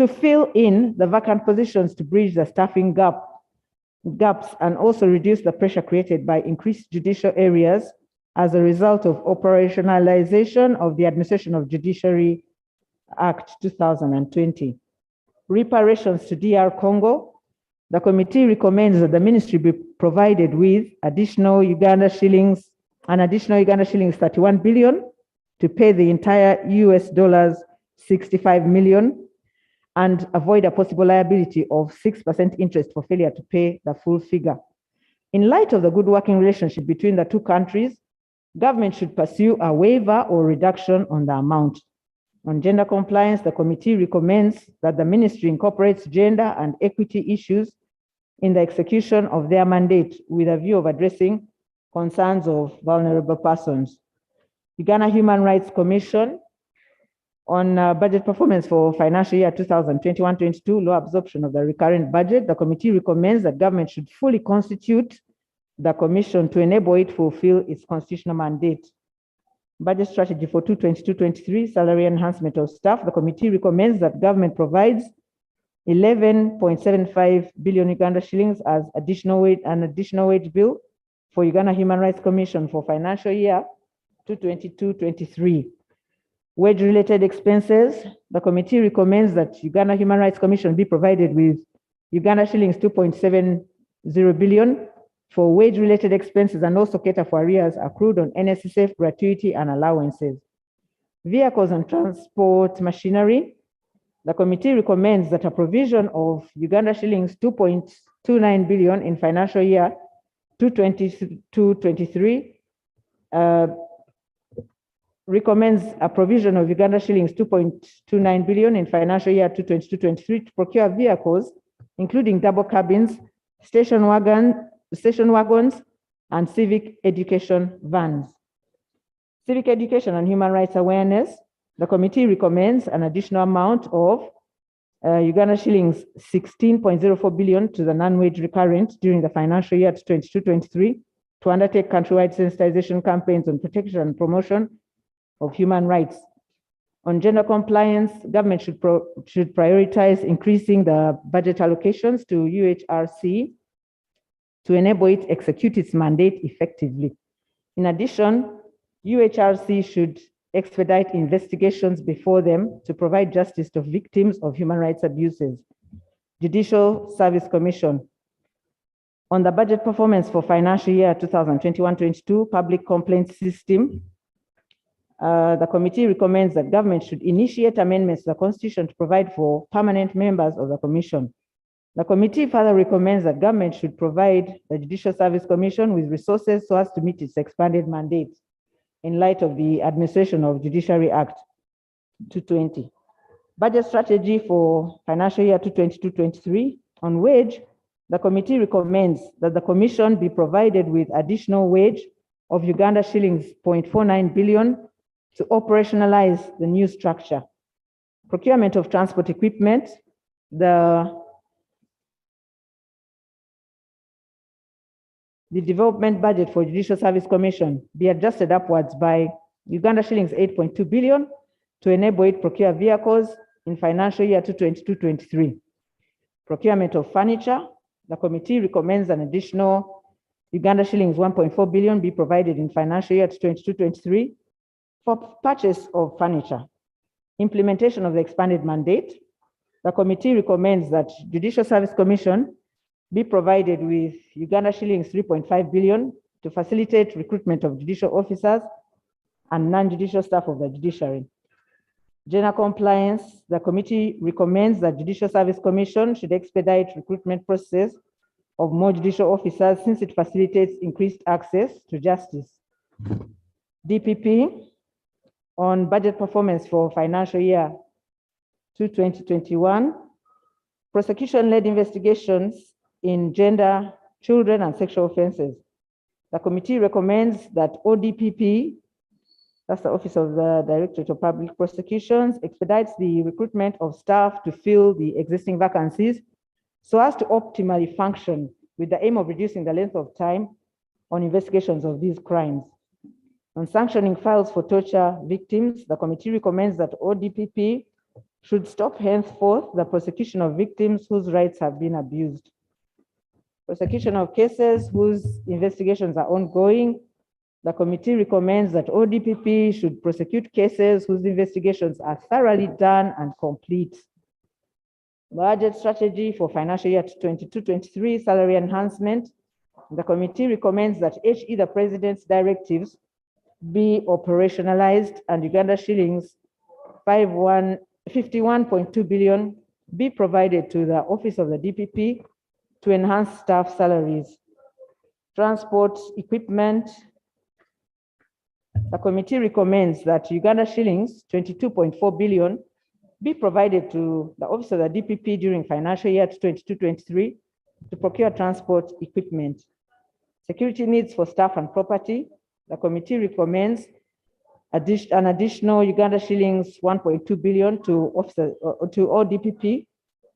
fill in the vacant positions to bridge the staffing gaps and also reduce the pressure created by increased judicial areas as a result of operationalization of the Administration of Judiciary Act 2020. Reparations to DR Congo. The committee recommends that the ministry be provided with an additional Uganda shillings 31 billion to pay the entire US dollars 65 million and avoid a possible liability of 6% interest for failure to pay the full figure. In light of the good working relationship between the two countries, government should pursue a waiver or reduction on the amount. On gender compliance, the committee recommends that the ministry incorporates gender and equity issues in the execution of their mandate with a view of addressing concerns of vulnerable persons. Uganda Human Rights Commission on budget performance for financial year 2021-22, low absorption of the recurrent budget. The committee recommends that government should fully constitute the commission to enable it fulfill its constitutional mandate. Budget strategy for 2022-23, salary enhancement of staff. The committee recommends that government provides 11.75 billion Uganda shillings as an additional wage bill for Uganda Human Rights Commission for financial year 2022-23. Wage-related expenses. The committee recommends that Uganda Human Rights Commission be provided with Uganda shillings 2.70 billion for wage-related expenses and also cater for arrears accrued on NSSF, gratuity, and allowances. Vehicles and transport machinery. The committee recommends that a provision of Uganda shillings 2.29 billion in financial year 2022-23 recommends a provision of Uganda shillings 2.29 billion in financial year 2022-23 to procure vehicles, including double cabins, station wagons, and civic education vans. Civic education and human rights awareness. The committee recommends an additional amount of Uganda shillings 16.04 billion to the non-wage recurrent during the financial year 2022-23 to undertake countrywide sensitization campaigns on protection and promotion of human rights. On gender compliance, government should prioritize increasing the budget allocations to UHRC to enable it execute its mandate effectively. In addition, UHRC should expedite investigations before them to provide justice to victims of human rights abuses. Judicial Service Commission. On the budget performance for financial year 2021-22 public complaints system, the committee recommends that government should initiate amendments to the constitution to provide for permanent members of the commission. The committee further recommends that government should provide the Judicial Service Commission with resources so as to meet its expanded mandate in light of the Administration of Judiciary Act 220. Budget strategy for financial year 2022-23. On wage, the committee recommends that the commission be provided with additional wage of Uganda shillings 0.49 billion to operationalize the new structure. Procurement of transport equipment. The development budget for Judicial Service Commission be adjusted upwards by Uganda shillings 8.2 billion to enable it procure vehicles in financial year 2022-23. Procurement of furniture. The committee recommends an additional Uganda shillings 1.4 billion be provided in financial year 2022-23 for purchase of furniture. Implementation of the expanded mandate. The committee recommends that Judicial Service Commission be provided with Uganda shillings 3.5 billion to facilitate recruitment of judicial officers and non-judicial staff of the judiciary. Gender compliance. The committee recommends that Judicial Service Commission should expedite recruitment process of more judicial officers since it facilitates increased access to justice. DPP. On budget performance for financial year 2021, prosecution-led investigations in gender, children, and sexual offenses. The committee recommends that ODPP, that's the Office of the Directorate of Public Prosecutions, expedites the recruitment of staff to fill the existing vacancies so as to optimally function with the aim of reducing the length of time on investigations of these crimes. On sanctioning files for torture victims, the committee recommends that ODPP should stop henceforth the prosecution of victims whose rights have been abused. Prosecution of cases whose investigations are ongoing, the committee recommends that ODPP should prosecute cases whose investigations are thoroughly done and complete. Budget strategy for financial year 22-23 salary enhancement. The committee recommends that HE, the president's directives, be operationalized and Uganda shillings 51.2 billion be provided to the office of the DPP to enhance staff salaries. Transport equipment. The committee recommends that Uganda shillings 22.4 billion be provided to the office of the DPP during financial year 22-23 to procure transport equipment. Security needs for staff and property. The committee recommends an additional Uganda shillings 1.2 billion to ODPP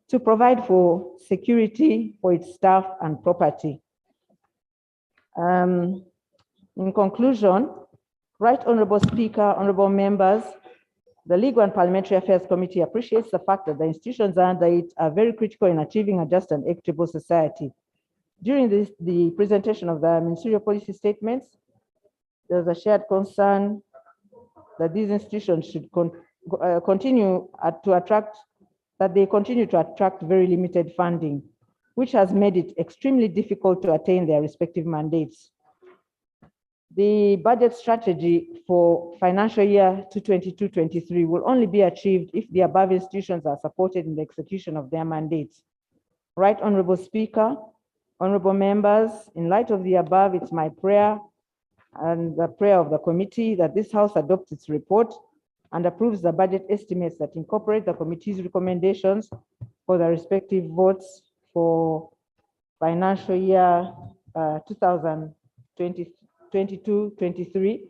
to provide for security for its staff and property. In conclusion, Right Honorable Speaker, honorable members, the Legal and Parliamentary Affairs Committee appreciates the fact that the institutions under it are very critical in achieving a just and equitable society. During the presentation of the ministerial policy statements, there was a shared concern that these institutions should continue to attract very limited funding, which has made it extremely difficult to attain their respective mandates. The budget strategy for financial year 2022-23 will only be achieved if the above institutions are supported in the execution of their mandates. Right Honorable Speaker, honorable members, in light of the above, it's my prayer and the prayer of the committee that this House adopts its report and approves the budget estimates that incorporate the committee's recommendations for the respective votes for financial year 2022-23,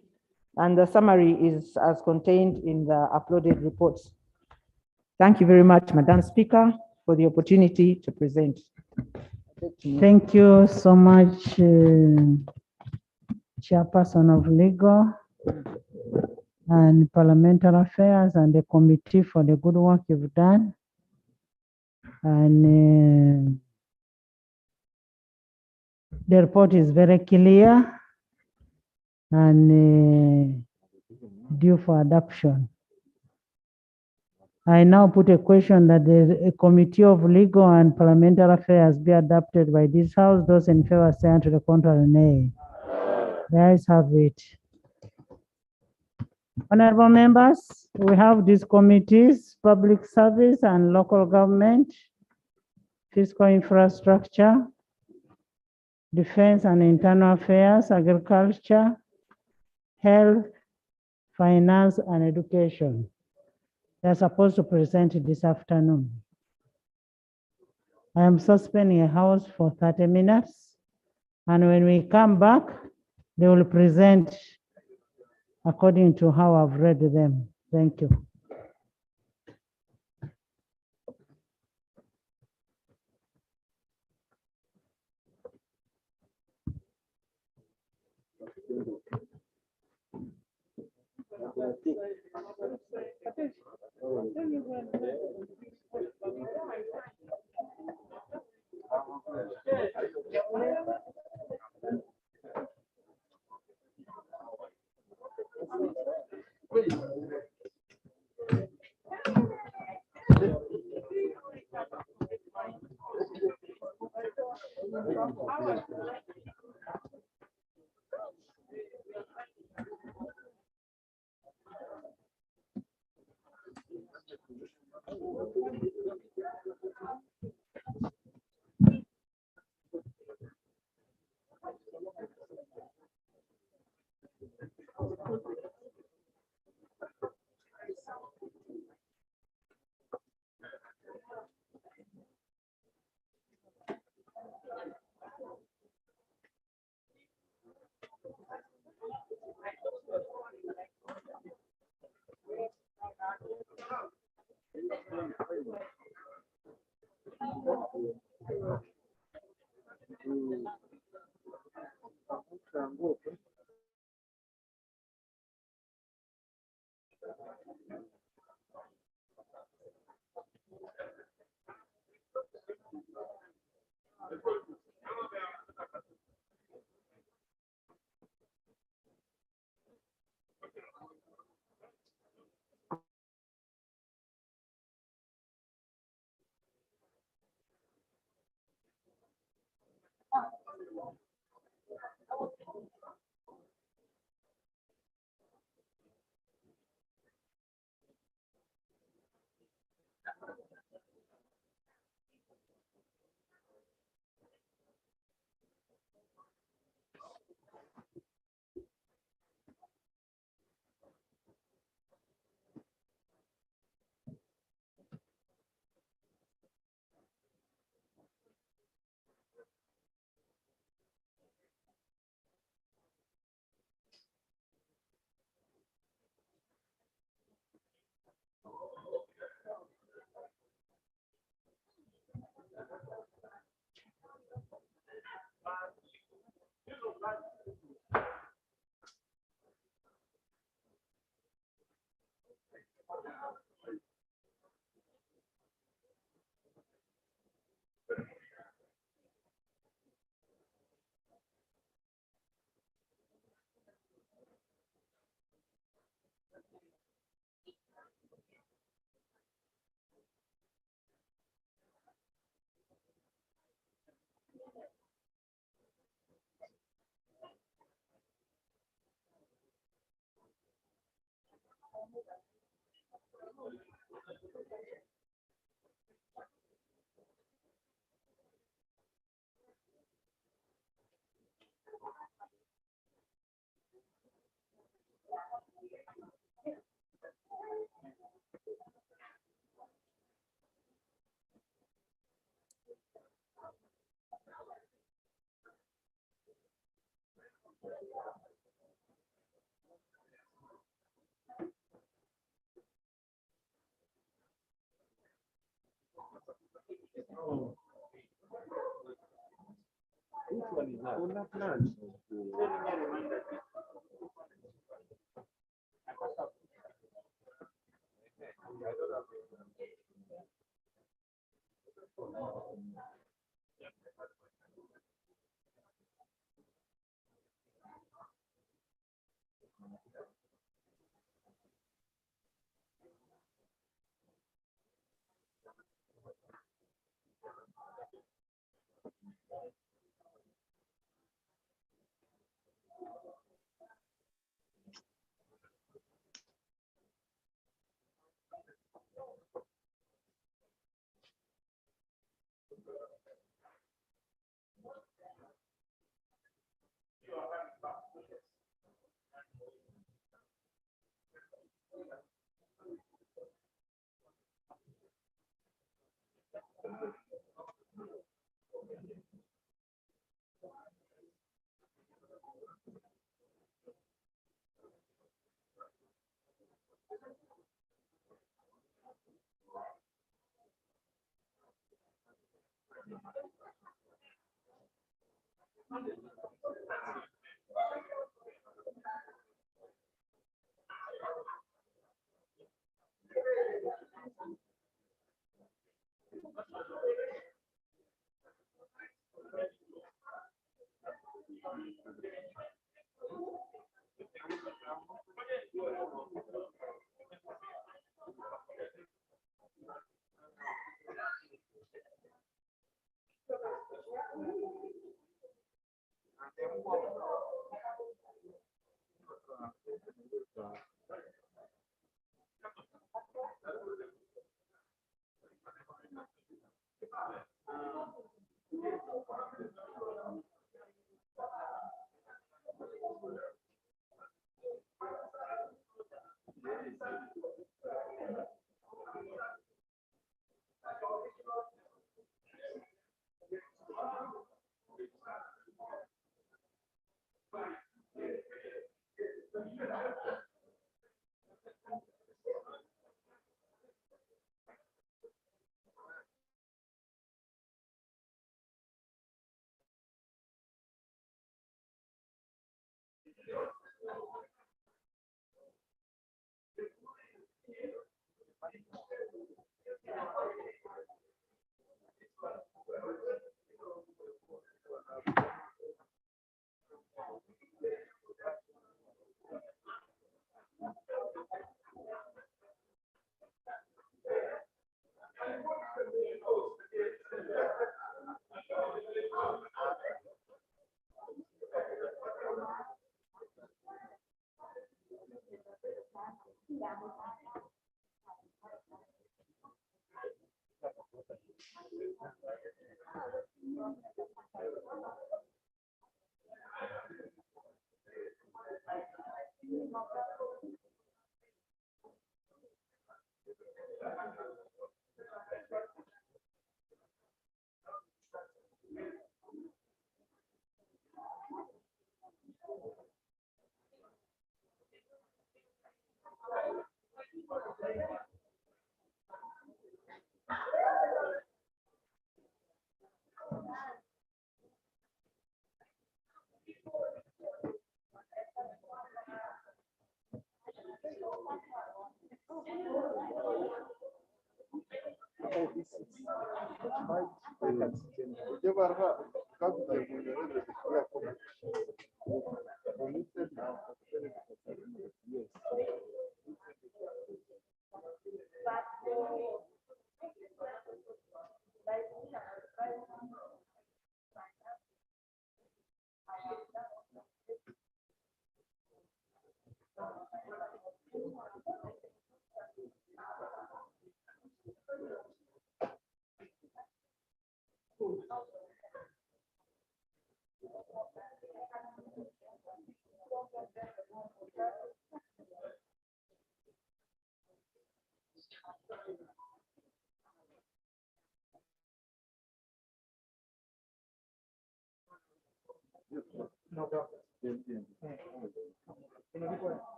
and the summary is as contained in the uploaded reports. Thank you very much, Madam Speaker, for the opportunity to present. Thank you so much, Chairperson of Legal and Parliamentary Affairs and the committee for the good work you've done. And the report is very clear and due for adoption. I now put a question that the Committee of Legal and Parliamentary Affairs be adopted by this House. Those in favor say aye, to the contrary, nay. The ayes have it. Honorable members, we have these committees: Public Service and Local Government, Fiscal Infrastructure, Defense and Internal Affairs, Agriculture, Health, Finance, and Education. They're supposed to present this afternoon. I am suspending a House for 30 minutes, and when we come back, they will present according to how I've read them. Thank you.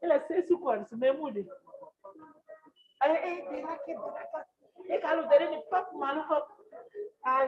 Ela se su kwa nsume mudi. Ay, diraki. E kalu dere ni pap malu pap. Ay,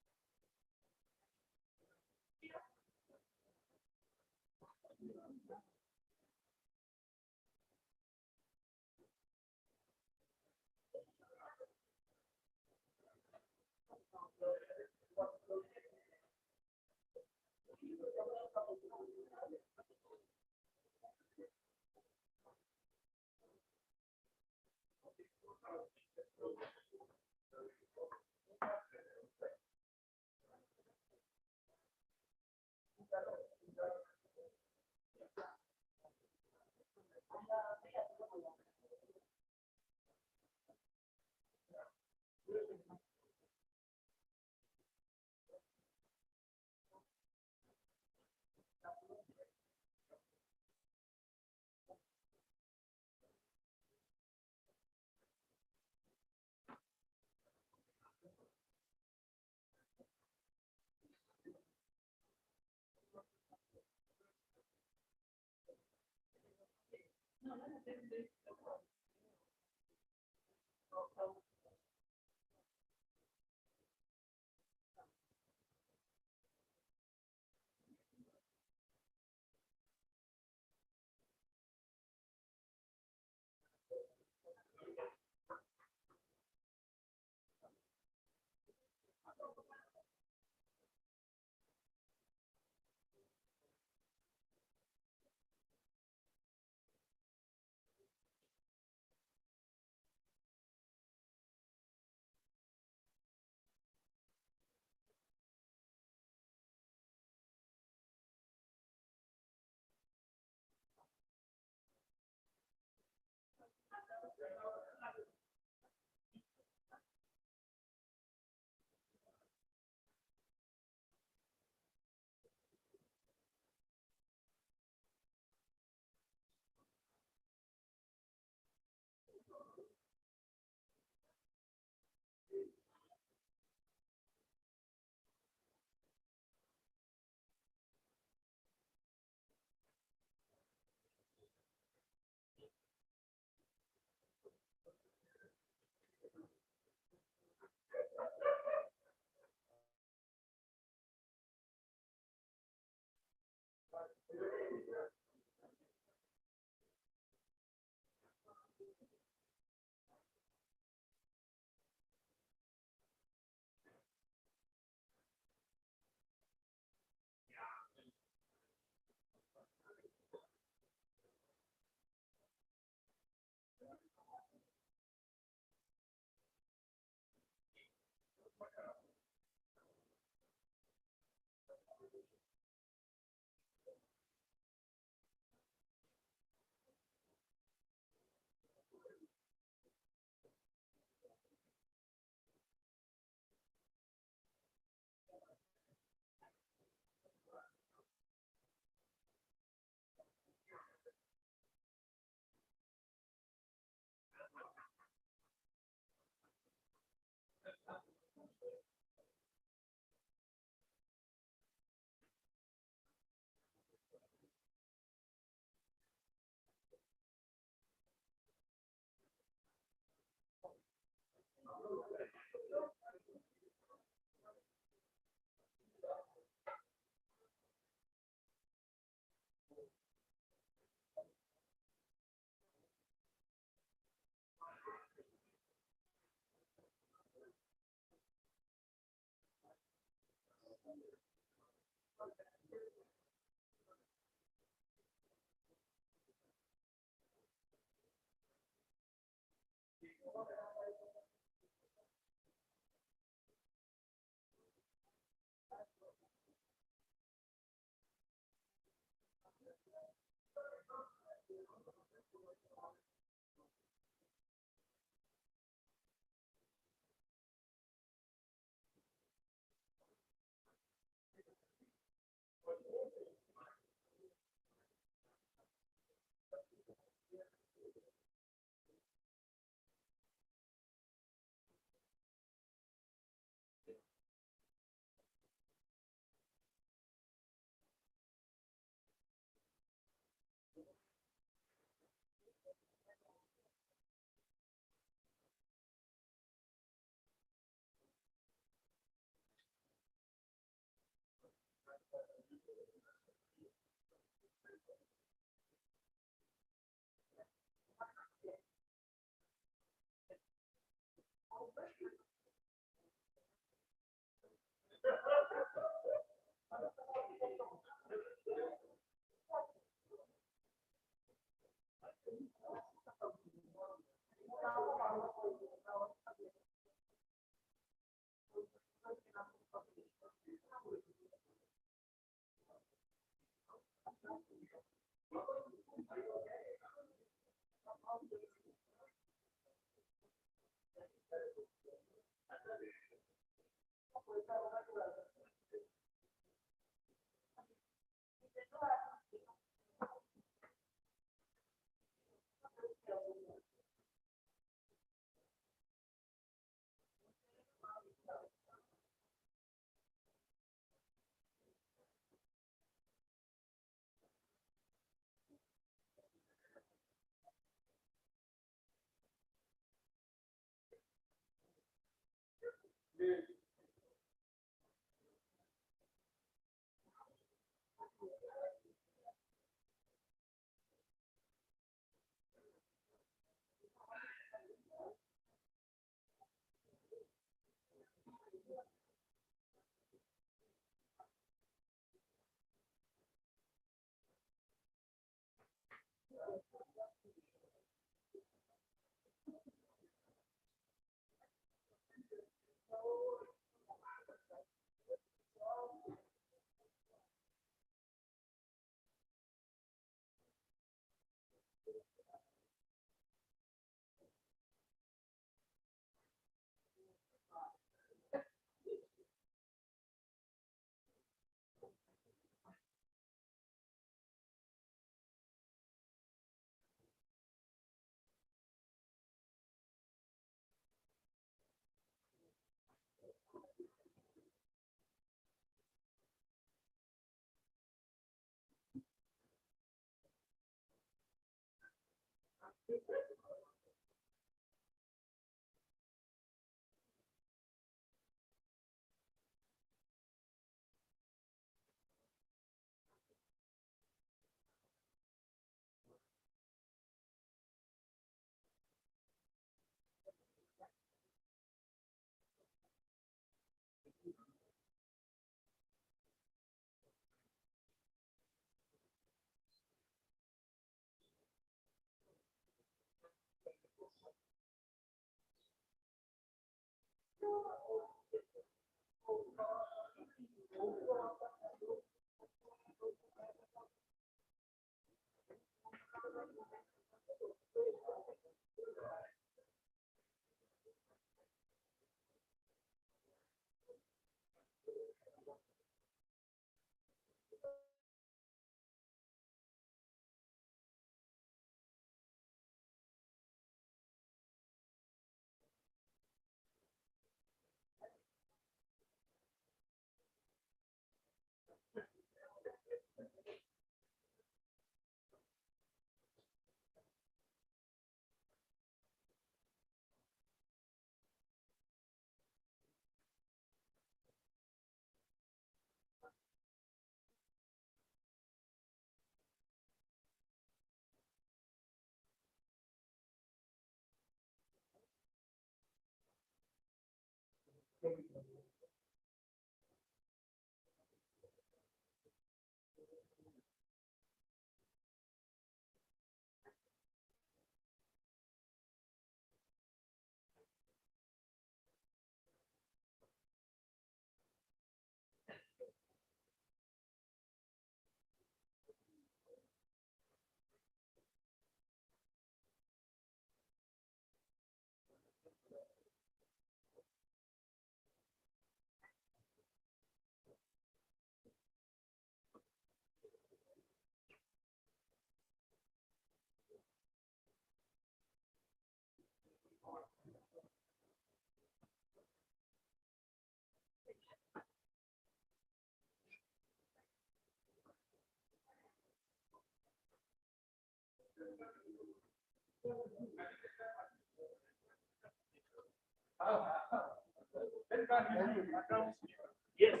Yes.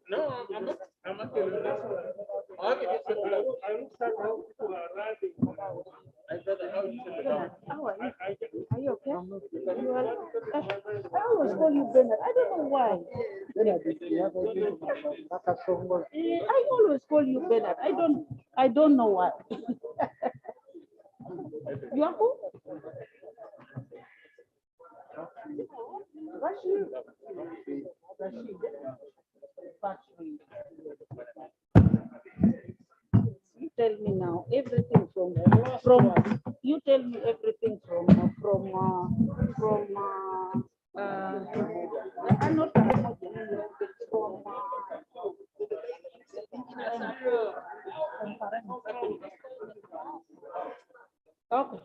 No, I'm not. I'm not. Okay, I look at how people are riding. I said, how you sit down. Are you okay? I always call you Bernard. I don't know why. I always call you Bernard. I don't know why. You are who? Rashid. You tell me now everything from you tell me everything from I'm not from okay.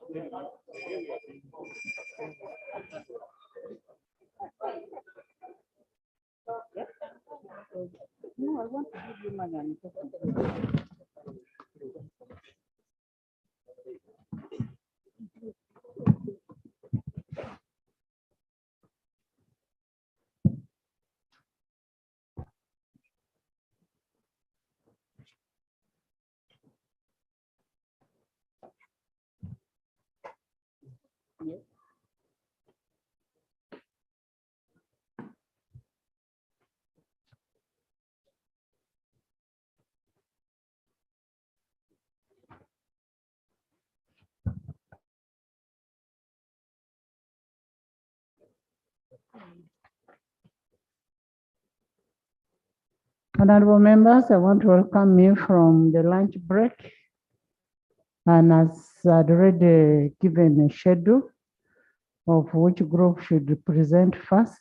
No, I want to give you money. I'm talking. Yes. Honorable members, I want to welcome you from the lunch break. And as I'd already given a schedule of which group should present first,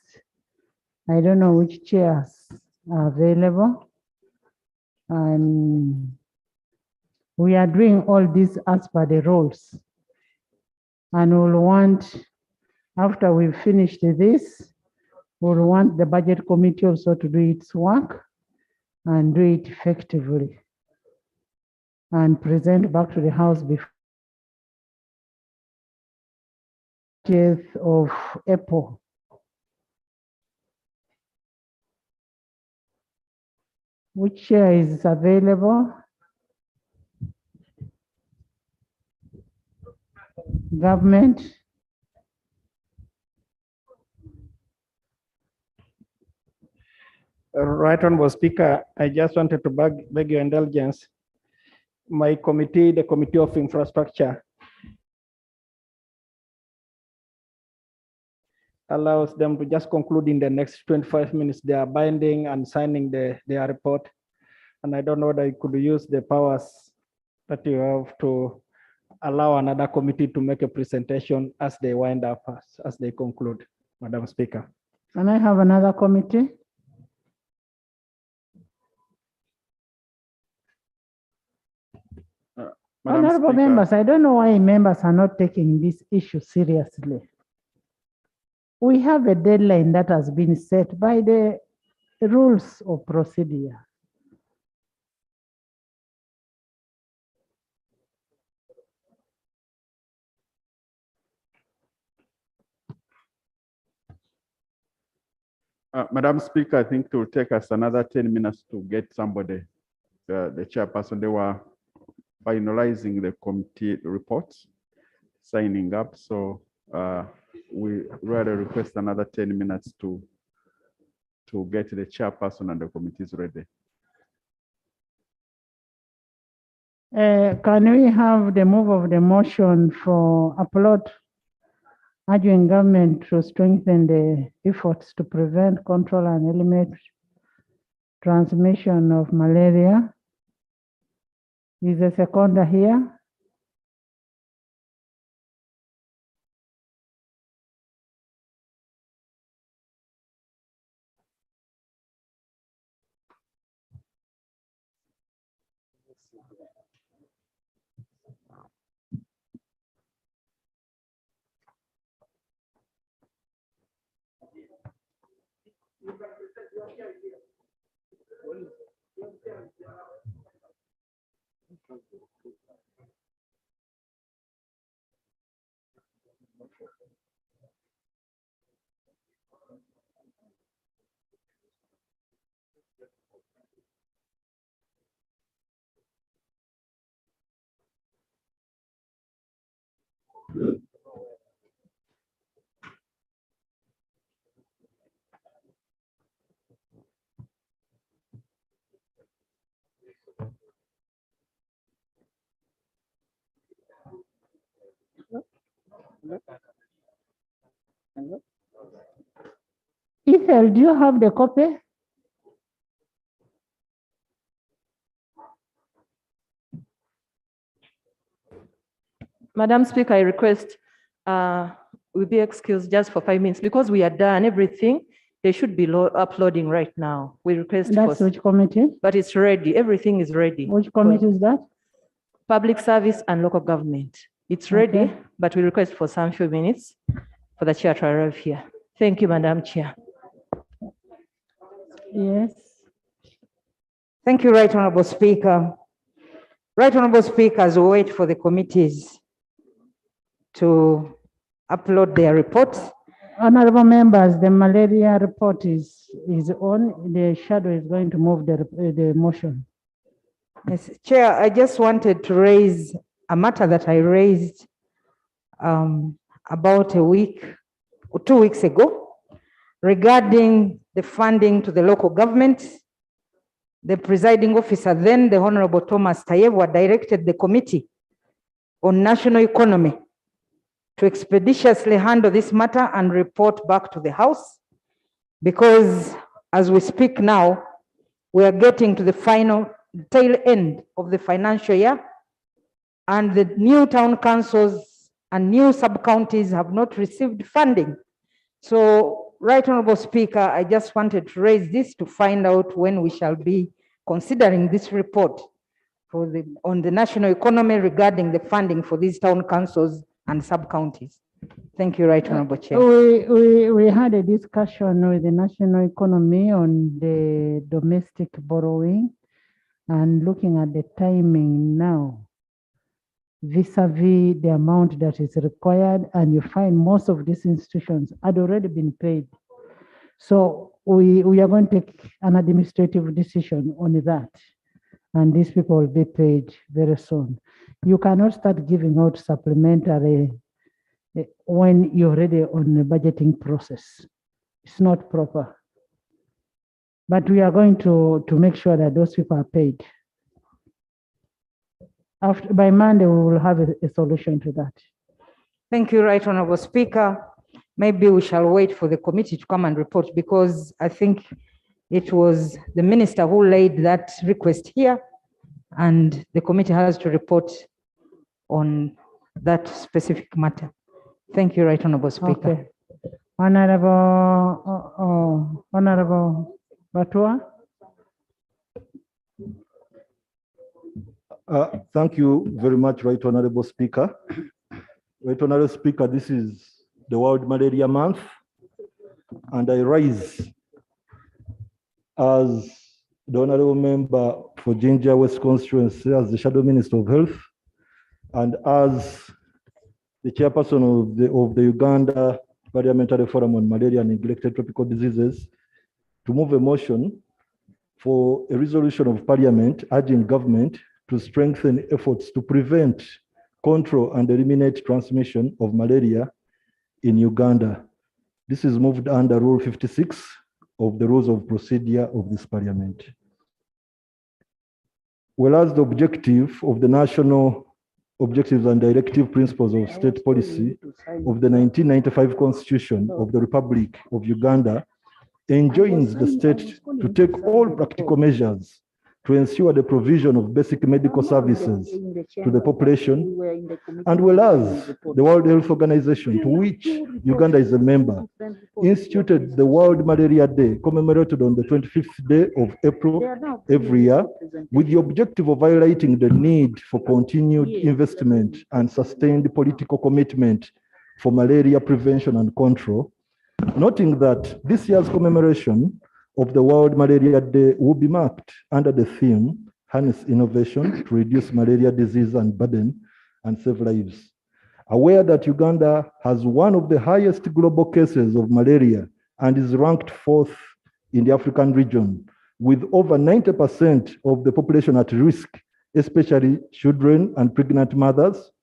I don't know which chairs are available. And we are doing all this as per the rules. And we'll want, after we've finished this, we'll want the budget committee also to do its work and do it effectively and present back to the House before 30th of April. Which chair is available? Government. Right Honorable Speaker, I just wanted to beg your indulgence. My committee, the Committee of Infrastructure, allows them to just conclude in the next 25 minutes. They are binding and signing their report. And I don't know whether you could use the powers that you have to allow another committee to make a presentation as they wind up, as they conclude, Madam Speaker. Can I have another committee? Honorable members, I don't know why members are not taking this issue seriously. We have a deadline that has been set by the rules of procedure. Madam Speaker, I think it will take us another 10 minutes to get somebody, the chairperson. They were finalizing the committee reports, signing up. So we rather request another 10 minutes to get the chairperson and the committees ready. Can we have the move of the motion for upload, urging government to strengthen the efforts to prevent, control, and eliminate transmission of malaria? Is the seconder here? Ethel, do you have the copy? Madam Speaker, I request we be excused just for 5 minutes because we are done everything. They should be uploading right now. We request. That's which committee? But it's ready. Everything is ready. Which committee is that? Public Service and Local Government. It's ready, Okay. but we request for some few minutes for the chair to arrive here. Thank you, Madam Chair. Yes. Thank you, Right Honorable Speaker. Right Honorable Speaker, as we wait for the committees to upload their reports. Honorable members, the malaria report is on. The shadow is going to move the motion. Yes, Chair, I just wanted to raise a matter that I raised about a week or 2 weeks ago regarding the funding to the local government. The presiding officer then, the Honorable Thomas Tayewa, directed the Committee on National Economy to expeditiously handle this matter and report back to the House, because as we speak now, we are getting to the final tail end of the financial year, and the new town councils and new sub-counties have not received funding. So, Right Honorable Speaker, I just wanted to raise this to find out when we shall be considering this report on the national economy regarding the funding for these town councils and sub-counties. Thank you, Right Honorable Chair. We had a discussion with the national economy on the domestic borrowing and looking at the timing now vis-a-vis the amount that is required, and you find most of these institutions had already been paid. So we are going to take an administrative decision on that, and these people will be paid very soon. You cannot start giving out supplementary when you're already on the budgeting process. It's not proper. But we are going to make sure that those people are paid. By Monday, we will have a solution to that. Thank you, Right Honorable Speaker. Maybe we shall wait for the committee to come and report, because I think it was the minister who laid that request here, and the committee has to report on that specific matter. Thank you, Right Honorable Speaker. Okay. Honorable Batua. Thank you very much, Right Honorable Speaker. Right Honorable Speaker, this is the World Malaria Month, and I rise as the Honorable Member for Jinja West Constituency, as the Shadow Minister of Health, and as the Chairperson of the Uganda Parliamentary Forum on Malaria and Neglected Tropical Diseases, to move a motion for a resolution of Parliament urging government to strengthen efforts to prevent, control, and eliminate transmission of malaria in Uganda. This is moved under Rule 56 of the Rules of Procedure of this Parliament. whereas the objective of the national objectives and directive principles of state policy of the 1995 Constitution of the Republic of Uganda enjoins the state to take all practical measures to ensure the provision of basic medical services to the population, and whereas the World Health Organization, to which Uganda is a member, instituted the World Malaria Day, commemorated on the 25th day of April every year, with the objective of highlighting the need for continued investment and sustained political commitment for malaria prevention and control, noting that this year's commemoration of the World Malaria Day will be marked under the theme, Harness Innovation to Reduce Malaria Disease and Burden and Save Lives. Aware that Uganda has one of the highest global cases of malaria and is ranked 4th in the African region, with over 90% of the population at risk, especially children and pregnant mothers,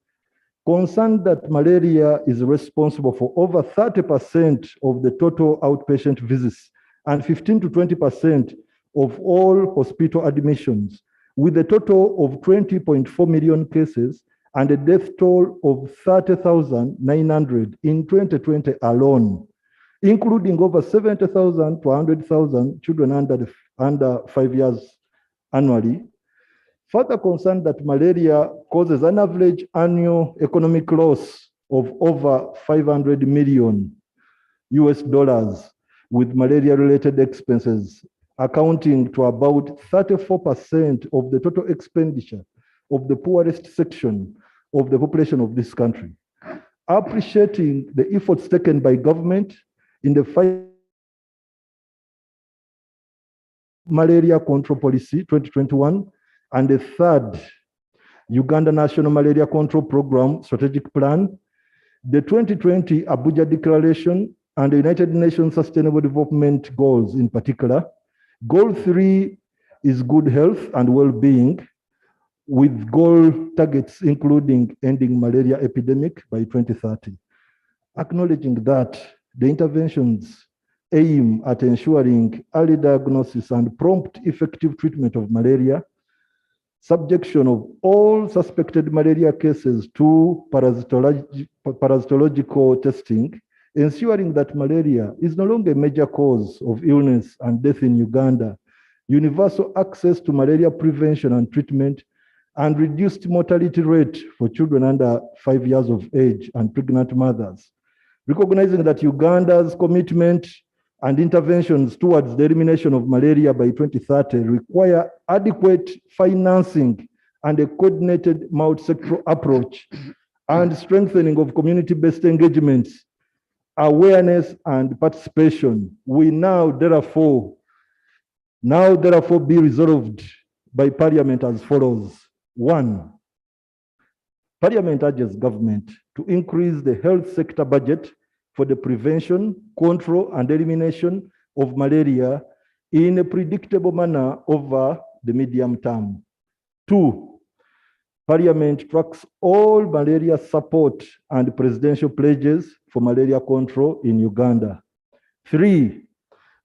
concerned that malaria is responsible for over 30% of the total outpatient visits and 15 to 20% of all hospital admissions, with a total of 20.4 million cases and a death toll of 30,900 in 2020 alone, including over 70,000 to 100,000 children under 5 years annually. Further concerned that malaria causes an average annual economic loss of over $500 million US, with malaria-related expenses accounting to about 34% of the total expenditure of the poorest section of the population of this country. Appreciating the efforts taken by government in the fight malaria control policy 2021 and the third Uganda National Malaria Control Program strategic plan, the 2020 Abuja Declaration, and the United Nations Sustainable Development Goals in particular. Goal 3 is good health and well-being, with goal targets including ending malaria epidemic by 2030. Acknowledging that the interventions aim at ensuring early diagnosis and prompt effective treatment of malaria, subjection of all suspected malaria cases to parasitological testing, ensuring that malaria is no longer a major cause of illness and death in Uganda, universal access to malaria prevention and treatment, and reduced mortality rate for children under 5 years of age and pregnant mothers. Recognizing that Uganda's commitment and interventions towards the elimination of malaria by 2030 require adequate financing and a coordinated multi-sectoral approach and strengthening of community-based engagements, awareness and participation. We now therefore be resolved by Parliament as follows. 1, Parliament urges government to increase the health sector budget for the prevention, control, and elimination of malaria in a predictable manner over the medium term. 2, Parliament tracks all malaria support and presidential pledges for malaria control in Uganda. 3,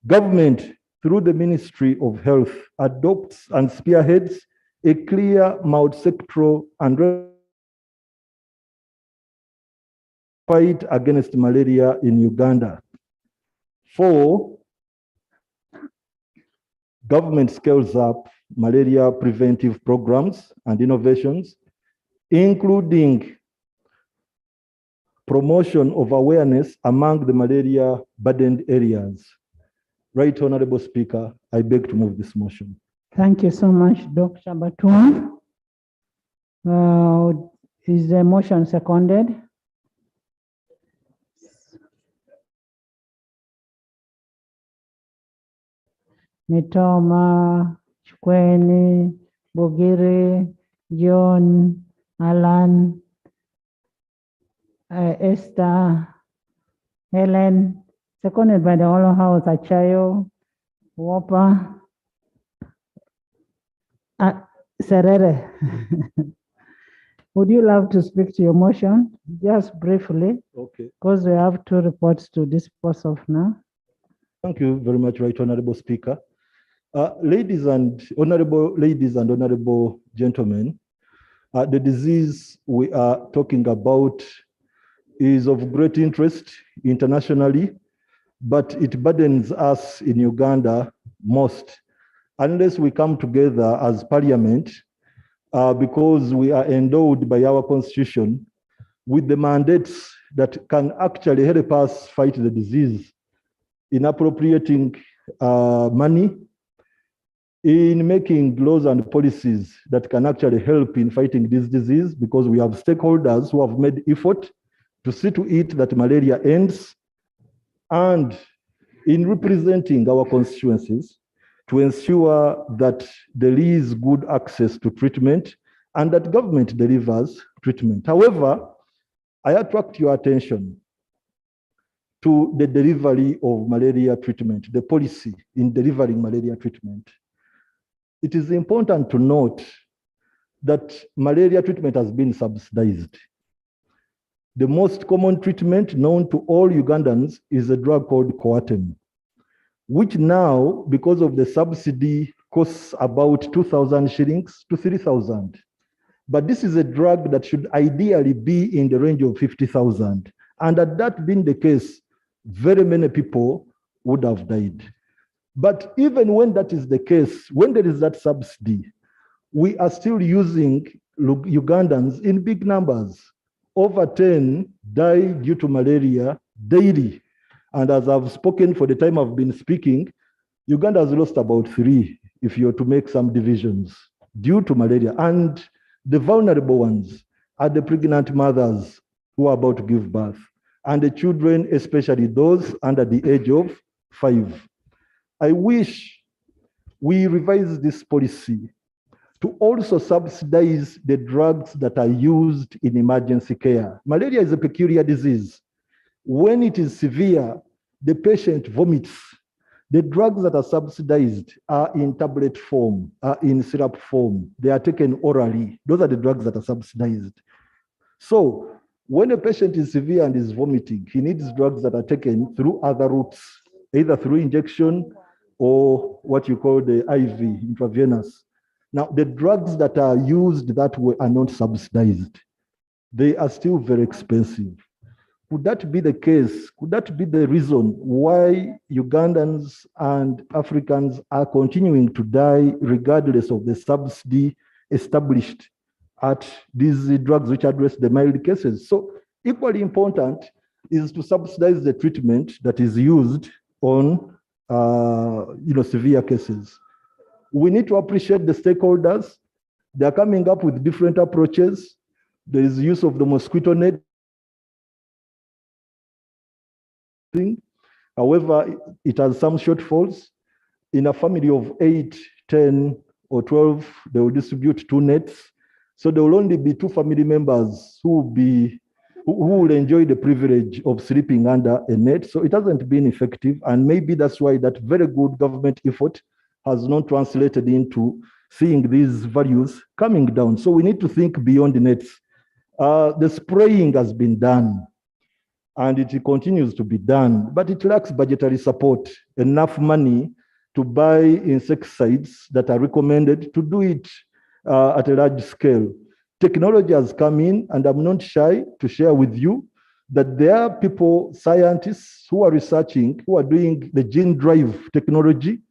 government, through the Ministry of Health, adopts and spearheads a clear multi-sectoral and fight against malaria in Uganda. 4, government scales up malaria preventive programs and innovations, including promotion of awareness among the malaria burdened areas. Right Honorable Speaker, I beg to move this motion. Thank you so much, Dr. Batum. Is the motion seconded? Mitoma, Chukweni, Bogiri, John, Alan, Esther, Helen, seconded by the whole house, Achayo, Whopper, Serere. Would you love to speak to your motion? Just briefly. Okay. Because we have 2 reports to dispose of now. Thank you very much, Right Honorable Speaker. Ladies and honorable gentlemen, the disease we are talking about is of great interest internationally, but it burdens us in Uganda most unless we come together as parliament, because we are endowed by our constitution with the mandates that can actually help us fight the disease in appropriating money, in making laws and policies that can actually help in fighting this disease, because we have stakeholders who have made effort to see to it that malaria ends, and in representing our constituencies to ensure that there is good access to treatment and that government delivers treatment. However, I attract your attention to the delivery of malaria treatment, the policy in delivering malaria treatment. It is important to note that malaria treatment has been subsidized. The most common treatment known to all Ugandans is a drug called Coartem, which now, because of the subsidy, costs about 2,000 shillings to 3,000. But this is a drug that should ideally be in the range of 50,000. And had that been the case, very many people would have died. But even when that is the case, when there is that subsidy, we are still using Ugandans in big numbers. Over 10 die due to malaria daily. And as I've spoken for the time I've been speaking, Uganda has lost about 3, if you're to make some divisions, due to malaria. And the vulnerable ones are the pregnant mothers who are about to give birth, and the children, especially those under the age of 5. I wish we revise this policy to also subsidize the drugs that are used in emergency care. Malaria is a peculiar disease. When it is severe, the patient vomits. The drugs that are subsidized are in tablet form, are in syrup form. They are taken orally. Those are the drugs that are subsidized. So when a patient is severe and is vomiting, he needs drugs that are taken through other routes, either through injection or what you call the IV, intravenous. Now, the drugs that are used that way are not subsidized. They are still very expensive. Could that be the case? Could that be the reason why Ugandans and Africans are continuing to die regardless of the subsidy established at these drugs which address the mild cases? So equally important is to subsidize the treatment that is used on severe cases. We need to appreciate the stakeholders. They are coming up with different approaches. There is use of the mosquito net. However, it has some shortfalls. In a family of 8, 10, or 12, they will distribute 2 nets. So there will only be 2 family members who will enjoy the privilege of sleeping under a net. So it hasn't been effective. And maybe that's why that very good government effort has not translated into seeing these values coming down. So we need to think beyond the nets. The spraying has been done and it continues to be done, but it lacks budgetary support, enough money to buy insecticides that are recommended to do it at a large scale. Technology has come in, and I'm not shy to share with you that there are people, scientists who are researching, who are doing the gene drive technology,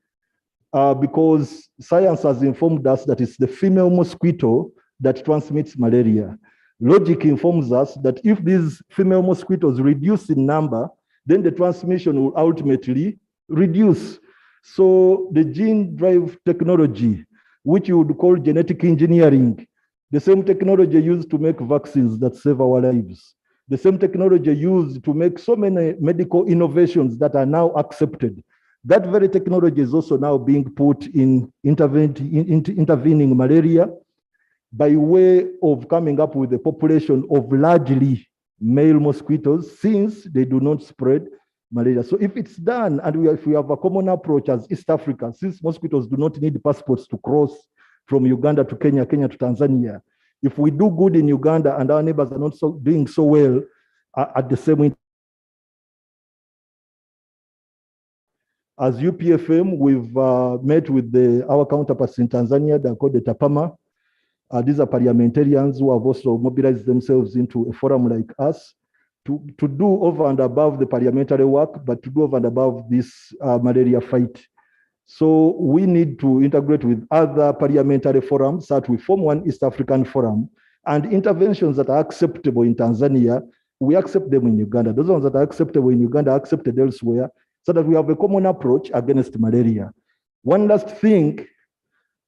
because science has informed us that it's the female mosquito that transmits malaria. Logic informs us that if these female mosquitoes reduce in number, then the transmission will ultimately reduce. So the gene drive technology, which you would call genetic engineering, the same technology used to make vaccines that save our lives, the same technology used to make so many medical innovations that are now accepted, that very technology is also now being put in intervening malaria by way of coming up with a population of largely male mosquitoes, since they do not spread malaria. So if it's done, and if we have a common approach as East Africa, since mosquitoes do not need passports to cross from Uganda to Kenya, Kenya to Tanzania, if we do good in Uganda and our neighbors are not doing so well at the same As UPFM, we've met with our counterparts in Tanzania. They're called the TAPAMA. These are parliamentarians who have also mobilized themselves into a forum like us to do over and above the parliamentary work, but to do over and above this malaria fight. So we need to integrate with other parliamentary forums so that we form one East African forum, and interventions that are acceptable in Tanzania, we accept them in Uganda. Those ones that are acceptable in Uganda are accepted elsewhere, so that we have a common approach against malaria. One last thing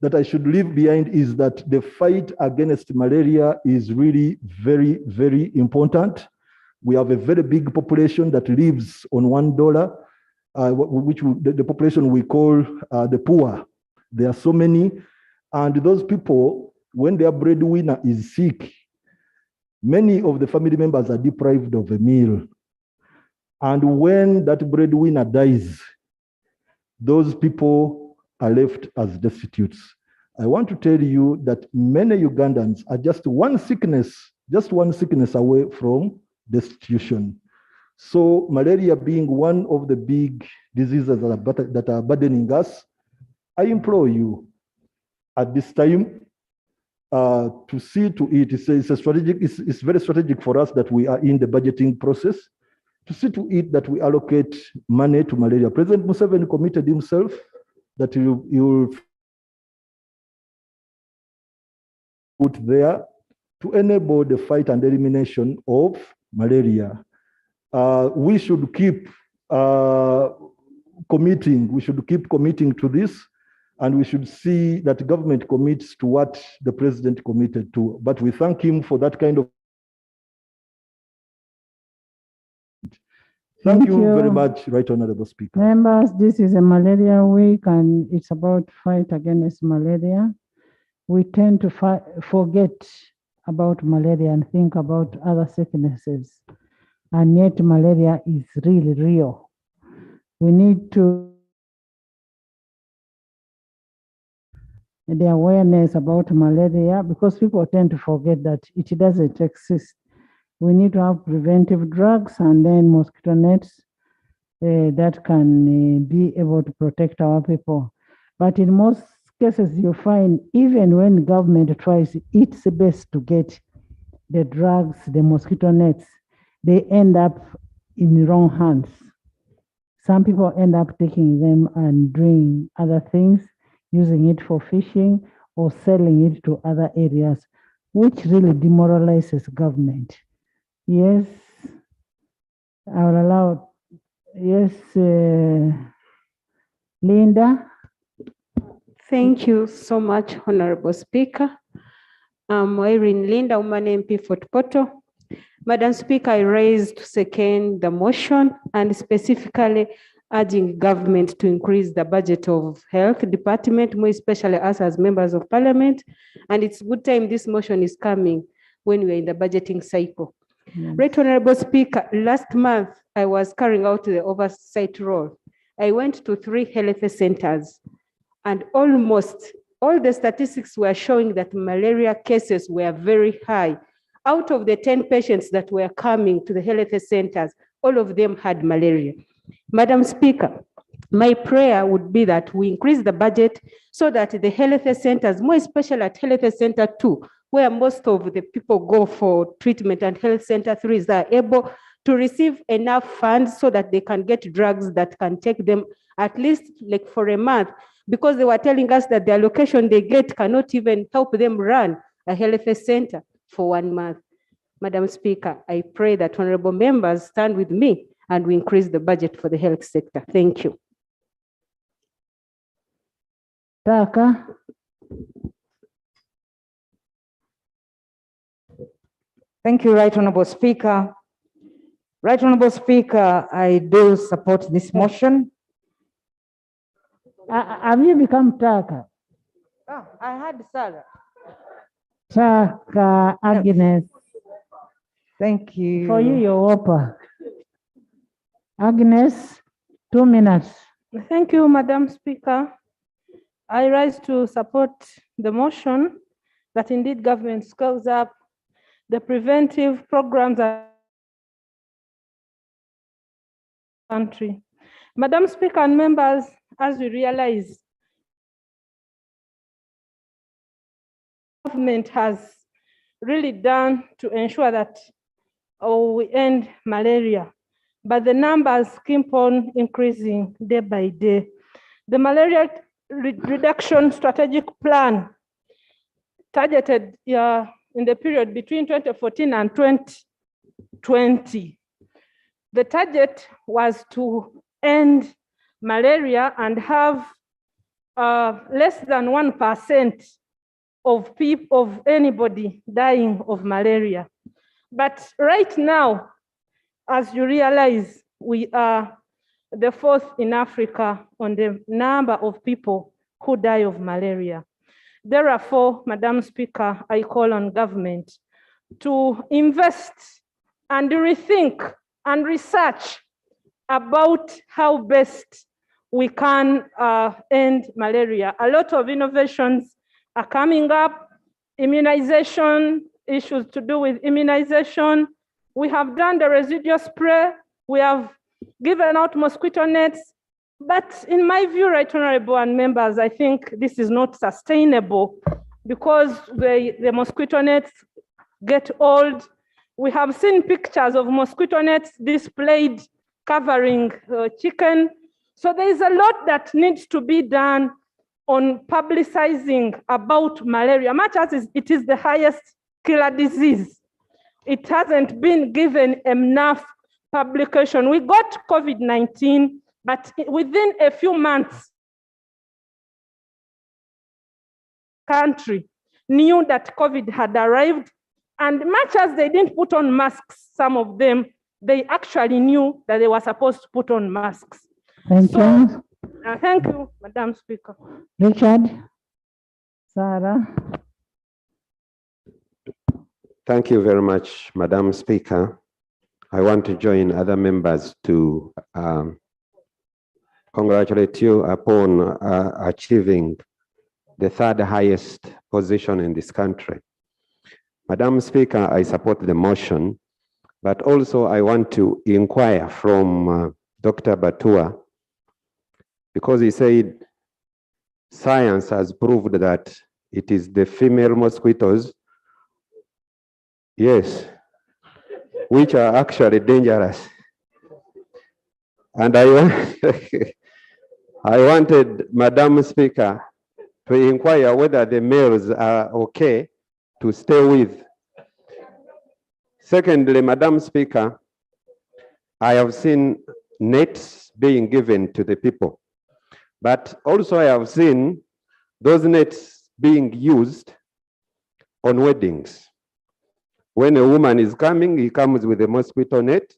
that I should leave behind is that the fight against malaria is really very, very important. We have a very big population that lives on $1, which the population we call the poor. There are so many, and those people, when their breadwinner is sick, many of the family members are deprived of a meal. And when that breadwinner dies, those people are left as destitutes. I want to tell you that many Ugandans are just one sickness away from destitution. So malaria being one of the big diseases that are burdening us, I implore you at this time to see to it. It's very strategic for us that we are in the budgeting process, to see to it that we allocate money to malaria. President Museveni committed himself that he will put there to enable the fight and elimination of malaria. We should keep committing to this, and we should see that the government commits to what the president committed to. But we thank him for that kind of. Thank you very much, Right Honorable Speaker. Members, this is a malaria week and it's about fight against malaria. We tend to forget about malaria and think about other sicknesses. And yet malaria is really real. We need to the awareness about malaria, because people tend to forget that it doesn't exist. We need to have preventive drugs and then mosquito nets that can be able to protect our people. But in most cases, you find even when government tries its best to get the drugs, the mosquito nets, they end up in the wrong hands. Some people end up taking them and doing other things, using it for fishing or selling it to other areas, which really demoralizes government. Yes, I will allow, yes, Linda. Thank you so much, Honorable Speaker. I'm Irene Linda, Woman MP for Poto. Madam Speaker, I raised to second the motion and specifically urging government to increase the budget of health department, more especially us as members of parliament. And it's good time this motion is coming when we're in the budgeting cycle. Yes. Right Honorable Speaker, last month I was carrying out the oversight role. I went to 3 health centers and almost all the statistics were showing that malaria cases were very high. Out of the 10 patients that were coming to the health centers, all of them had malaria. Madam Speaker, my prayer would be that we increase the budget so that the health centers, more especially at Health Center 2, where most of the people go for treatment, and Health Center 3 are able to receive enough funds so that they can get drugs that can take them at least like for a month, because they were telling us that the allocation they get cannot even help them run a health center for 1 month. Madam Speaker, I pray that honorable members stand with me and we increase the budget for the health sector. Thank you. Taka. Thank you, Right Honorable Speaker. Right Honorable Speaker, I do support this motion. Have you become Taka? Oh, I had Sarah. Taka, Agnes. Thank you. For you, your whopper. Agnes, 2 minutes. Thank you, Madam Speaker. I rise to support the motion that indeed government scales up the preventive programs in the country. Madam Speaker and members, as we realize, government has really done to ensure that we end malaria, but the numbers keep on increasing day by day. The malaria reduction strategic plan targeted in the period between 2014 and 2020. The target was to end malaria and have less than 1% of people, of anybody dying of malaria. But right now, as you realize, we are the 4th in Africa on the number of people who die of malaria. Therefore, Madam Speaker, I call on government to invest and rethink and research about how best we can end malaria. A lot of innovations are coming up, immunization, issues to do with immunization. We have done the residual spray. We have given out mosquito nets. But in my view, Right Honorable and members, I think this is not sustainable because the mosquito nets get old. We have seen pictures of mosquito nets displayed covering chicken. So there is a lot that needs to be done on publicizing about malaria, much as it is the highest killer disease. It hasn't been given enough publication. We got COVID-19, but within a few months, country knew that COVID had arrived, and much as they didn't put on masks, some of them, they actually knew that they were supposed to put on masks. Thank you. Thank you, Madam Speaker. Richard, Sarah. Thank you very much, Madam Speaker. I want to join other members to congratulate you upon achieving the 3rd highest position in this country. Madam Speaker, I support the motion, but also I want to inquire from Dr. Batua, because he said science has proved that it is the female mosquitoes, yes, which are actually dangerous. And I wanted, Madam Speaker, to inquire whether the males are okay to stay with. Secondly, Madam Speaker, I have seen nets being given to the people, but also I have seen those nets being used on weddings. When a woman is coming, he comes with a mosquito net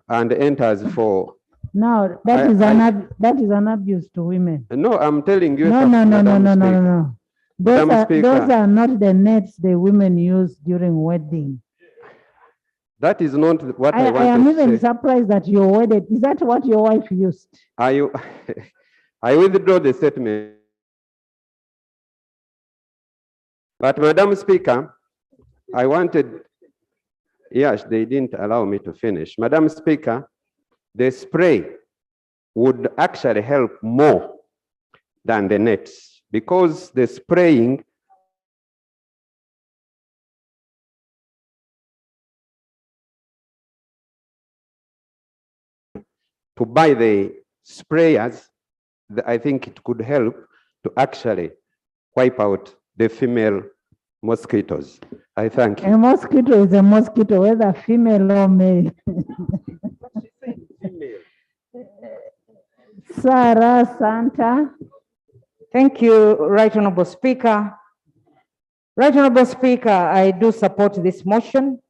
and enters for. No, that is an abuse to women. No, I'm telling you. No. Those are not the nets the women use during wedding. That is not what I want to say. I am even surprised that you're wedded. Is that what your wife used? I withdraw the statement. But Madam Speaker, I wanted, yes, they didn't allow me to finish. Madam Speaker, the spray would actually help more than the nets, because the spraying to buy the sprayers, I think it could help to actually wipe out the female mosquitoes. I thank you. A mosquito is a mosquito, whether female or male. Sarah Santa. Thank you, Right Honorable Speaker. Right Honorable Speaker, I do support this motion.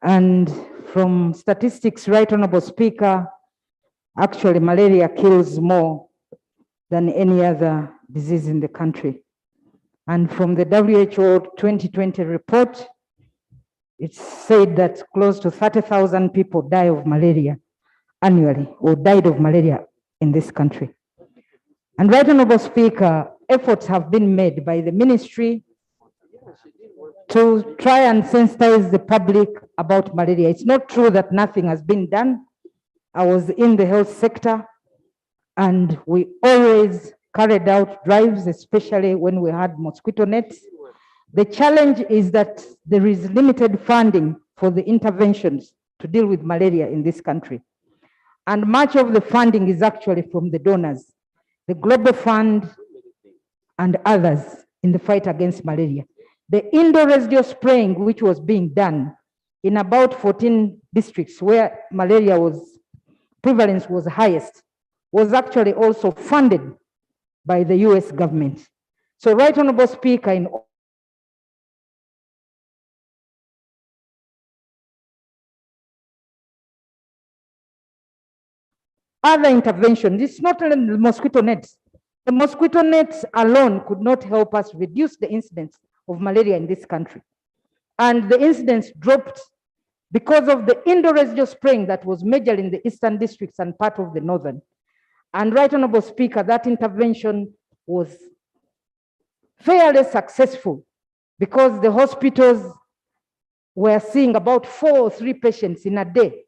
And from statistics, Right Honorable Speaker, actually malaria kills more than any other disease in the country. And from the WHO 2020 report, it said that close to 30,000 people die of malaria annually, or died of malaria in this country. And Right Honorable Speaker, efforts have been made by the ministry to try and sensitize the public about malaria. It's not true that nothing has been done. I was in the health sector, and we always carried out drives, especially when we had mosquito nets. The challenge is that there is limited funding for the interventions to deal with malaria in this country. And much of the funding is actually from the donors, the Global Fund and others in the fight against malaria. The indoor residual spraying, which was being done in about 14 districts where malaria prevalence was highest, was actually also funded by the US government. So, Right Honorable Speaker, in other interventions, it's not only the mosquito nets. The mosquito nets alone could not help us reduce the incidence of malaria in this country. And the incidence dropped because of the indoor residual spraying that was major in the eastern districts and part of the northern. And Right Honorable Speaker, that intervention was fairly successful because the hospitals were seeing about 4 or 3 patients in a day.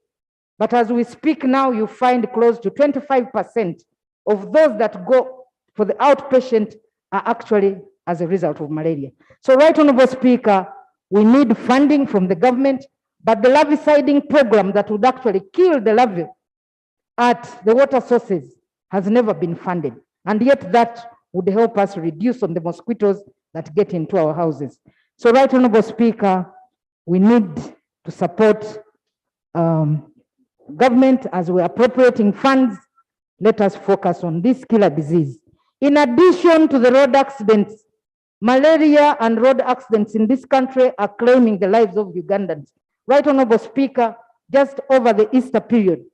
But as we speak now, you find close to 25% of those that go for the outpatient are actually as a result of malaria. So, Right Honorable Speaker, we need funding from the government, but the larviciding program that would actually kill the larvae at the water sources has never been funded. And yet that would help us reduce on the mosquitoes that get into our houses. So, Right Honorable Speaker, we need to support government as we're appropriating funds. Let us focus on this killer disease. In addition to the road accidents, malaria and road accidents in this country are claiming the lives of Ugandans. Right Honorable Speaker, just over the Easter period,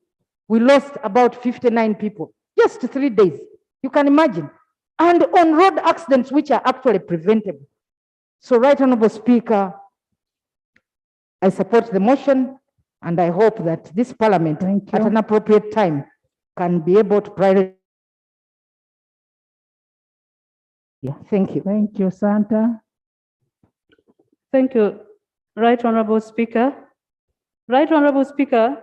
we lost about 59 people, just 3 days. You can imagine. And on road accidents, which are actually preventable. So, Right Honorable Speaker, I support the motion, and I hope that this Parliament, at an appropriate time, can be able to prioritize. Yeah, thank you. Thank you, Santa. Thank you, Right Honorable Speaker. Right Honorable Speaker,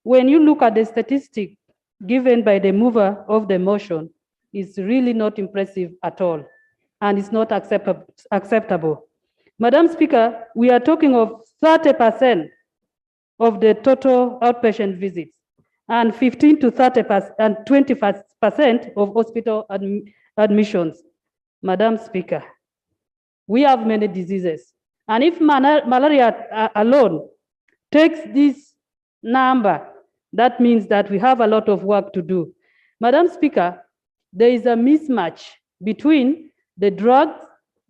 when you look at the statistic given by the mover of the motion, it's really not impressive at all, and it's not acceptable. Madam Speaker, we are talking of 30% of the total outpatient visits, and 15 to 30% and 20% of hospital admissions. Madam Speaker, we have many diseases, and if malaria alone takes this number, that means that we have a lot of work to do. Madam Speaker, there is a mismatch between the drugs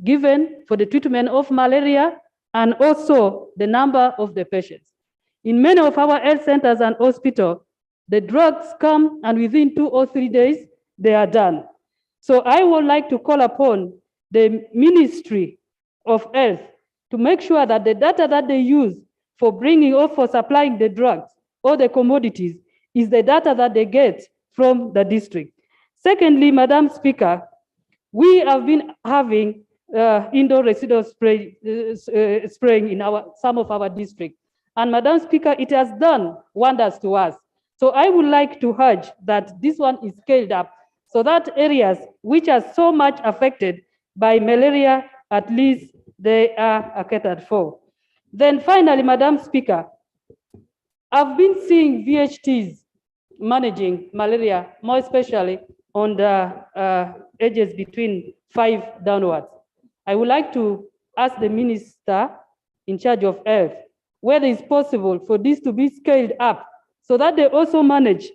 given for the treatment of malaria and also the number of the patients. In many of our health centers and hospitals, the drugs come and within 2 or 3 days, they are done. So I would like to call upon the Ministry of Health to make sure that the data that they use for bringing or for supplying the drugs or the commodities is the data that they get from the district. Secondly, Madam Speaker, we have been having indoor residual spraying in some of our districts. And Madam Speaker, it has done wonders to us. So I would like to urge that this one is scaled up so that areas which are so much affected by malaria, at least they are catered for. Then finally, Madam Speaker, I've been seeing VHTs managing malaria, more especially on the ages between 5 downwards. I would like to ask the Minister in charge of health whether it's possible for this to be scaled up so that they also manage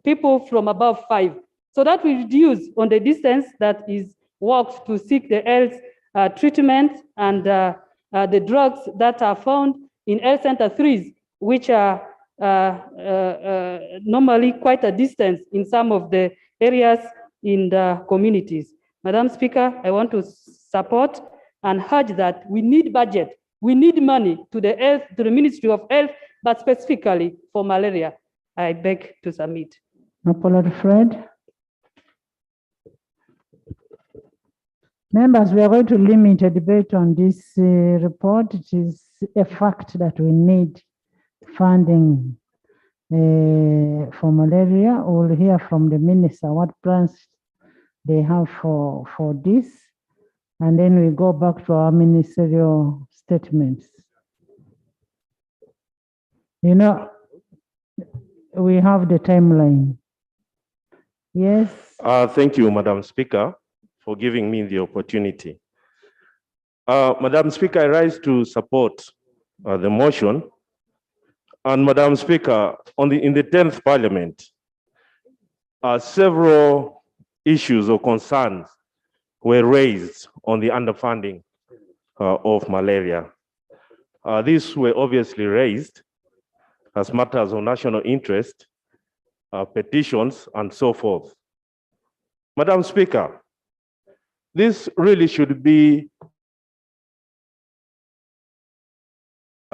people from above 5, so that we reduce on the distance that is walked to seek the health treatment and the drugs that are found in health center 3s, which are normally quite a distance in some of the areas in the communities. Madam Speaker, I want to support and urge that we need budget. We need money to the Ministry of Health, but specifically for malaria. I beg to submit. Apollo Fred. Members, we are going to limit a debate on this report. It is a fact that we need funding for malaria. We'll hear from the minister what plans they have for this. And then we go back to our ministerial statements. You know, we have the timeline. Yes. Thank you, Madam Speaker, for giving me the opportunity. Madam Speaker, I rise to support the motion. And Madam Speaker, in the 10th Parliament, several issues or concerns were raised on the underfunding of malaria. These were obviously raised as matters of national interest, petitions, and so forth. Madam Speaker, this really should be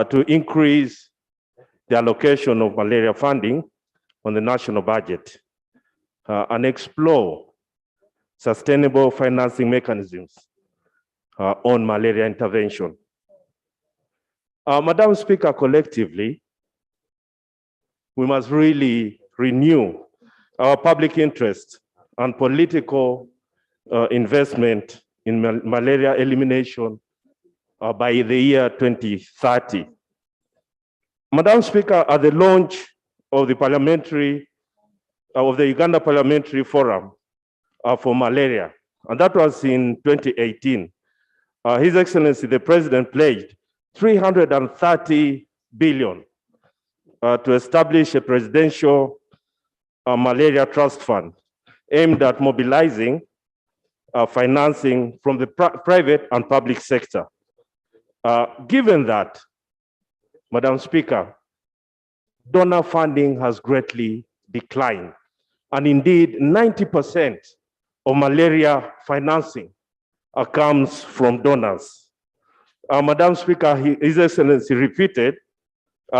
to increase the allocation of malaria funding on the national budget and explore sustainable financing mechanisms on malaria intervention. Madam Speaker, collectively, we must really renew our public interest and political investment in malaria elimination by the year 2030. Madam Speaker, at the launch of the Uganda Parliamentary Forum for Malaria, and that was in 2018, His Excellency the President pledged 330 billion to establish a presidential malaria trust fund aimed at mobilizing financing from the private and public sector. Given that, Madam Speaker, donor funding has greatly declined. And indeed, 90% of malaria financing comes from donors. Madam Speaker, His Excellency repeated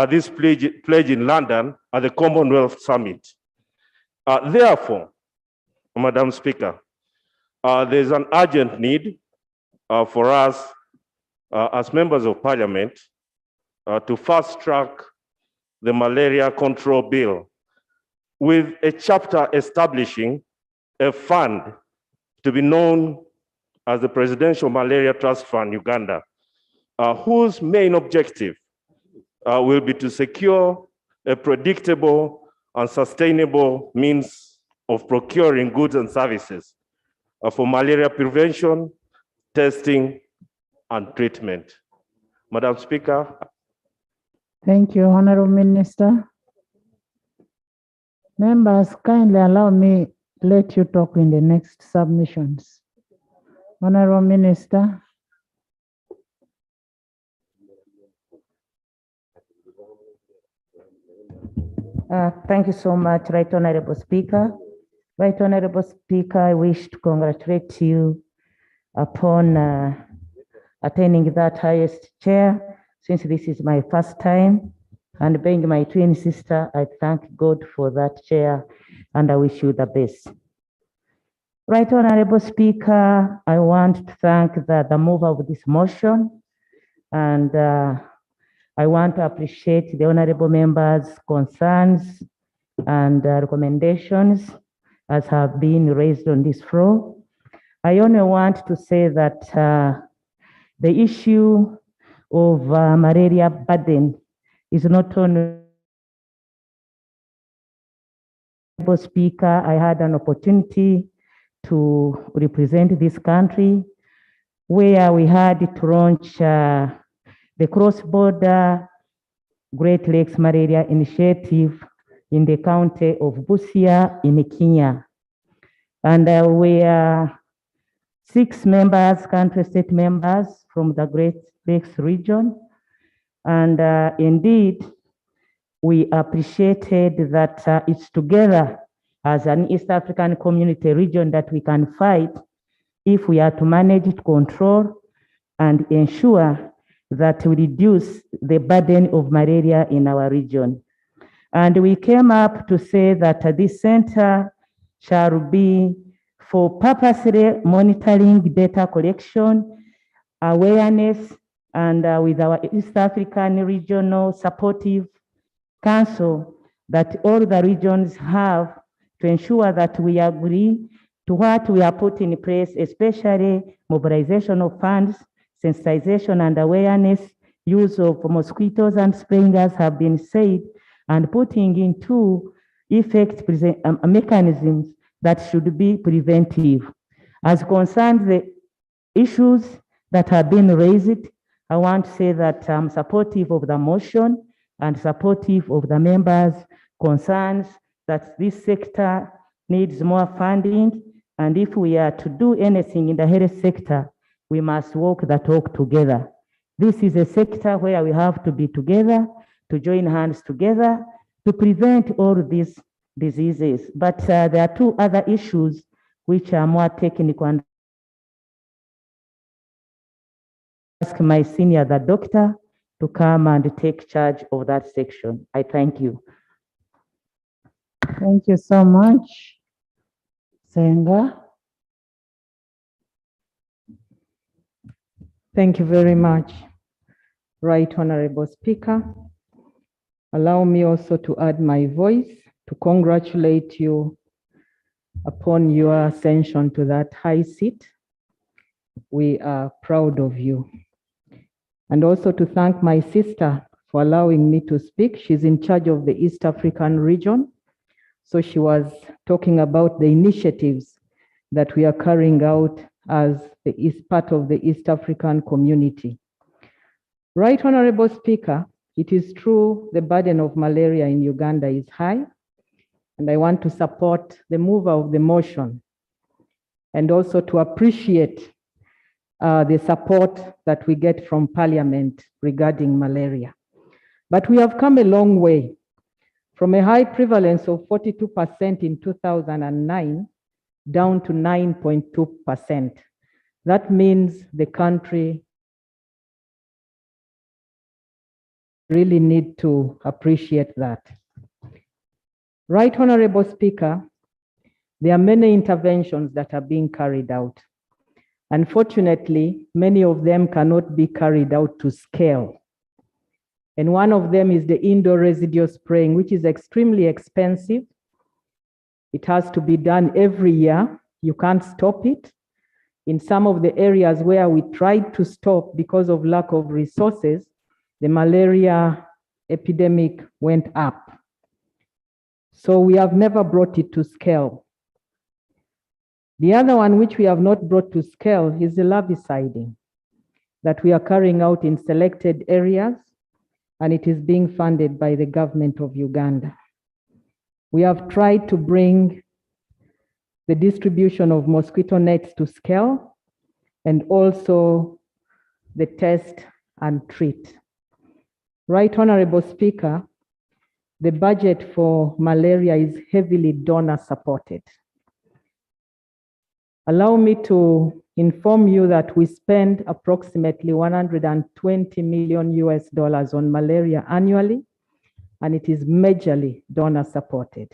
this pledge in London at the Commonwealth Summit. Therefore, Madam Speaker, there's an urgent need for us as members of Parliament to fast track the malaria control bill with a chapter establishing a fund to be known as the Presidential Malaria Trust Fund Uganda, whose main objective will be to secure a predictable and sustainable means of procuring goods and services for malaria prevention, testing, and treatment. Madam Speaker. Thank you, Honorable Minister. Members, kindly allow me to let you talk in the next submissions. Honorable Minister. Thank you so much, Right Honorable Speaker. Right Honorable Speaker, I wish to congratulate you upon attaining that highest chair. Since this is my first time, and being my twin sister, I thank God for that chair, and I wish you the best. Right Honorable Speaker, I want to thank the mover of this motion, and I want to appreciate the honorable members' concerns and recommendations as have been raised on this floor. I only want to say that the issue of malaria burden is not only. Speaker, I had an opportunity to represent this country where we had to launch the cross-border Great Lakes Malaria Initiative in the county of Busia in Kenya. And we are 6 members, country state members from the Great Lakes region. And indeed, we appreciated that it's together as an East African community region that we can fight if we are to manage to control and ensure that we reduce the burden of malaria in our region. And we came up to say that this center shall be for purposely monitoring data collection, awareness, and with our East African Regional Supportive Council that all the regions have to ensure that we agree to what we are putting in place, especially mobilization of funds, sensitization and awareness, use of mosquitoes and spraying, as have been said, and putting into effect mechanisms that should be preventive. As concerns the issues that have been raised, I want to say that I'm supportive of the motion and supportive of the members' concerns that this sector needs more funding. And if we are to do anything in the health sector, we must walk the talk together. This is a sector where we have to be together, to join hands together, to prevent all these diseases. But there are two other issues which are more technical, and ask my senior, the doctor, to come and take charge of that section. I thank you. Thank you so much, Senga. Thank you very much, Right Honorable Speaker. Allow me also to add my voice to congratulate you upon your ascension to that high seat. We are proud of you. And also to thank my sister for allowing me to speak. She's in charge of the East African region. So she was talking about the initiatives that we are carrying out as the East part of the East African community. Right Honorable Speaker, it is true the burden of malaria in Uganda is high, and I want to support the mover of the motion and also to appreciate the support that we get from Parliament regarding malaria. But we have come a long way from a high prevalence of 42% in 2009 down to 9.2%. That means the country really need to appreciate that. Right Honorable Speaker, there are many interventions that are being carried out. Unfortunately, many of them cannot be carried out to scale. And one of them is the indoor residual spraying, which is extremely expensive. It has to be done every year. You can't stop it. In some of the areas where we tried to stop because of lack of resources, the malaria epidemic went up. So we have never brought it to scale. The other one which we have not brought to scale is the larviciding that we are carrying out in selected areas, and it is being funded by the government of Uganda. We have tried to bring the distribution of mosquito nets to scale and also the test and treat. Right Honorable Speaker, the budget for malaria is heavily donor supported. Allow me to inform you that we spend approximately $120 million on malaria annually, and it is majorly donor supported.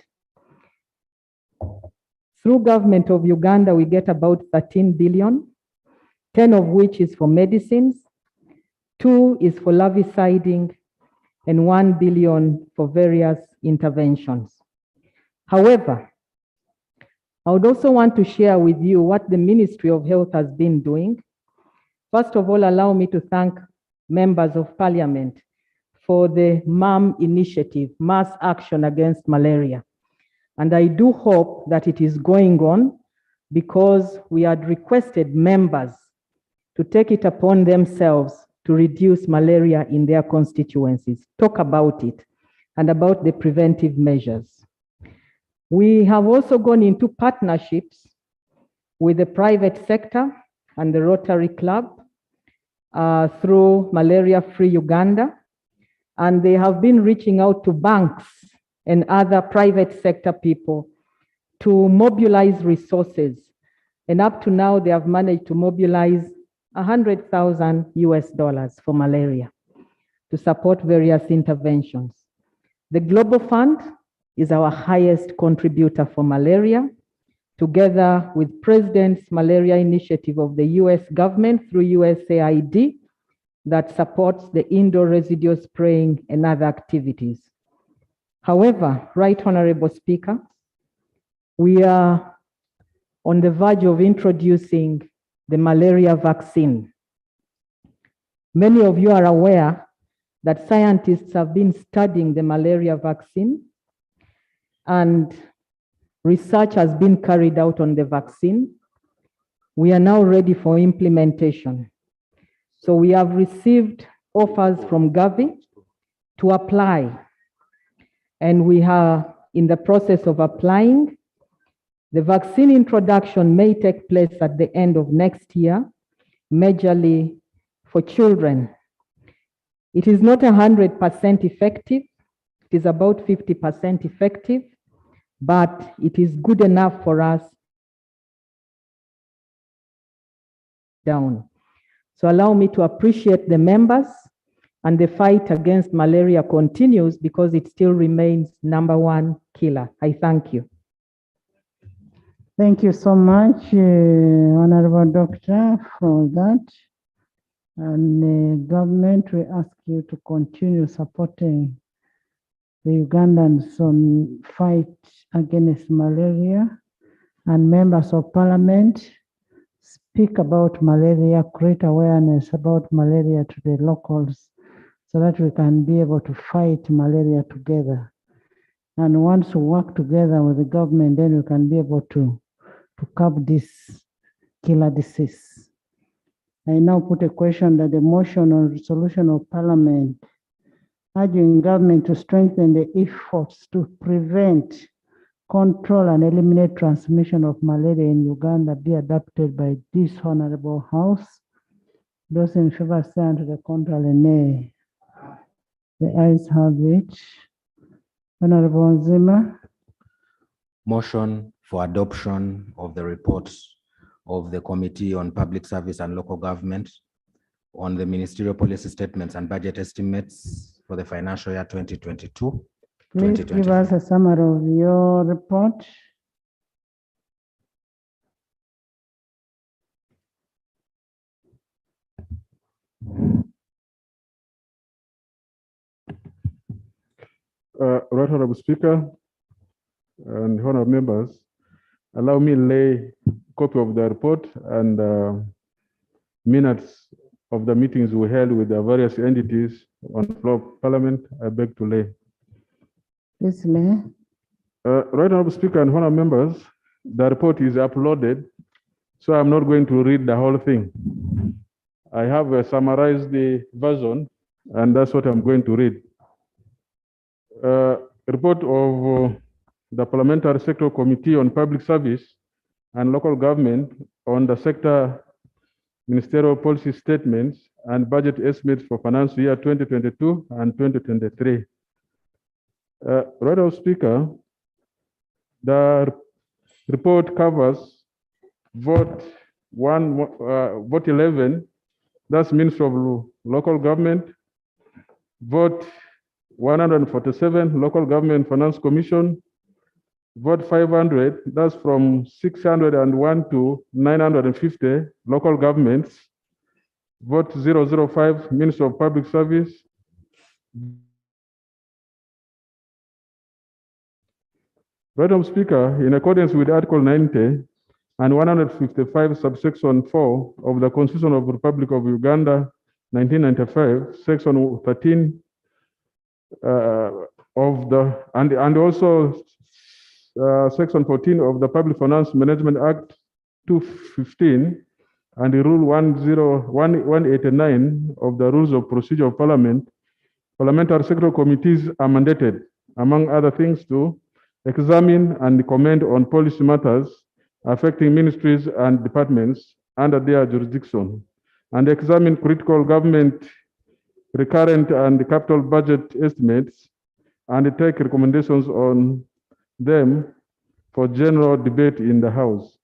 Through government of Uganda, we get about 13 billion, 10 of which is for medicines, 2 is for larviciding, and 1 billion for various interventions. However, I would also want to share with you what the Ministry of Health has been doing. First of all, allow me to thank members of Parliament for the MAM initiative, Mass Action Against Malaria. And I do hope that it is going on because we had requested members to take it upon themselves to reduce malaria in their constituencies, talk about it, and about the preventive measures. We have also gone into partnerships with the private sector and the Rotary Club through Malaria Free Uganda, and they have been reaching out to banks and other private sector people to mobilize resources. And up to now, they have managed to mobilize $100,000 for malaria to support various interventions. The Global Fund is our highest contributor for malaria, together with President's Malaria Initiative of the US government through USAID that supports the indoor residual spraying and other activities. However, Right Honorable Speaker, we are on the verge of introducing the malaria vaccine. Many of you are aware that scientists have been studying the malaria vaccine, and research has been carried out on the vaccine. We are now ready for implementation. So we have received offers from Gavi to apply, and we are in the process of applying. The vaccine introduction may take place at the end of next year, majorly for children. It is not 100% effective. It is about 50% effective, but it is good enough for us down. So allow me to appreciate the members, and the fight against malaria continues because it still remains #1 killer. I thank you. Thank you so much, Honorable Doctor, for that. And government, we ask you to continue supporting the Ugandans on fight against malaria, and members of parliament speak about malaria, create awareness about malaria to the locals so that we can be able to fight malaria together. And once we work together with the government, then we can be able to curb this killer disease. I now put a question that the motion on resolution of parliament urging government to strengthen the efforts to prevent, control, and eliminate transmission of malaria in Uganda be adopted by this honorable house. Those in favor say unto the contrary, nay. The ayes have it. Honorable Nzima. Motion for adoption of the report of the Committee on Public Service and Local Government on the ministerial policy statements and budget estimates for the financial year 2022. Please give us a summary of your report. Right Honorable Speaker and honorable members, allow me lay a copy of the report and minutes of the meetings we held with the various entities on the floor of Parliament. I beg to lay. Please lay. Right Honorable Speaker and honorable members, the report is uploaded, so I'm not going to read the whole thing. I have summarized the version, and that's what I'm going to read. Report of the Parliamentary Sector Committee on Public Service and Local Government on the sector ministerial policy statements and budget estimates for financial year 2022 and 2023. Right Honorable Speaker, the report covers vote 11, that's Ministry of Local Government, vote 147, Local Government Finance Commission, vote 500, that's from 601 to 950 local governments, vote 005, Ministry of Public Service, Madam Speaker, in accordance with Article 90 and 155, subsection 4 of the Constitution of the Republic of Uganda, 1995, section 13 of the, and also section 14 of the Public Finance Management Act 215 and the Rule 189 of the Rules of Procedure of Parliament, parliamentary secretary committees are mandated, among other things, to examine and comment on policy matters affecting ministries and departments under their jurisdiction, and examine critical government recurrent and capital budget estimates and take recommendations on them for general debate in the House.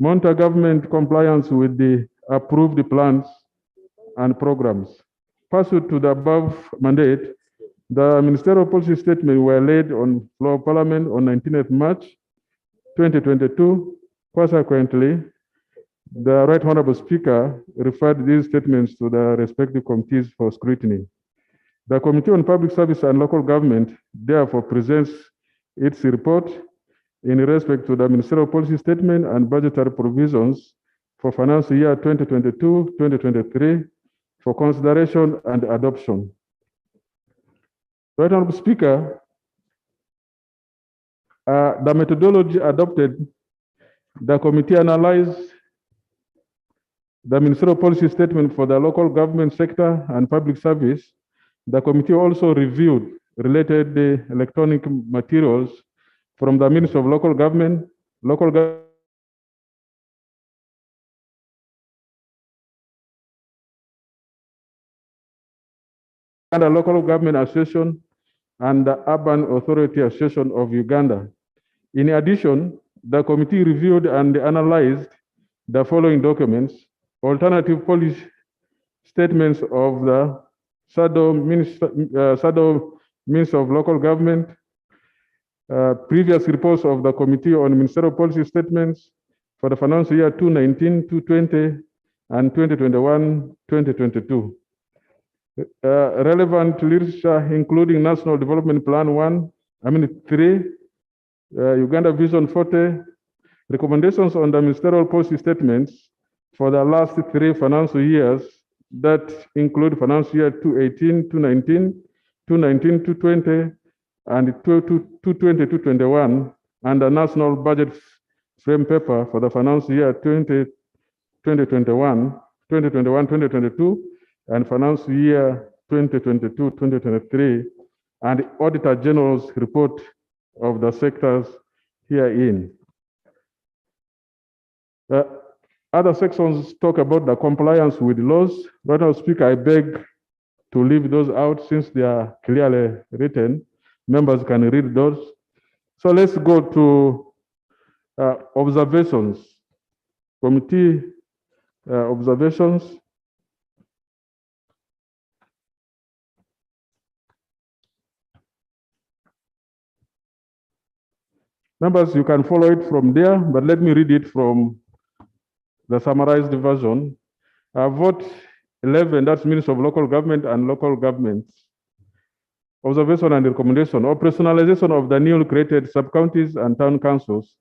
Monitor government compliance with the approved plans and programs. Pursuant to the above mandate, the ministerial policy statement were laid on floor of Parliament on 19th March 2022. Consequently, the Right Honorable Speaker referred these statements to the respective committees for scrutiny. The Committee on Public Service and Local Government therefore presents its report in respect to the ministerial policy statement and budgetary provisions for financial year 2022-2023 for consideration and adoption. Right Honorable Speaker, the methodology adopted, the committee analyzed the ministerial policy statement for the local government sector and public service. The committee also reviewed related electronic materials from the Ministry of Local Government, and the Local Government Association and the Urban Authority Association of Uganda. In addition, the committee reviewed and analyzed the following documents: alternative policy statements of the shadow Minister of Local Government, previous reports of the Committee on Ministerial Policy Statements for the financial year 2019-2020 and 2021-2022. Relevant literature, including National Development Plan 3, Uganda Vision 40, recommendations on the ministerial policy statements for the last 3 financial years that include financial year 2018-2019, 2019-2020, and 2020-2021, and the national budget frame paper for the financial year 2021-2022, and financial year 2022-2023, and the Auditor General's report of the sectors herein. Other sections talk about the compliance with laws. Right now, Speaker, I beg to leave those out since they are clearly written. Members can read those. So let's go to observations. Committee observations. Members, you can follow it from there, but let me read it from the summarized version. Vote 11, that's Minister of Local Government and Local Governments. Observation and recommendation: operationalization of the newly created sub-counties and town councils.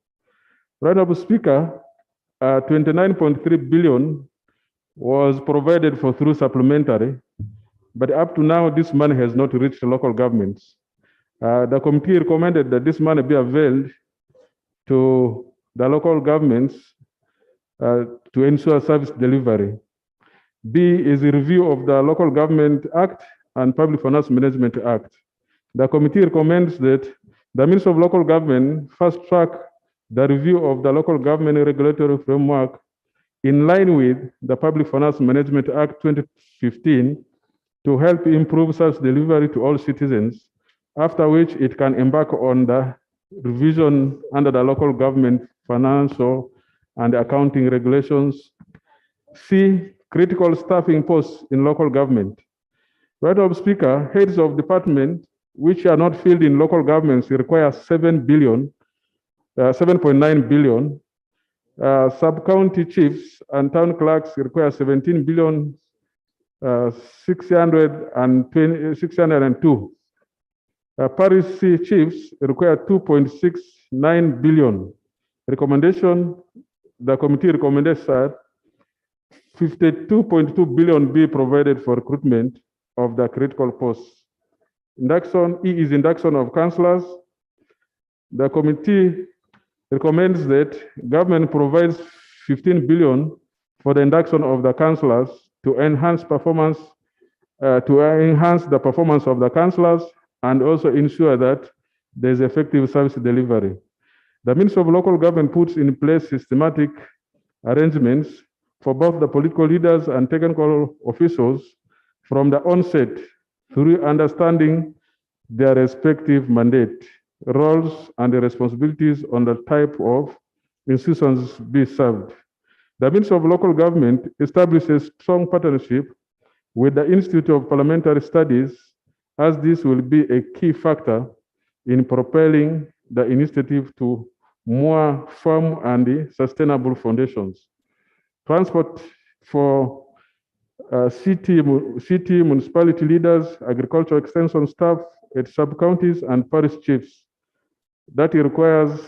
Right, Honorable Speaker, 29.3 billion was provided for through supplementary, but up to now, this money has not reached local governments. The committee recommended that this money be availed to the local governments to ensure service delivery. B is a review of the Local Government Act and Public Finance Management Act. The committee recommends that the Ministry of Local Government fast track the review of the local government regulatory framework in line with the Public Finance Management Act 2015 to help improve service delivery to all citizens, after which it can embark on the revision under the local government financial and accounting regulations. C, critical staffing posts in local government. Right, Honorable Speaker, heads of department which are not filled in local governments require 7.9 billion. Sub-county chiefs and town clerks require 17 billion 602. Parish chiefs require 2.69 billion. Recommendation: the committee recommended that 52.2 billion be provided for recruitment of the critical posts. Induction E is induction of councillors. The committee recommends that government provides 15 billion for the induction of the councillors to enhance performance, the performance of the councillors and also ensure that there's effective service delivery. The Ministry of Local Government puts in place systematic arrangements for both the political leaders and technical officials from the onset through understanding their respective mandate, roles, and the responsibilities on the type of institutions be served. The Ministry of Local Government establishes strong partnership with the Institute of Parliamentary Studies, as this will be a key factor in propelling the initiative to more firm and sustainable foundations. Transport for city, municipality leaders, agricultural extension staff at sub-counties and parish chiefs. That requires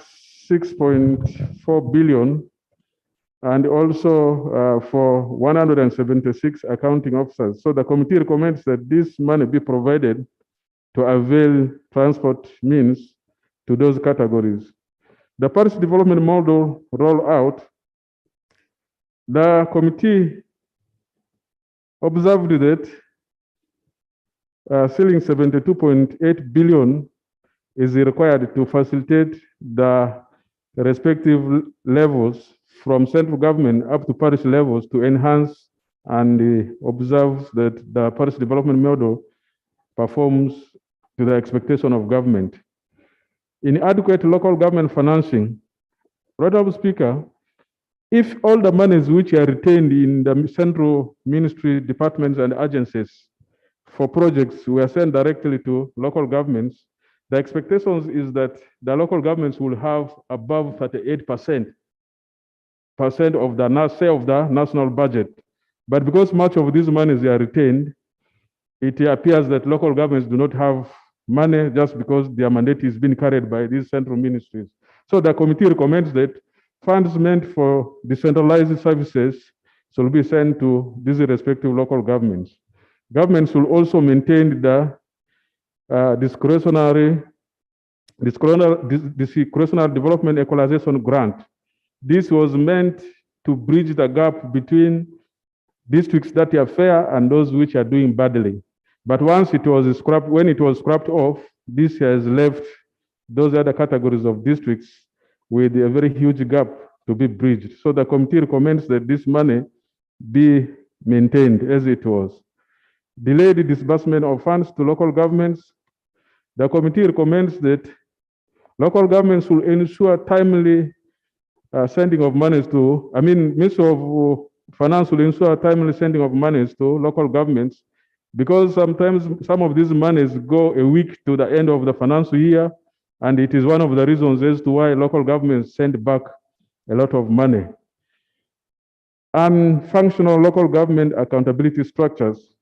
6.4 billion, and also for 176 accounting officers. So the committee recommends that this money be provided to avail transport means to those categories. The parish development model rollout, the committee observed that ceiling 72.8 billion is required to facilitate the respective levels from central government up to parish levels to enhance and observe that the parish development model performs to the expectation of government. Inadequate local government financing. Honorable Speaker, if all the monies which are retained in the central ministry, departments, and agencies for projects were sent directly to local governments, the expectations is that the local governments will have above 38% of the share of the national budget. But because much of these monies are retained, it appears that local governments do not have money just because their mandate is being carried by these central ministries. So the committee recommends that funds meant for decentralized services shall be sent to these respective local governments. Governments will also maintain the discretionary development equalization grant. This was meant to bridge the gap between districts that are fair and those which are doing badly. But once it was scrapped, when it was scrapped off, this has left those other categories of districts with a very huge gap to be bridged. So the committee recommends that this money be maintained as it was. Delayed disbursement of funds to local governments. The committee recommends that local governments will ensure timely sending of monies to, Ministry of Finance will ensure timely sending of monies to local governments, because sometimes some of these monies go a week to the end of the financial year, and it is one of the reasons as to why local governments send back a lot of money. And functional local government accountability structures.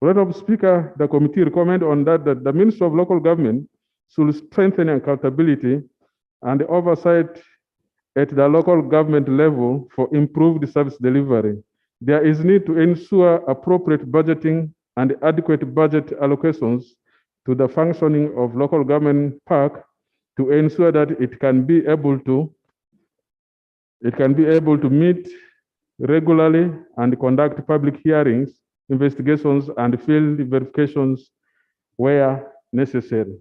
Honorable Speaker, the committee recommend on that the Ministry of Local Government should strengthen accountability and oversight at the local government level for improved service delivery. There is need to ensure appropriate budgeting and adequate budget allocations to the functioning of local government park to ensure that it can be able to meet regularly and conduct public hearings, investigations, and field verifications where necessary.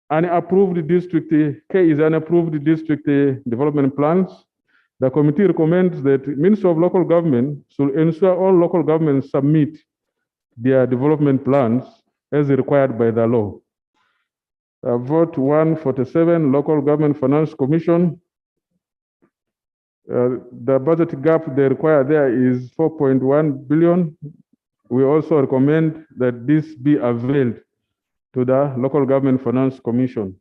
Unapproved district K is unapproved district development plans. The committee recommends that Ministry of Local Government should ensure all local governments submit their development plans as required by the law. Vote 147, Local Government Finance Commission. The budget gap they require there is 4.1 billion. We also recommend that this be availed to the Local Government Finance Commission.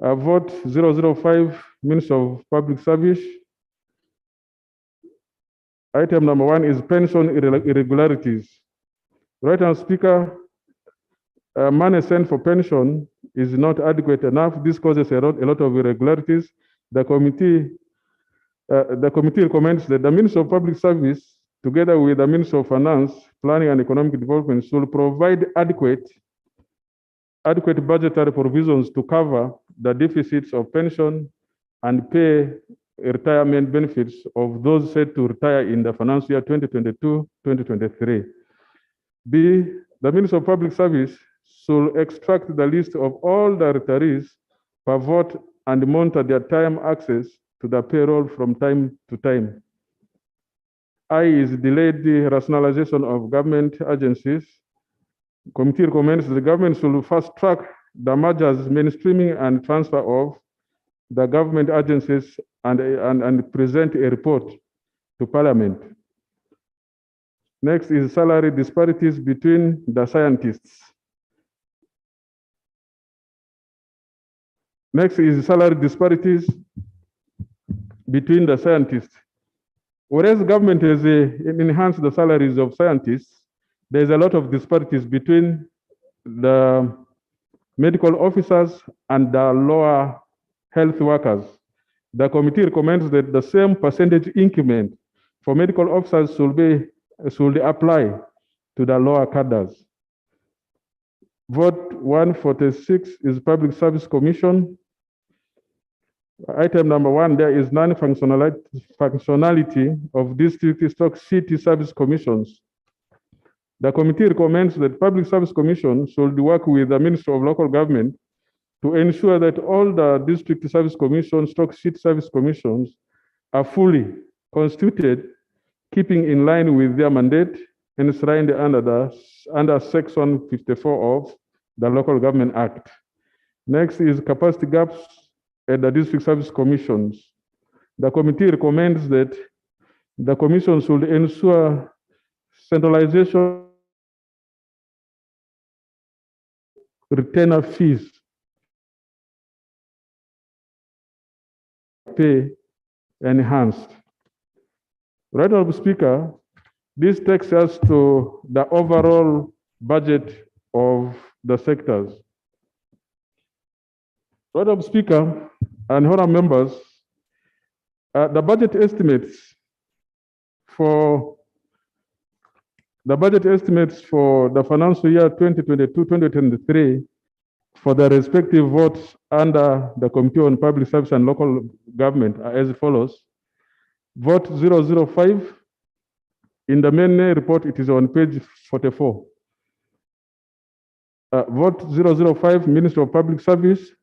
Vote 005, Minister of Public Service. Item number 1 is pension irregularities. Right now, Speaker, money sent for pension is not adequate enough. This causes a lot of irregularities. The committee recommends that the Minister of Public Service, together with the Minister of Finance, Planning and Economic Development, should provide adequate budgetary provisions to cover the deficits of pension and pay retirement benefits of those set to retire in the financial year 2022-2023. B, the Minister of Public Service should extract the list of all the retirees per vote and monitor their time access to the payroll from time to time. I is delayed the rationalization of government agencies. Committee recommends the government should fast track the mergers, mainstreaming, and transfer of the government agencies and present a report to Parliament. Next is salary disparities between the scientists. Next is salary disparities between the scientists. Whereas government has enhanced the salaries of scientists, there's a lot of disparities between the medical officers and the lower health workers. The committee recommends that the same percentage increment for medical officers should apply to the lower cadres. Vote 146 is Public Service Commission. Item number 1, there is non-functionality of district stock city service commissions. The committee recommends that Public Service Commission should work with the Ministry of Local Government to ensure that all the district service commissions, stock city service commissions are fully constituted, keeping in line with their mandate enshrined under Section 54 of the Local Government Act. Next is capacity gaps at the district service commissions. The committee recommends that the commission should ensure centralization retainer fees pay enhanced. Right, Honorable Speaker, this takes us to the overall budget of the sectors. Right, Honorable Speaker and honorable members, the budget estimates for the financial year 2022-2023 for the respective votes under the Committee on Public Service and Local Government are as follows. Vote 005. In the main report, it is on page 44. Vote 005, Ministry of Public Service.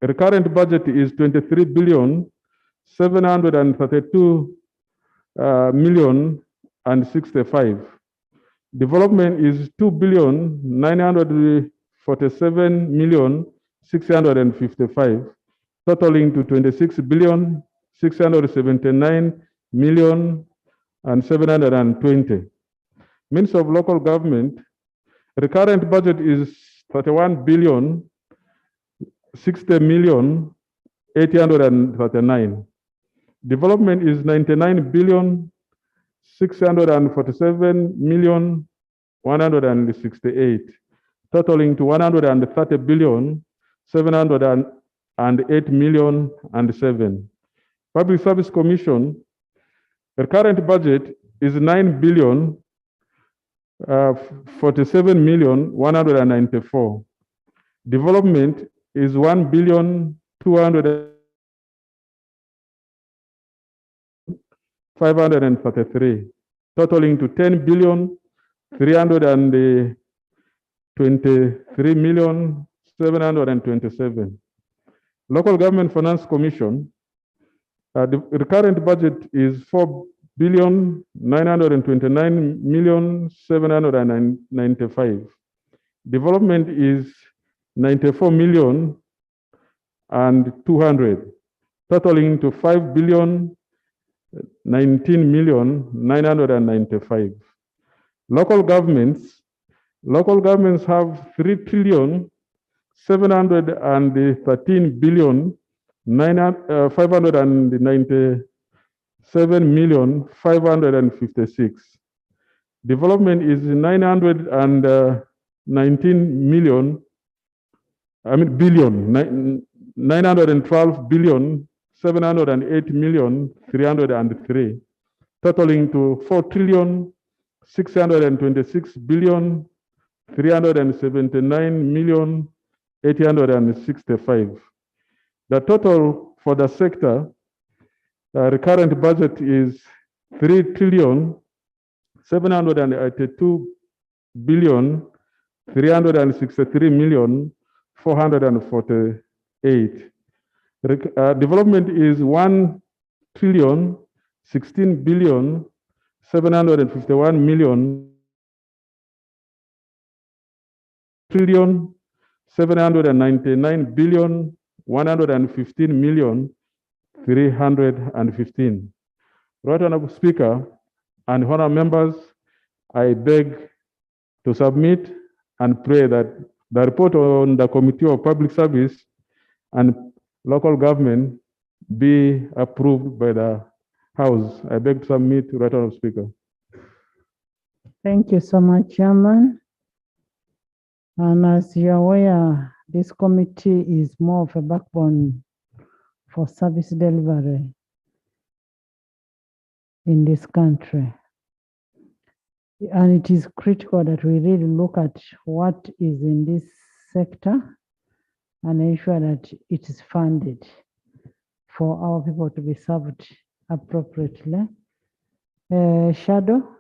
Recurrent budget is 23,732,065. Development is 2,947,655, totaling to 26,679,720. Ministry of Local Government, recurrent budget is 31,060,839. Development is 99,647,168, totaling to 130,708,007. Public Service Commission, recurrent budget is 9,047,194. Development is 1,533, totaling to 10,323,727. Local Government Finance Commission, the recurrent budget is 4,929,795. Development is 94,200,000, totaling to 5,019,995. Local governments have 3,713,597,556. Development is 912,708,303, totaling to 4,626,379,865. The total for the sector recurrent budget is 3,782,363,448. Development is 1,016,751,000,000, 1,799,115,315. Right, Honorable Speaker and honorable members, I beg to submit and pray that the report on the Committee of Public Service and Local Government be approved by the House. I beg to submit to Right Honourable Speaker. Thank you so much, Chairman. And as you're aware, this committee is more of a backbone for service delivery in this country. And it is critical that we really look at what is in this sector and ensure that it is funded for our people to be served appropriately. Shadow?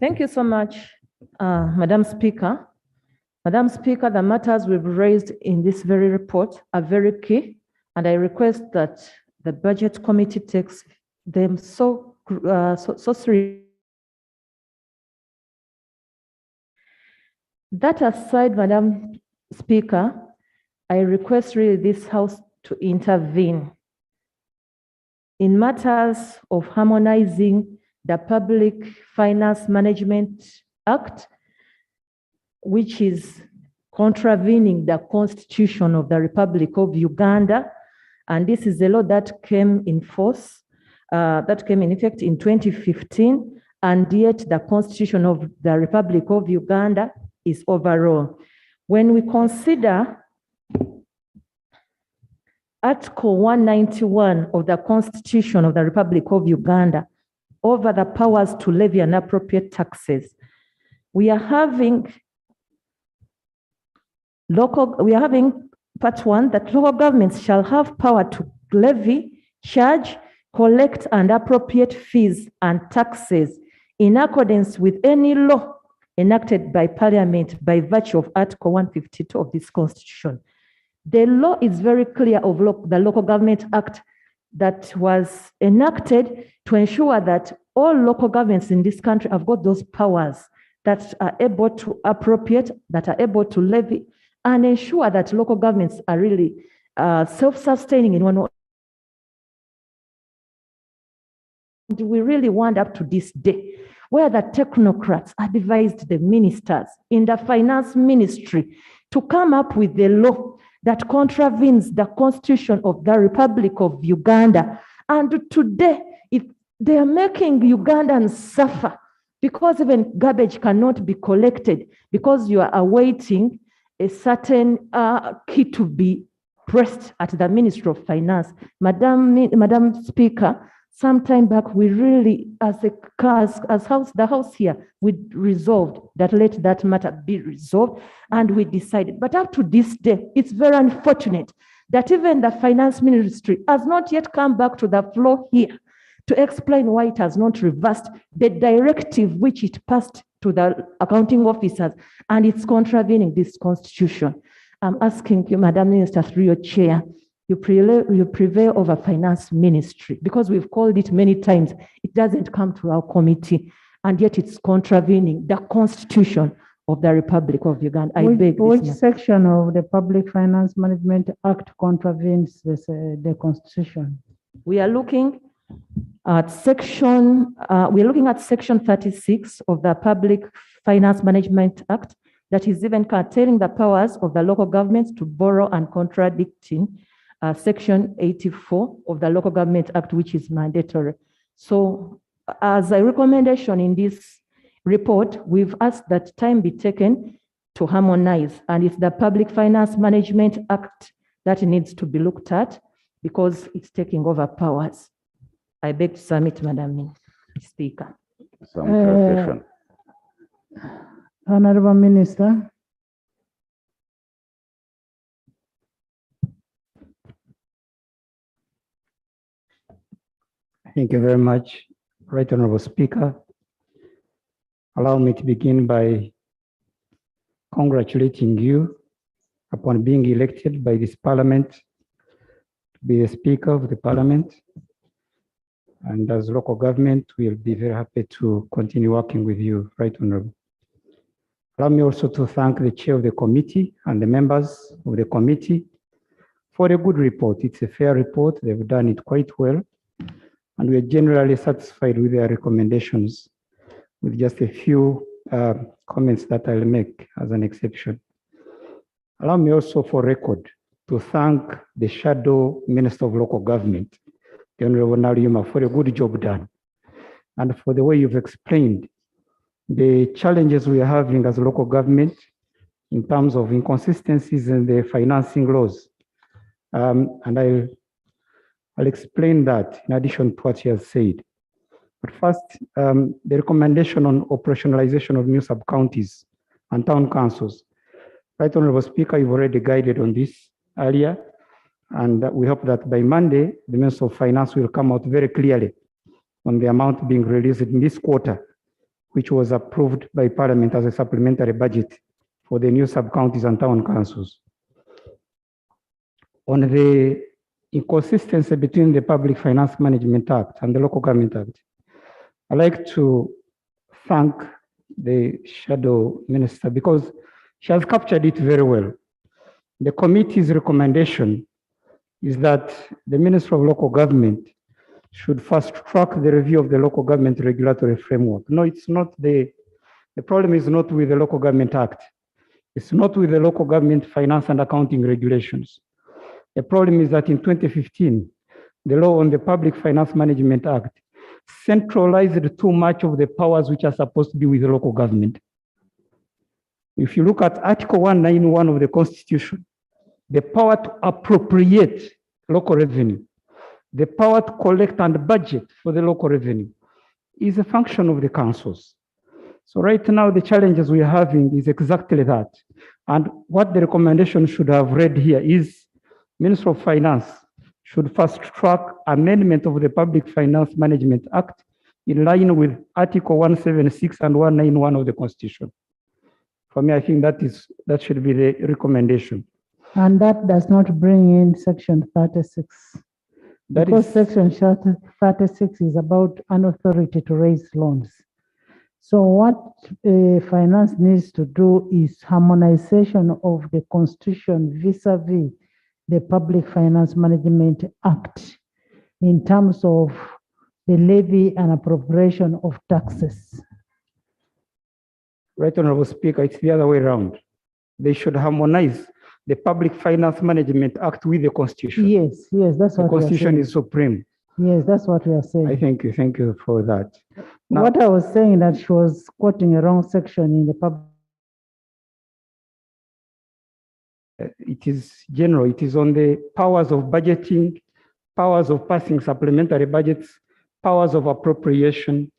Thank you so much, Madam Speaker. Madam Speaker, the matters we've raised in this very report are very key, and I request that the Budget Committee takes them so seriously. That aside, Madam Speaker, I request really this House to intervene in matters of harmonizing the Public Finance Management Act, which is contravening the Constitution of the Republic of Uganda. And this is a law that came in force, that came in effect in 2015, and yet the Constitution of the Republic of Uganda is overall. When we consider Article 191 of the Constitution of the Republic of Uganda over the powers to levy and appropriate taxes, we are having part one, that local governments shall have power to levy, charge, collect, and appropriate fees and taxes in accordance with any law enacted by Parliament by virtue of Article 152 of this Constitution. The law is very clear of the Local Government Act that was enacted to ensure that all local governments in this country have got those powers that are able to appropriate, that are able to levy, and ensure that local governments are really self-sustaining in one way. We really want up to this day where the technocrats advised the ministers in the finance ministry to come up with the law that contravenes the Constitution of the Republic of Uganda. And today, they are making Ugandans suffer because even garbage cannot be collected because you are awaiting a certain key to be pressed at the Ministry of Finance. Madam Speaker, sometime back, we really, the House here, we resolved that let that matter be resolved, and we decided. But up to this day, it's very unfortunate that even the Finance Ministry has not yet come back to the floor here to explain why it has not reversed the directive which it passed to the accounting officers, and it's contravening this Constitution. I'm asking you, Madam Minister, through your chair, you prevail over Finance Ministry, because we've called it many times. It doesn't come to our committee, and yet it's contravening the Constitution of the Republic of Uganda. I beg Which this. section of the Public Finance Management Act contravenes the Constitution? We are looking at section 36 of the Public Finance Management Act, that is even curtailing the powers of the local governments to borrow and contradicting section 84 of the Local Government Act, which is mandatory. So as a recommendation in this report, we've asked that time be taken to harmonize, and it's the Public Finance Management Act that needs to be looked at because it's taking over powers. I beg to submit, Madam Speaker. Some clarification. Honorable Minister. Thank you very much, Right Honorable Speaker. Allow me to begin by congratulating you upon being elected by this Parliament to be the Speaker of the Parliament. And as local government, we'll be very happy to continue working with you, Right Honorable. Allow me also to thank the chair of the committee and the members of the committee for a good report. It's a fair report. They've done it quite well. And we are generally satisfied with their recommendations, with just a few comments that I'll make as an exception. Allow me also for record to thank the Shadow Minister of Local Government, the Honorable Nariuma, for a good job done, and for the way you've explained the challenges we are having as local government in terms of inconsistencies in the financing laws. And I'll explain that in addition to what he has said. But first, the recommendation on operationalization of new sub-counties and town councils. Right, Honorable Speaker, you've already guided on this earlier, and we hope that by Monday, the Minister of Finance will come out very clearly on the amount being released in this quarter, which was approved by Parliament as a supplementary budget for the new sub-counties and town councils. On the inconsistency between the Public Finance Management Act and the Local Government Act, I'd like to thank the Shadow Minister because she has captured it very well. The committee's recommendation is that the Minister of Local Government should fast track the review of the local government regulatory framework. No, it's not the problem is not with the Local Government Act. It's not with the Local Government Finance and Accounting Regulations. The problem is that in 2015, the law on the Public Finance Management Act centralized too much of the powers which are supposed to be with the local government. If you look at Article 191 of the Constitution, the power to appropriate local revenue, the power to collect and budget for the local revenue is a function of the councils. So right now, the challenges we are having is exactly that. And what the recommendation should have read here is Minister of Finance should fast track amendment of the Public Finance Management Act in line with Article 176 and 191 of the Constitution. For me, I think that should be the recommendation. And that does not bring in Section 36. Because Section 36 is about an authority to raise loans. So what finance needs to do is harmonization of the Constitution vis-a-vis the Public Finance Management Act in terms of the levy and appropriation of taxes. Right, Honorable Speaker, it's the other way around. They should harmonize the Public Finance Management Act with the Constitution. Yes, that's what the Constitution is supreme. Yes, that's what we are saying. I thank you for that. Now, what I was saying that she was quoting a wrong section in the public. It is general, it is on the powers of budgeting, powers of passing supplementary budgets, powers of appropriation,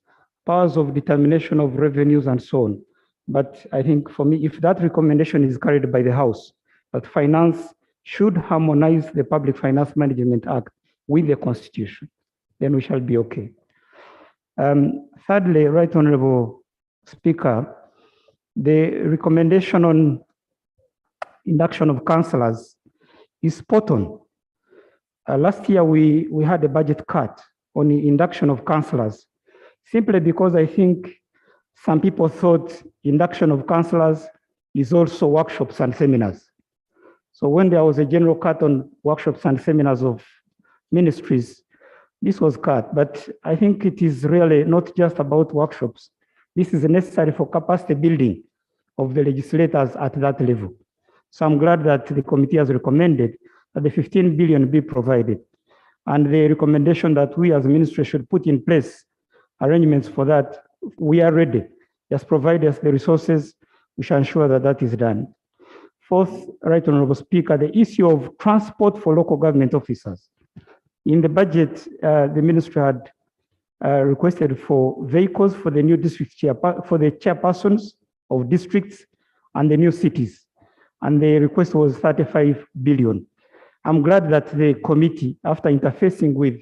powers of determination of revenues and so on. But I think for me, if that recommendation is carried by the House, that finance should harmonize the Public Finance Management Act with the Constitution, then we shall be okay. Thirdly, Right Honorable Speaker, the recommendation on induction of councillors is spot on. Last year, we had a budget cut on the induction of councillors, simply because I think some people thought induction of councillors is also workshops and seminars. So when there was a general cut on workshops and seminars of ministries, this was cut. But I think it is really not just about workshops. This is necessary for capacity building of the legislators at that level. So I'm glad that the committee has recommended that the 15 billion be provided. And the recommendation that we as ministry should put in place arrangements for that, we are ready. Just provide us the resources, we shall ensure that that is done. Fourth, Right Honorable Speaker, the issue of transport for local government officers. In the budget, the ministry had requested for vehicles for the new district for the chairpersons of districts and the new cities. And the request was 35 billion. I'm glad that the committee, after interfacing with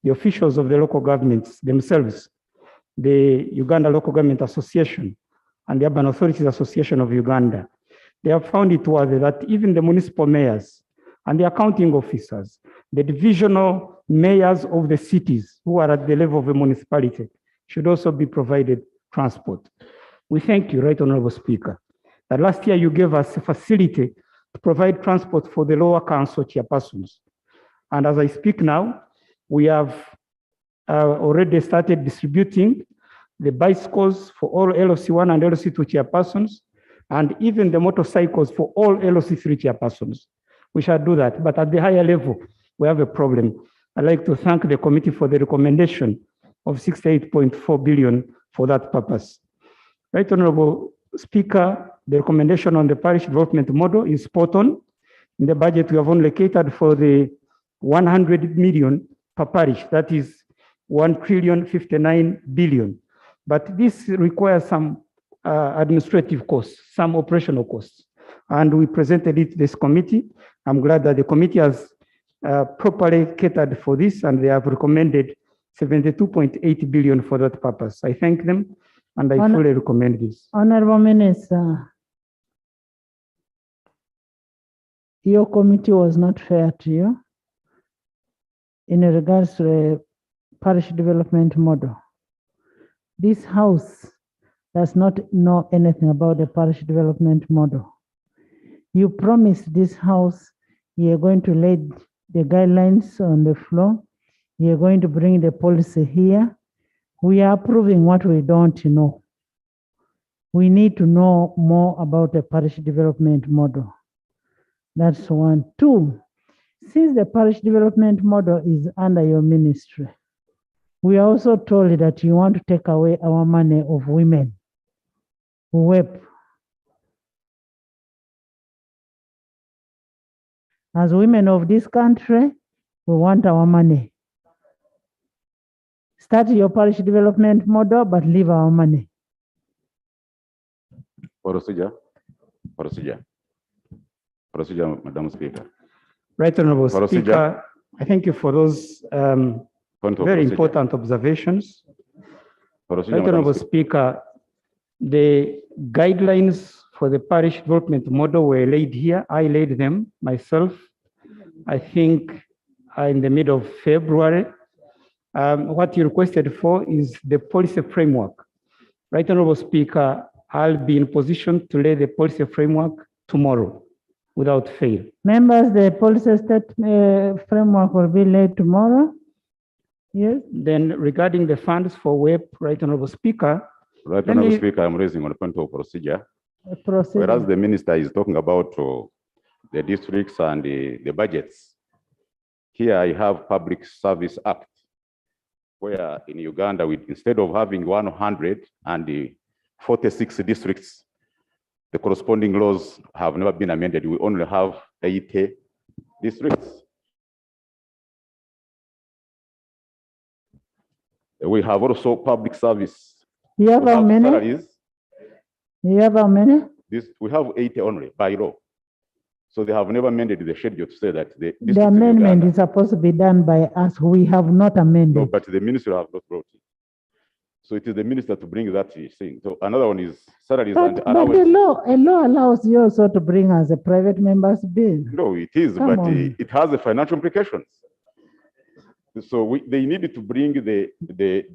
the officials of the local governments themselves, the Uganda Local Government Association and the Urban Authorities Association of Uganda, they have found it worthy that even the municipal mayors and the accounting officers, the divisional mayors of the cities who are at the level of a municipality should also be provided transport. We thank you, Right Honorable Speaker, that last year you gave us a facility to provide transport for the lower council chairpersons. And as I speak now, we have already started distributing the bicycles for all LOC1 and LOC2 chairpersons, and even the motorcycles for all LOC3 chairpersons. we shall do that. But at the higher level, we have a problem. I'd like to thank the committee for the recommendation of 68.4 billion for that purpose. Right Honorable Speaker, the recommendation on the parish development model is spot on. In the budget, we have only catered for the 100 million per parish, that is 1,059 billion. But this requires some administrative costs, some operational costs. And we presented it to this committee. I'm glad that the committee has properly catered for this, and they have recommended 72.8 billion for that purpose. I thank them, and I fully recommend this. Honorable Minister, your committee was not fair to you in regards to the parish development model. This house does not know anything about the parish development model. You promised this house you're going to lay the guidelines on the floor. You're going to bring the policy here. We are approving what we don't know. We need to know more about the parish development model. That's one. Two, since the parish development model is under your ministry, we are also told that you want to take away our money of women who weep. As women of this country, we want our money. Start your parish development model, but leave our money. Procedure, Madam Speaker. Right Honorable Speaker, I thank you for those very important observations. Right Honorable Speaker, the guidelines for the parish development model were laid here. I laid them myself, I think in the middle of February. What you requested for is the policy framework. Right Honorable Speaker, I'll be in position to lay the policy framework tomorrow without fail. Members, the policy framework will be laid tomorrow. Yes. Then regarding the funds for WEP, Right Honorable Speaker. Right Honorable Speaker, I'm raising on the point of procedure. Whereas the minister is talking about the districts and the budgets. Here I have Public Service Act, where in Uganda, instead of having 146 districts, the corresponding laws have never been amended. We only have 80 districts. We have also public service. You have how many? Salaries. You have how many? We have 80 only by law. So they have never amended the schedule to say that the amendment is supposed to be done by us. We have not amended. No, but the minister have not brought it. So it is the minister to bring that thing. So another one is salaries and allowance. But a law allows you also to bring as a private member's bill. No, it is, but it has a financial implications. So they needed to bring the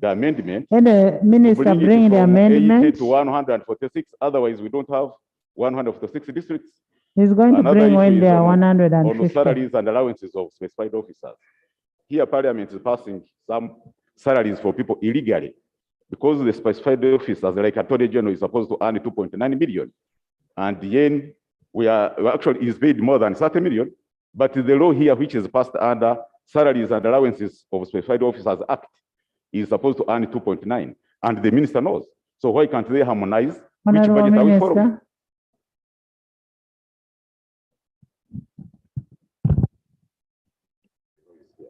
amendment. And the minister bring the amendment 80 to 146. Otherwise, we don't have 146 districts. He's going to bring when there are 150. On salaries and allowances of specified officers. Here, Parliament is passing some salaries for people illegally because the specified officers, like Attorney General, is supposed to earn 2.9 million. And then we actually is paid more than 30 million. But the law here, which is passed under Salaries and Allowances of Specified Officers Act, is supposed to earn 2.9. And the minister knows. So why can't they harmonize? Which budget are we following?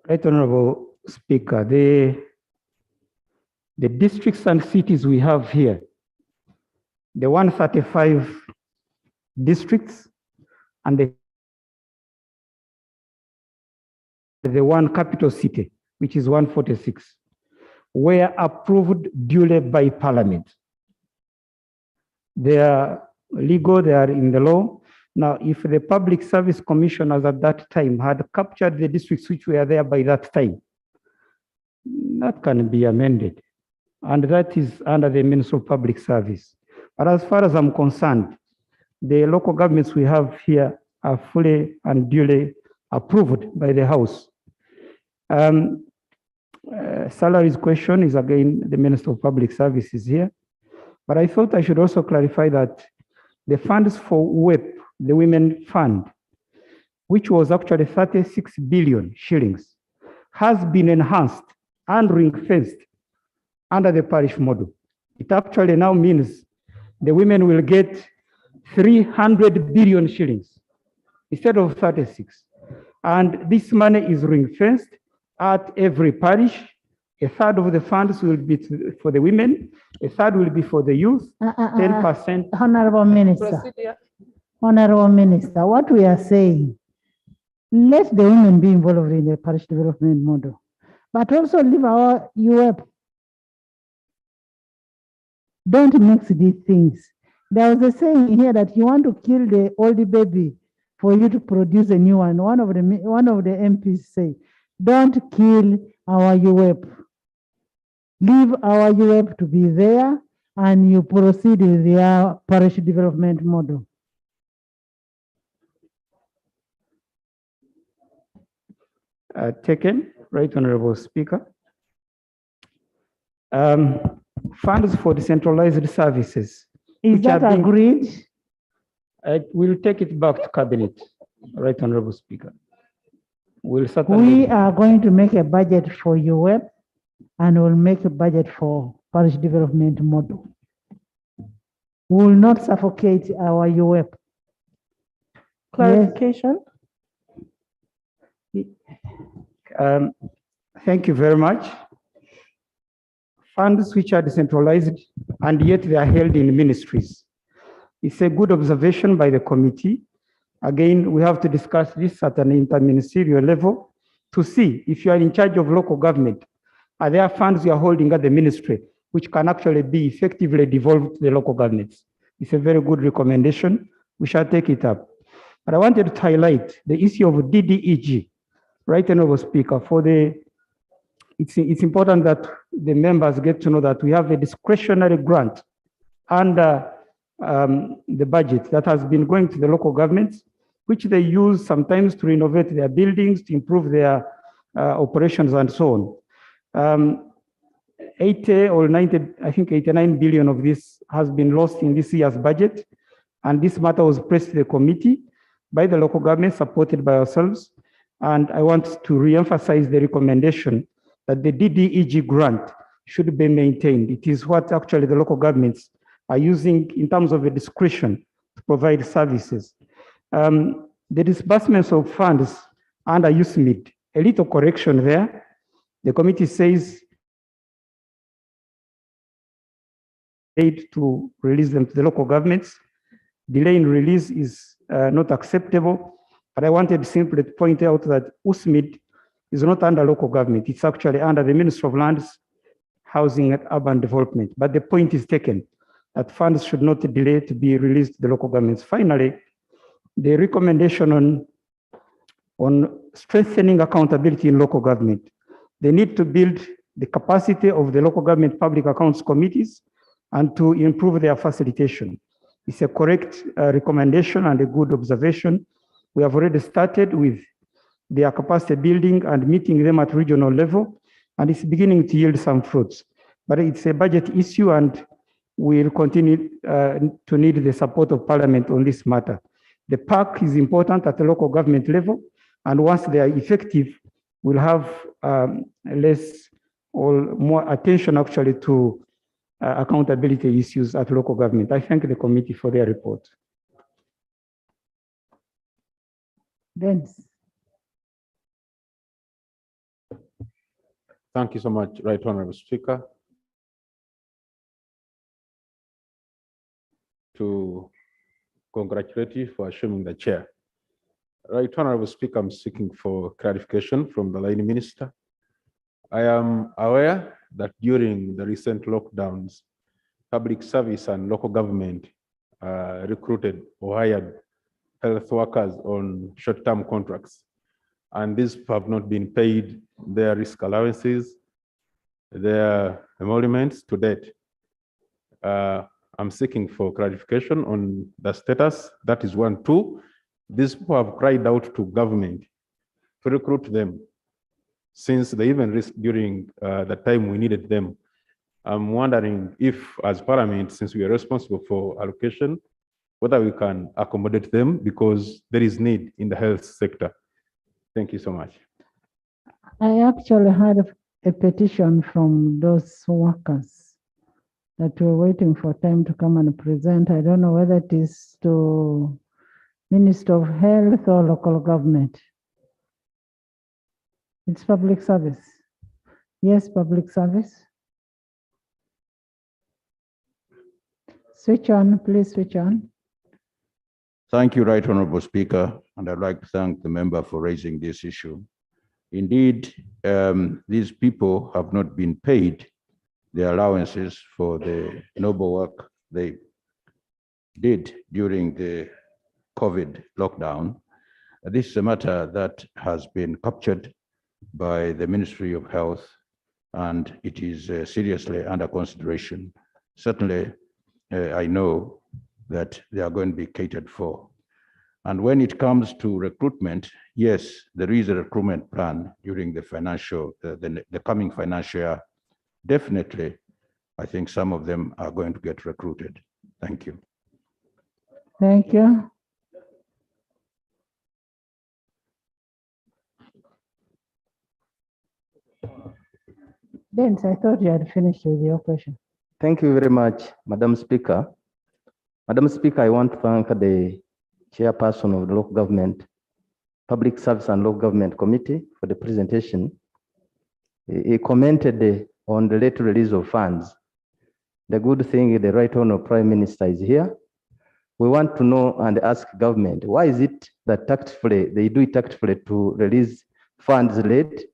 Right Honorable Speaker, the districts and cities we have here, the 135 districts and the one capital city, which is 146, were approved duly by Parliament. They are legal, they are in the law. Now, if the Public Service Commissioners at that time had captured the districts which were there by that time, that can be amended. And that is under the Ministry of Public Service. But as far as I'm concerned, the local governments we have here are fully and duly approved by the House. Salaries question is again, the Minister of Public Services here. But I thought I should also clarify that the funds for WEP, the Women Fund, which was actually 36 billion shillings, has been enhanced and ring-fenced under the parish model. It actually now means the women will get 300 billion shillings instead of 36. And this money is ring-fenced at every parish. A third of the funds will be for the women, a third will be for the youth, 10%. Honorable Minister, Honorable Minister, what we are saying, let the women be involved in the parish development model, but also leave our UF. Don't mix these things. There was a saying here that you want to kill the old baby for you to produce a new one. One of the MPs say, don't kill our UF. Leave our UF to be there and you proceed with their parish development model. Taken, Right Honorable Speaker. Funds for decentralized services. Is that agreed? We'll take it back to Cabinet, Right Honorable Speaker. We'll certainly. We are going to make a budget for UF and we'll make a budget for parish development model. We will not suffocate our UF. Clarification? Yes. Thank you very much. Funds which are decentralized and yet they are held in ministries. It's a good observation by the committee. Again, we have to discuss this at an interministerial level to see if you are in charge of local government, are there funds you are holding at the ministry which can actually be effectively devolved to the local governments? It's a very good recommendation. We shall take it up. But I wanted to highlight the issue of DDEG, Right Honorable Speaker, it's important that the members get to know that we have a discretionary grant under the budget that has been going to the local governments, which they use sometimes to renovate their buildings, to improve their operations and so on. 80 or 90, I think 89 billion of this has been lost in this year's budget. And this matter was pressed to the committee by the local government, supported by ourselves. And I want to re-emphasize the recommendation that the DDEG grant should be maintained. It is what actually the local governments are using in terms of a discretion to provide services. The disbursements of funds under USMID, a little correction there. The committee says to release them to the local governments. Delay in release is not acceptable, but I wanted simply to point out that USMID is not under local government. It's actually under the Ministry of Lands, Housing and Urban Development. But the point is taken that funds should not delay to be released to the local governments. Finally, the recommendation on strengthening accountability in local government. They need to build the capacity of the local government public accounts committees and to improve their facilitation. It's a correct recommendation and a good observation. We have already started with their capacity building and meeting them at regional level, and it's beginning to yield some fruits. But it's a budget issue, and we'll continue to need the support of Parliament on this matter. The PAC is important at the local government level, and once they are effective, we'll have less or more attention actually to accountability issues at local government. I thank the committee for their report. Thanks. Thank you so much, Right Honorable Speaker. To congratulate you for assuming the chair. Right Honorable Speaker, I'm seeking for clarification from the line minister. I am aware that during the recent lockdowns, public service and local government recruited or hired health workers on short-term contracts, and these have not been paid their risk allowances, their emoluments to date. I'm seeking for clarification on the status. That is one. Two, these people have cried out to government to recruit them since they even risked during the time we needed them. I'm wondering if, as Parliament, since we are responsible for allocation, whether we can accommodate them because there is need in the health sector. Thank you so much. I actually had a petition from those workers that were waiting for time to come and present. I don't know whether it is to Minister of Health or local government. It's public service. Yes, public service. Switch on, please switch on. Thank you, Right Honorable Speaker, and I'd like to thank the member for raising this issue. Indeed, these people have not been paid their allowances for the noble work they did during the COVID lockdown. This is a matter that has been captured by the Ministry of Health, and it is seriously under consideration. Certainly, I know that they are going to be catered for. And when it comes to recruitment, yes, there is a recruitment plan during the coming financial year. Definitely, I think some of them are going to get recruited. Thank you. Thank you. Dens, I thought you had finished with your question. Thank you very much, Madam Speaker. Madam Speaker, I want to thank the chairperson of the Local Government, Public Service and Local Government Committee for the presentation. He commented on the late release of funds. The good thing is the Right Honorable Prime Minister is here. We want to know and ask government, why is it that they do it tactfully to release funds late?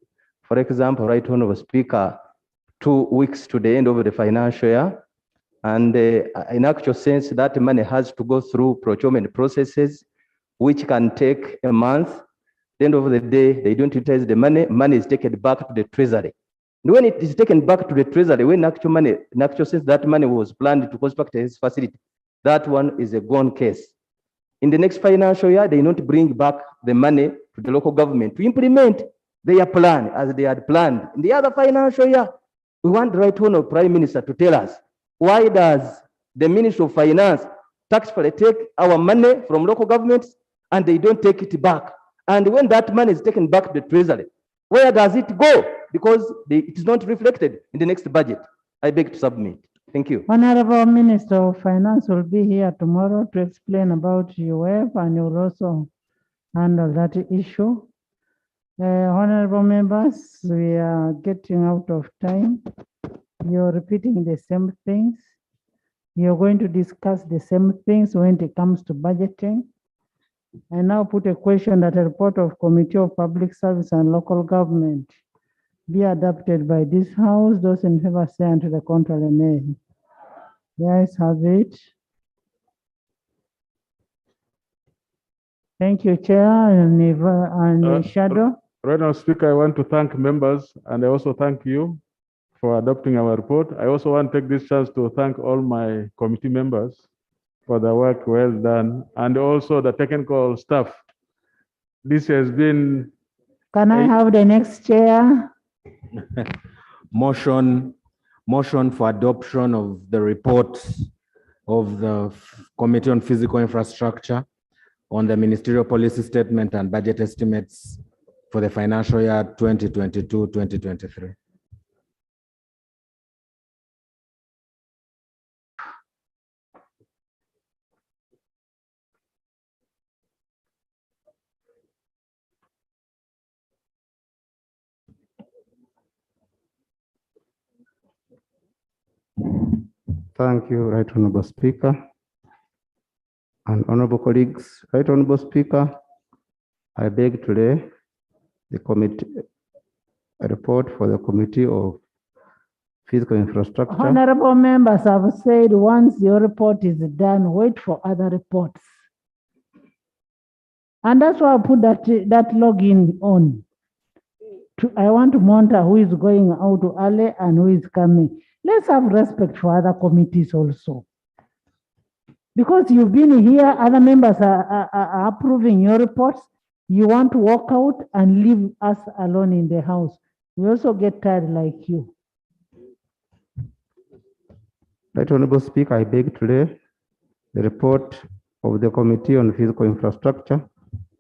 For example, Right Honorable Speaker, 2 weeks to the end of the financial year. And in actual sense, that money has to go through procurement processes, which can take a month. At the end of the day, they don't utilize the money. Money is taken back to the treasury. And when it is taken back to the treasury, when in actual sense, that money was planned to construct a facility, that one is a gone case. In the next financial year, they don't bring back the money to the local government to implement their plan as they had planned. In the other financial year, we want the Right Honorable Prime Minister to tell us, why does the Ministry of Finance tactfully take our money from local governments and they don't take it back? And when that money is taken back to the treasury, where does it go? Because it is not reflected in the next budget. I beg to submit. Thank you. Honorable Minister of Finance will be here tomorrow to explain about UF, and you'll also handle that issue. Honorable members, we are getting out of time. You're repeating the same things. You're going to discuss the same things when it comes to budgeting. I now put a question that a report of Committee of Public Service and Local Government be adopted by this House. Those in favor say unto the contrary, nay. The ayes have it. Thank you, Chair and Shadow. Right now, Speaker, I want to thank members, and I also thank you for adopting our report. I also want to take this chance to thank all my committee members for the work well done, and also the technical staff. This has been... Can I have the next chair? Motion for adoption of the report of the Committee on Physical Infrastructure on the Ministerial Policy Statement and Budget Estimates for the financial year 2022-2023. Thank you, Right Honorable Speaker. And honorable colleagues, Right Honorable Speaker, I beg today the committee, a report for the Committee of Physical Infrastructure. Honorable members have said once your report is done, wait for other reports. And that's why I put that login on. I want to monitor who is going out early and who is coming. Let's have respect for other committees also. Because you've been here, other members are approving your reports. You want to walk out and leave us alone in the house. We also get tired like you. Right Honorable Speaker, I beg today the report of the Committee on Physical Infrastructure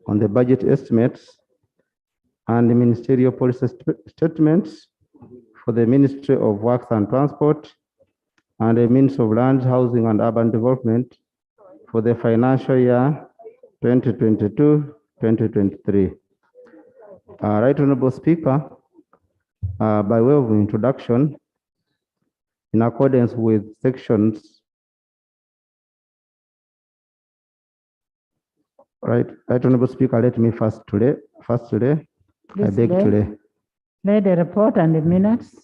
on the budget estimates and the ministerial policy statements for the Ministry of Works and Transport and the Ministry of Land, Housing and Urban Development for the financial year 2022-2023. Right Honorable Speaker, by way of introduction, in accordance with sections, Right Honorable Speaker, let me first today, I beg today. Lay the report and the minutes.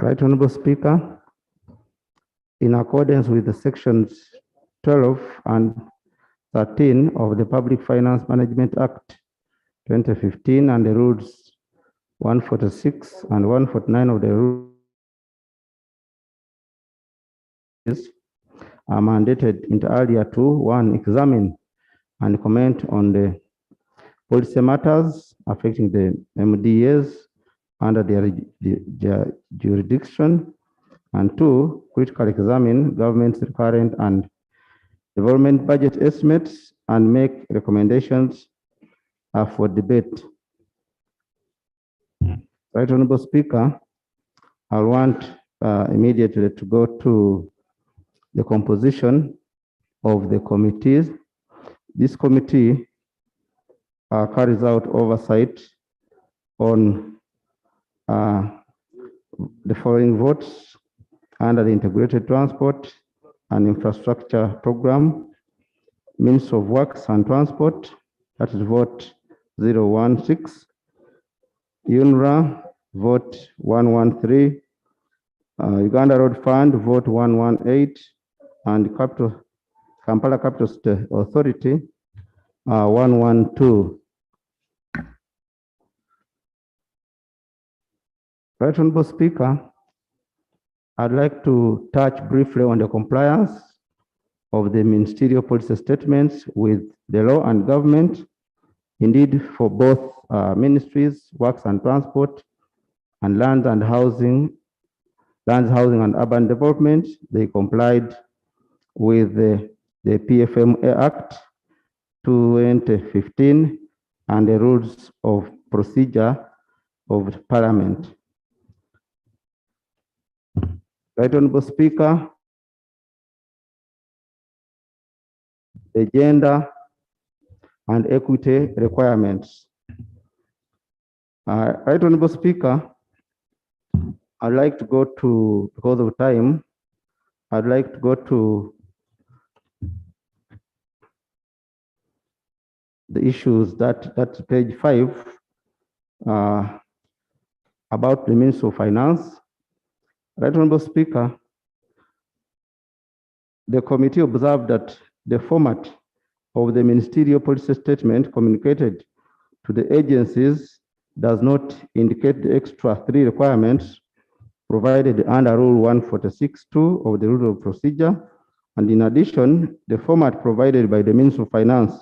Right Honorable Speaker, in accordance with the sections 12 and 13 of the Public Finance Management Act 2015 and the rules 146 and 149 of the rules are mandated inter alia to 1, examine and comment on the policy matters affecting the MDAs under their jurisdiction, and 2, critically examine government's recurrent and development budget estimates and make recommendations for debate. Right Honorable Speaker, I want immediately to go to the composition of the committees. This committee carries out oversight on the following votes under the Integrated Transport and Infrastructure Program, Means of Works and Transport, that is vote 016, UNRA, vote 113, Uganda Road Fund, vote 118, and Kampala Capital State Authority, 112. Right Honorable Speaker, I'd like to touch briefly on the compliance of the ministerial policy statements with the law and government. Indeed, for both ministries, Works and Transport, and Lands, Housing and Urban Development, they complied with the PFMA Act 2015 and the rules of procedure of Parliament. Right Honorable Speaker, the gender and equity requirements. Right Honorable Speaker, I'd like to go to, because of time, I'd like to go to the issues that's page 5 about the Ministry of Finance. Right Honorable Speaker, the committee observed that the format of the ministerial policy statement communicated to the agencies does not indicate the extra 3 requirements provided under Rule 146(2) of the Rule of Procedure. And in addition, the format provided by the Ministry of Finance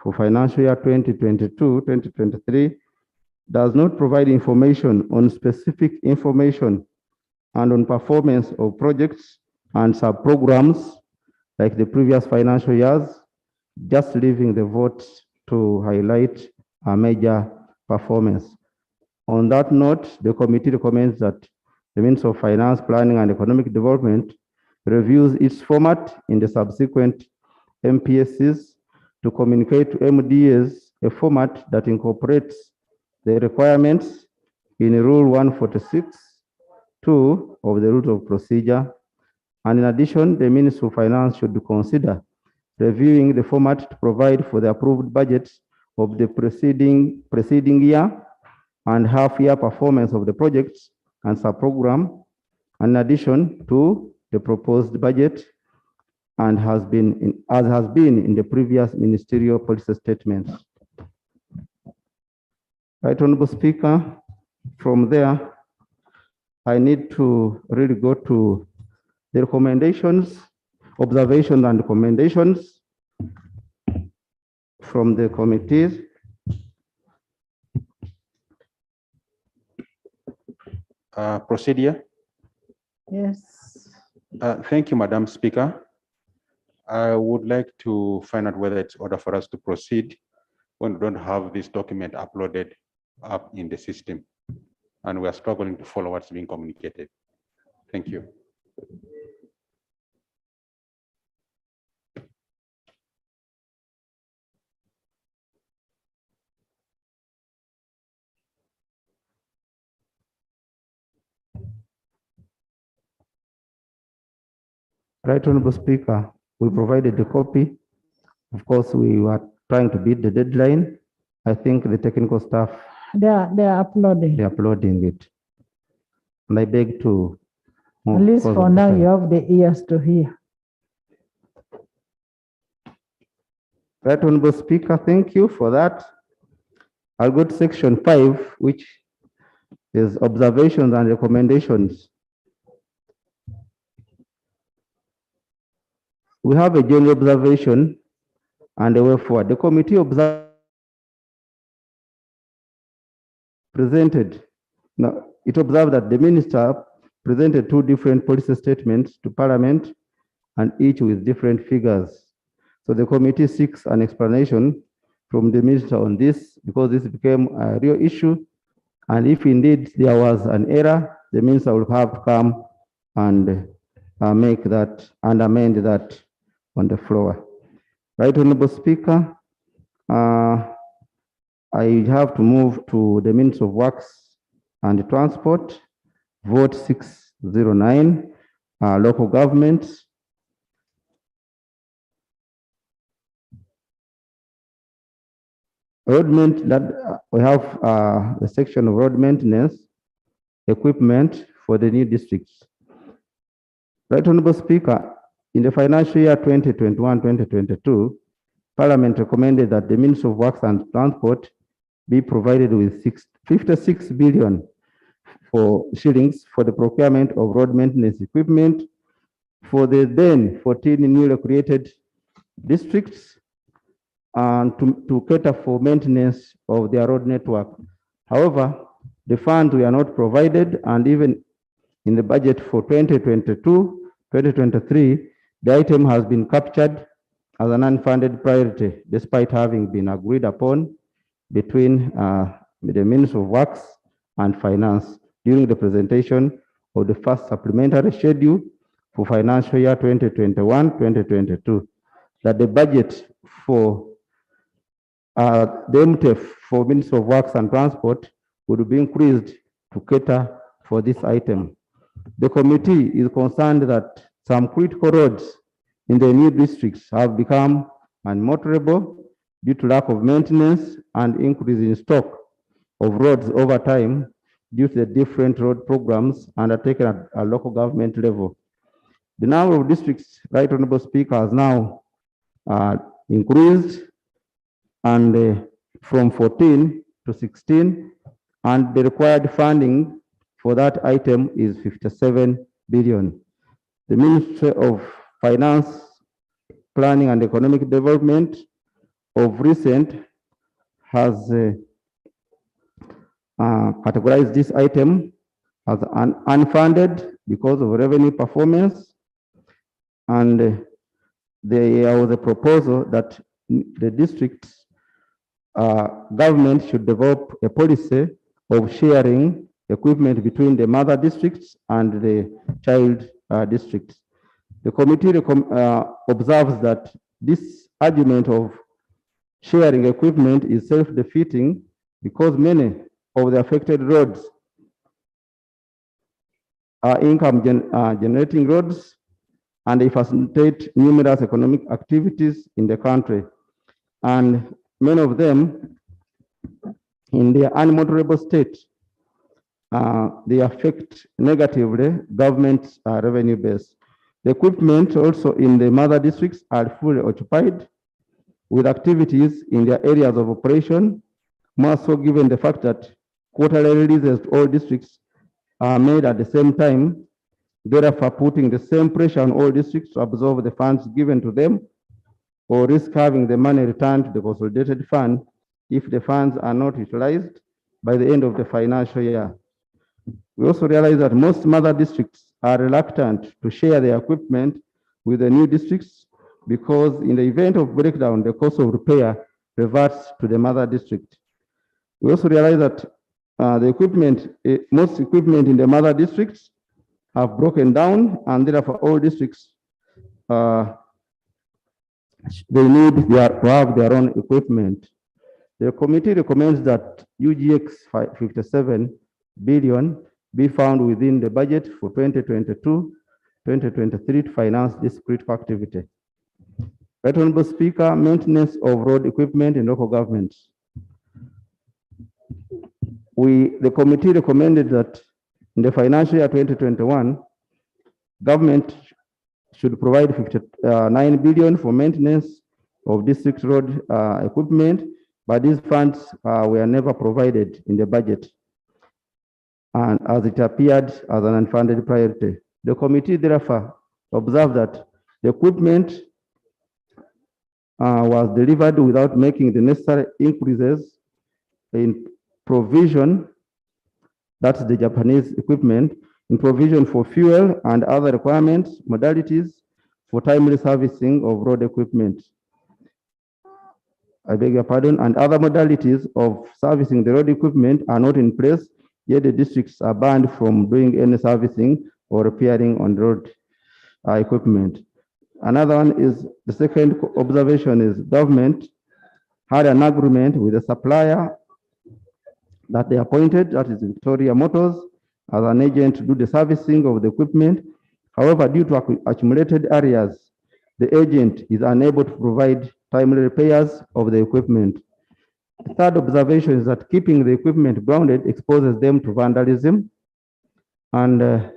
for financial year 2022-2023 does not provide information on specific information and on performance of projects and sub-programs like the previous financial years, just leaving the votes to highlight a major performance. On that note, the committee recommends that the Ministry of Finance, Planning and Economic Development reviews its format in the subsequent MPSs to communicate to MDAs a format that incorporates the requirements in Rule 146(2) of the Rules of Procedure. And in addition, the Ministry of Finance should consider reviewing the format to provide for the approved budgets of the preceding year and half-year performance of the projects and sub-program, in addition to the proposed budget, and as has been in the previous ministerial policy statements. Right Honorable Speaker, from there, I need to really go to the recommendations, observations and recommendations from the committees. Procedure. Yes. Thank you, Madam Speaker. I would like to find out whether it's order for us to proceed when we don't have this document uploaded up in the system, and we are struggling to follow what's being communicated. Thank you. Right Honorable Speaker, we provided a copy. Of course, we were trying to beat the deadline. I think the technical staff, They are uploading. they're uploading it. And I beg to At move least because for of the now, time. you have the ears to hear. Right Honorable Speaker, thank you for that. I'll go to section 5, which is observations and recommendations. We have a general observation and a way forward. The committee presented. Now, it observed that the minister presented 2 different policy statements to Parliament, and each with different figures. So the committee seeks an explanation from the minister on this, because this became a real issue. And if indeed there was an error, the minister will have to come and make that and amend that on the floor. Right Honorable Speaker, I have to move to the Minister of Works and Transport, vote 609, local governments. Road maintenance, we have the section of road maintenance equipment for the new districts. Right Honorable Speaker, in the financial year 2021-2022, Parliament recommended that the Ministry of Works and Transport be provided with 56 billion shillings for the procurement of road maintenance equipment for the then 14 newly created districts, and to cater for maintenance of their road network. However, the funds were not provided, and even in the budget for 2022-2023, the item has been captured as an unfunded priority, despite having been agreed upon between the Ministry of Works and Finance during the presentation of the first supplementary schedule for financial year 2021-2022, that the budget for the MTF for Ministry of Works and Transport would be increased to cater for this item. The committee is concerned that some critical roads in the new districts have become unmotorable due to lack of maintenance and increase in stock of roads over time due to the different road programs undertaken at a local government level. The number of districts, Right Honorable Speaker, has now increased, and from 14 to 16, and the required funding for that item is 57 billion. The Ministry of Finance, Planning and Economic Development of recent has categorized this item as unfunded because of revenue performance, and there was a proposal that the districts government should develop a policy of sharing equipment between the mother districts and the child districts. The committee observes that this argument of sharing equipment is self-defeating because many of the affected roads are income generating roads, and they facilitate numerous economic activities in the country. And many of them, in their unmotorable state, they affect negatively government's revenue base. The equipment also in the mother districts are fully occupied with activities in their areas of operation, more so given the fact that quarterly releases to all districts are made at the same time, therefore putting the same pressure on all districts to absorb the funds given to them, or risk having the money returned to the consolidated fund if the funds are not utilized by the end of the financial year. We also realize that most mother districts are reluctant to share their equipment with the new districts because in the event of breakdown, the cost of repair reverts to the mother district. We also realize that most equipment in the mother districts have broken down, and therefore all districts they need to have their own equipment. The committee recommends that UGX 57 billion be found within the budget for 2022-2023 to finance this critical activity. Right Honorable Speaker, maintenance of road equipment in local governments. The committee recommended that in the financial year 2021, government should provide 59 billion for maintenance of district road equipment, but these funds were never provided in the budget, and as it appeared as an unfunded priority. The committee therefore observed that the equipment was delivered without making the necessary increases in provision, that's the Japanese equipment, in provision for fuel and other requirements, modalities for timely servicing of road equipment. I beg your pardon, and other modalities of servicing the road equipment are not in place, yet the districts are banned from doing any servicing or repairing on road equipment. Another one is, the second observation is government had an agreement with the supplier that they appointed, that is Victoria Motors, as an agent to do the servicing of the equipment. However, due to accumulated areas, the agent is unable to provide timely repairs of the equipment. The third observation is that keeping the equipment grounded exposes them to vandalism. And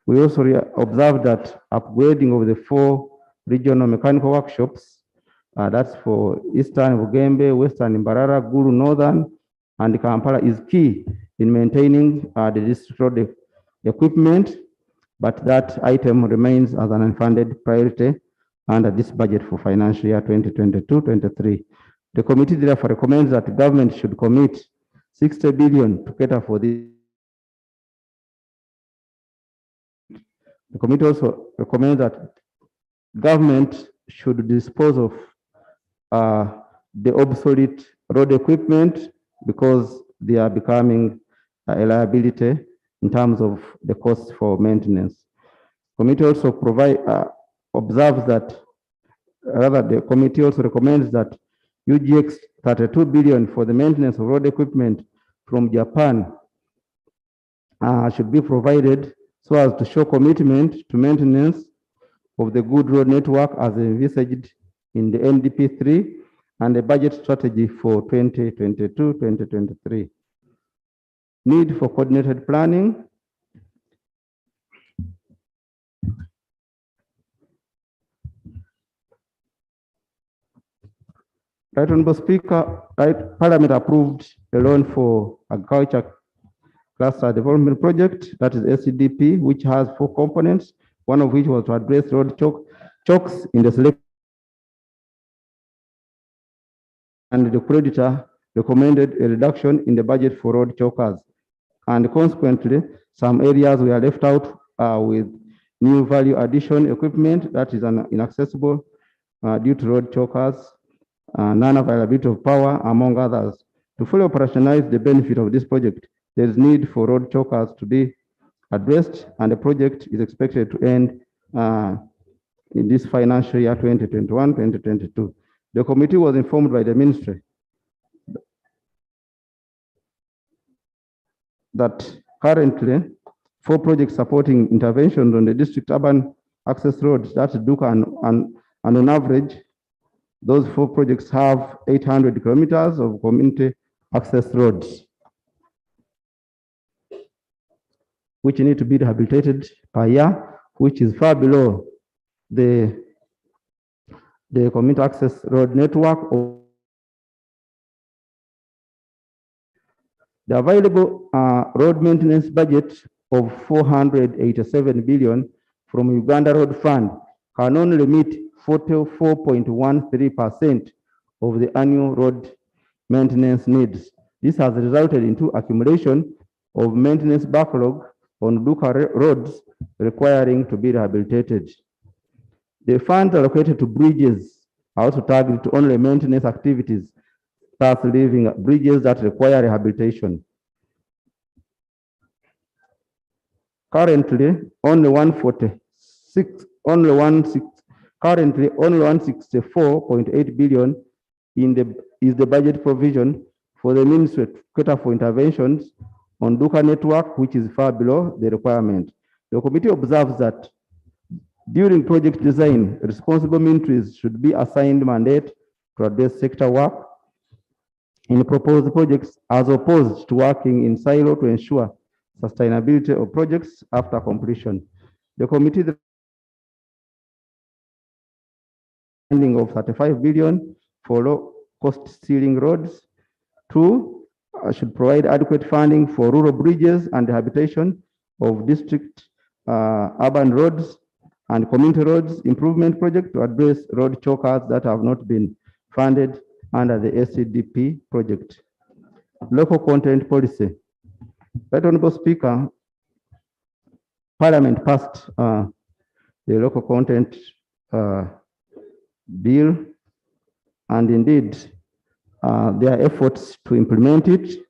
we also observed that upgrading of the 4 regional mechanical workshops, that's for Eastern Bugembe, Western Mbarara, Gulu, Northern, and Kampala, is key in maintaining the district road equipment, but that item remains as an unfunded priority under this budget for financial year 2022-23. The committee therefore recommends that the government should commit 60 billion to cater for this. The committee also recommends that government should dispose of the obsolete road equipment because they are becoming a liability in terms of the cost for maintenance. Committee also observes that, rather the committee also recommends that UGX 32 billion for the maintenance of road equipment from Japan should be provided so as to show commitment to maintenance of the good road network as envisaged in the NDP 3 and the budget strategy for 2022-2023. Need for coordinated planning. Right Honorable Speaker, Parliament approved a loan for agriculture cluster development project, that is SCDP, which has 4 components, one of which was to address road chokes in the select. And the creditor recommended a reduction in the budget for road chokers. And consequently, some areas were left out with new value addition equipment that is inaccessible due to road chokers, non-availability of power, among others. To fully operationalize the benefit of this project, there is need for road chokers to be addressed, and the project is expected to end in this financial year 2021-2022. The committee was informed by the ministry that currently 4 projects supporting interventions on the district urban access roads, that's Duka, and on average, those 4 projects have 800 kilometers of community access roads, which need to be rehabilitated per year, which is far below the community access road network. The available road maintenance budget of 487 billion from Uganda Road Fund can only meet 44.13% of the annual road maintenance needs. This has resulted into accumulation of maintenance backlog on Duka roads requiring to be rehabilitated. The funds allocated to bridges are also targeted to only maintenance activities, thus leaving bridges that require rehabilitation. Currently, only 164.8 billion is the budget provision for the ministry to cater for interventions on Duka network, which is far below the requirement. The committee observes that during project design, responsible ministries should be assigned mandate to address sector work in proposed projects as opposed to working in silo to ensure sustainability of projects after completion. The committee funding of 35 billion for low cost ceiling roads. 2, should provide adequate funding for rural bridges and habitation of district urban roads and community roads improvement project to address road chokers that have not been funded under the SCDP project. Local content policy. Right Honorable Speaker, Parliament passed the local content bill, and indeed there are efforts to implement it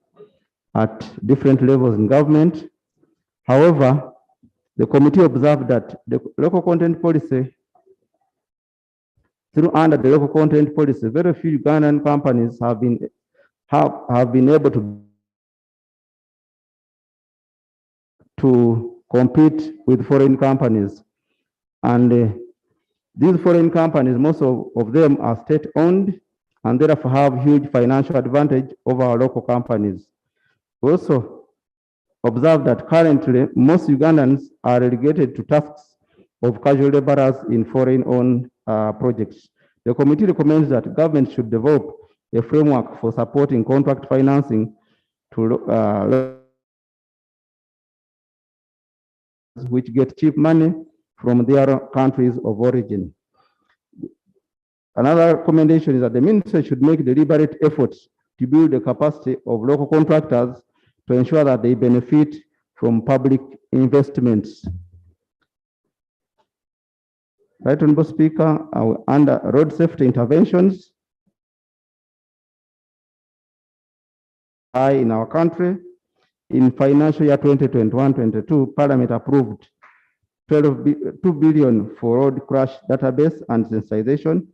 at different levels in government. However, the committee observed that the local content policy, under the local content policy, very few Ugandan companies have been able to compete with foreign companies. And these foreign companies, most of them are state-owned and therefore have huge financial advantage over our local companies. We also observe that currently most Ugandans are relegated to tasks of casual laborers in foreign-owned projects. The committee recommends that government should develop a framework for supporting contract financing to which get cheap money from their countries of origin. Another recommendation is that the ministry should make deliberate efforts to build the capacity of local contractors to ensure that they benefit from public investments. Right Honorable Speaker, under road safety interventions in our country, in financial year 2021-22, Parliament approved 2 billion for road crash database and sensitization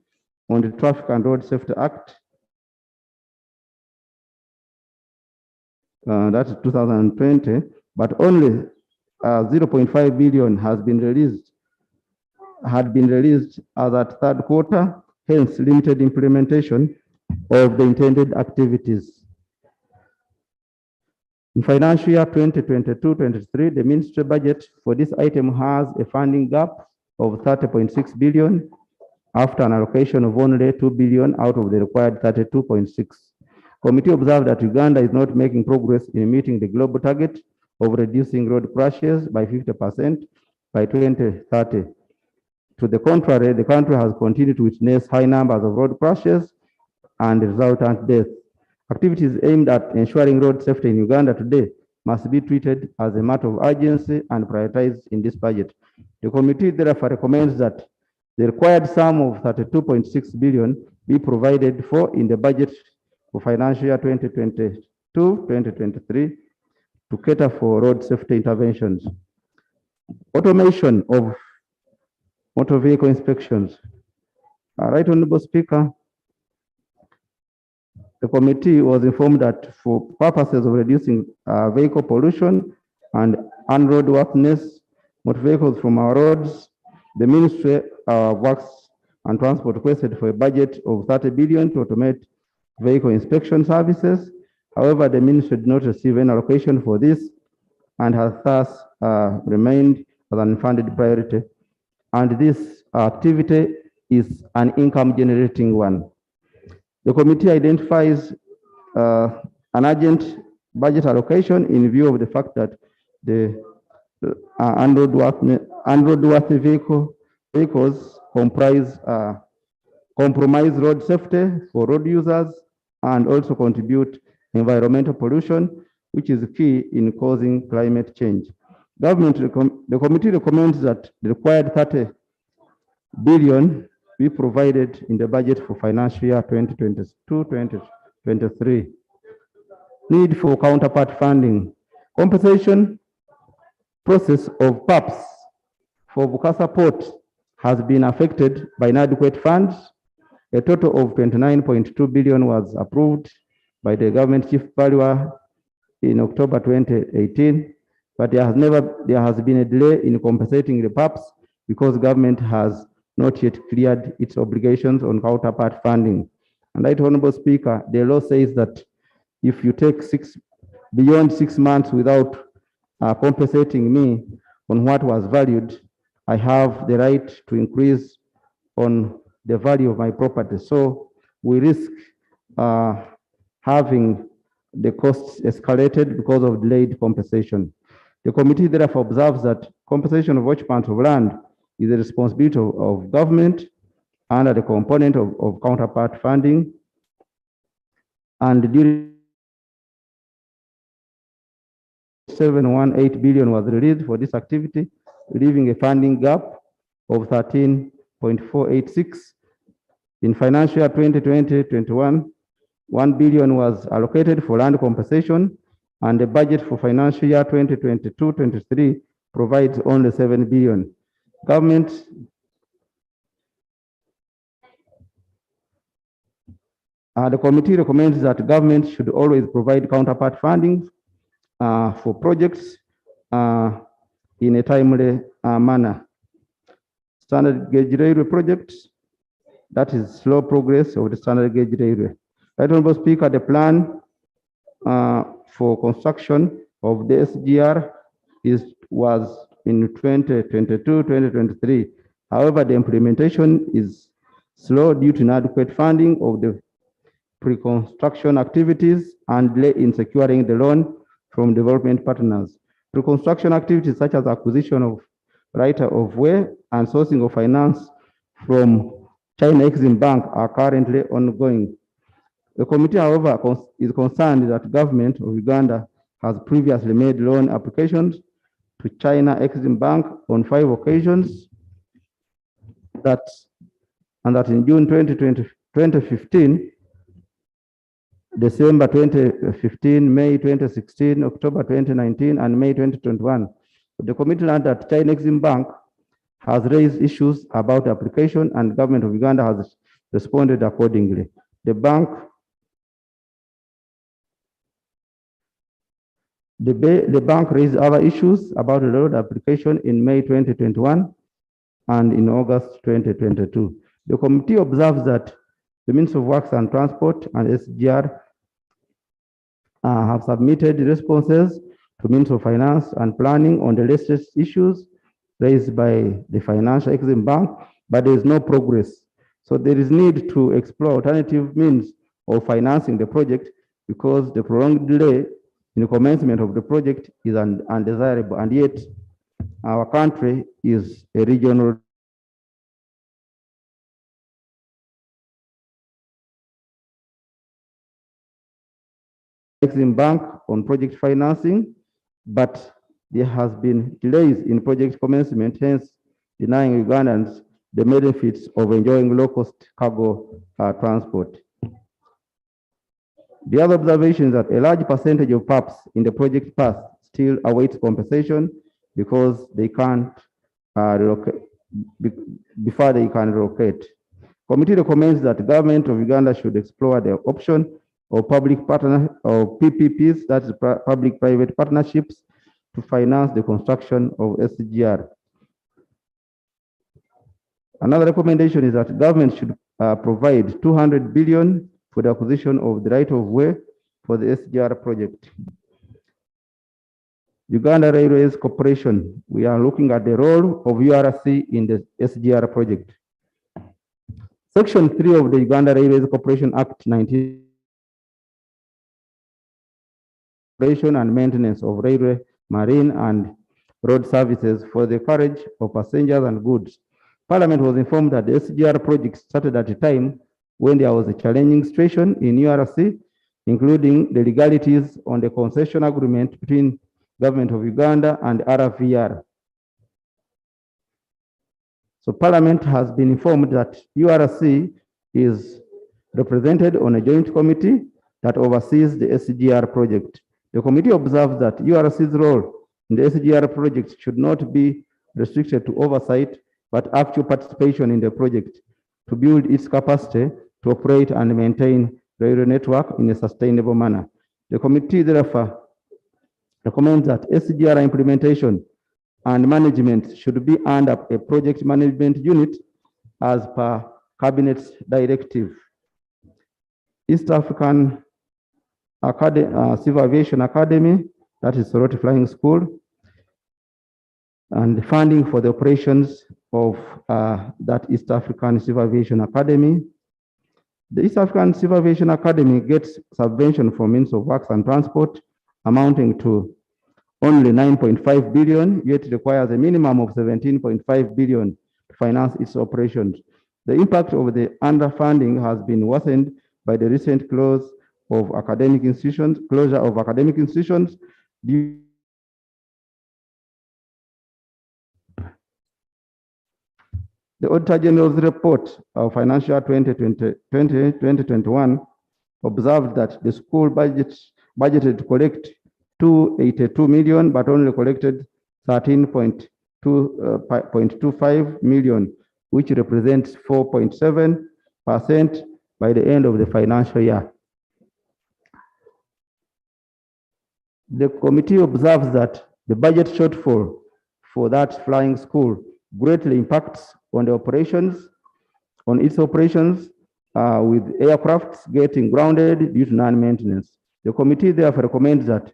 on the Traffic and Road Safety Act. That's 2020, but only 0.5 billion had been released as at third quarter, hence limited implementation of the intended activities. In financial year 2022-23, the ministry budget for this item has a funding gap of 30.6 billion after an allocation of only 2 billion out of the required 32.6. Committee observed that Uganda is not making progress in meeting the global target of reducing road crashes by 50% by 2030. To the contrary, the country has continued to witness high numbers of road crashes and resultant deaths. Activities aimed at ensuring road safety in Uganda today must be treated as a matter of urgency and prioritized in this budget. The committee therefore recommends that the required sum of 32.6 billion be provided for in the budget for financial year 2022-2023 to cater for road safety interventions. Automation of motor vehicle inspections. Right Honorable Speaker, the committee was informed that for purposes of reducing vehicle pollution and unroadworthiness, motor vehicles from our roads, the Ministry of Works and Transport requested for a budget of 30 billion to automate vehicle inspection services. However, the ministry did not receive any allocation for this and has thus remained as an unfunded priority. And this activity is an income generating one. The committee identifies an urgent budget allocation in view of the fact that the unroadworthy vehicles compromise road safety for road users and also contribute environmental pollution, which is key in causing climate change. The committee recommends that the required 30 billion be provided in the budget for financial year 2022-2023. Need for counterpart funding. Compensation process of PAPs for Bukasa Port has been affected by inadequate funds. A total of 29.2 billion was approved by the government chief valuer in October 2018, but there has been a delay in compensating the PAPs because government has not yet cleared its obligations on counterpart funding. And Right Honorable Speaker, the law says that if you take beyond 6 months without compensating me on what was valued, I have the right to increase on the value of my property. So we risk having the costs escalated because of delayed compensation. The committee therefore observes that compensation of occupants of land is the responsibility of government under the component of counterpart funding. And during 718 billion was released for this activity, leaving a funding gap of 13.486. In financial year 2020-21, 1 billion was allocated for land compensation, and the budget for financial year 2022-23 provides only 7 billion. The committee recommends that government should always provide counterpart funding for projects in a timely manner. Standard gauge railway projects, that is slow progress of the standard gauge railway. Right Honorable Speaker, the plan for construction of the SGR was in 2022-2023. However, the implementation is slow due to inadequate funding of the pre-construction activities and delay in securing the loan from development partners. Pre-construction activities such as acquisition of right of way and sourcing of finance from China Exim Bank are currently ongoing. The committee, however, is concerned that government of Uganda has previously made loan applications to China Exim Bank on 5 occasions, and that in June 2015, December 2015, May 2016, October 2019, and May 2021. The committee learned that China Exim Bank has raised issues about the application, and government of Uganda has responded accordingly. The bank raised other issues about the road application in May 2021 and in August 2022. The committee observes that the Ministry of Works and Transport and SGR have submitted responses to Ministry of Finance and Planning on the latest issues raised by the Financial Exim Bank, but there is no progress. So there is need to explore alternative means of financing the project because the prolonged delay in the commencement of the project is undesirable, and yet our country is a regional Exim Bank on project financing, but there has been delays in project commencement, hence denying Ugandans the benefits of enjoying low-cost cargo transport. The other observation is that a large percentage of PAPs in the project path still awaits compensation because they can't relocate before they can relocate. Committee recommends that the government of Uganda should explore the option of public partner or PPPs, that's public-private partnerships, to finance the construction of SGR. Another recommendation is that government should provide 200 billion for the acquisition of the right of way for the SGR project. Uganda Railways Corporation, we are looking at the role of URC in the SGR project. Section 3 of the Uganda Railways Corporation Act 19 and maintenance of railway, marine, and road services for the carriage of passengers and goods. Parliament was informed that the SGR project started at a time when there was a challenging situation in URC, including the legalities on the concession agreement between Government of Uganda, and RVR. So Parliament has been informed that URC is represented on a joint committee that oversees the SGR project. The committee observes that URC's role in the SGR project should not be restricted to oversight, but actual participation in the project to build its capacity to operate and maintain the railway network in a sustainable manner. The committee therefore recommends that SGR implementation and management should be under a project management unit as per Cabinet's directive. East African Civil Aviation Academy, that is Soroti Flying School, and the funding for the operations of that East African Civil Aviation Academy. The East African Civil Aviation Academy gets subvention from means of works and transport amounting to only 9.5 billion, yet requires a minimum of 17.5 billion to finance its operations. The impact of the underfunding has been worsened by the recent closure of academic institutions due the Auditor General's report of financial 2021 observed that the school budgeted to collect 282 million, but only collected 13.25 million, which represents 4.7% by the end of the financial year. The committee observes that the budget shortfall for that flying school greatly impacts on the operations, on its operations, with aircrafts getting grounded due to non-maintenance. The committee therefore recommends that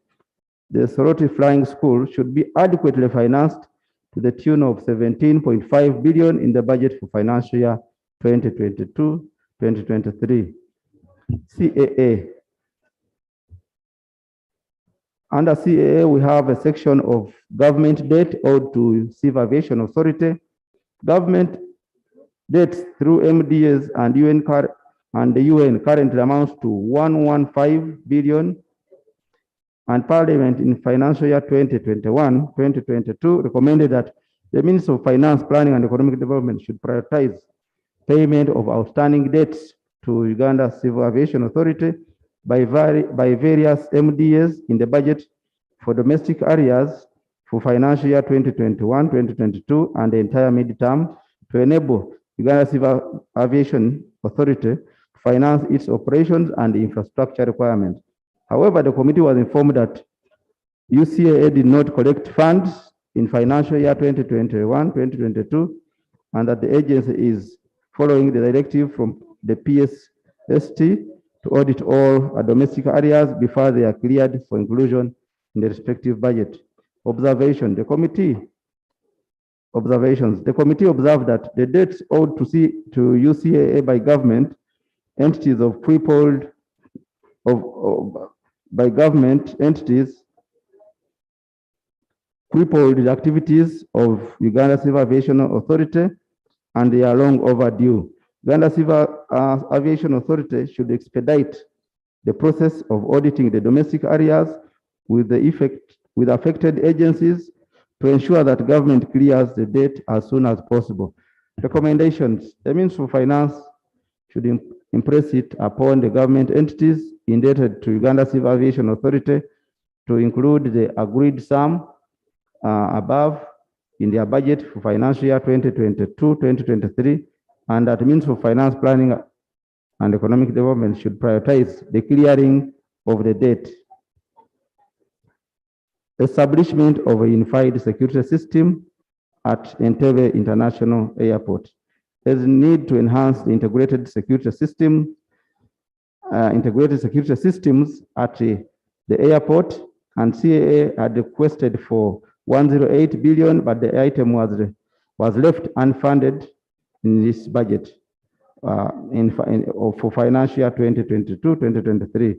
the Soroti Flying School should be adequately financed to the tune of 17.5 billion in the budget for financial year 2022-2023. CAA. Under CAA, we have a section of government debt owed to Civil Aviation Authority. Government debts through MDAs and the UN currently amounts to 115 billion. And Parliament in financial year 2021-2022 recommended that the Minister of Finance, Planning and Economic Development should prioritize payment of outstanding debts to Uganda Civil Aviation Authority by various MDAs in the budget for domestic areas for financial year 2021-2022 and the entire midterm to enable Uganda Civil Aviation Authority to finance its operations and infrastructure requirements. However, the committee was informed that UCAA did not collect funds in financial year 2021-2022 and that the agency is following the directive from the PSST to audit all domestic areas before they are cleared for inclusion in the respective budget. Observations. The committee observed that the debts owed to UCAA by government entities of crippled the activities of Uganda Civil Aviation Authority, and they are long overdue. Uganda Civil Aviation Authority should expedite the process of auditing the domestic areas with affected agencies to ensure that government clears the debt as soon as possible. Recommendations. The Ministry of Finance should impress it upon the government entities indebted to Uganda Civil Aviation Authority to include the agreed sum above in their budget for financial year 2022-2023, and that Ministry of Finance, Planning and Economic Development should prioritize the clearing of the debt. Establishment of a unified security system at Entebbe International Airport. There's a need to enhance the integrated security systems at the airport, and CAA had requested for 108 billion, but the item was left unfunded in this budget for financial year 2022-2023.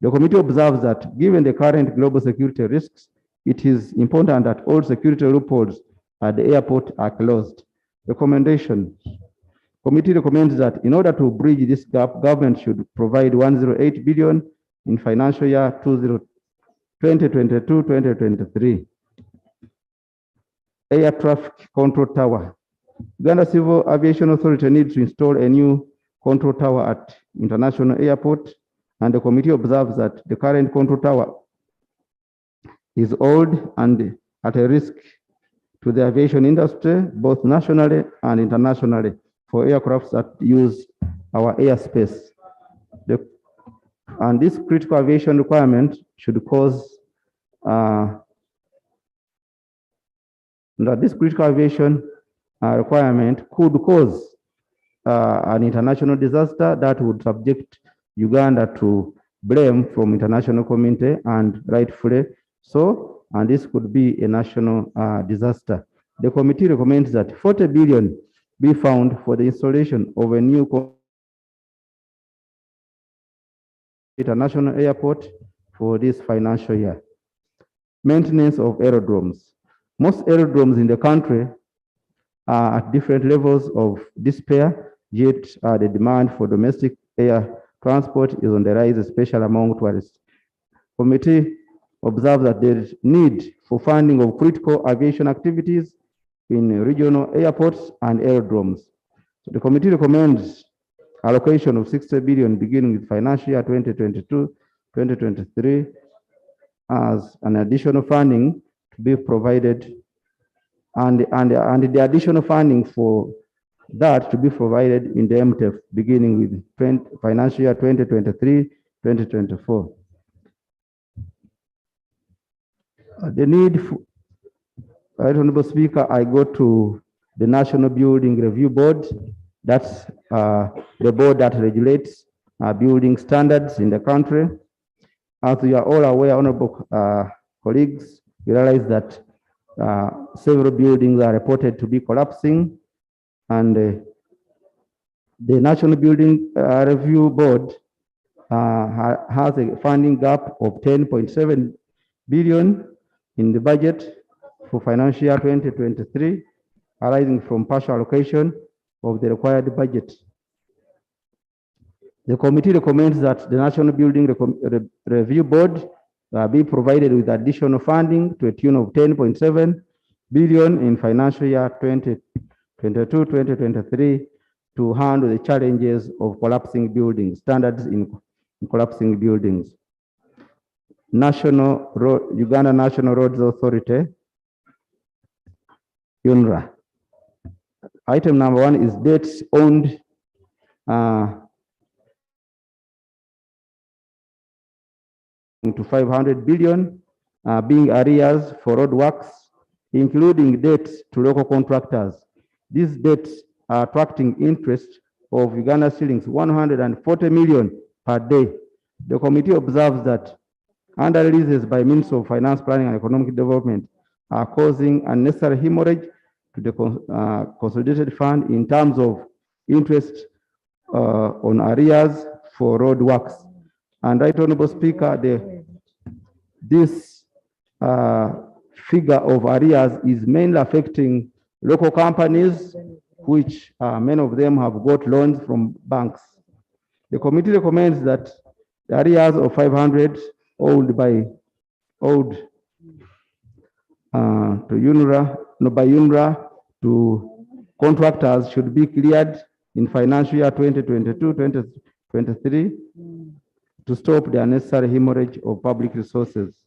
The committee observes that given the current global security risks, it is important that all security loopholes at the airport are closed. Recommendation. Committee recommends that in order to bridge this gap, government should provide 108 billion in financial year 2022-2023. Air traffic control tower. Uganda Civil Aviation Authority needs to install a new control tower at International Airport, and the committee observes that the current control tower is old and at a risk to the aviation industry, both nationally and internationally, for aircrafts that use our airspace. And this critical aviation requirement should cause this critical aviation requirement could cause an international disaster that would subject Uganda to blame from international community, and rightfully so, and this could be a national disaster. The committee recommends that 40 billion be found for the installation of a new international airport for this financial year. Maintenance of aerodromes. Most aerodromes in the country are at different levels of despair, yet the demand for domestic air transport is on the rise, especially among tourists. Committee observes that there is need for funding of critical aviation activities in regional airports and aerodromes. So the committee recommends allocation of 60 billion beginning with financial year 2022-2023 as an additional funding to be provided, and the additional funding for that to be provided in the MTF beginning with financial year 2023-2024. The need for, Right Honorable Speaker, I go to the National Building Review Board. That's the board that regulates building standards in the country. As we are all aware, honorable colleagues, we realize that several buildings are reported to be collapsing, and the National Building Review Board has a funding gap of 10.7 billion in the budget for financial year 2023, arising from partial allocation of the required budget. The committee recommends that the National Building Review Board be provided with additional funding to a tune of 10.7 billion in financial year 2022-2023 to handle the challenges of collapsing buildings, standards in collapsing buildings. Uganda National Roads Authority, UNRA. Item number 1 is debts owned to 500 billion, being arrears for road works, including debts to local contractors. These debts are attracting interest of Uganda shillings 140 million per day. The committee observes that under releases by means of finance planning and economic development are causing unnecessary hemorrhage to the consolidated fund in terms of interest on arrears for road works. And Right Honorable Speaker, this figure of arrears is mainly affecting local companies, which many of them have got loans from banks. The committee recommends that the arrears of 500 owed to UNRA to contractors should be cleared in financial year 2022-2023 to stop the unnecessary hemorrhage of public resources.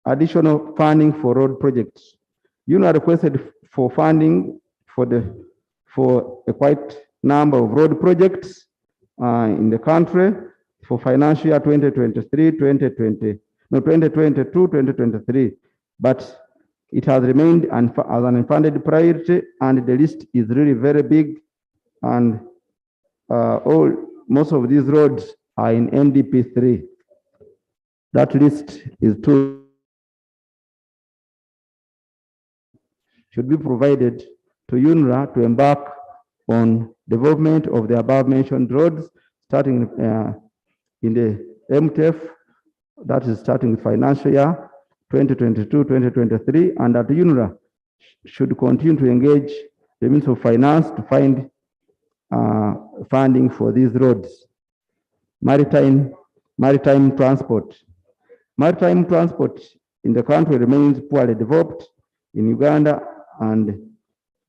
Additional funding for road projects. UNRA requested for funding for a quite number of road projects in the country for financial year 2022-2023, but it has remained as an unfunded priority, and the list is really very big, and most of these roads are in NDP 3. That list is should be provided to UNRA to embark on development of the above mentioned roads, starting in the MTF, that is starting with financial year 2022-2023, and that UNRA should continue to engage the Ministry of Finance to find funding for these roads. Maritime transport. Maritime transport in the country remains poorly developed in Uganda, and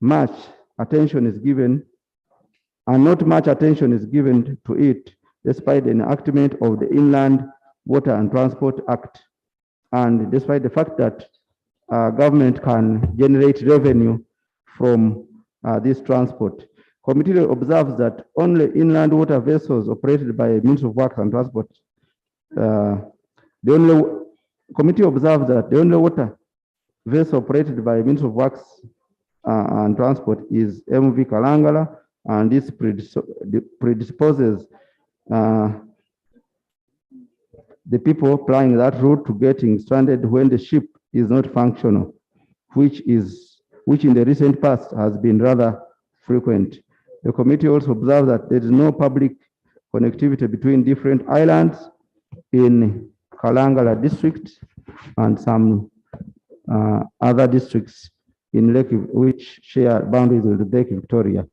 not much attention is given to it, despite the enactment of the Inland Water and Transport Act, and despite the fact that government can generate revenue from this transport. Committee observes that only inland water vessels operated by Ministry of Works and Transport, committee observes that the only water vessel operated by Ministry of Works and Transport is MV Kalangala, and this predisposes the people plying that route to getting stranded when the ship is not functional, which in the recent past has been rather frequent. The committee also observed that there is no public connectivity between different islands in Kalangala district and some other districts in Lake, which share boundaries with Lake Victoria.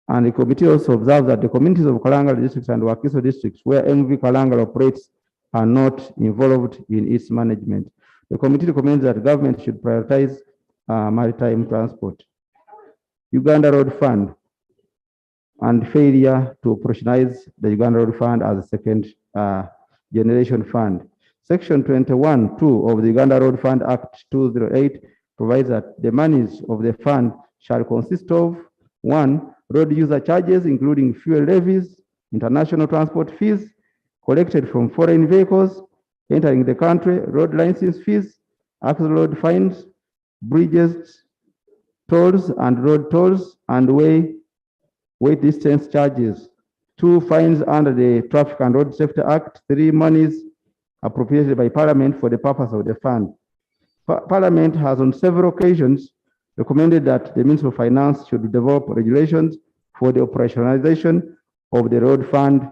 And the committee also observed that the communities of Kalangala districts and Wakiso districts, where MV Kalangala operates, are not involved in its management. The committee recommends that government should prioritize maritime transport. Uganda Road Fund and failure to operationalize the Uganda Road Fund as a second generation fund. Section 21(2) of the Uganda Road Fund Act 2008 provides that the monies of the fund shall consist of 1. Road user charges, including fuel levies, international transport fees collected from foreign vehicles entering the country, road license fees, axle load fines, bridges, tolls and road tolls, and weight distance charges. 2. Fines under the Traffic and Road Safety Act. 3. Monies appropriated by Parliament for the purpose of the fund. Parliament has on several occasions recommended that the Ministry of Finance should develop regulations for the operationalization of the road fund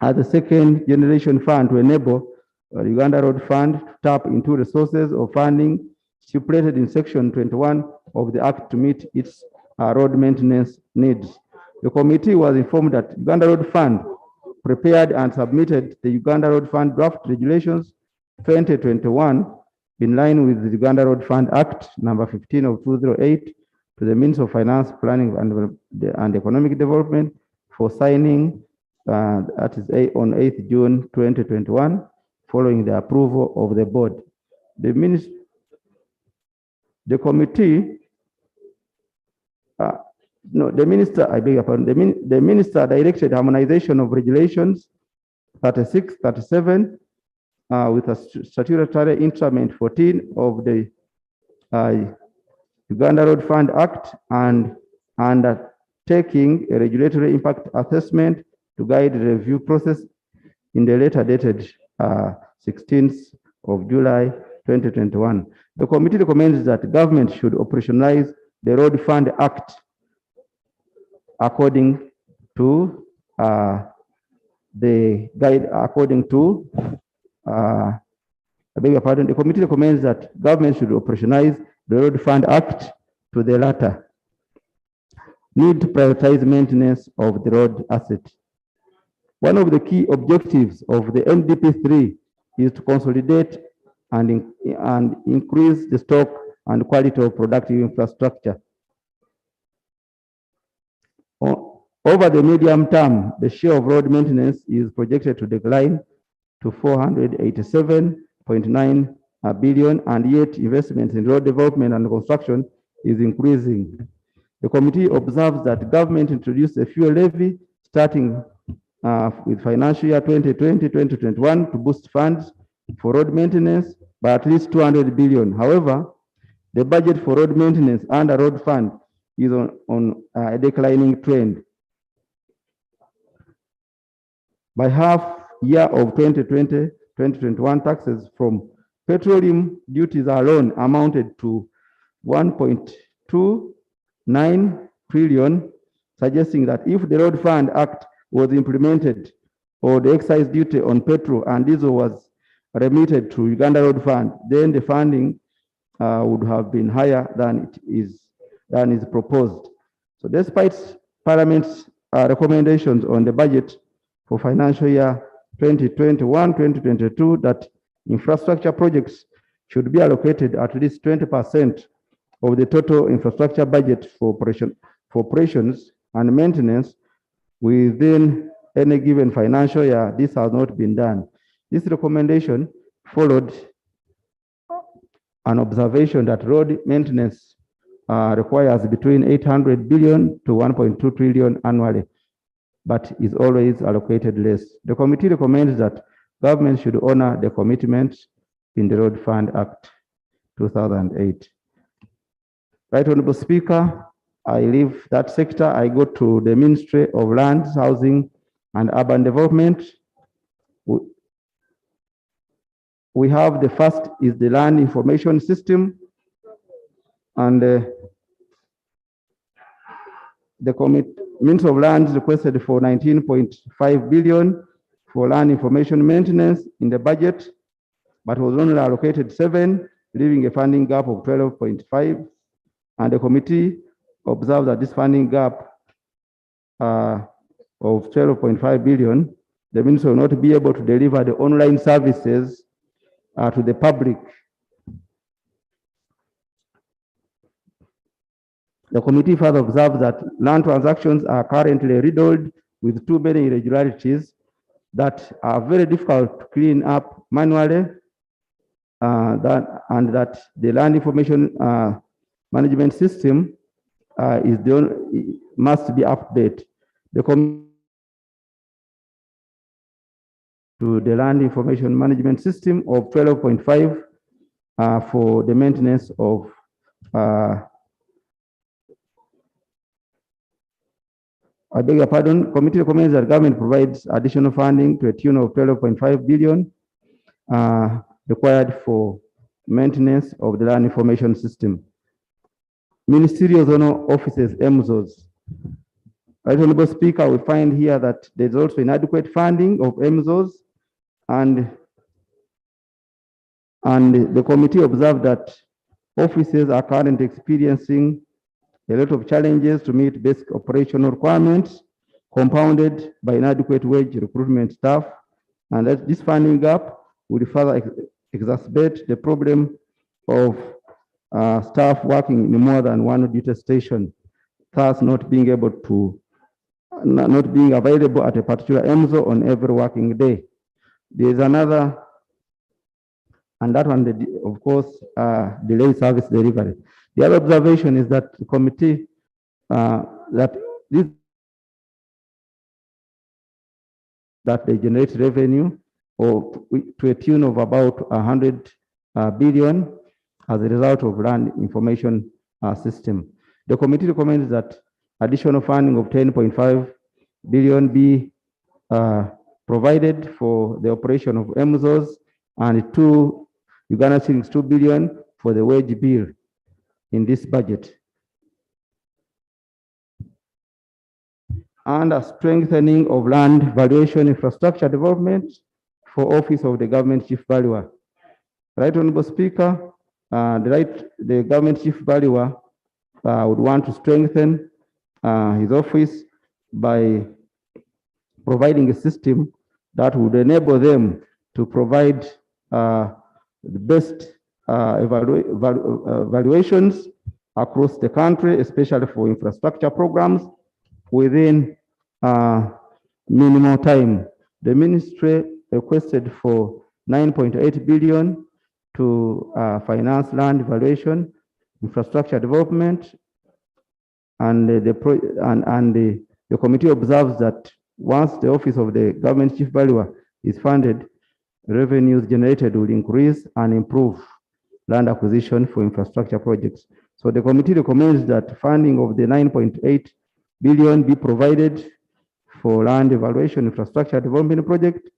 as a second generation fund to enable the Uganda Road Fund to tap into resources of funding stipulated in Section 21 of the Act to meet its road maintenance needs. The committee was informed that Uganda Road Fund prepared and submitted the Uganda Road Fund Draft Regulations 2021 in line with the Uganda Road Fund Act number 15 of 2008 to the Ministry of Finance, Planning and Economic Development for signing, that is on 8th June 2021, following the approval of the board. The minister directed harmonization of regulations 36, 37, with a statutory instrument 14 of the Uganda Road Fund Act, and undertaking a regulatory impact assessment to guide the review process in the letter dated 16th of July 2021. The committee recommends that government should operationalize the Road Fund Act according to the guide, I beg your pardon, the committee recommends that government should operationalize the Road Fund Act to the latter. Need to prioritize maintenance of the road asset. One of the key objectives of the NDP3 is to consolidate and increase the stock and quality of productive infrastructure. Over the medium term, the share of road maintenance is projected to decline to 487.9 billion, and yet investments in road development and construction is increasing. The committee observes that government introduced a fuel levy starting with financial year 2020-2021 to boost funds for road maintenance by at least 200 billion. However, the budget for road maintenance under road fund is on a declining trend. By half year of 2020-2021, taxes from petroleum duties alone amounted to 1.29 trillion, suggesting that if the Road Fund Act was implemented, or the excise duty on petrol and diesel was remitted to Uganda Road Fund, then the funding would have been higher than is proposed. So despite Parliament's recommendations on the budget for financial year 2021-2022 that infrastructure projects should be allocated at least 20% of the total infrastructure budget for operations and maintenance within any given financial year. This has not been done. This recommendation followed an observation that road maintenance requires between 800 billion to 1.2 trillion annually, but is always allocated less. The committee recommends that government should honor the commitments in the Road Fund Act 2008. Right Honorable Speaker, I leave that sector. I go to the Ministry of Lands, Housing and Urban Development. We have the first is the Land Information System, and the Ministry of Lands requested for 19.5 billion for land information maintenance in the budget, but was only allocated 7, leaving a funding gap of 12.5. And the committee observed that this funding gap of 12.5 billion, the ministry will not be able to deliver the online services to the public. The committee further observed that land transactions are currently riddled with too many irregularities that are very difficult to clean up manually, and that the land information management system must be updated. To the land information management system of 12.5 for the maintenance of I beg your pardon. Committee recommends that government provides additional funding to a tune of 12.5 billion required for maintenance of the land information system. Ministerial zonal offices, MZOs. Right Honorable Speaker, we find here that there's also inadequate funding of MZOs, and the committee observed that offices are currently experiencing a lot of challenges to meet basic operational requirements, compounded by inadequate wage recruitment staff, and that this funding gap would further exacerbate the problem of staff working in more than one duty station, thus not being available at a particular MZO on every working day. There is another, and that one, of course, delayed service delivery. The other observation is that the committee that they generate revenue to a tune of about 100 billion as a result of land information system. The committee recommends that additional funding of 10.5 billion be provided for the operation of MZOs, and Uganda shillings 2 billion for the wage bill in this budget. And a strengthening of land valuation infrastructure development for Office of the Government Chief Valuer. Right Honorable Speaker, the Government Chief Valuer would want to strengthen his office by providing a system that would enable them to provide the best evaluations across the country, especially for infrastructure programs within minimal time. The ministry requested for 9.8 billion to finance land evaluation, infrastructure development, and the committee observes that once the Office of the Government Chief Valuer is funded, revenues generated will increase and improve land acquisition for infrastructure projects. So the committee recommends that funding of the 9.8 billion be provided for land evaluation infrastructure development project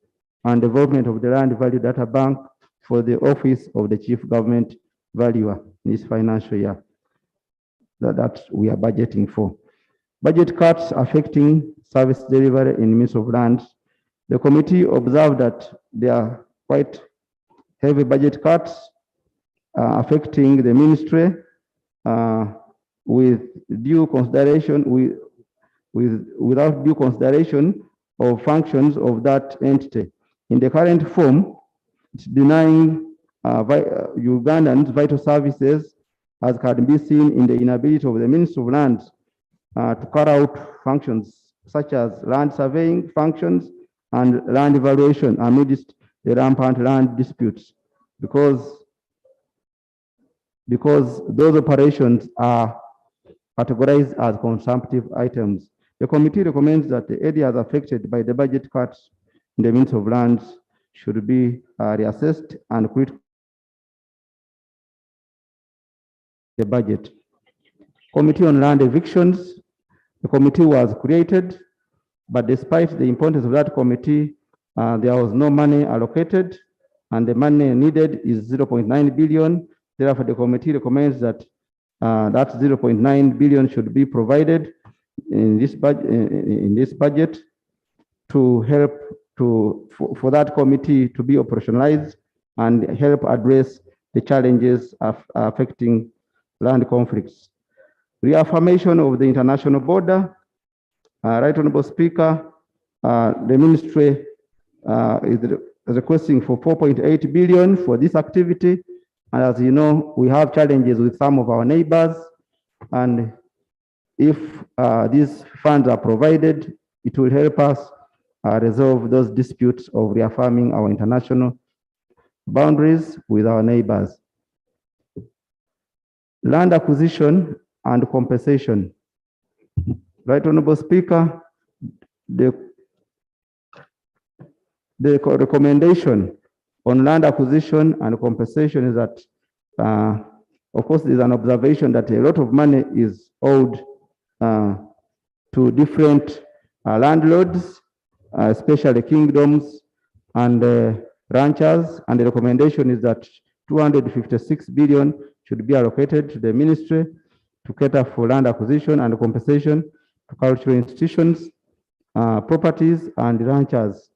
and development of the land value data bank for the Office of the Chief Government Valuer in this financial year that we are budgeting for. Budget cuts affecting service delivery in Ministry of Lands. The committee observed that there are quite heavy budget cuts affecting the ministry without due consideration of functions of that entity. In the current form, it's denying Ugandans vital services, as can be seen in the inability of the Ministry of Lands to carry out functions such as land surveying functions and land evaluation amidst the rampant land disputes, because those operations are categorized as consumptive items. The committee recommends that the areas affected by the budget cuts in the Ministry of Lands should be reassessed and quit the budget. Committee on Land Evictions. The committee was created, but despite the importance of that committee, there was no money allocated, and the money needed is 0.9 billion. Therefore, the committee recommends that that 0.9 billion should be provided in this budget to help for that committee to be operationalized and help address the challenges of affecting land conflicts. Reaffirmation of the international border. Right Honorable Speaker, the ministry is requesting for 4.8 billion for this activity. And as you know, we have challenges with some of our neighbors. And if these funds are provided, it will help us resolve those disputes of reaffirming our international boundaries with our neighbors. Land acquisition and compensation. Right Honorable Speaker, the recommendation on land acquisition and compensation is that, of course, there's an observation that a lot of money is owed to different landlords, especially kingdoms and ranchers, and the recommendation is that 256 billion should be allocated to the ministry to cater for land acquisition and compensation to cultural institutions, properties, and ranchers.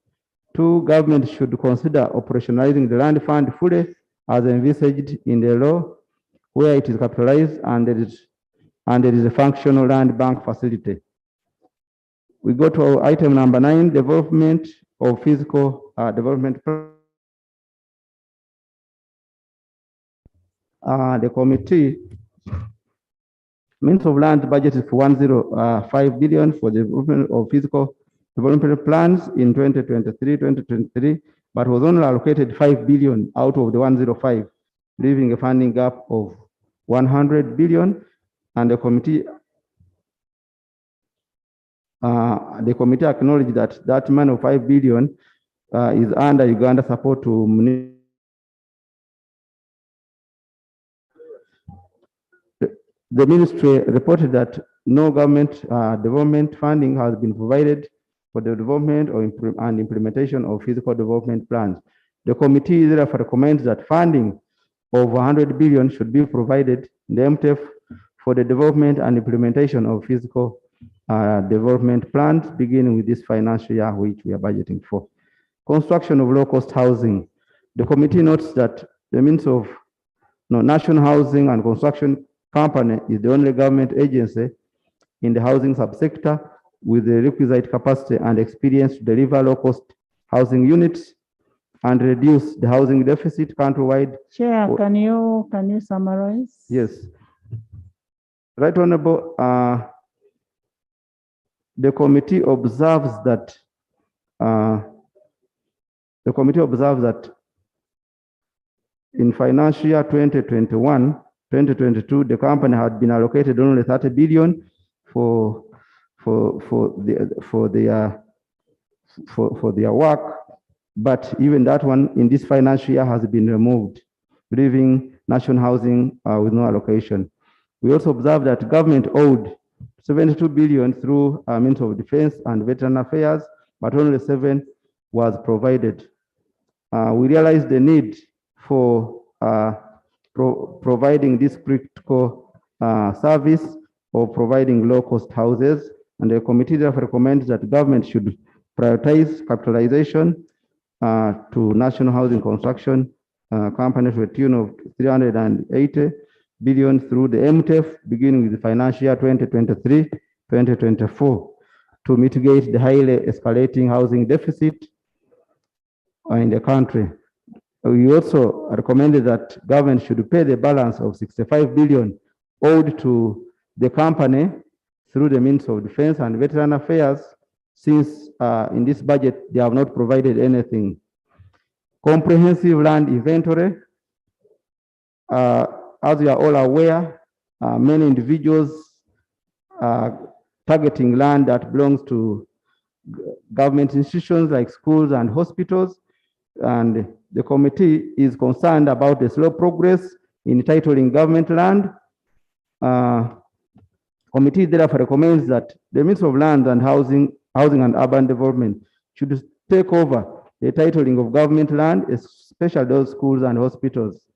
Two, government should consider operationalizing the land fund fully as envisaged in the law, where it is capitalized and there is a functional land bank facility. We go to item number 9, development of physical development. The committee, Ministry of Land budget is for 105 billion for the development of physical development plans in 2023, but was only allocated 5 billion out of the 105, leaving a funding gap of 100 billion. And the committee acknowledged that that money of 5 billion is under Uganda support to the ministry reported that no government development funding has been provided for the development and implementation of physical development plans. The committee therefore recommends that funding of 100 billion should be provided in the MTF for the development and implementation of physical development plans, beginning with this financial year, which we are budgeting for. Construction of low-cost housing. The committee notes that the Ministry of National Housing and Construction Company is the only government agency in the housing subsector with the requisite capacity and experience to deliver low-cost housing units and reduce the housing deficit countrywide. Chair, can you summarize? Yes. Right Honorable, the committee observes that in financial year 2021-2022, the company had been allocated only 30 billion for their work, but even that one in this financial year has been removed, leaving national housing with no allocation. We also observed that government owed 72 billion through Ministry of Defense and Veteran Affairs, but only 7 was provided. We realized the need for providing this critical service of providing low-cost houses, and the committee therefore recommends that government should prioritize capitalization to national housing construction companies to a tune of 380 billion through the MTF, beginning with the financial year 2023-2024, to mitigate the highly escalating housing deficit in the country. We also recommended that government should pay the balance of 65 billion owed to the company through the means of defense and veteran affairs, since in this budget they have not provided anything. Comprehensive land inventory. As you are all aware, many individuals are targeting land that belongs to government institutions like schools and hospitals, and the committee is concerned about the slow progress in titling government land. Committee therefore recommends that the Ministry of Land and Housing and Urban Development should take over the titling of government land, especially those schools and hospitals.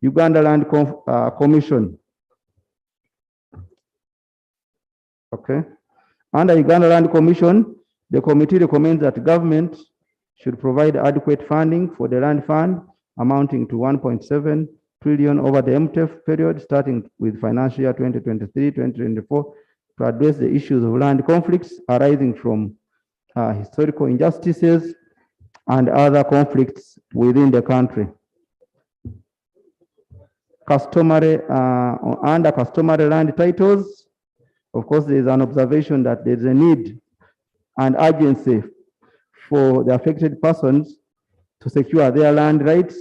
Uganda Land Commission. Okay. Under Uganda Land Commission, the committee recommends that government should provide adequate funding for the land fund amounting to 1.7 trillion over the MTF period, starting with financial year 2023-2024, to address the issues of land conflicts arising from historical injustices and other conflicts within the country. Under customary land titles, of course, there is an observation that there is a need and urgency for the affected persons to secure their land rights,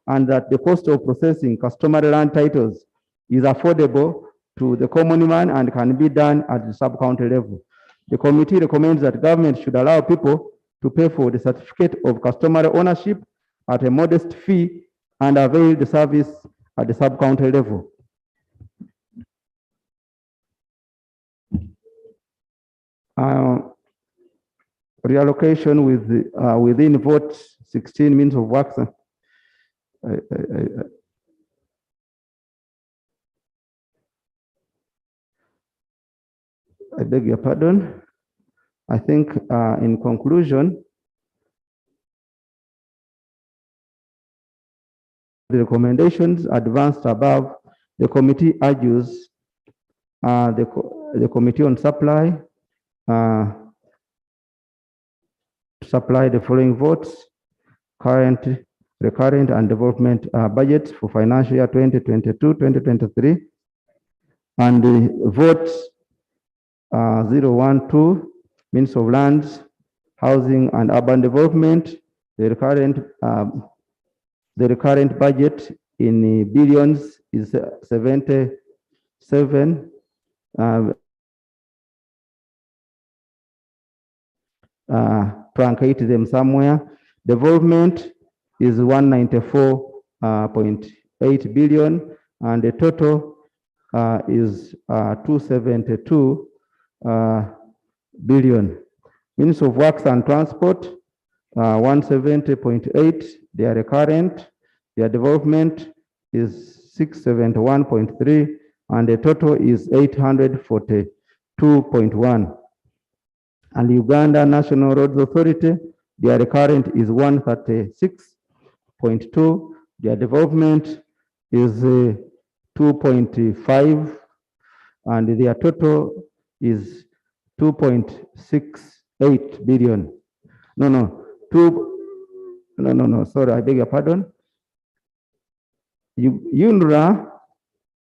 and that the cost of processing customary land titles is affordable to the common man and can be done at the sub-county level. The committee recommends that government should allow people to pay for the certificate of customary ownership at a modest fee and avail the service at the sub-county level. Reallocation within vote 16 means of works. I beg your pardon. I think in conclusion, the recommendations advanced above, the committee urges the Committee on Supply supply the following votes: current, recurrent, and development budgets for financial year 2022-2023, and the votes 012, means of lands, housing, and urban development. The recurrent budget in billions is 77. Truncate them somewhere. Development is 194.8 billion, and the total is 272 billion. Means of works and transport 170.8. They are recurrent. Their development is 671.3, and the total is 842.1. And Uganda National Roads Authority, their recurrent is 136.2. Their development is 2.5, and their total is 2.68 billion. Sorry, I beg your pardon. UNRWA,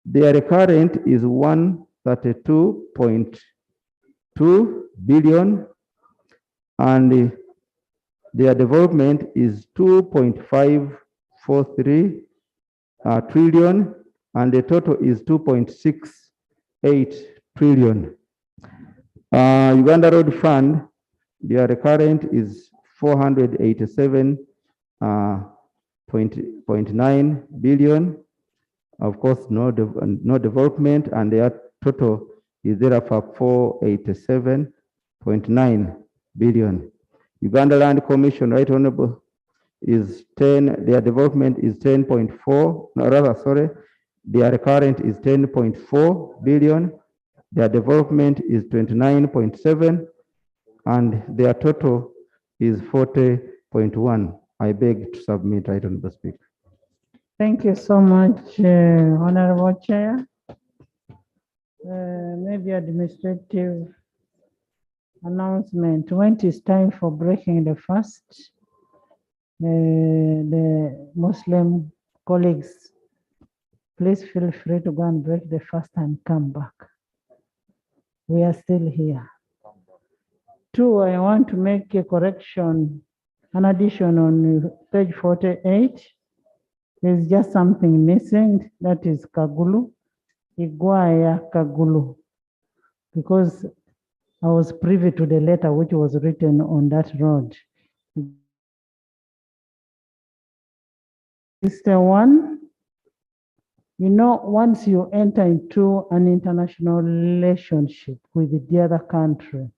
their recurrent is 132.2 billion, and their development is 2.543 trillion, and the total is 2.68 trillion. Uganda Road Fund, their recurrent is 487.9 billion. Of course, no development, and their total is therefore 487.9 billion. Uganda Land Commission, Right Honorable, is 10. Their development is 10.4. No, rather, sorry, their recurrent is 10.4 billion. Their development is 29.7, and their total is 40.1. I beg to submit, Right Honorable Speaker. Thank you so much, Honorable Chair. Maybe administrative announcement. When it is time for breaking the fast, the Muslim colleagues, please feel free to go and break the fast and come back. We are still here. Two, I want to make a correction, an addition on page 48. There's just something missing, that is Kagulu, Iguaya Kagulu, because I was privy to the letter which was written on that road. Sister one, you know, once you enter into an international relationship with the other country,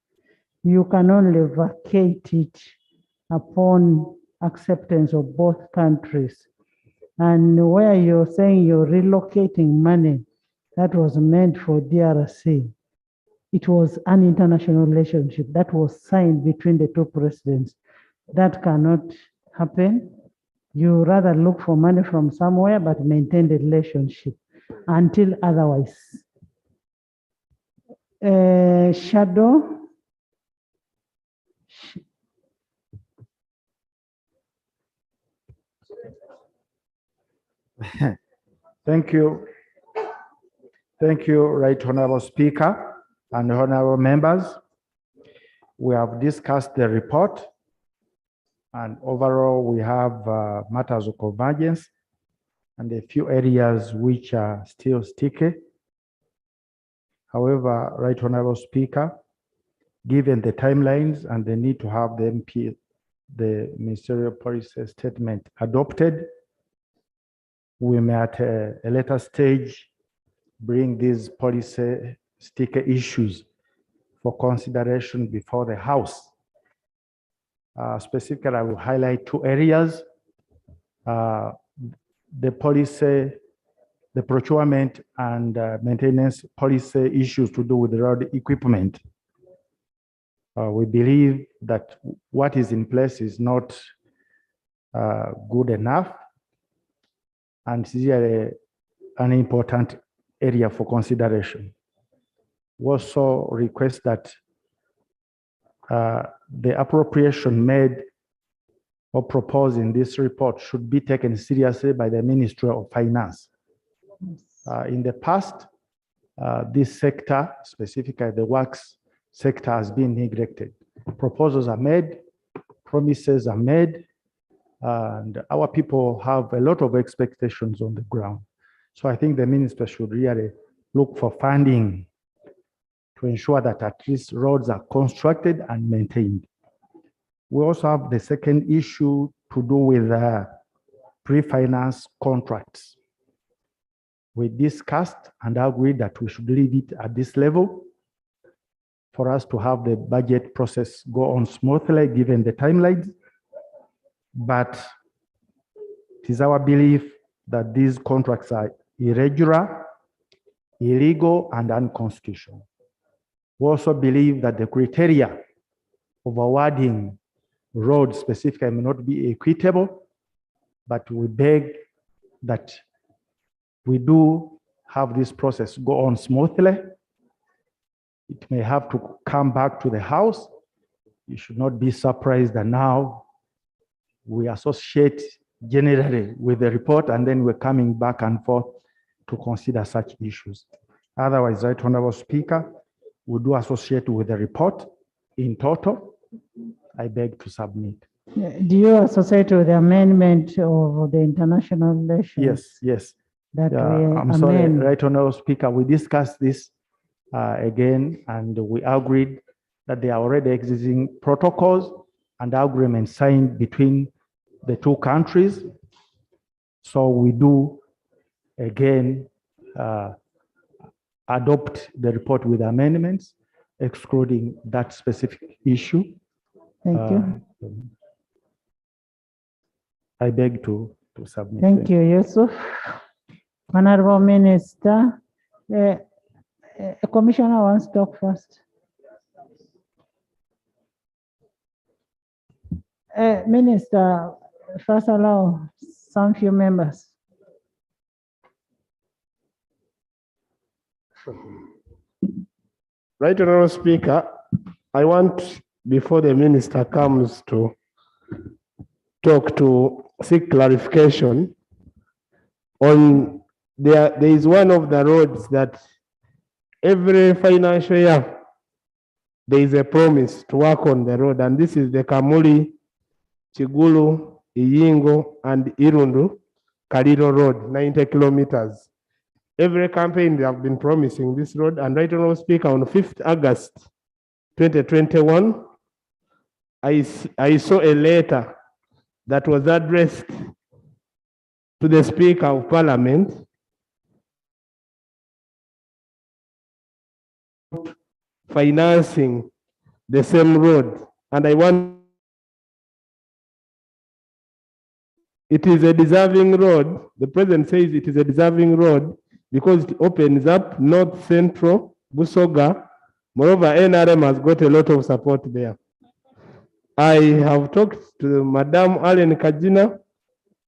you can only vacate it upon acceptance of both countries. And where you're saying you're relocating money that was meant for DRC, it was an international relationship that was signed between the two presidents. That cannot happen. You rather look for money from somewhere, but maintain the relationship until otherwise. Shadow. Thank you. Thank you, Right Honorable Speaker and honorable members. We have discussed the report, and overall we have matters of convergence and a few areas which are still sticky. However, Right Honorable Speaker, given the timelines and the need to have the ministerial policy statement adopted, we may at a later stage bring these policy sticker issues for consideration before the House. Specifically, I will highlight two areas. The policy, the procurement and maintenance policy issues to do with the road equipment. We believe that what is in place is not good enough, and this is an important area for consideration. We also request that the appropriation made or proposed in this report should be taken seriously by the Ministry of Finance. In the past, this sector, specifically the works sector, has been neglected. Proposals are made, promises are made, and our people have a lot of expectations on the ground. So I think the minister should really look for funding to ensure that at least roads are constructed and maintained. We also have the second issue to do with pre-finance contracts. We discussed and agreed that we should leave it at this level for us to have the budget process go on smoothly given the timelines. But it is our belief that these contracts are irregular, illegal, and unconstitutional. We also believe that the criteria of awarding roads specifically may not be equitable, but we beg that we do have this process go on smoothly. It may have to come back to the House. You should not be surprised that now we associate generally with the report and then we're coming back and forth to consider such issues. Otherwise, Right Honorable Speaker, we do associate with the report in total. I beg to submit. Do you associate with the amendment of the international relations? Yes, yes. That we I'm sorry, amend. Right Honorable Speaker, we discussed this again, and we agreed that there are already existing protocols and agreements signed between the two countries. So we do again adopt the report with amendments, excluding that specific issue. Thank you. I beg to submit. Thank you, Yusuf. Honorable Minister, a commissioner wants to talk first. Minister, first allow some few members. Right Honorable Speaker, I want, before the minister comes to talk to seek clarification on there is one of the roads that every financial year there is a promise to work on the road, and this is the Kamuli, Chigulu, Iyingo, and Irundu Kaliro Road, 90 kilometers. Every campaign they have been promising this road, and right now, Speaker, on 5th August 2021, I saw a letter that was addressed to the Speaker of Parliament financing the same road, and I want it is a deserving road. The president says it is a deserving road because it opens up North Central, Busoga. Moreover, NRM has got a lot of support there. I have talked to Madam Allen Kajina,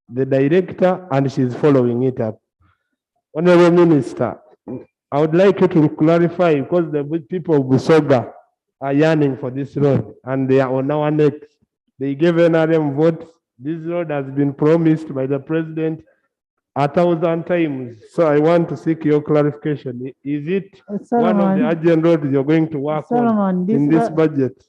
the director, and she's following it up. Honorable Minister, I would like you to clarify, because the people of Busoga are yearning for this road, and they are on our neck. They gave NRM votes. This road has been promised by the president 1,000 times. So I want to seek your clarification. Is it one of the urgent roads you're going to work on in this budget?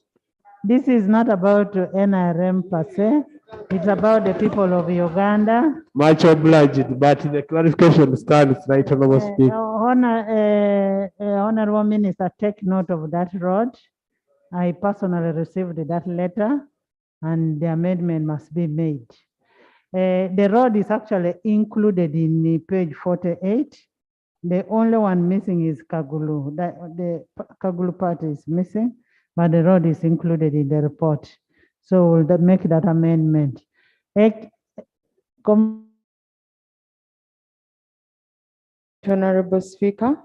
This is not about NRM per se. It's about the people of Uganda. Much obliged, but the clarification stands, right, Honorable Speaker. Honorable Minister, take note of that road. I personally received that letter, and the amendment must be made. The road is actually included in page 48. The only one missing is Kagulu. The Kagulu part is missing, but the road is included in the report. So we'll make that amendment. Honorable Speaker,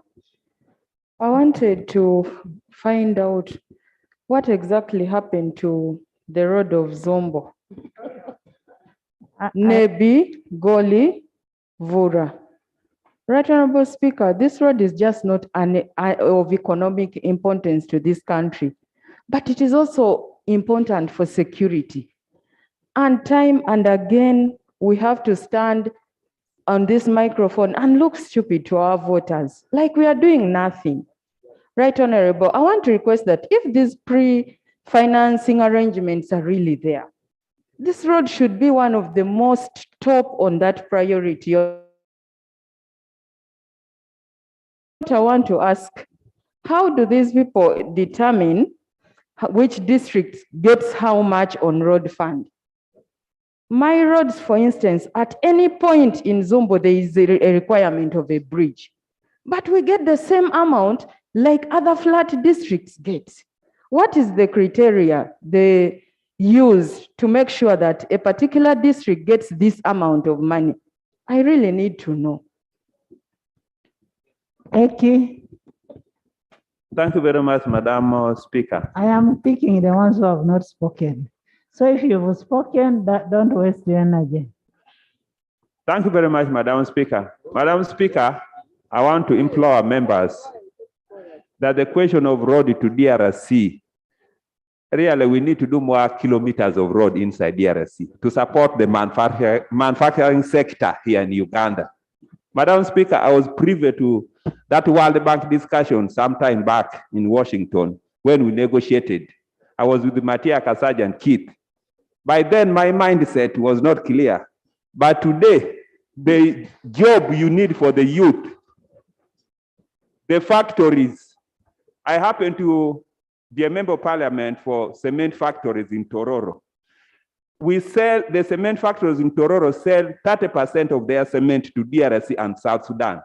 I wanted to find out what exactly happened to the road of Zombo. Nebi, Goli, Vura. Right, Honorable Speaker, this road is just not of economic importance to this country, but it is also important for security. And time and again, we have to stand on this microphone and look stupid to our voters, like we are doing nothing. Right, Honorable, I want to request that if these pre-financing arrangements are really there, this road should be one of the most top on that priority. I want to ask, how do these people determine which district gets how much on road fund? My roads, for instance, at any point in Zombo, there is a requirement of a bridge, but we get the same amount like other flat districts get. What is the criteria they use to make sure that a particular district gets this amount of money? I really need to know. Eki. Thank you very much, Madam Speaker. I am picking the ones who have not spoken. So if you've spoken, don't waste your energy. Thank you very much, Madam Speaker. Madam Speaker, I want to implore our members that the question of road to DRC, really we need to do more kilometers of road inside DRC to support the manufacturing sector here in Uganda. Madam Speaker, I was privy to that World Bank discussion sometime back in Washington when we negotiated. I was with Matia Kasaj and Keith. By then, my mindset was not clear. But today, the job you need for the youth, the factories. I happen to be a member of parliament for cement factories in Tororo. We sell, the cement factories in Tororo sell 30% of their cement to DRC and South Sudan.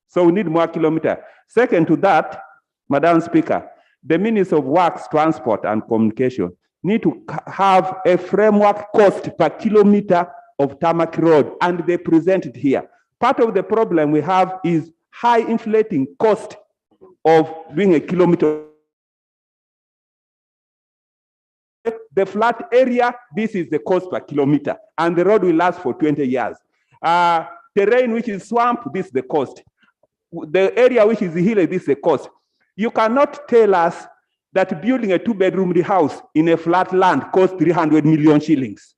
So we need more kilometers. Second to that, Madam Speaker, the Minister of Works, Transport and Communication need to have a framework cost per kilometer of tarmac road, and they present it here. Part of the problem we have is high inflating cost of doing a kilometer. The flat area, this is the cost per kilometer, and the road will last for 20 years. Terrain which is swamp, this is the cost. The area which is hilly, this is the cost. You cannot tell us that building a 2-bedroom house in a flat land costs 300 million shillings.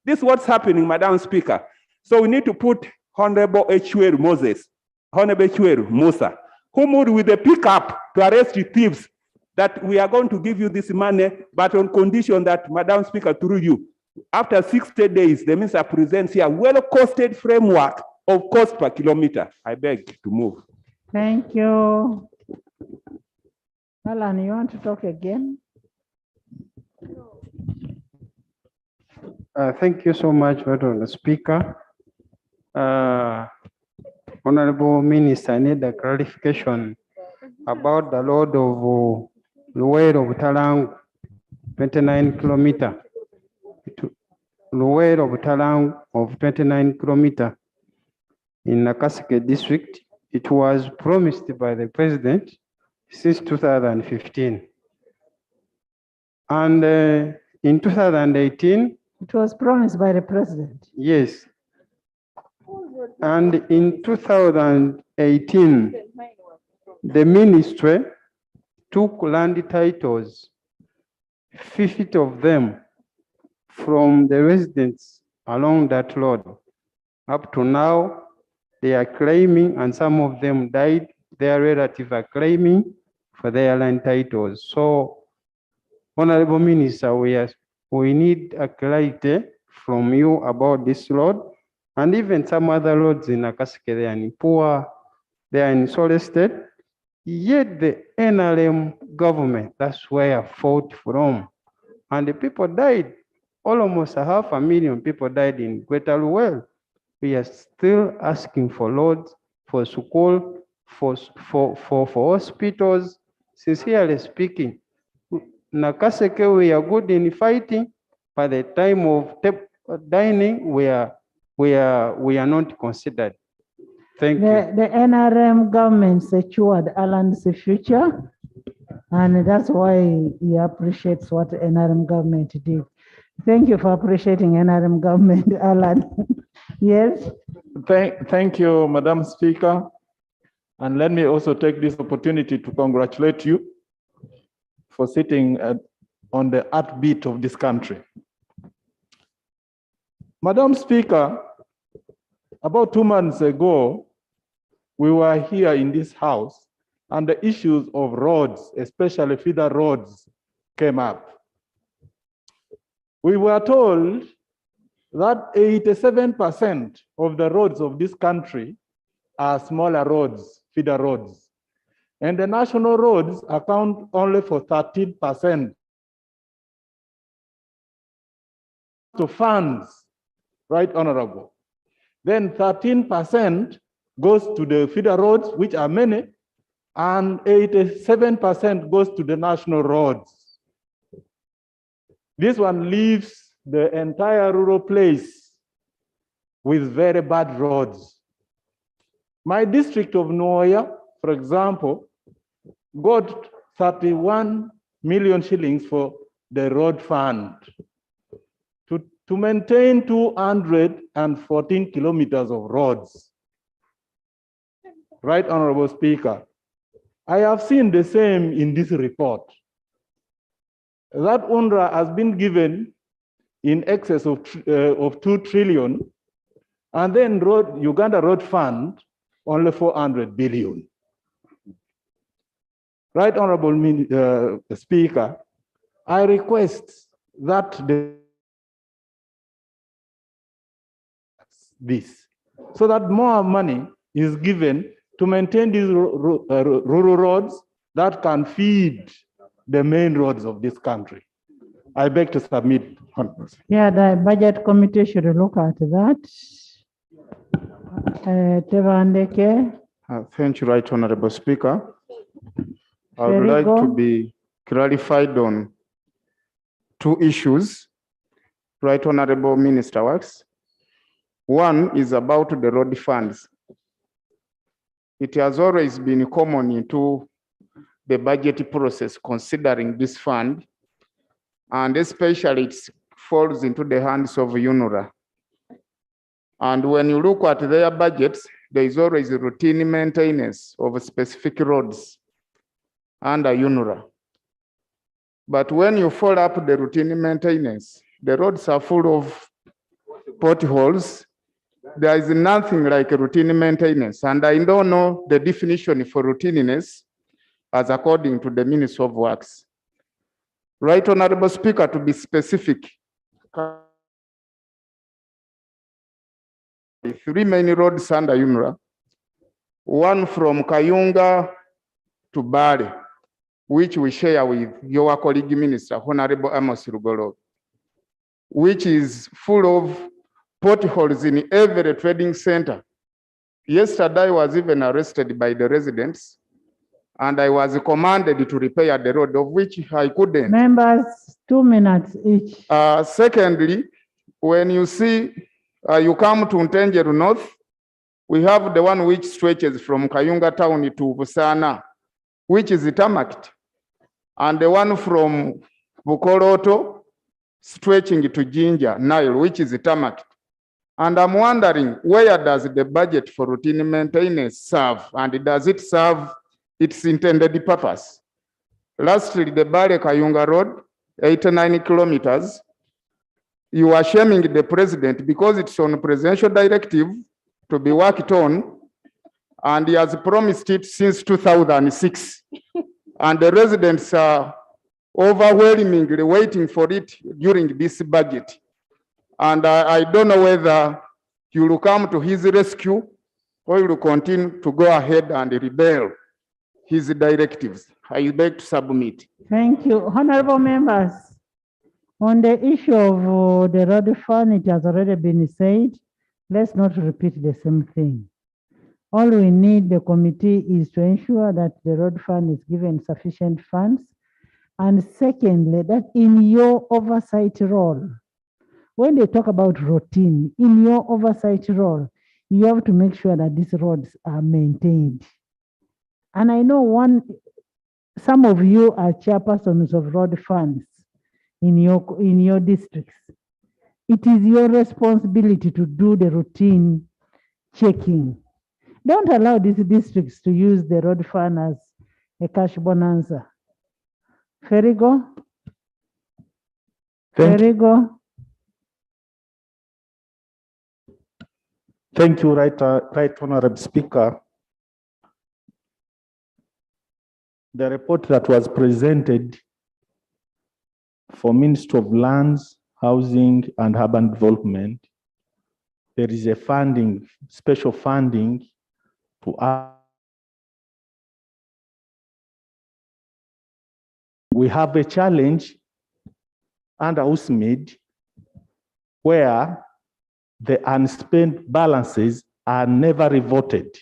This is what's happening, Madam Speaker. So we need to put Honorable H.W. Moses, Honorable H.W. Musa, who moved with a pickup to arrest the thieves, that we are going to give you this money, but on condition that, Madam Speaker, through you, after 60 days, the minister presents here a well-costed framework of cost per kilometer. I beg to move. Thank you. Alan, you want to talk again? Thank you so much, Madam Speaker. Honorable Minister, I need a clarification about the load of Luwero of Talang, 29 kilometer. Luwero of Talang of 29 kilometer in Nakaseke district. It was promised by the president since 2015. And in 2018, it was promised by the president. Yes. And in 2018, the ministry took land titles, 50 of them, from the residents along that road. Up to now, they are claiming, and some of them died, their relatives are claiming for their land titles. So, Honorable Minister, we need a clarity from you about this road, and even some other roads in Nakaseke. They are in poor, they are in solid state. Yet the NRM government, that's where I fought from. And the people died. Almost 500,000 people died in Greater Luwero. We are still asking for roads, for school, for hospitals. Sincerely speaking, Nakaseke, we are good in fighting. By the time of dining, we are not considered. Thank you. The NRM government secured Alan's future, and that's why he appreciates what the NRM government did. Thank you for appreciating NRM government, Alan. Yes. Thank you, Madam Speaker. And let me also take this opportunity to congratulate you for sitting on the heartbeat of this country. Madam Speaker, about 2 months ago, we were here in this house and the issues of roads, especially feeder roads, came up. We were told that 87% of the roads of this country are smaller roads, feeder roads. And the national roads account only for 13% to funds, right, Honorable? Then 13% goes to the feeder roads, which are many, and 87% goes to the national roads. This one leaves the entire rural place with very bad roads. My district of Noya, for example, got 31 million shillings for the road fund to maintain 214 kilometers of roads. Right, Honorable Speaker. I have seen the same in this report. That UNRWA has been given in excess of 2 trillion, and then Uganda Road Fund only 400 billion. Right, Honorable Speaker, I request that so that more money is given to maintain these rural roads that can feed the main roads of this country. I beg to submit. Yeah, the budget committee should look at that. Tevandeke. Thank you, Right Honorable Speaker. I would like to be clarified on 2 issues. Right Honorable Minister Works. One is about the road funds. It has always been common into the budget process considering this fund, and especially it falls into the hands of UNRWA. And when you look at their budgets, there is always a routine maintenance of specific roads under UNRWA. But when you follow up the routine maintenance, the roads are full of potholes, there is nothing like routine maintenance. And I don't know the definition for routineness as according to the Ministry of Works. Right, Honorable Speaker, to be specific, 3 main roads under UNRA, one from Kayunga to Bale, which we share with your colleague minister, Honorable Amos Rugolo, which is full of potholes in every trading center. Yesterday I was even arrested by the residents and I was commanded to repair the road, of which I couldn't. Members, 2 minutes each. Secondly, when you see, you come to Ntenjeru North, we have the one which stretches from Kayunga town to Busana, which is tarmacked, and the one from Bukoroto stretching to Jinja, Nile, which is tarmacked. And I'm wondering, where does the budget for routine maintenance serve, and does it serve its intended purpose? Lastly, the Bale Kayunga Road, 89 kilometers, you are shaming the president because it's on presidential directive to be worked on, and he has promised it since 2006. And the residents are overwhelmingly waiting for it during this budget. And I don't know whether you will come to his rescue or you will continue to go ahead and rebel his directives. I beg to submit. Thank you. Honorable members, on the issue of the road fund, it has already been said. Let's not repeat the same thing. All we need, the committee, is to ensure that the road fund is given sufficient funds. And secondly, that in your oversight role, when they talk about routine, in your oversight role, you have to make sure that these roads are maintained. And I know some of you are chairpersons of road funds in your districts. It is your responsibility to do the routine checking. Don't allow these districts to use the road fund as a cash bonanza. Ferigo? Ferigo? Thank you, Right Honorable Speaker. The report that was presented for Ministry of Lands, Housing and Urban Development, there is a funding, special funding to we have a challenge under USMID where the unspent balances are never reverted.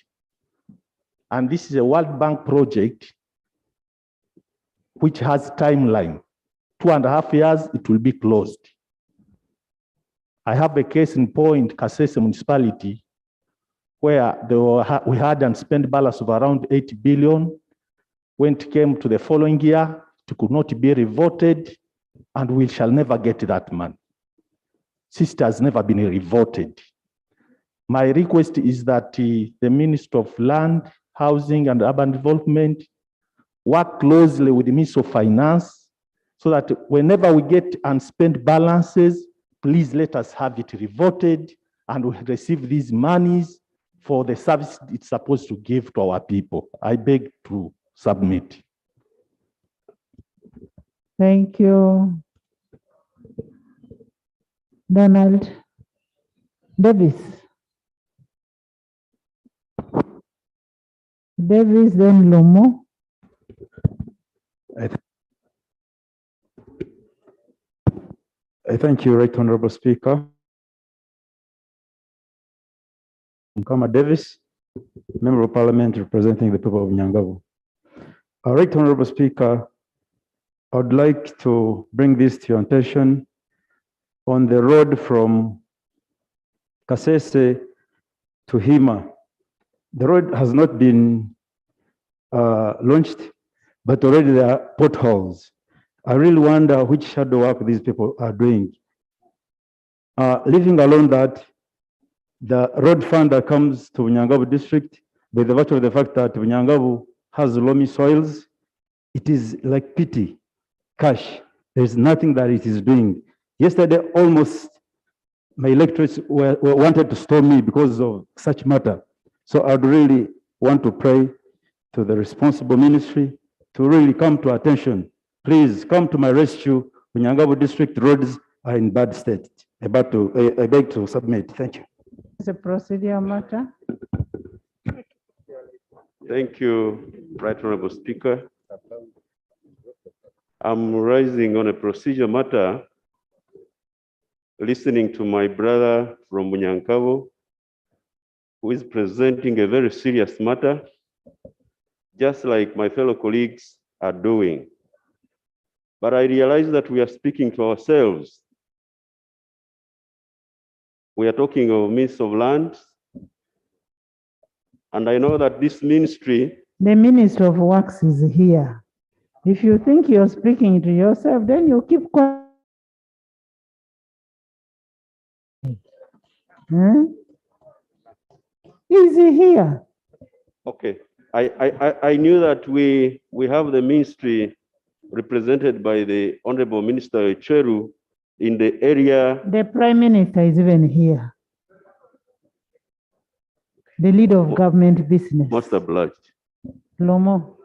And this is a World Bank project which has timeline. 2.5 years, it will be closed. I have a case in point, Kasese municipality, where we had unspent balance of around 80 billion. When it came to the following year, it could not be reverted, and we shall never get that money. Sister has never been reverted. My request is that the Minister of Land, Housing and Urban Development work closely with the Minister of Finance so that whenever we get unspent balances, please let us have it reverted and we receive these monies for the service it's supposed to give to our people. I beg to submit. Thank you. Donald Davis. Davis, then Lomo. I thank you, Right Honorable Speaker. Nkama Davis, Member of Parliament representing the people of Nyangavu. Right Honorable Speaker, I would like to bring this to your attention on the road from Kasese to Hima. The road has not been launched, but already there are potholes. I really wonder which shadow work these people are doing. Leaving alone that, the road fund that comes to Nyangavu district, by the virtue of the fact that Nyangavu has loamy soils, it is like pity, cash. There's nothing that it is doing. Yesterday, almost my electorates wanted to stop me because of such matter. So I'd really want to pray to the responsible ministry to really come to attention. Please come to my rescue. Nyangabo district roads are in bad state. I beg to submit. Thank you. It's a procedural matter. Thank you, Right Honorable Speaker. I'm rising on a procedure matter, listening to my brother from Munyankabo, who is presenting a very serious matter, just like my fellow colleagues are doing. But I realize that we are speaking to ourselves. We are talking of means of land, and I know that this ministry— The Minister of Works is here. If you think you're speaking to yourself, then you keep quiet. Is he here? Okay, I knew that we have the ministry represented by the Honorable Minister Cheru in the area. The Prime Minister is even here. The leader of government business. Most obliged. Lomo.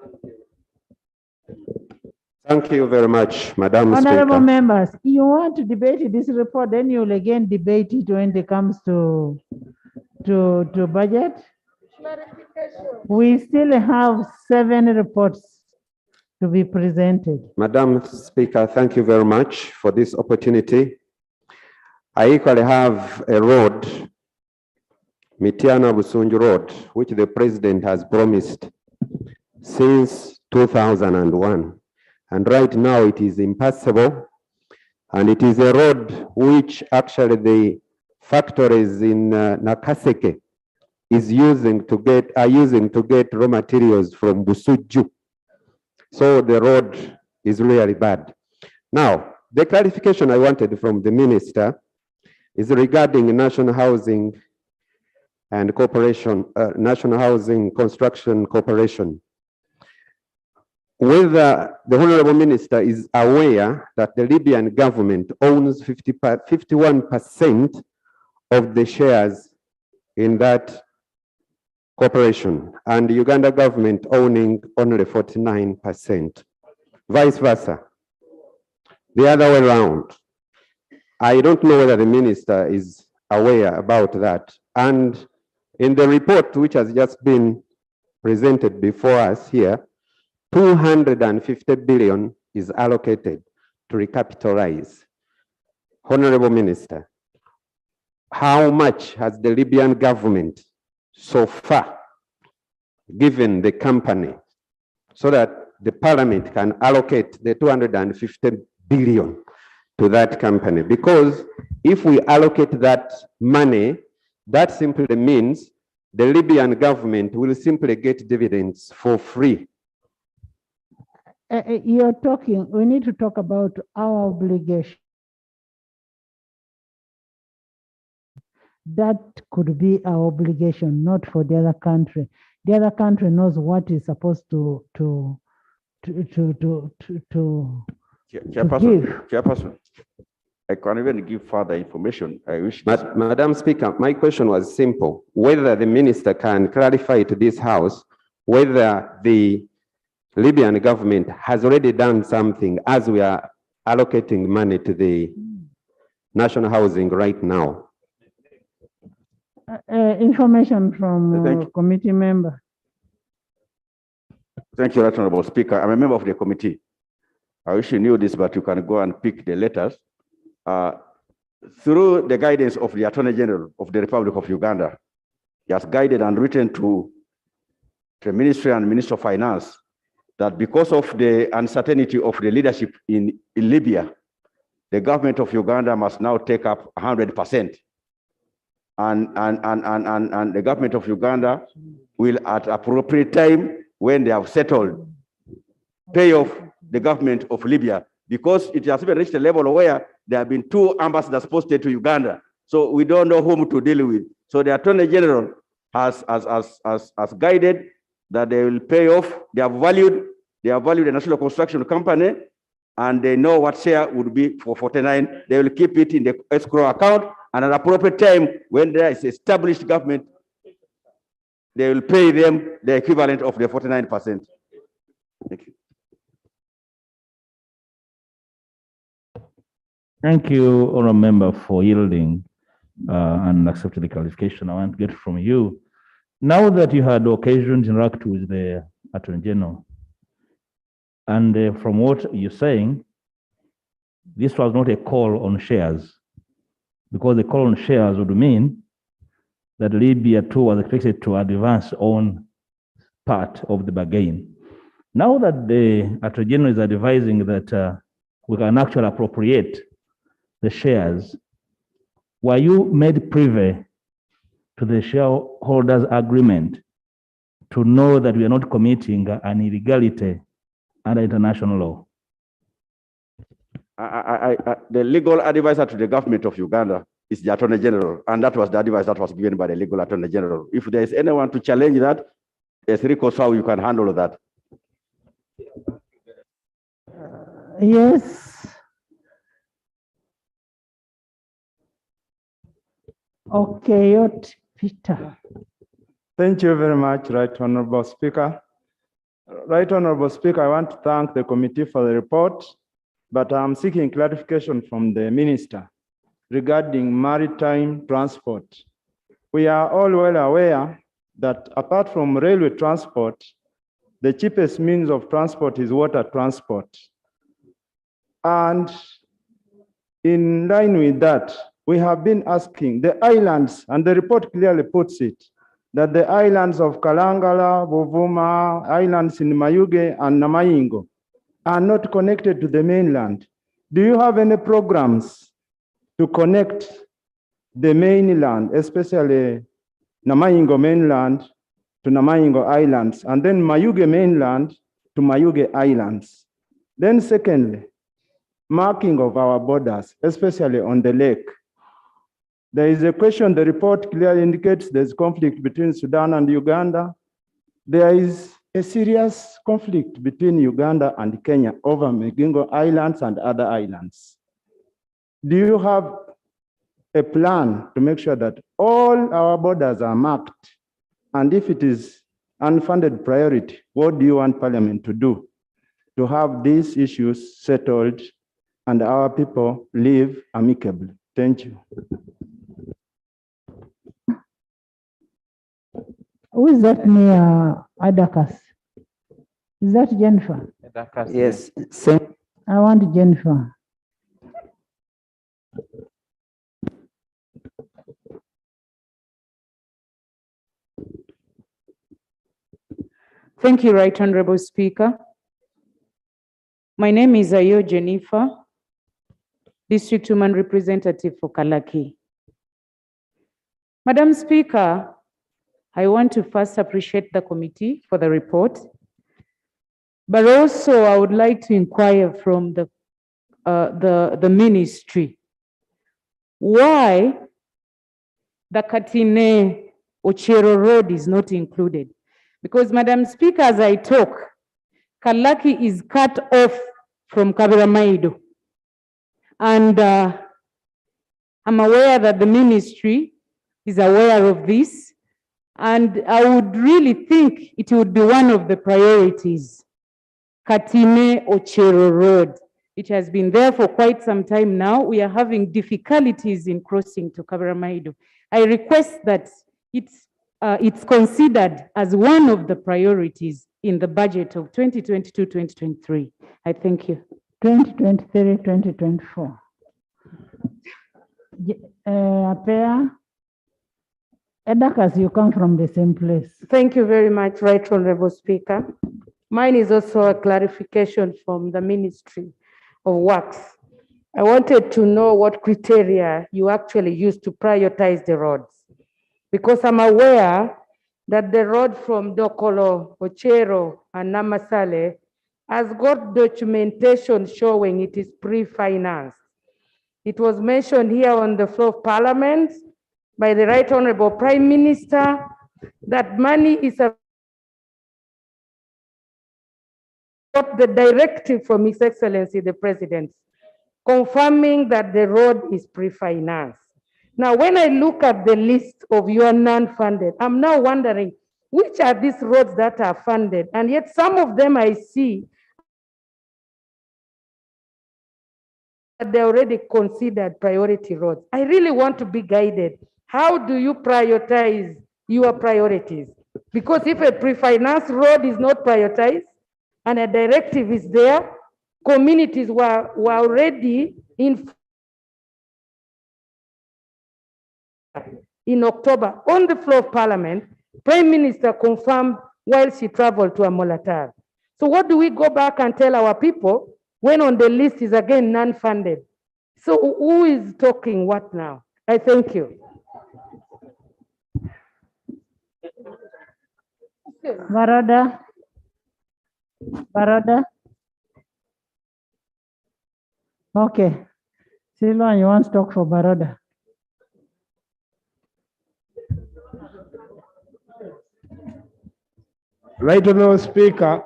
Thank you very much, Madam Honorable Speaker. members, you want to debate this report, then you'll again debate it when it comes to budget. We still have 7 reports to be presented. Madam Speaker, thank you very much for this opportunity. I equally have a road, Mitiana Busunju Road, which the President has promised since 2001. And right now it is impassable. And it is a road which actually the factories in Nakaseke are using to get raw materials from Busuju. So the road is really bad. Now, the clarification I wanted from the minister is regarding National Housing and Corporation, National Housing Construction Corporation. Whether the Honorable Minister is aware that the Libyan government owns 51% of the shares in that corporation, and the Uganda government owning only 49%, vice versa, the other way around. I don't know whether the minister is aware about that. And in the report which has just been presented before us here, 250 billion is allocated to recapitalize. Honorable Minister, how much has the Libyan government so far given the company so that the Parliament can allocate the 250 billion to that company? Because if we allocate that money, that simply means the Libyan government will simply get dividends for free. You're talking, we need to talk about our obligation. That could be our obligation, not for the other country. The other country knows what is supposed to Chairperson, I can even give further information. I wish. Madam Speaker, my question was simple. Whether the minister can clarify to this House whether the Libyan government has already done something as we are allocating money to the national housing right now. Information from committee member. Thank you, Right Honorable Speaker. I'm a member of the committee. I wish you knew this, but you can go and pick the letters. Through the guidance of the Attorney General of the Republic of Uganda, he has guided and written to the Ministry and Minister of Finance that because of the uncertainty of the leadership in Libya, the government of Uganda must now take up 100%. And the government of Uganda will, at appropriate time, when they have settled, pay off the government of Libya, because it has even reached a level where there have been 2 ambassadors posted to Uganda. So we don't know whom to deal with. So the Attorney General has guided that they will pay off. They have valued the National Construction Company, and they know what share would be for 49. They will keep it in the escrow account, And at appropriate time, when there is established government, they will pay them the equivalent of the 49%. Thank you. Thank you, Honourable Member, for yielding and accepting the clarification I want to get from you. Now that you had occasion to interact with the Attorney General, and from what you're saying, this was not a call on shares, because the call on shares would mean that Libya too was expected to advance on part of the bargain. Now that the Attorney General is advising that we can actually appropriate the shares, were you made privy to the shareholders' agreement to know that we are not committing an illegality under international law? The legal advisor to the government of Uganda is the Attorney General, and that was the advice that was given by the legal Attorney General. If there is anyone to challenge that, there's recourse how you can handle that. Yes. Okay, Peter. Thank you very much, Right Honorable Speaker. Right Honorable Speaker, I want to thank the committee for the report, but I'm seeking clarification from the Minister regarding maritime transport. We are all well aware that apart from railway transport, the cheapest means of transport is water transport. And in line with that, we have been asking the islands, and the report clearly puts it, that the islands of Kalangala, Buvuma, islands in Mayuge and Namaingo are not connected to the mainland. Do you have any programs to connect the mainland, especially Namaingo mainland to Namaingo Islands, and then Mayuge mainland to Mayuge Islands? Then secondly, marking of our borders, especially on the lake. There is a question, the report clearly indicates there's conflict between Sudan and Uganda. There is a serious conflict between Uganda and Kenya over Migingo Islands and other islands. Do you have a plan to make sure that all our borders are marked? And if it is unfunded priority, what do you want Parliament to do to have these issues settled and our people live amicably? Thank you. Who is that near Adakas? Is that Jennifer? Yes. I want Jennifer. Thank you, Right Honorable Speaker. My name is Ayo Jennifer, District Woman Representative for Kalaki. Madam Speaker, I want to first appreciate the committee for the report, but also I would like to inquire from the ministry why the Katine Ochero Road is not included. Because, Madam Speaker, as I talk, Kalaki is cut off from Kaberamaido. And I'm aware that the ministry is aware of this. And I would really think it would be one of the priorities. Katine Ochero Road. It has been there for quite some time now. We are having difficulties in crossing to Kaberamaido. I request that it's considered as one of the priorities in the budget of 2022-2023. I thank you. 2023-2024. Apea, Edakas, you come from the same place. Thank you very much, Right Honorable Speaker. Mine is also a clarification from the Ministry of Works. I wanted to know what criteria you actually use to prioritize the roads, because I'm aware that the road from Dokolo, Ochero, and Namasale has got documentation showing it is pre-financed. It was mentioned here on the floor of Parliament by the Right Honorable Prime Minister that money is the directive from His Excellency the President, confirming that the road is pre-financed. Now, when I look at the list of your non-funded, I'm now wondering, which are these roads that are funded? And yet some of them I see that they're already considered priority roads. I really want to be guided. How do you prioritize your priorities? Because if a pre-finance road is not prioritized and a directive is there, communities were already in October on the floor of Parliament. Prime Minister confirmed while she traveled to Amolatar. So what do we go back and tell our people when on the list is again non-funded? So who is talking what now? I thank you. Baroda. Baroda. Okay. Silwan, you want to talk for Baroda? Right Honourable Speaker,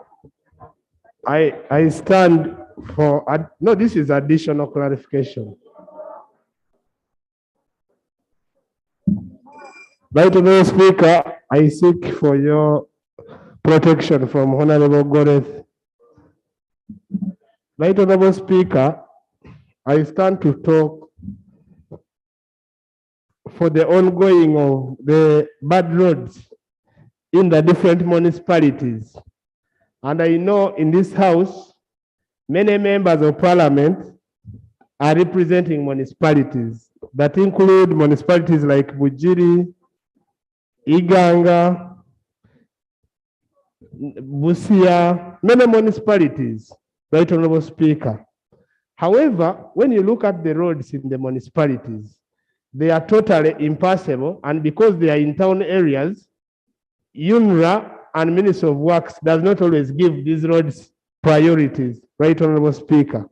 I stand for, no, this is additional clarification. Right Honourable Speaker, I seek for your protection from Honourable Goreth. Right Honourable Speaker, I stand to talk for the ongoing of the bad roads in the different municipalities. And I know in this house, many members of parliament are representing municipalities that include municipalities like Bujiri, Iganga, Busia, many municipalities, Right Honourable Speaker. However, when you look at the roads in the municipalities, they are totally impassable, and because they are in town areas, UNRA and Ministry of Works does not always give these roads priorities, Right Honourable Speaker.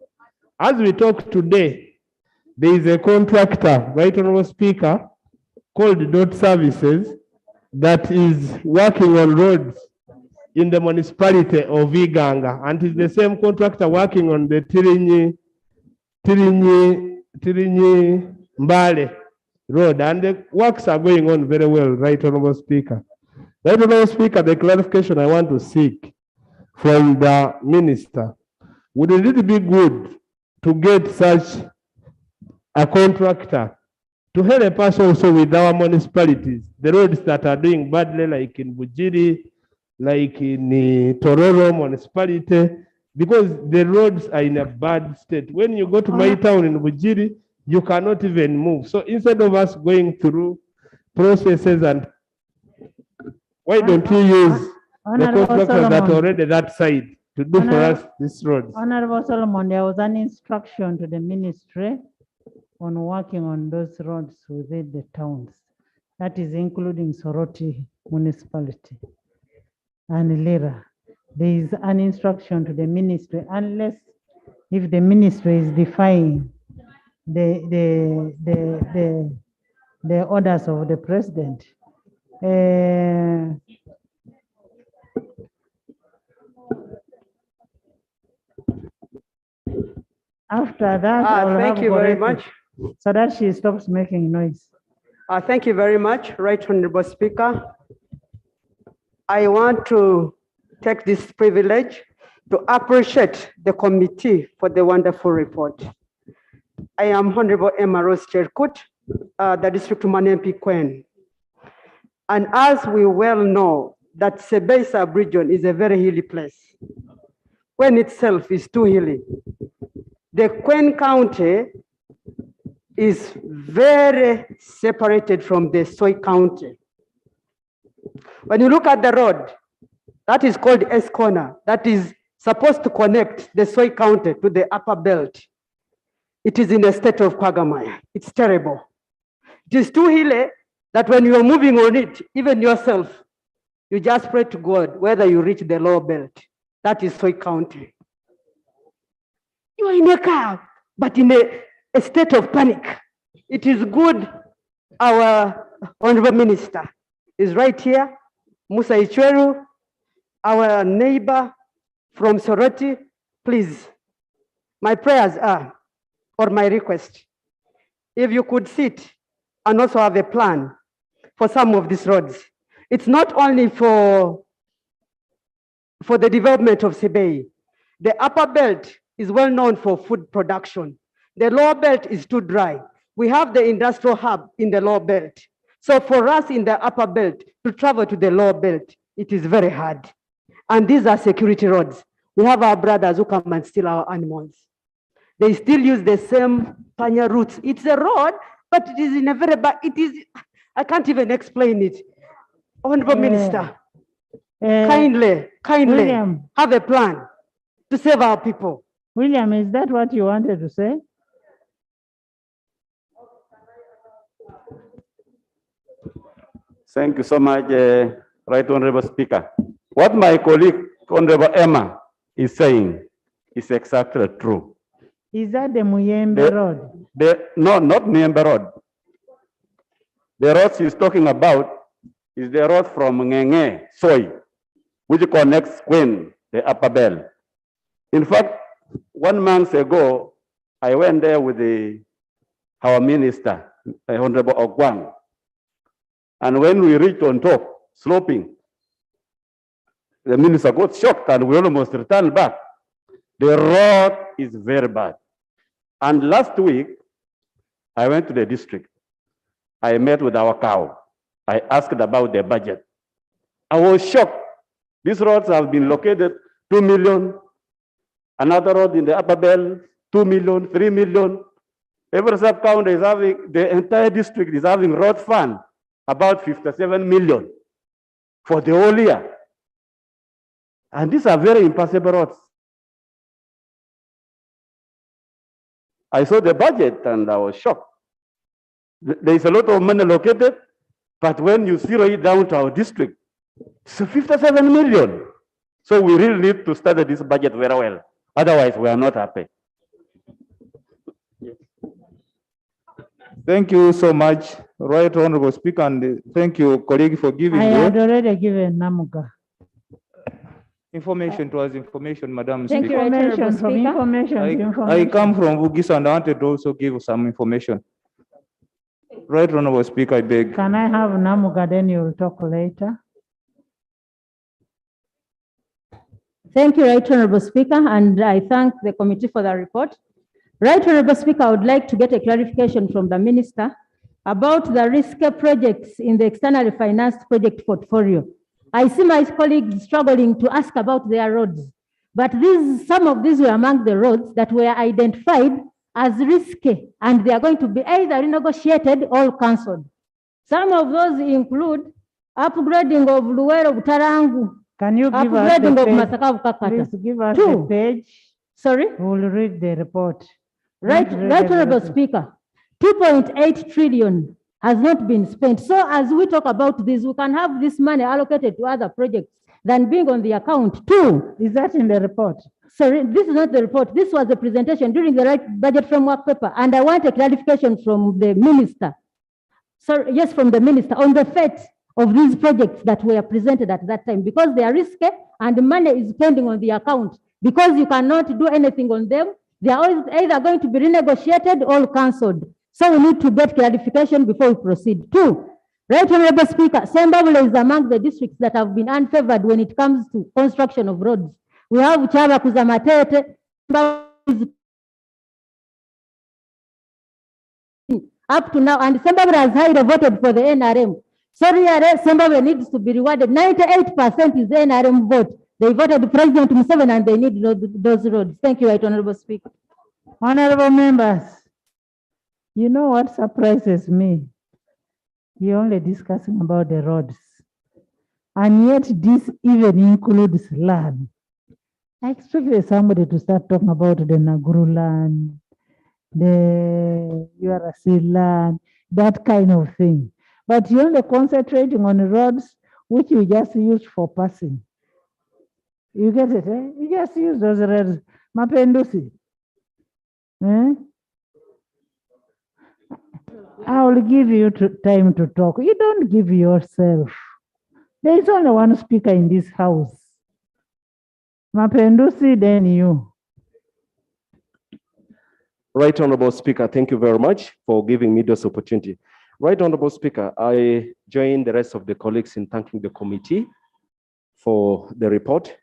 As we talk today, there is a contractor, Right Honourable Speaker, called Dot Services that is working on roads in the municipality of Iganga, and is the same contractor working on the Tirinyi Mbale road, and the works are going on very well, Right Honourable Speaker. Right Honourable Speaker, the clarification I want to seek from the minister, would it really be good to get such a contractor to help us also with our municipalities, the roads that are doing badly, like in Bujiri, like in Tororo municipality, because the roads are in a bad state. When you go to my town in Bujiri, you cannot even move. So instead of us going through processes, and why don't you use the contractors that are already that side to do for us this road? Honorable Solomon, there was an instruction to the ministry on working on those roads within the towns. That is including Soroti municipality and Lira. There is an instruction to the ministry, unless if the ministry is defying the orders of the president. After that, thank you very much. So that she stops making noise. Thank you very much, Right Honourable Speaker. I want to take this privilege to appreciate the committee for the wonderful report. I am Honourable Emma Rose Cherkut, the District MP Queen. And as we well know, that Sebei region is a very hilly place. When itself is too hilly. The Queen County is very separated from the Soy County. When you look at the road, that is called S-Corner, that is supposed to connect the Soy County to the upper belt. It is in a state of quagmire. It's terrible. It is too hilly that when you are moving on it, even yourself, you just pray to God whether you reach the lower belt. That is Soy County. You are in a car, but in a state of panic. It is good our Honorable Minister is right here, Musa Ichweru, our neighbor from Soroti. Please, my prayers are, or my request, if you could sit and also have a plan for some of these roads. It's not only for the development of Sebei. The upper belt is well known for food production. The lower belt is too dry. We have the industrial hub in the lower belt. So for us in the upper belt to travel to the lower belt, it is very hard. And these are security roads. We have our brothers who come and steal our animals. They still use the same panya routes. It's a road, but it is in a very bad, I can't even explain it. Honorable Minister, kindly William. have a plan to save our people. William, is that what you wanted to say? Thank you so much, Right Honorable Speaker. What my colleague, Honorable Emma, is saying is exactly true. Is that the Muyembe Road? No, not Muyembe Road. The road she's talking about is the road from Ngenge, Soy, which connects Queen, the Upper Bell. In fact, 1 month ago, I went there with our minister, Honorable Ogwang. And when we reached on top, sloping, the minister got shocked and we almost returned back. The road is very bad. And last week, I went to the district. I met with our cow. I asked about the budget. I was shocked. These roads have been located 2 million. Another road in the Upper Bell, 2 million, 3 million. Every sub-county is having, the entire district is having road fund, about 57 million for the whole year. And these are very impassable roads. I saw the budget and I was shocked. There is a lot of money located, but when you zero it down to our district, it's 57 million. So we really need to study this budget very well. Otherwise, we are not happy. Thank you so much, Right Honorable Speaker, and thank you, colleague, for giving I had already given Namuga. information towards information, Madam Thank Speaker. you, Right Honorable Information from Speaker. information to I information. come from Bugis and I wanted to also give some information. Right Honorable Speaker, I beg. Can I have Namuga, then you'll talk later? Thank you, Right Honorable Speaker, and I thank the committee for the report. Right Honorable Speaker, I would like to get a clarification from the Minister about the risky projects in the externally financed project portfolio. I see my colleagues struggling to ask about their roads, but some of these were among the roads that were identified as risky, and they are going to be either renegotiated or cancelled. Some of those include upgrading of Luwero Butarangu. Can you give us Upgrading the of page? Masaka Kakata. Please give us the page. Sorry? We'll read the report. Right Honorable Report. Speaker, 2.8 trillion has not been spent. So as we talk about this, we can have this money allocated to other projects than being on the account too. Is that in the report? Sorry, this is not the report. This was the presentation during the right budget framework paper, and I want a clarification from the minister. Sorry, yes, from the minister on the fate of these projects that were presented at that time, because they are risky and the money is pending on the account. Because you cannot do anything on them, they are either going to be renegotiated or cancelled. So we need to get clarification before we proceed. Two, Right Honorable Speaker, Sembabule is among the districts that have been unfavored when it comes to construction of roads. We have Chaba Kuzamatete, up to now, and Sembabule has highly voted for the NRM. Sorry, Sembabule needs to be rewarded. 98% is the NRM vote. They voted President Museveni and they need those roads. Thank you, Right Honorable Speaker. Honorable members, you know what surprises me? You're only discussing about the roads. And yet this even includes land. I expected somebody to start talking about the Naguru land, the URC land, that kind of thing. But you're only concentrating on the roads which you just used for passing. You get it, eh? You just use those roads. Mapendusi. Eh? I will give you time to talk. You don't give yourself. There is only one speaker in this house. Mapendusi, then you. Right Honorable Speaker, thank you very much for giving me this opportunity. Right Honorable Speaker, I join the rest of the colleagues in thanking the committee for the report.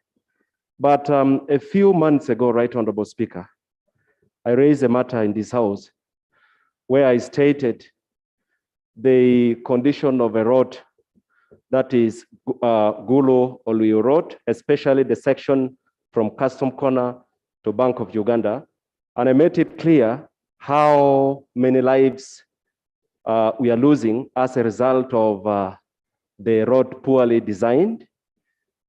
But a few months ago, Right Honorable Speaker, I raised a matter in this House where I stated the condition of a road that is Gulu Oluyu Road, especially the section from Custom Corner to Bank of Uganda. And I made it clear how many lives we are losing as a result of the road poorly designed.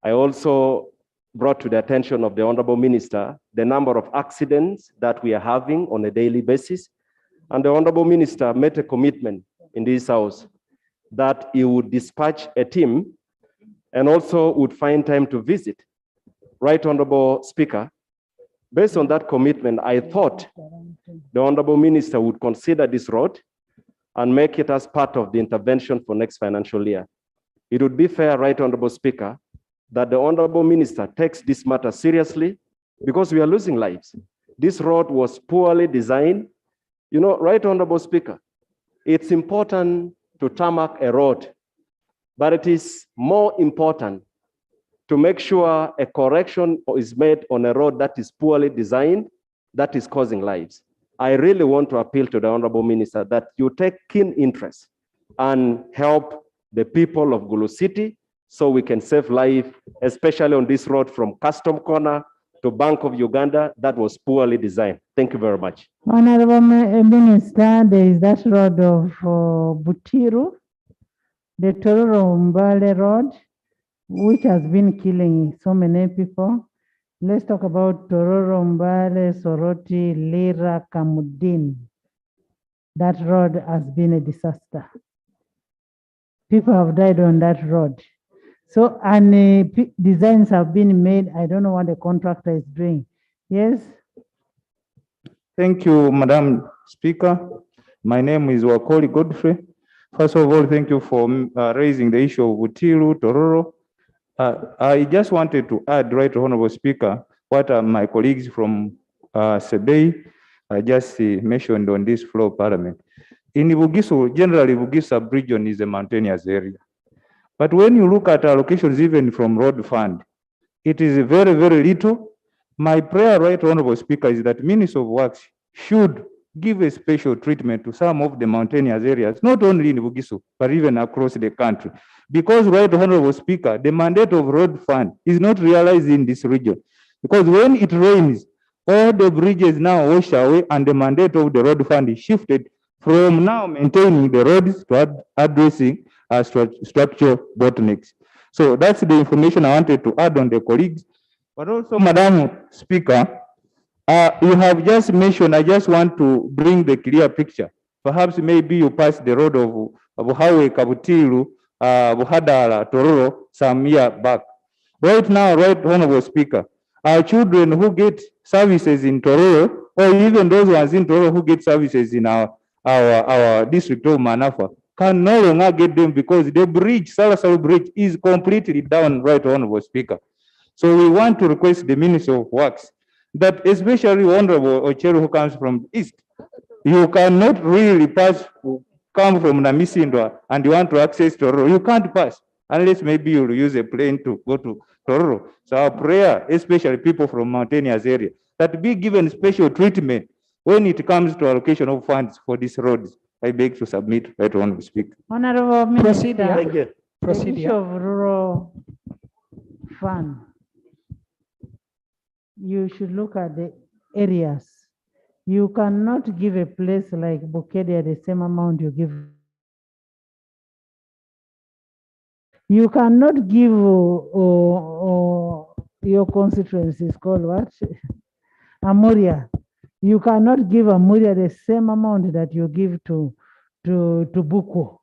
I also brought to the attention of the Honorable Minister the number of accidents that we are having on a daily basis. And the Honorable Minister made a commitment in this House that he would dispatch a team and also would find time to visit. Right Honorable Speaker, based on that commitment, I thought the Honorable Minister would consider this road and make it as part of the intervention for next financial year. It would be fair, Right Honorable Speaker, that the Honorable Minister takes this matter seriously because we are losing lives. This road was poorly designed. You know, Right Honorable Speaker, it's important to tarmac a road, but it is more important to make sure a correction is made on a road that is poorly designed, that is causing lives. I really want to appeal to the Honorable Minister that you take keen interest and help the people of Gulu City so we can save life, especially on this road from Custom Corner to Bank of Uganda that was poorly designed. Thank you very much. Honorable Minister, there is that road of Butiru, the Tororo Mbale Road, which has been killing so many people. Let's talk about Tororo Mbale, Soroti, Lira, Kamudin. That road has been a disaster. People have died on that road. So, and designs have been made. I don't know what the contractor is doing. Yes? Thank you, Madam Speaker. My name is Wakoli Godfrey. First of all, thank you for raising the issue of Butiru, Tororo. I just wanted to add, Right Honorable Speaker, what my colleagues from Sebei just mentioned on this floor of Parliament. In Bugisu, generally Bugisu sub-region is a mountainous area. But when you look at allocations even from road fund, it is very, very little. My prayer, Right Honorable Speaker, is that Minister of Works should give a special treatment to some of the mountainous areas, not only in Bugisu, but even across the country. Because, Right Honorable Speaker, the mandate of road fund is not realized in this region. Because when it rains, all the bridges now wash away and the mandate of the road fund is shifted from now maintaining the roads to addressing structural bottlenecks. So that's the information I wanted to add on the colleagues. But also, Madam Speaker, you have just mentioned, I just want to bring the clear picture. Perhaps maybe you passed the road of Highway Kabutiru, Buhadara, Tororo some year back. Right now, Right Honorable Speaker, our children who get services in Tororo, or even those ones in Tororo who get services in our district of Manafa, can no longer get them because the bridge, Salasal Bridge, is completely down, Right Honorable Speaker. So we want to request the Minister of Works that, especially Honorable Ocheru who comes from the east, you cannot really pass, come from Namisindwa and you want to access Tororo. You can't pass unless maybe you'll use a plane to go to Tororo. So our prayer, especially people from mountainous area, that be given special treatment when it comes to allocation of funds for these roads. I beg to submit, Right Honorable Speaker. Honorable Minister, Thank you. the issue of rural fund, you should look at the areas. You cannot give a place like Bukedia the same amount you give. You cannot give your constituency is called what? Amuria. You cannot give Amuria the same amount that you give to Buko,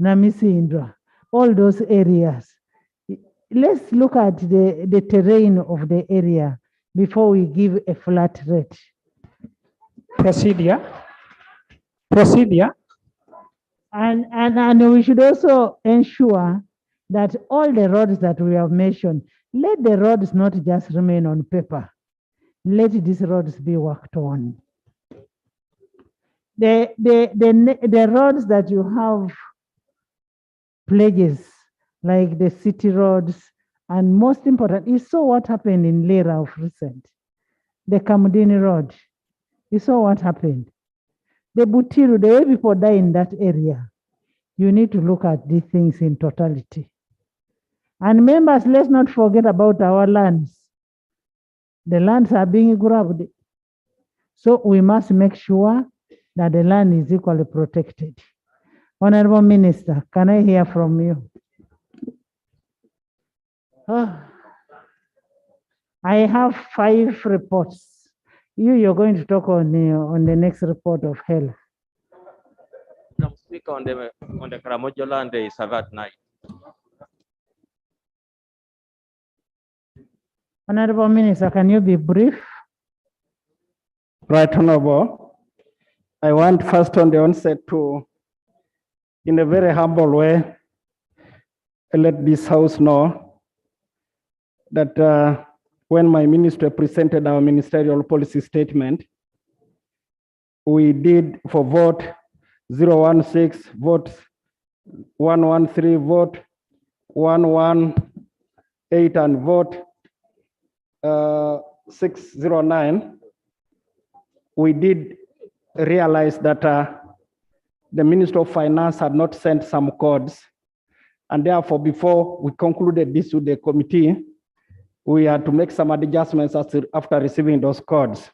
Namisi Indra, all those areas. Let's look at the terrain of the area before we give a flat rate. Procedure. And we should also ensure that all the roads that we have mentioned, let the roads not just remain on paper. Let these roads be worked on. the roads that you have pledges, like the city roads, and most important, you saw what happened in Lira of recent, the Kamudini Road. You saw what happened. The Butiru, the way people die in that area. You need to look at these things in totality. And members, let's not forget about our lands. The lands are being grabbed. So we must make sure that the land is equally protected. Honorable Minister, can I hear from you? I have 5 reports. You're going to talk on the next report of health. Madam Speaker, on the Karamojo land, there is a VAT night. Honorable Minister, can you be brief? Right, Honorable. I want first on the onset to, in a very humble way, let this House know that when my minister presented our ministerial policy statement, we did for vote 016, vote 113, vote 118, and vote 609. We did realize that the Minister of Finance had not sent some codes, and therefore before we concluded this with the committee, we had to make some adjustments after receiving those codes.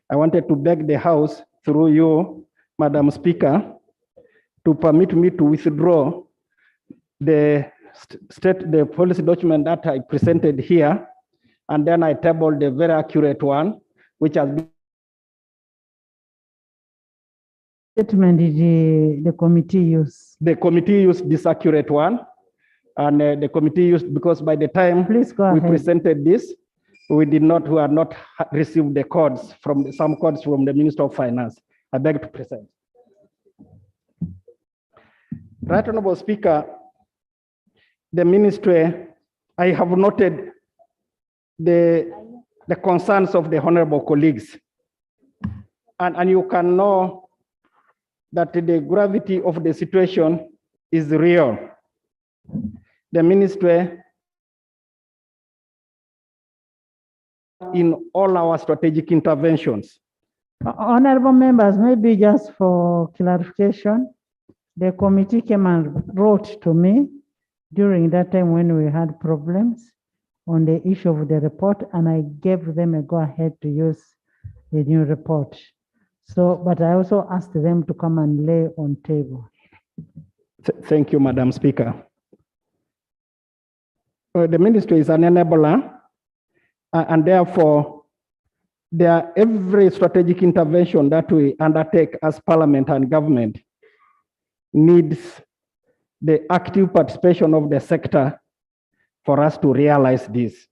I wanted to beg the House through you, Madam Speaker, to permit me to withdraw the policy document that I presented here, and then I tabled the very accurate one, which has been statement did the committee use? The committee used this accurate one, and the committee used, because by the time we presented this, we had not received the codes from some codes from the Minister of Finance. I beg to present. Right, Honorable Speaker, the ministry, I have noted the concerns of the honorable colleagues, and you can know that the gravity of the situation is real. The ministry, in all our strategic interventions. Honorable members, maybe just for clarification, the committee came and wrote to me during that time when we had problems on the issue of the report, and I gave them a go-ahead to use the new report. So, but I also asked them to come and lay on table. Thank you, Madam Speaker. The ministry is an enabler, and therefore, every strategic intervention that we undertake as Parliament and government needs the active participation of the sector for us to realize this.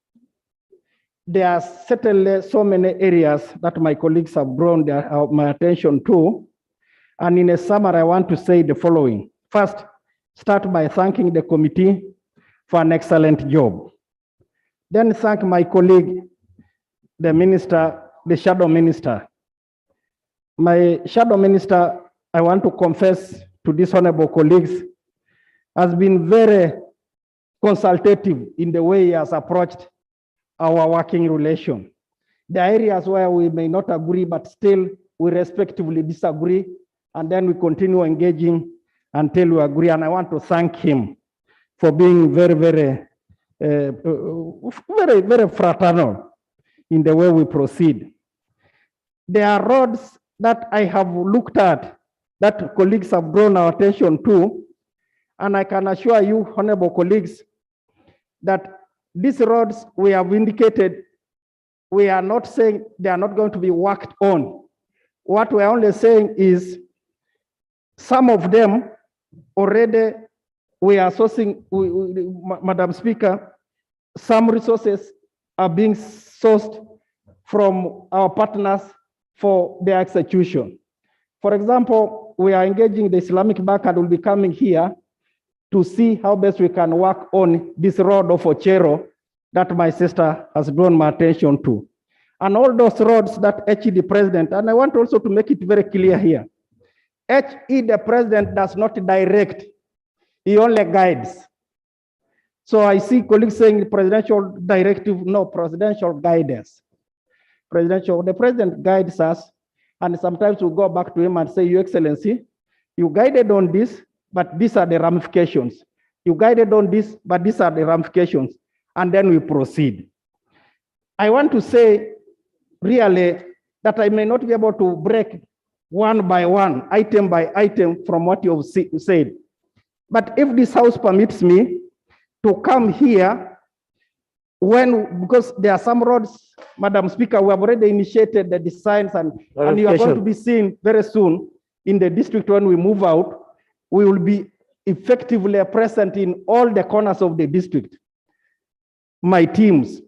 There are certainly so many areas that my colleagues have drawn my attention to, and in a summary, I want to say the following. First, start by thanking the committee for an excellent job. Then thank my colleague, the minister, the shadow minister. My shadow minister, I want to confess to these honorable colleagues, has been very consultative in the way he has approached our working relation. There are areas where we may not agree, but still we respectively disagree, and then we continue engaging until we agree. And I want to thank him for being very, very fraternal in the way we proceed. There are roads that I have looked at that colleagues have drawn our attention to, and I can assure you, honorable colleagues, that these roads we have indicated, we are not saying they are not going to be worked on. What we are only saying is some of them already we are sourcing, Madam Speaker, some resources are being sourced from our partners for their execution. For example, we are engaging the Islamic Bank and will be coming here to see how best we can work on this road of Ochero that my sister has drawn my attention to. And all those roads that actually the president, and I want also to make it very clear here, HE, the president does not direct, he only guides. So I see colleagues saying presidential directive, no, presidential guidance. The president guides us, and sometimes we go back to him and say, Your Excellency, you guided on this, but these are the ramifications. You guided on this, but these are the ramifications. And then we proceed. I want to say really that I may not be able to break one by one, item by item from what you have said. But if this house permits me to come here, because there are some roads, Madam Speaker, we have already initiated the designs and you are going to be seen very soon in the district when we move out, we will be effectively present in all the corners of the district, my teams.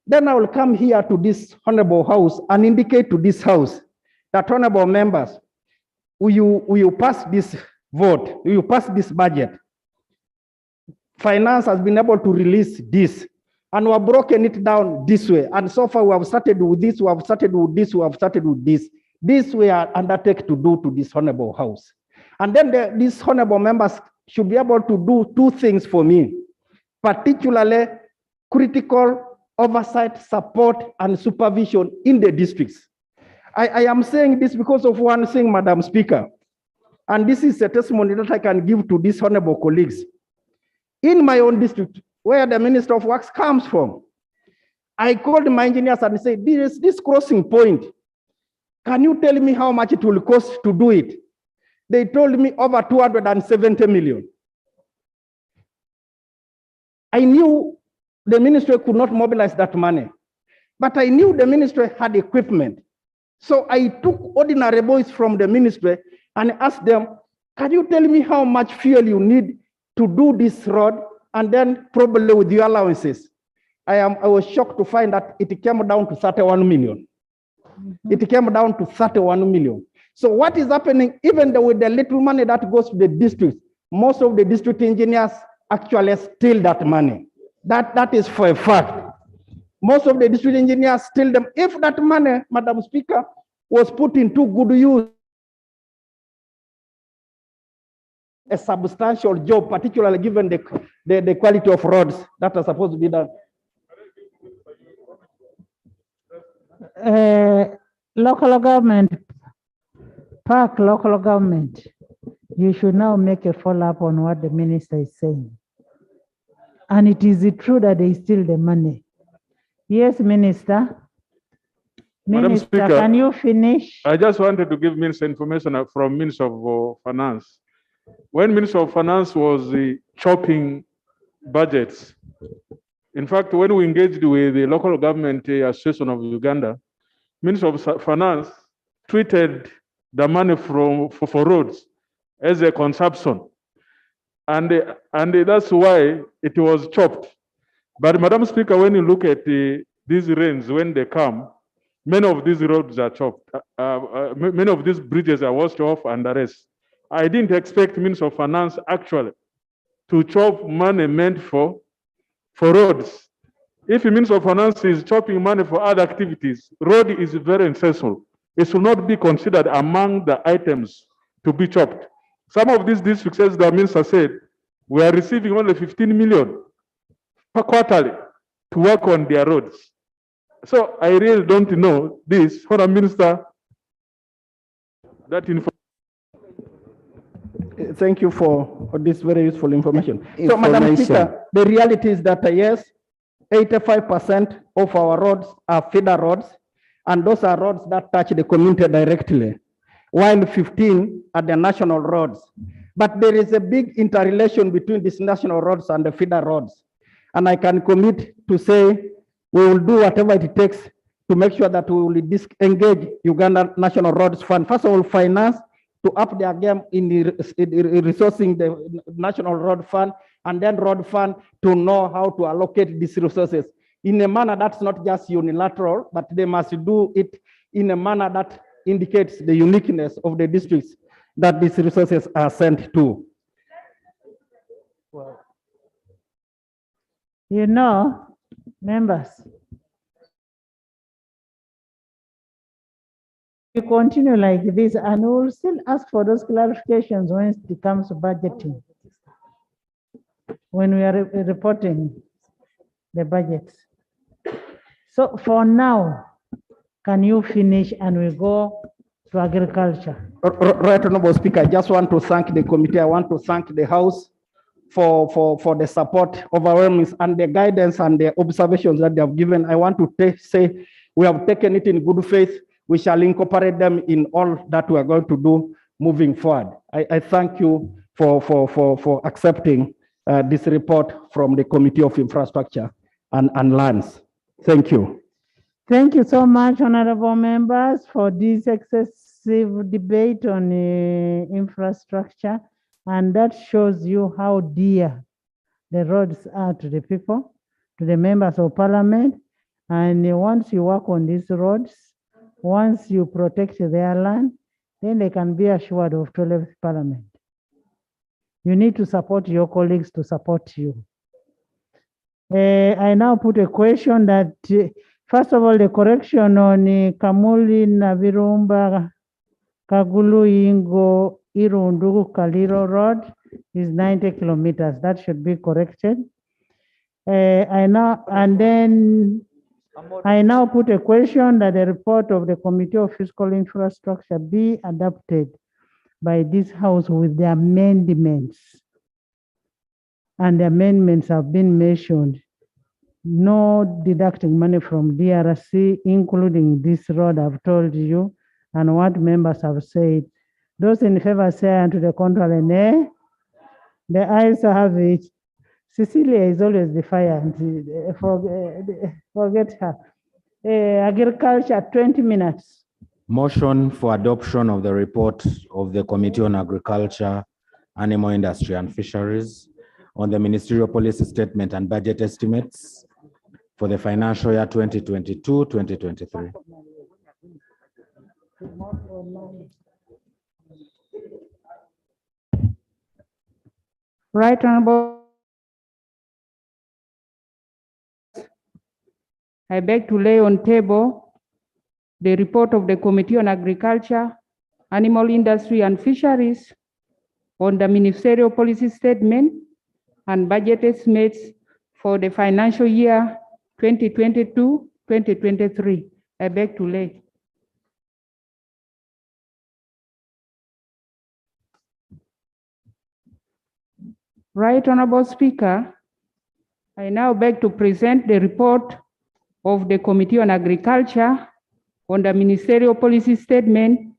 Then I will come here to this honorable house and indicate to this house that honorable members, will you pass this vote? Will you pass this budget? Finance has been able to release this, and we have broken it down this way. And so far we have started with this, we have started with this, we have started with this. This we are undertaken to do to this honorable house. And then these honorable members should be able to do two things for me, particularly critical oversight, support, and supervision in the districts. I am saying this because of one thing, Madam Speaker, and this is a testimony that I can give to these honorable colleagues. In my own district, where the Minister of Works comes from, I called my engineers and said, this crossing point, can you tell me how much it will cost to do it? They told me over 270 million. I knew the ministry could not mobilize that money, but I knew the ministry had equipment. So I took ordinary boys from the ministry and asked them, can you tell me how much fuel you need to do this road? And then probably with your allowances. I was shocked to find that it came down to 31 million. It came down to 31 million. So what is happening, even with the little money that goes to the district, most of the district engineers actually steal that money. That is for a fact. Most of the district engineers steal them. If that money, Madam Speaker, was put into good use, a substantial job, particularly given the quality of roads that are supposed to be done. Local government, Park local government, you should now make a follow-up on what the minister is saying. And it is true that they steal the money. Yes, Minister. Madam Speaker, can you finish? I just wanted to give Minister information from Minister of Finance. When Minister of Finance was chopping budgets, in fact, when we engaged with the Local Government Association of Uganda, Minister of Finance treated the money for roads as a consumption. And that's why it was chopped. But Madam Speaker, when you look at these rains, when they come, many of these roads are chopped. Many of these bridges are washed off and the rest. I didn't expect Minister of Finance actually to chop money meant for roads. If the Minister of Finance is chopping money for other activities, road is very essential. It should not be considered among the items to be chopped. Some of these districts, as the Minister said, we are receiving only 15 million per quarterly to work on their roads. So I really don't know this. For a minister, that information. Thank you for this very useful information. So, Madam Speaker, the reality is that yes, 85% of our roads are feeder roads, and those are roads that touch the community directly, while 15 are the national roads. But there is a big interrelation between these national roads and the feeder roads. And I can commit to say we will do whatever it takes to make sure that we will disengage Uganda National Roads Fund. First of all, finance to up their game in resourcing the National Road Fund, and then Road Fund to know how to allocate these resources in a manner that's not just unilateral, but they must do it in a manner that indicates the uniqueness of the districts that these resources are sent to. Well, you know, members, We continue like this, and we will still ask for those clarifications when it comes to budgeting. When we are reporting the budgets. So for now, can you finish and we go to agriculture? Right, Honorable Speaker, I just want to thank the committee. I want to thank the House for the support, overwhelming, and the guidance and the observations that they have given. I want to say we have taken it in good faith. We shall incorporate them in all that we are going to do moving forward. I thank you for accepting this report from the Committee of Infrastructure and Lands. Thank you. Thank you so much, honorable members, for this excessive debate on infrastructure. And that shows you how dear the roads are to the people, to the members of parliament. And once you work on these roads, once you protect their land, then they can be assured of 12th parliament. You need to support your colleagues to support you. I now put a question that, first of all, the correction on Kamuli Navirumba Kagulu Ingo Irundu Kaliro Road is 90 kilometers. That should be corrected. I now put a question that the report of the Committee of Fiscal Infrastructure be adopted by this House with the amendments. And the amendments have been mentioned. No deducting money from DRC, including this road I've told you, and what members have said. Those in favor say unto the contrary, nay. The ayes have it. Cecilia is always defiant. Forget her. Agriculture, 20 minutes. Motion for adoption of the report of the Committee on Agriculture, Animal Industry and Fisheries on the Ministerial Policy Statement and Budget Estimates for the financial year 2022-2023. Right Honorable. I beg to lay on table the report of the Committee on Agriculture, Animal Industry and Fisheries on the Ministerial Policy Statement and Budget Estimates for the financial year 2022-2023. I beg to lay. Right Honorable Speaker, I now beg to present the report of the Committee on Agriculture on the Ministerial Policy Statement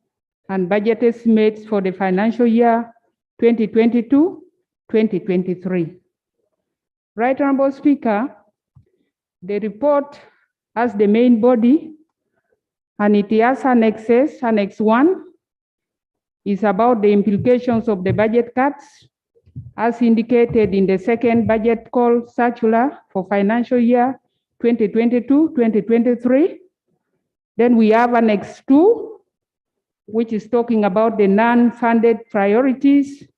and Budget Estimates for the financial year 2022-2023. Right Honorable Speaker, the report has the main body and it has annexes. Annex 1 is about the implications of the budget cuts as indicated in the second budget call circular for financial year 2022-2023. Then we have Annex 2, which is talking about the non-funded priorities.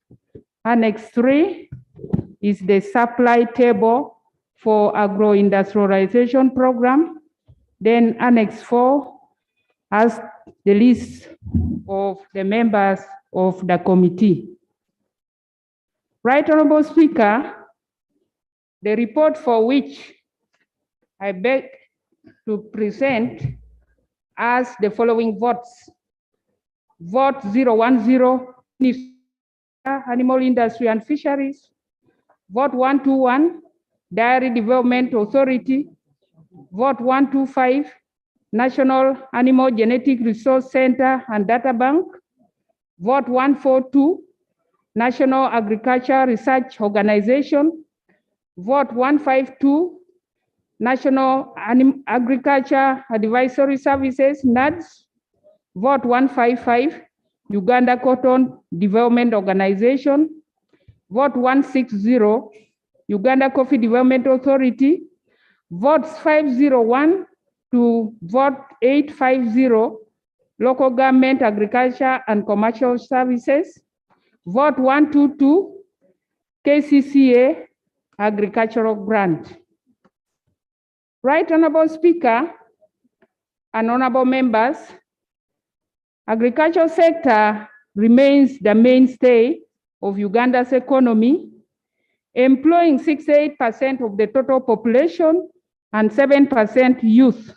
Annex 3 is the supply table for agro-industrialization program. Then Annex 4 has the list of the members of the committee. Right Honorable Speaker, the report for which I beg to present as the following votes. Vote 010, Animal Industry and Fisheries. Vote 121, Dairy Development Authority. Vote 125, National Animal Genetic Resource Center and Data Bank. Vote 142, National Agriculture Research Organization. Vote 152, National Agriculture Advisory Services, NADS. Vote 155, Uganda Cotton Development Organization. Vote 160, Uganda Coffee Development Authority. Votes 501 to vote 850, Local Government Agriculture and Commercial Services. Vote 122, KCCA Agricultural Grant. Right Honorable Speaker and honorable members, Agricultural sector remains the mainstay of Uganda's economy, employing 68% of the total population and 7% youth.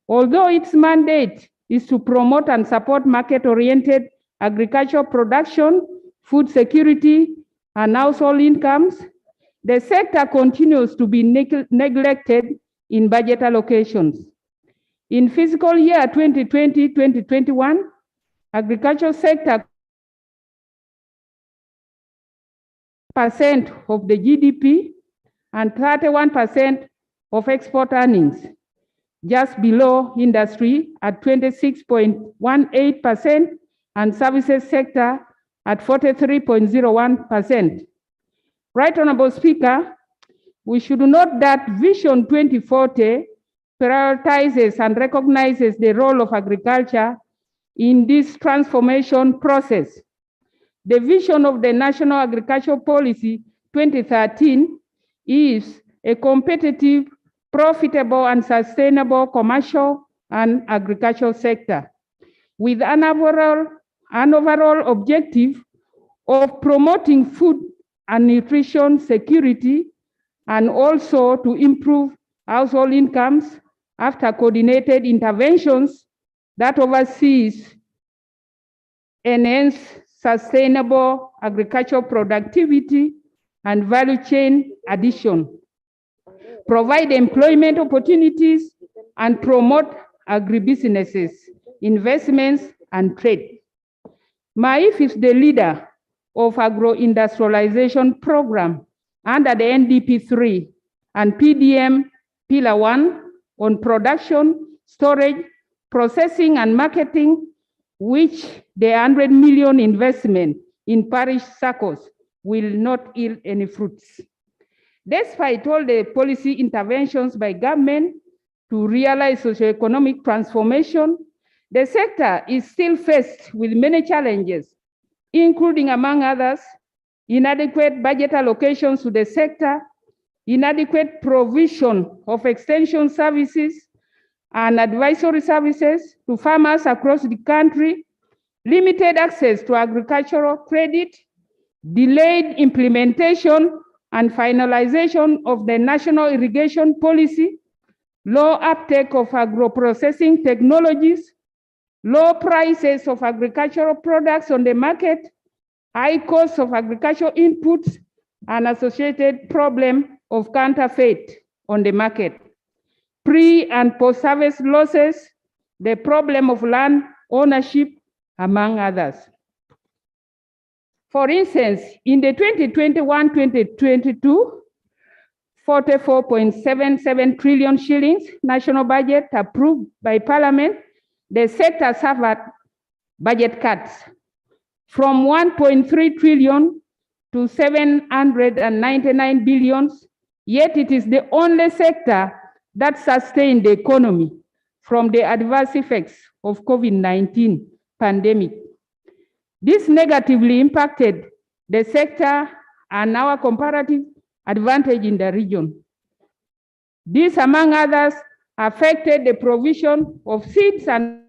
Although its mandate is to promote and support market-oriented agricultural production, food security, and household incomes, the sector continues to be neglected in budget allocations. In fiscal year 2020-2021, agricultural sector percent of the GDP and 31% of export earnings, just below industry at 26.18% and services sector at 43.01%. Right Honorable Speaker, we should note that Vision 2040 prioritizes and recognizes the role of agriculture in this transformation process. The vision of the National Agricultural Policy 2013 is a competitive, profitable, and sustainable commercial and agricultural sector, with an overall objective of promoting food and nutrition security, and also to improve household incomes after coordinated interventions that oversees enhance sustainable agricultural productivity and value chain addition, provide employment opportunities, and promote agribusinesses, investments, and trade. MAIF is the leader of agro-industrialization program under the NDP3 and PDM Pillar 1 on production, storage, processing, and marketing, which the 100 million investment in parish circles will not yield any fruits. Despite all the policy interventions by government to realize socioeconomic transformation, the sector is still faced with many challenges, including, among others, inadequate budget allocations to the sector, inadequate provision of extension services and advisory services to farmers across the country, limited access to agricultural credit, delayed implementation and finalization of the national irrigation policy, low uptake of agro-processing technologies, low prices of agricultural products on the market, high costs of agricultural inputs, and associated problem of counterfeit on the market, pre- and post-harvest losses, the problem of land ownership, among others. For instance, in the 2021-2022, 44.77 trillion shillings national budget approved by Parliament, the sector suffered budget cuts from 1.3 trillion to 799 billions, yet it is the only sector that sustained the economy from the adverse effects of COVID-19 pandemic. This negatively impacted the sector and our comparative advantage in the region. This, among others, affected the provision of seeds and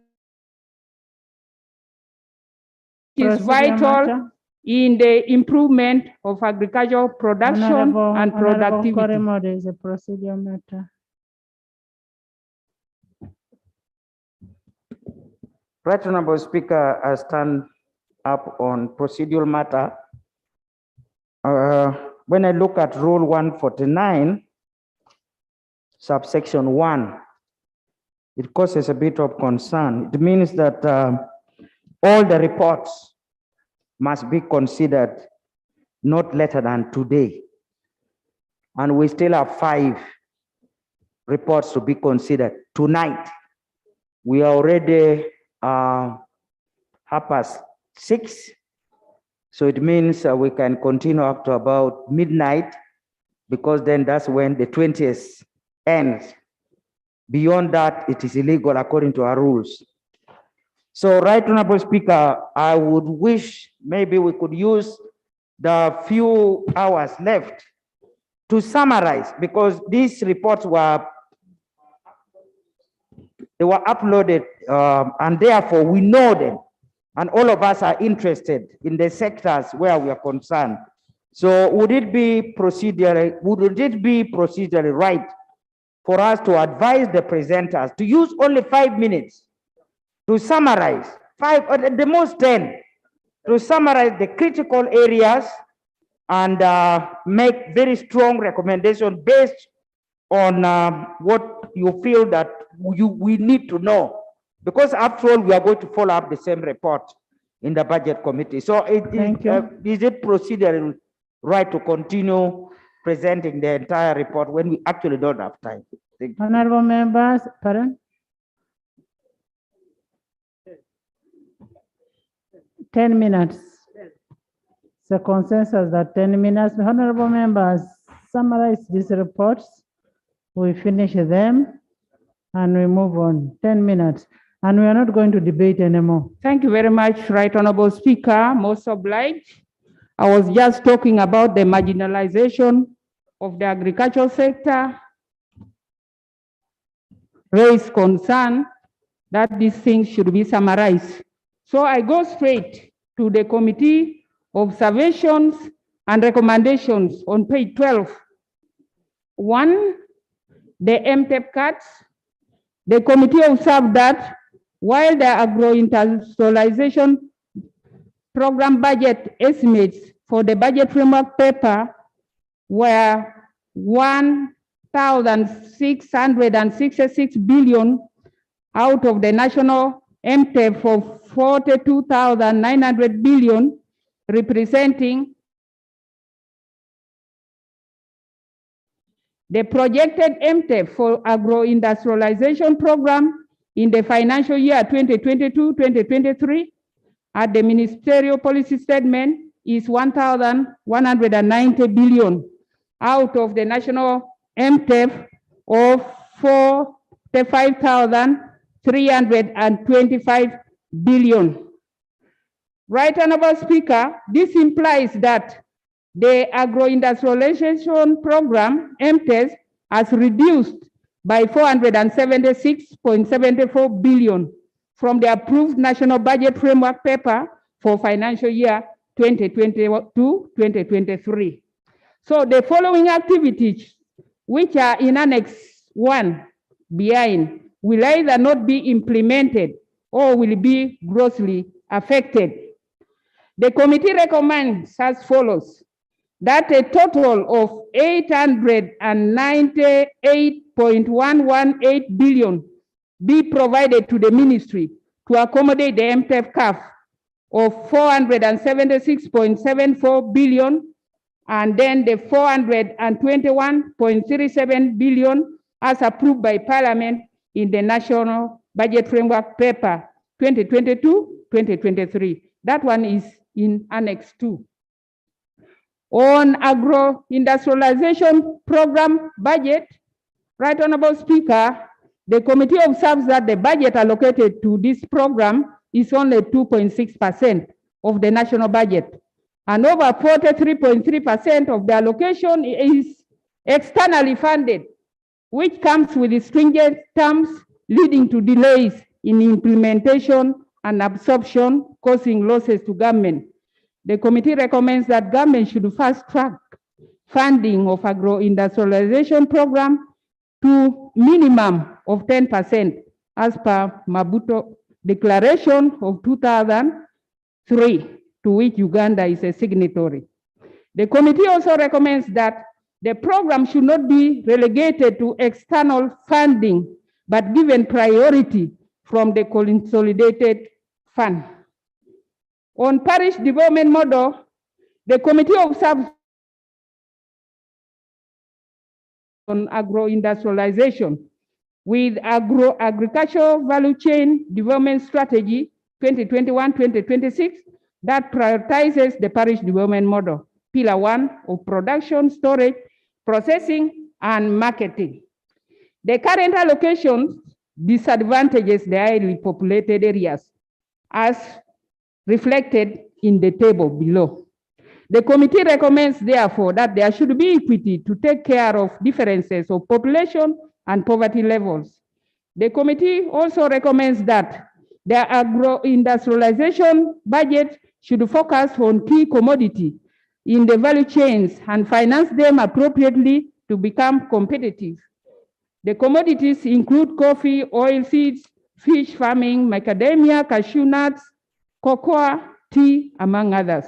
is vital in the improvement of agricultural production and productivity. Karuma, there is a procedure matter. Right Honorable Speaker, I stand up on procedural matter. When I look at Rule 149, subsection 1, it causes a bit of concern. It means that all the reports must be considered not later than today. And we still have 5 reports to be considered tonight. We are already 6:30, so it means we can continue up to about midnight, because then that's when the 20th ends. Beyond that, it is illegal according to our rules. So, Right Honorable Speaker, I would wish maybe we could use the few hours left to summarize, because these reports were uploaded, and therefore we know them. and all of us are interested in the sectors where we are concerned. So would it be procedurally right for us to advise the presenters to use only 5 minutes to summarize, 5 or at the most 10, to summarize the critical areas and make very strong recommendation based on what you feel that we need to know, because after all we are going to follow up the same report in the budget committee. So is it procedurally right to continue presenting the entire report when we actually don't have time? Honorable members, pardon? 10 minutes. It's a consensus that 10 minutes. Honorable members, summarize these reports. We finish them and we move on. 10 minutes. And we are not going to debate anymore. Thank you very much, Right Honorable Speaker. Most obliged. I was just talking about the marginalization of the agricultural sector. Raised concern that these things should be summarized. So I go straight to the committee observations and recommendations on page 12. 1, the MTEP cuts. The committee observed that while the agro-industrialization program budget estimates for the budget framework paper were 1,666 billion out of the national MTEP for 42,900 billion, representing the projected MTEP for agro-industrialization program in the financial year 2022-2023 at the ministerial policy statement is 1,190 billion out of the national MTEP of 45,325 billion. Right, Honorable Speaker, this implies that the agro-industrialization program, MTES, has reduced by 476.74 billion from the approved national budget framework paper for financial year 2022-2023. So the following activities, which are in Annex 1 behind, will either not be implemented or will be grossly affected. The committee recommends as follows: that a total of 898.118 billion be provided to the ministry to accommodate the MTEP CAF of 476.74 billion, and then the 421.37 billion as approved by Parliament in the National Budget Framework Paper 2022-2023. That one is in Annex 2. On agro-industrialization program budget, Right Honorable Speaker, the committee observes that the budget allocated to this program is only 2.6% of the national budget, and over 43.3% of the allocation is externally funded, which comes with stringent terms leading to delays in implementation and absorption, causing losses to government. The committee recommends that government should fast-track funding of agro-industrialization program to minimum of 10% as per Maputo Declaration of 2003, to which Uganda is a signatory. The committee also recommends that the program should not be relegated to external funding, but given priority from the consolidated fund. On parish development model, the committee observes on agro-industrialization with agricultural value chain development strategy 2021-2026 that prioritizes the parish development model, pillar 1 of production, storage, processing, and marketing. The current allocations disadvantages the highly populated areas as reflected in the table below. The committee recommends, therefore, that there should be equity to take care of differences of population and poverty levels. The committee also recommends that The agro-industrialization budget should focus on key commodity in the value chains and finance them appropriately to become competitive. The commodities include coffee, oil seeds, fish farming, macadamia, cashew nuts, cocoa, tea, among others.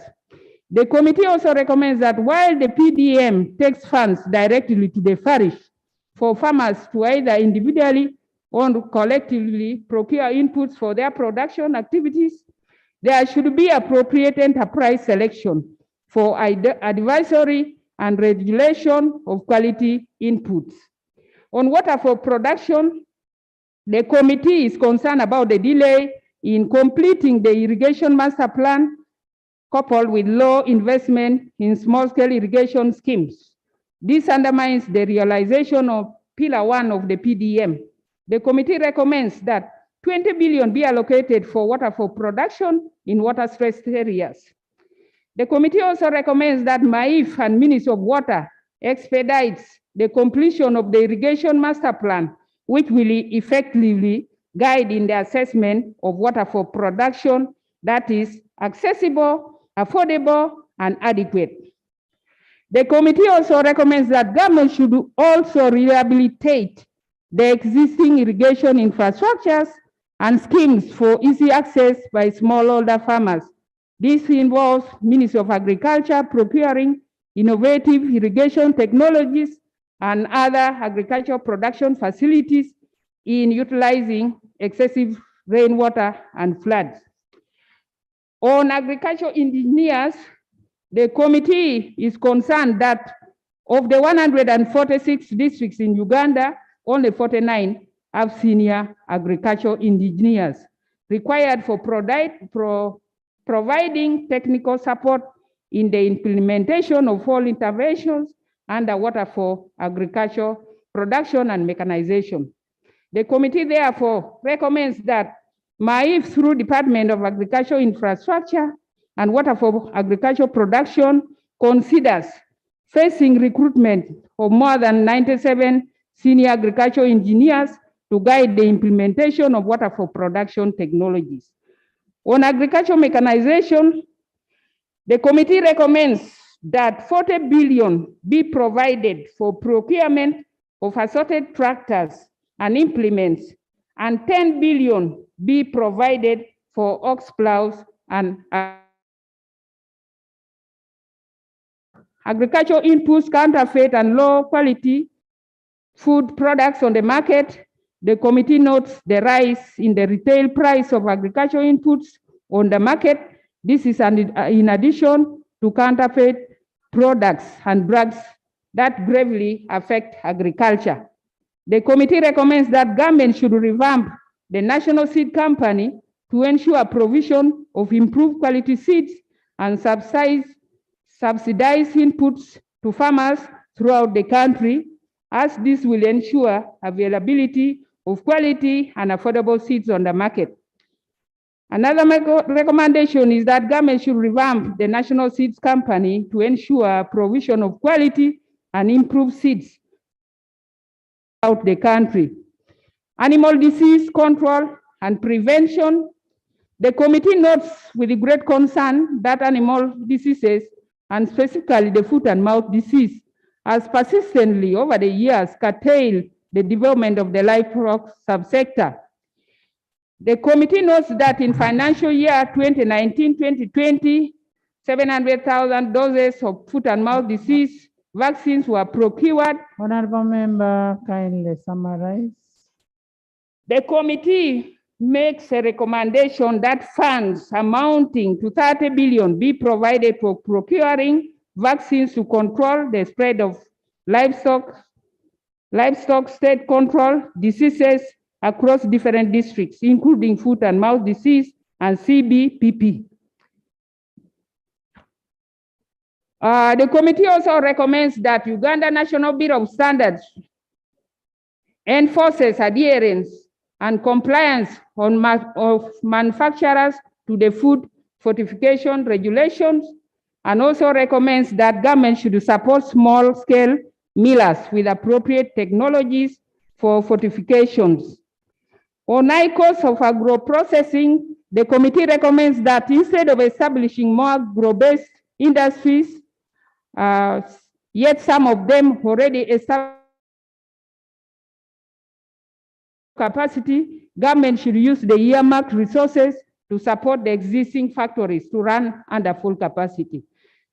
The committee also recommends that while the PDM takes funds directly to the parish for farmers to either individually or collectively procure inputs for their production activities, there should be appropriate enterprise selection for advisory and regulation of quality inputs. On water for production, the committee is concerned about the delay in completing the irrigation master plan coupled with low investment in small-scale irrigation schemes. This undermines the realization of Pillar 1 of the PDM. The committee recommends that 20 billion be allocated for water for production in water-stressed areas. The committee also recommends that MAIF and Ministry of Water expedites the completion of the irrigation master plan, which will effectively guide in the assessment of water for production that is accessible, affordable, and adequate. The committee also recommends that government should also rehabilitate the existing irrigation infrastructures and schemes for easy access by smallholder farmers. This involves Ministry of Agriculture procuring innovative irrigation technologies and other agricultural production facilities in utilizing excessive rainwater and floods. On agricultural engineers, the committee is concerned that of the 146 districts in Uganda, only 49 have senior agricultural engineers required for providing technical support in the implementation of all interventions under water for agriculture, production, and mechanization. The committee therefore recommends that MAIF through Department of Agricultural Infrastructure and Water for Agricultural Production considers facing recruitment of more than 97 senior agricultural engineers to guide the implementation of water for production technologies. On agricultural mechanization, the committee recommends that 40 billion be provided for procurement of assorted tractors and implements, and 10 billion be provided for ox plows and agricultural inputs, counterfeit and low quality food products on the market. The committee notes the rise in the retail price of agricultural inputs on the market. This is in addition to counterfeit products and drugs that gravely affect agriculture. The committee recommends that government should revamp the National Seed Company to ensure provision of improved quality seeds and subsidize inputs to farmers throughout the country, as this will ensure availability of quality and affordable seeds on the market. Another recommendation is that government should revamp the National Seeds Company to ensure provision of quality and improved seeds throughout the country. Animal disease control and prevention. The committee notes with great concern that animal diseases, and specifically the foot and mouth disease, has persistently over the years curtailed the development of the livestock subsector. The committee notes that in financial year 2019-2020, 700,000 doses of foot and mouth disease vaccines were procured. Honorable member, kindly summarize. The committee makes a recommendation that funds amounting to 30 billion be provided for procuring vaccines to control the spread of livestock state control diseases across different districts, including foot and mouth disease and CBPP. The committee also recommends that Uganda National Bureau of Standards enforces adherence and compliance of manufacturers to the food fortification regulations, and also recommends that government should support small-scale millers with appropriate technologies for fortifications. On high costs of agro-processing, the committee recommends that instead of establishing more agro-based industries, yet some of them already established capacity, government should use the earmarked resources to support the existing factories to run under full capacity.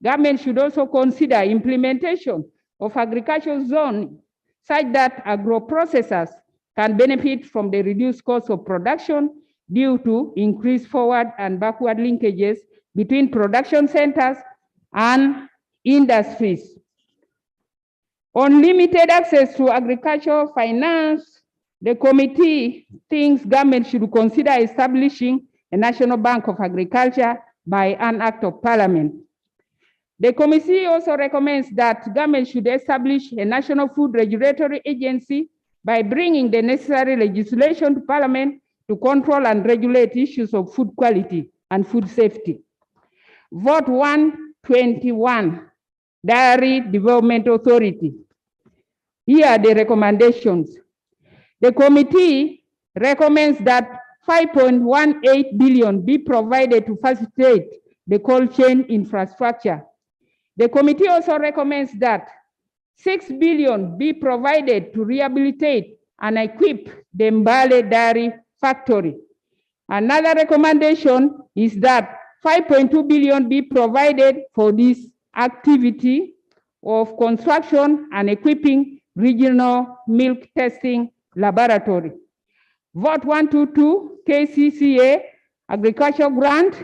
Government should also consider implementation of agricultural zone such that agro-processors can benefit from the reduced cost of production due to increased forward and backward linkages between production centers and industries. On limited access to agricultural finance, the committee thinks government should consider establishing a National Bank of Agriculture by an act of parliament. The committee also recommends that government should establish a National Food Regulatory Agency by bringing the necessary legislation to parliament to control and regulate issues of food quality and food safety. Vote 121, Dairy Development Authority. Here are the recommendations. The committee recommends that 5.18 billion be provided to facilitate the cold chain infrastructure. The committee also recommends that 6 billion be provided to rehabilitate and equip the Mbale Dairy Factory. Another recommendation is that 5.2 billion be provided for this activity of construction and equipping regional milk testing laboratory. Vote 122, KCCA, Agriculture Grant.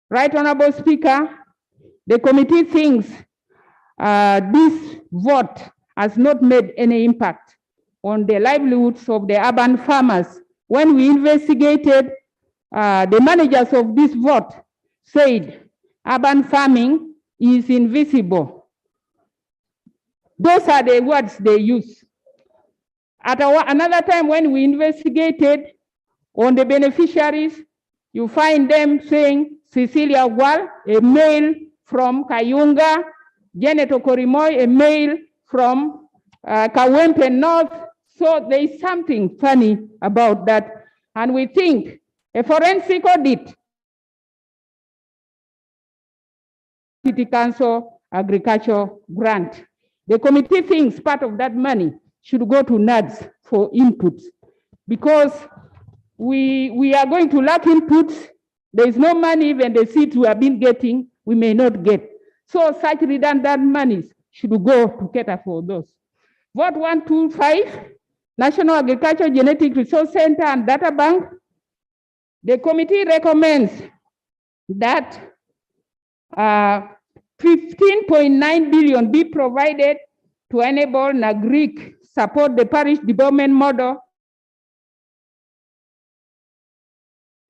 Right Honorable Speaker, the committee thinks this vote has not made any impact on the livelihoods of the urban farmers. When we investigated, the managers of this vote said urban farming is invisible. Those are the words they use. At another time when we investigated on the beneficiaries, you find them saying Cecilia Gwal, a male from Kayunga, Janet Okorimoy, a male from Kawempe North. So there is something funny about that. And we think a forensic audit, City Council Agriculture Grant. The committee thinks part of that money should go to NADS for inputs, because we are going to lack inputs. There is no money. Even the seeds we have been getting, we may not get. So such redundant monies should go to cater for those. Vote 125, National Agricultural Genetic Resource Center and Data Bank. The committee recommends that 15.9 billion be provided to enable NAGRIC support the parish development model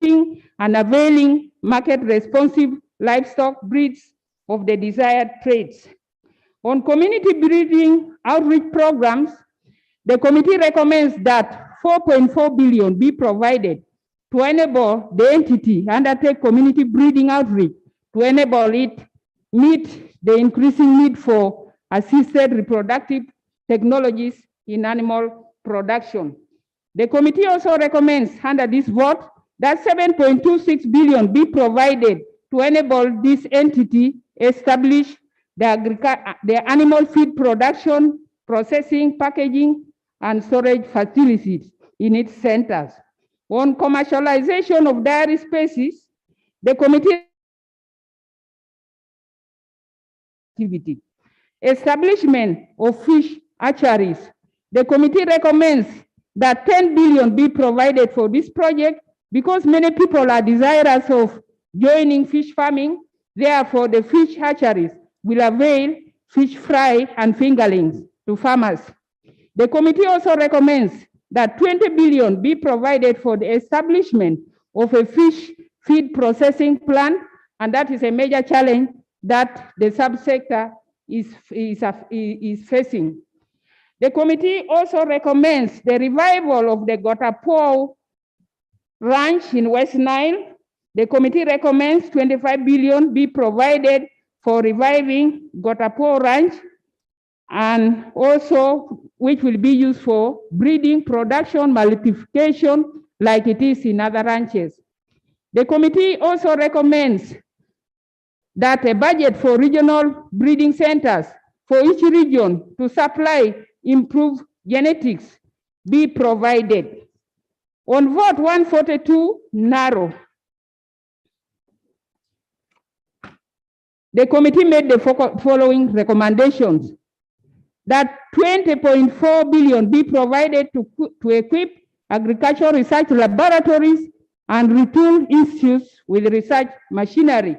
and availing market-responsive livestock breeds of the desired traits. On community breeding outreach programs, the committee recommends that 4.4 billion be provided to enable the entity undertake community breeding outreach to enable it meet the increasing need for assisted reproductive technologies in animal production. The committee also recommends under this vote that 7.26 billion be provided to enable this entity establish the animal feed production, processing, packaging, and storage facilities in its centers. On commercialization of dairy species, the committee activity. Establishment of fish hatcheries. The committee recommends that 10 billion be provided for this project because many people are desirous of joining fish farming. Therefore, the fish hatcheries will avail fish fry and fingerlings to farmers. The committee also recommends that 20 billion be provided for the establishment of a fish feed processing plant, and that is a major challenge that the subsector is facing. The committee also recommends the revival of the Gotapo Ranch in West Nile. The committee recommends 25 billion be provided for reviving Gotapo Ranch, and also which will be used for breeding, production, multiplication, like it is in other ranches. The committee also recommends that a budget for regional breeding centers for each region to supply improved genetics be provided. On vote 142, narrow. The committee made the following recommendations: that 20.4 billion be provided to equip agricultural research laboratories and retool institutes with research machinery.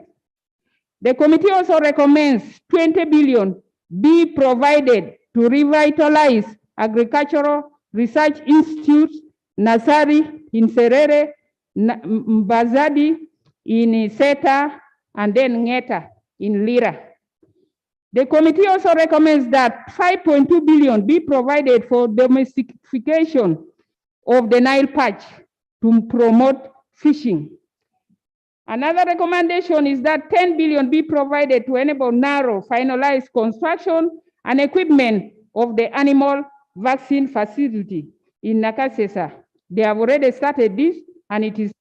The committee also recommends 20 billion be provided to revitalize agricultural research institutes, Nasari in Serere, Mbazadi in Seta, and then Ngeta in Lira. The committee also recommends that 5.2 billion be provided for domestication of the Nile perch to promote fishing. Another recommendation is that 10 billion be provided to enable narrow finalized construction and equipment of the animal vaccine facility in Nakasesa. They have already started this, and it is.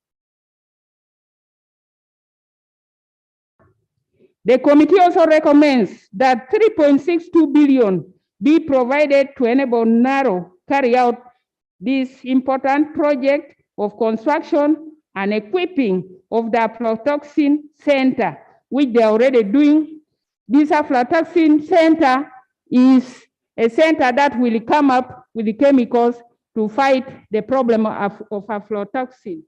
The committee also recommends that 3.62 billion be provided to enable narrow carry out this important project of construction and equipping of the aflatoxin center, which they are already doing. This aflatoxin center is a center that will come up with the chemicals to fight the problem of aflatoxin.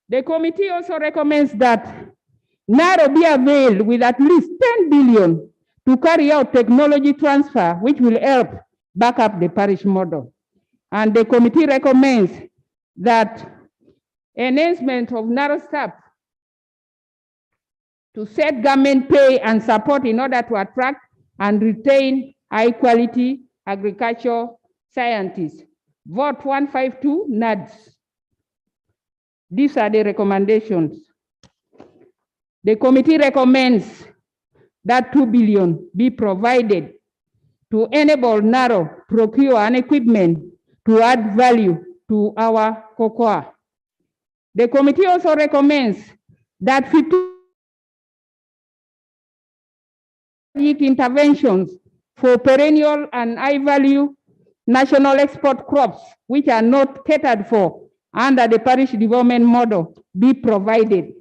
The committee also recommends that NARO be availed with at least 10 billion to carry out technology transfer, which will help back up the parish model. And the committee recommends that enhancement of NARO staff to set government pay and support in order to attract and retain high quality agricultural scientists. Vote 152 NADS. These are the recommendations. The committee recommends that 2 billion be provided to enable NARO procure an equipment to add value to our cocoa. The committee also recommends that 50 interventions for perennial and high-value national export crops, which are not catered for under the parish development model, be provided.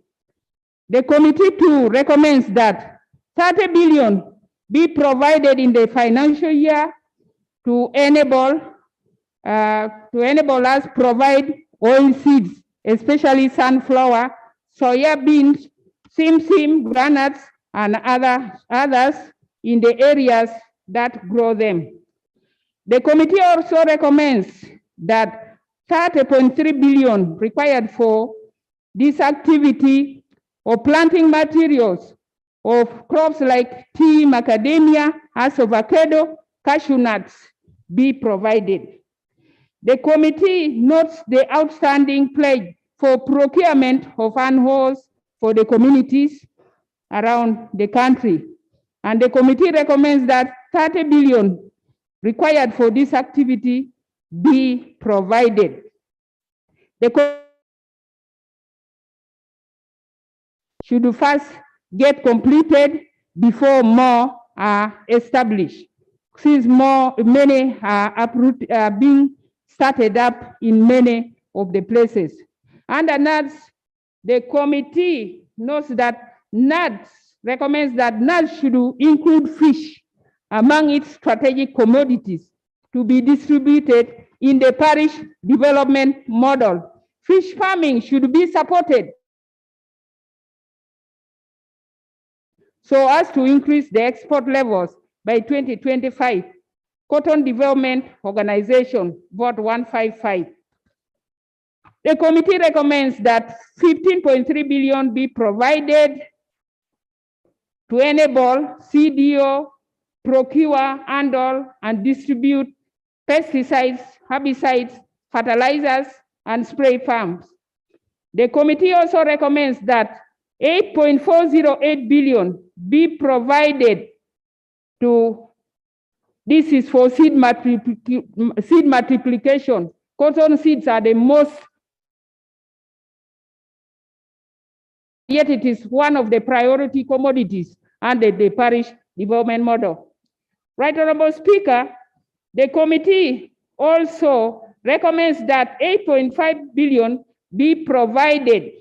The committee too recommends that 30 billion be provided in the financial year to enable us provide oil seeds, especially sunflower, soya beans, simsim, granules, and others in the areas that grow them. The committee also recommends that 30.3 billion required for this activity of planting materials of crops like tea, macadamia, avocado, cashew nuts be provided. The committee notes the outstanding pledge for procurement of handholds for the communities around the country. And the committee recommends that 30 billion required for this activity be provided. The should first get completed before more are established, since many are being started up in many of the places. Under NADS, the committee notes that NADS recommends that NADS should include fish among its strategic commodities to be distributed in the parish development model. Fish farming should be supported so as to increase the export levels by 2025. Cotton Development Organization, vote 155. The committee recommends that 15.3 billion be provided to enable CDO, procure, handle, and distribute pesticides, herbicides, fertilizers, and spray farms. The committee also recommends that 8.408 billion be provided to, this is for seed multiplication. Cotton seeds are the most yet it is one of the priority commodities under the parish development model. Right Honorable Speaker, the committee also recommends that 8.5 billion be provided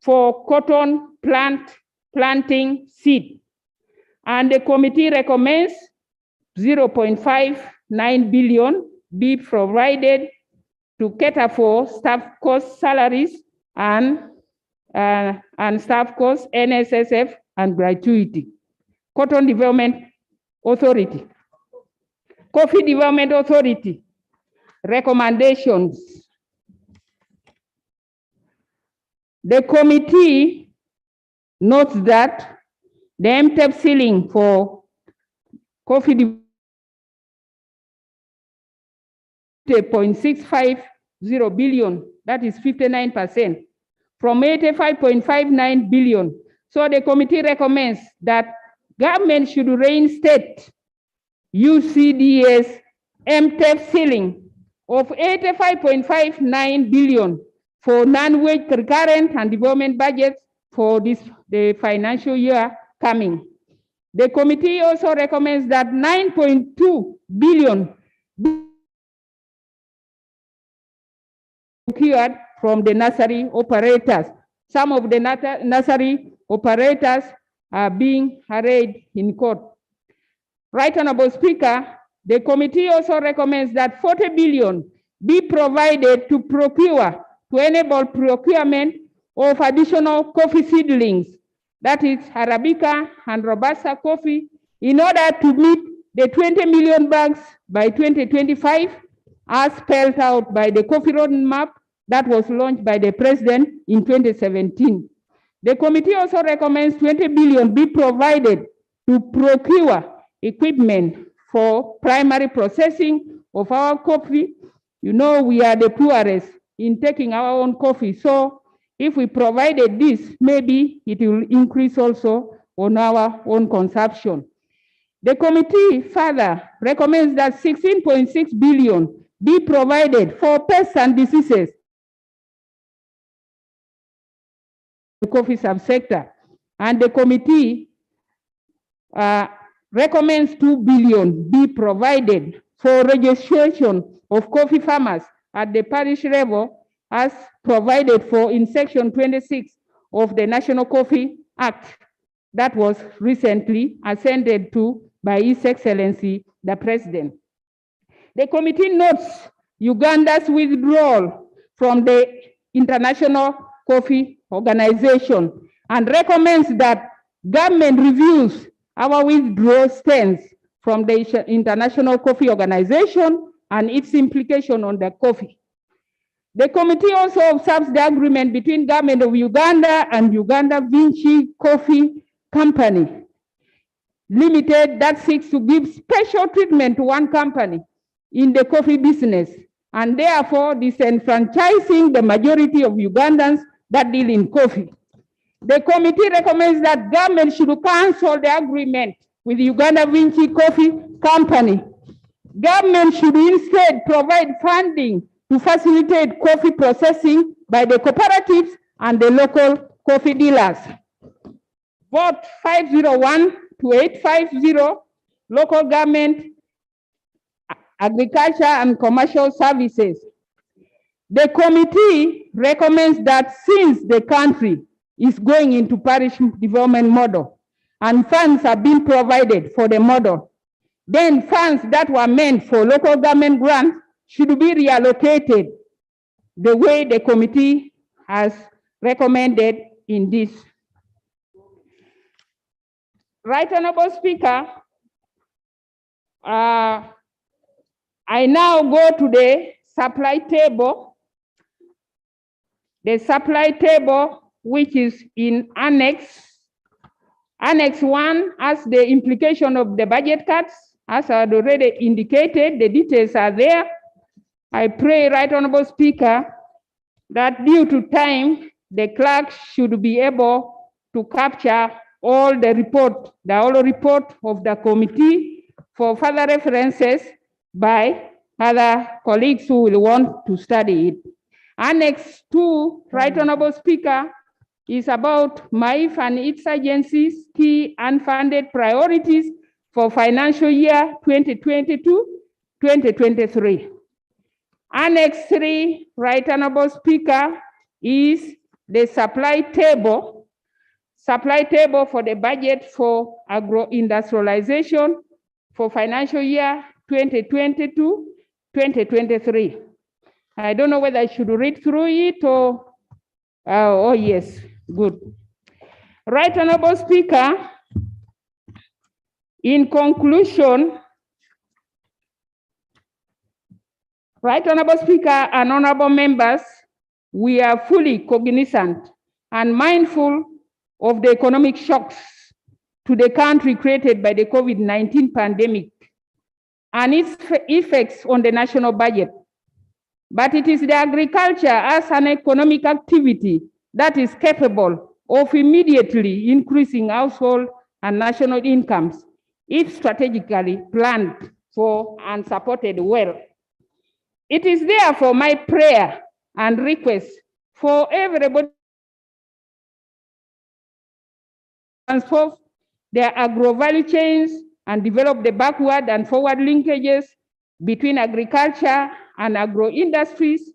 for cotton planting seed. And the committee recommends 0.59 billion be provided to cater for staff cost salaries and staff costs, NSSF, and gratuity. Cotton Development Authority. Coffee Development Authority. Recommendations. The committee notes that the MTEP ceiling for coffee 0.650 billion, that is 59%, from 85.59 billion. So the committee recommends that government should reinstate UCDS MTEP ceiling of 85.59 billion for non-wage recurrent and development budgets for the financial year coming. The committee also recommends that 9.2 billion be procured from the nursery operators. Some of the nursery operators are being arraigned in court. Right Honorable Speaker, the committee also recommends that 40 billion be provided to enable procurement of additional coffee seedlings, that is Arabica and Robusta coffee, in order to meet the 20 million bags by 2025, as spelled out by the coffee roadmap that was launched by the President in 2017. The committee also recommends 20 billion be provided to procure equipment for primary processing of our coffee. You know, we are the poorest in taking our own coffee. So if we provided this, maybe it will increase also on our own consumption. The committee further recommends that 16.6 billion be provided for pests and diseases in the coffee subsector. And the committee recommends 2 billion be provided for registration of coffee farmers at the parish level as provided for in Section 26 of the National Coffee Act that was recently assented to by His Excellency the President. The committee notes Uganda's withdrawal from the International Coffee Organization and recommends that government reviews our withdrawal stance from the International Coffee Organization and its implication on the coffee. The committee also observes the agreement between government of Uganda and Uganda Vinci Coffee Company Limited that seeks to give special treatment to one company in the coffee business and therefore disenfranchising the majority of Ugandans that deal in coffee. The committee recommends that government should cancel the agreement with Uganda Vinci Coffee Company. Government should instead provide funding to facilitate coffee processing by the cooperatives and the local coffee dealers. Vote 501 to 850, local government, agriculture and commercial services. The committee recommends that since the country is going into parish development model and funds are being provided for the model, then funds that were meant for local government grants should be reallocated the way the committee has recommended in this. Right Honorable Speaker, I now go to the supply table. The supply table, which is in Annex 1, as the implication of the budget cuts, as I had already indicated, the details are there. I pray, Right Honorable Speaker, that due to time, the clerk should be able to capture all the report, the whole report of the committee for further references by other colleagues who will want to study it. Annex 2, Right Honorable Speaker, is about MAIF and its agencies' key unfunded priorities for financial year 2022-2023. Annex 3, Right Honorable Speaker, is the supply table for the budget for agro-industrialization for financial year 2022-2023. I don't know whether I should read through it or, oh yes, good. Right Honorable Speaker, in conclusion, Right Honorable Speaker and honorable members, we are fully cognizant and mindful of the economic shocks to the country created by the COVID-19 pandemic and its effects on the national budget. But it is the agriculture as an economic activity that is capable of immediately increasing household and national incomes if strategically planned for and supported well. It is therefore my prayer and request for everybody to transform their agro-value chains and develop the backward and forward linkages between agriculture and agro-industries,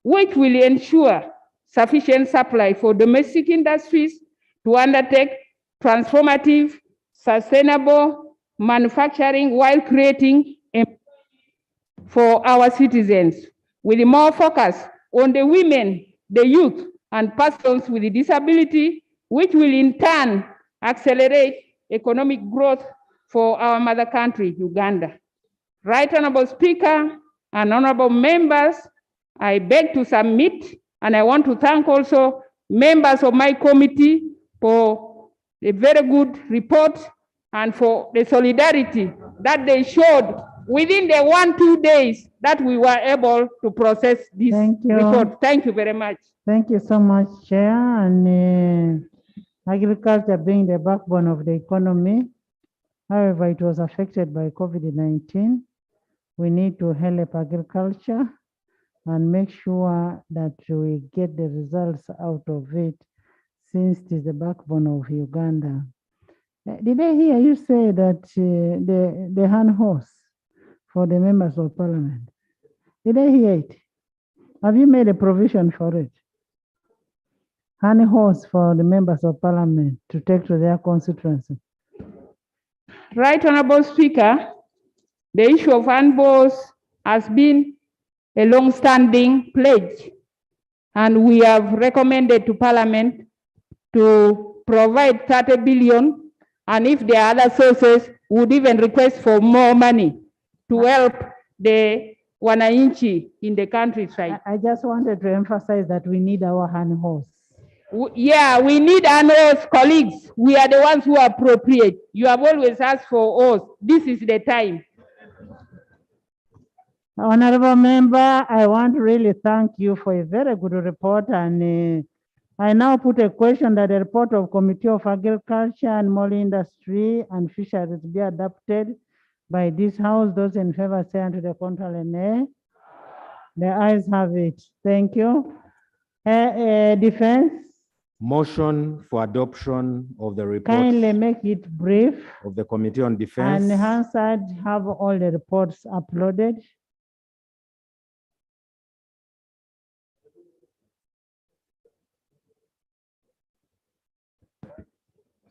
which will ensure sufficient supply for domestic industries to undertake transformative, sustainable manufacturing while creating for our citizens, with more focus on the women, the youth, and persons with disability, which will in turn accelerate economic growth for our mother country, Uganda. Right Honorable Speaker and honorable members, I beg to submit, and I want to thank also members of my committee for a very good report and for the solidarity that they showed within the 1-2 days that we were able to process this report. Thank you very much. Thank you so much, Chair. And agriculture being the backbone of the economy, however, it was affected by COVID-19. We need to help agriculture and make sure that we get the results out of it, since it is the backbone of Uganda. Did I hear you say that the hand horse for the members of parliament? Did I hear it? Have you made a provision for it? Hand horse for the members of parliament to take to their constituency. Right Honorable Speaker, the issue of hand horse has been a long-standing pledge, and we have recommended to Parliament to provide 30 billion, and if there are other sources, would even request for more money to help the wananchi in the countryside. I just wanted to emphasize that we need our hand horse. Yeah, we need hand horse, colleagues. We are the ones who appropriate. You have always asked for us. This is the time. Honorable member, I want to really thank you for a very good report, and I now put a question that the report of Committee of Agriculture and Mole Industry and Fisheries be adopted by this House. Those in favor say unto the contrary, nay. The ayes have it. Thank you. Defense. Motion for adoption of the report Kindly make it brief. of the Committee on Defense. And Hansard have all the reports uploaded.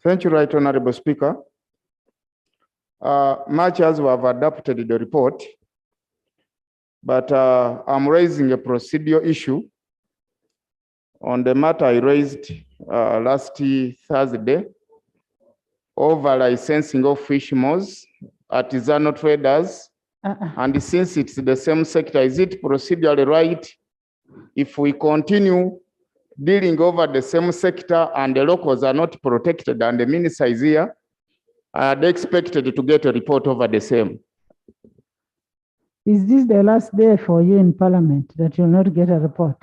Thank you, Right Honorable Speaker. Much as we have adopted the report, but I'm raising a procedural issue on the matter I raised last Thursday over licensing of fish mills, artisanal traders, and since it's the same sector, is it procedurally right if we continue dealing over the same sector and the locals are not protected and the minister is here, they expected to get a report over the same? Is this the last day for you in Parliament that you'll not get a report?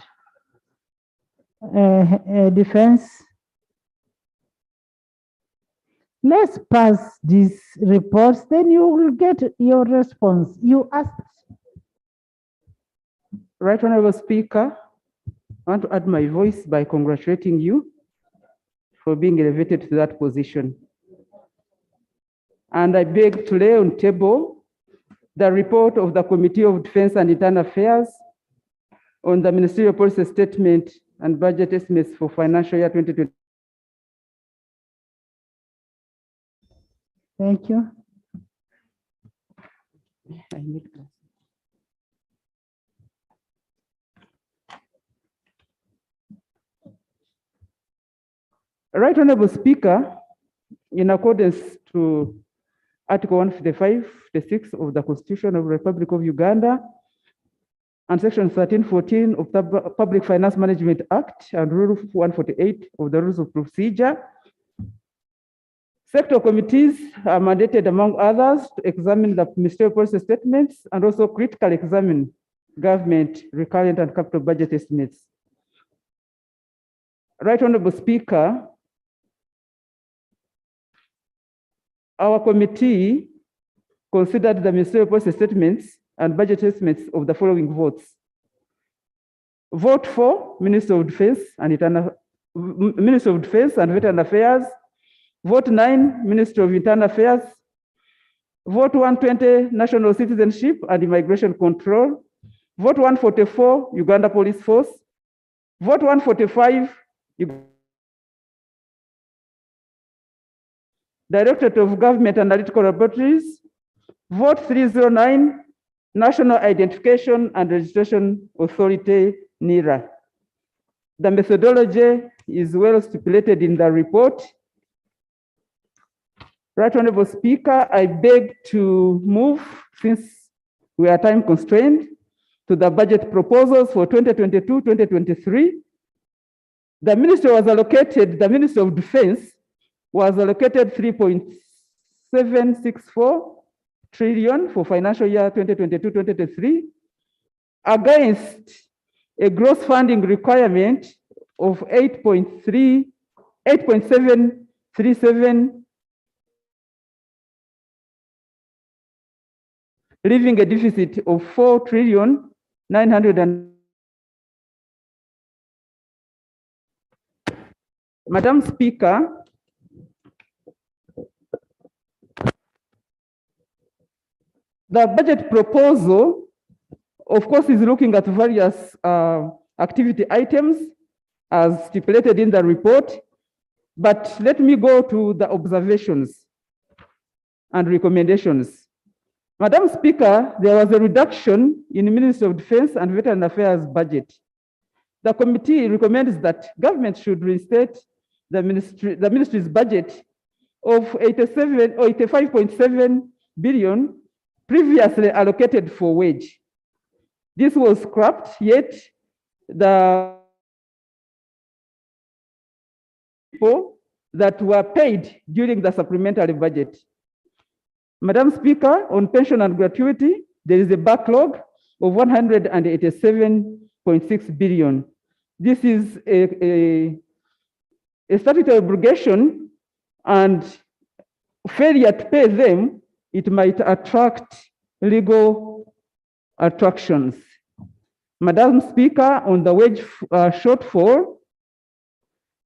Defense. Let's pass these reports, then you will get your response. You asked. Right Honorable Speaker, I want to add my voice by congratulating you for being elevated to that position. And I beg to lay on table the report of the Committee of Defense and Internal Affairs on the Ministerial Policy Statement and Budget Estimates for financial year 2020. Thank you. Right Honorable Speaker, in accordance to Article 155(6) of the Constitution of the Republic of Uganda and Section 1314 of the Public Finance Management Act and Rule 148 of the Rules of Procedure, sector committees are mandated, among others, to examine the ministerial policy statements and also critically examine government recurrent and capital budget estimates. Right Honorable Speaker, our committee considered the ministerial policy statements and budget estimates of the following votes. Vote for Minister of Defense and Veteran Affairs. Vote 9, Minister of Internal Affairs. Vote 120, National Citizenship and Immigration Control. Vote 144, Uganda Police Force. Vote 145, Directorate of Government Analytical Laboratories. Vote 309, National Identification and Registration Authority, NIRA. The methodology is well stipulated in the report. Right Honorable Speaker, I beg to move, since we are time constrained, to the budget proposals for 2022-2023. The Minister of Defense was allocated 3.764 trillion for financial year 2022-2023 against a gross funding requirement of 8.737, leaving a deficit of 4,900,000,000. Madam Speaker, the budget proposal, of course, is looking at various activity items as stipulated in the report, but let me go to the observations and recommendations. Madam Speaker, there was a reduction in the Ministry of Defense and Veteran Affairs budget. The committee recommends that government should reinstate the ministry's budget of 85.7 billion previously allocated for wage. This was scrapped, yet the people that were paid during the supplementary budget. Madam Speaker, on pension and gratuity, there is a backlog of 187.6 billion. This is a statutory obligation, and failure to pay them, it might attract legal attractions. Madam Speaker, on the wage shortfall,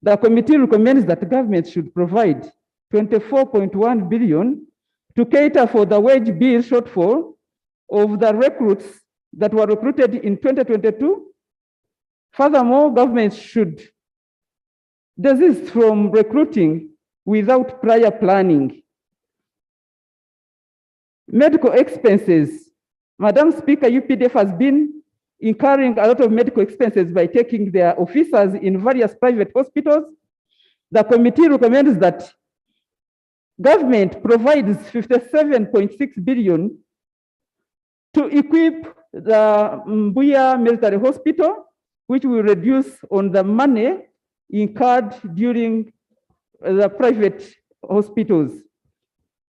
the committee recommends that the government should provide 24.1 billion to cater for the wage bill shortfall of the recruits that were recruited in 2022. Furthermore, government should desist from recruiting without prior planning. Medical expenses. Madam Speaker, UPDF has been incurring a lot of medical expenses by taking their officers in various private hospitals. The committee recommends that government provides 57.6 billion to equip the Mbuya Military Hospital, which will reduce on the money incurred during the private hospitals.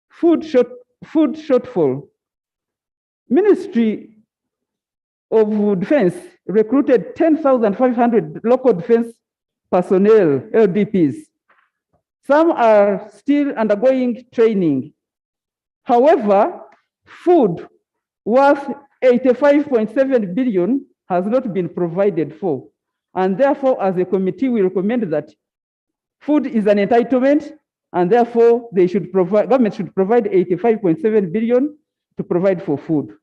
Food shortfall. Ministry of Defense recruited 10,500 local defense personnel, LDPs. Some are still undergoing training. However, food worth 85.7 billion has not been provided for. And therefore, as a committee, we recommend that Food is an entitlement, and therefore they should provide, government should provide 85.7 billion to provide for food.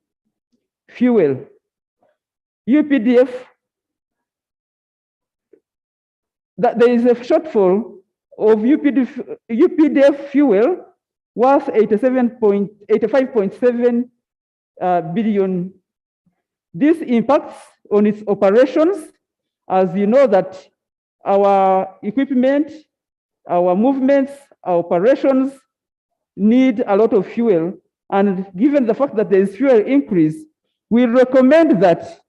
Fuel. UPDF, that there is a shortfall of UPDF fuel worth 85.7 billion. This impacts on its operations, as you know that our equipment, our movements, our operations need a lot of fuel. And given the fact that there is fuel increase, we recommend that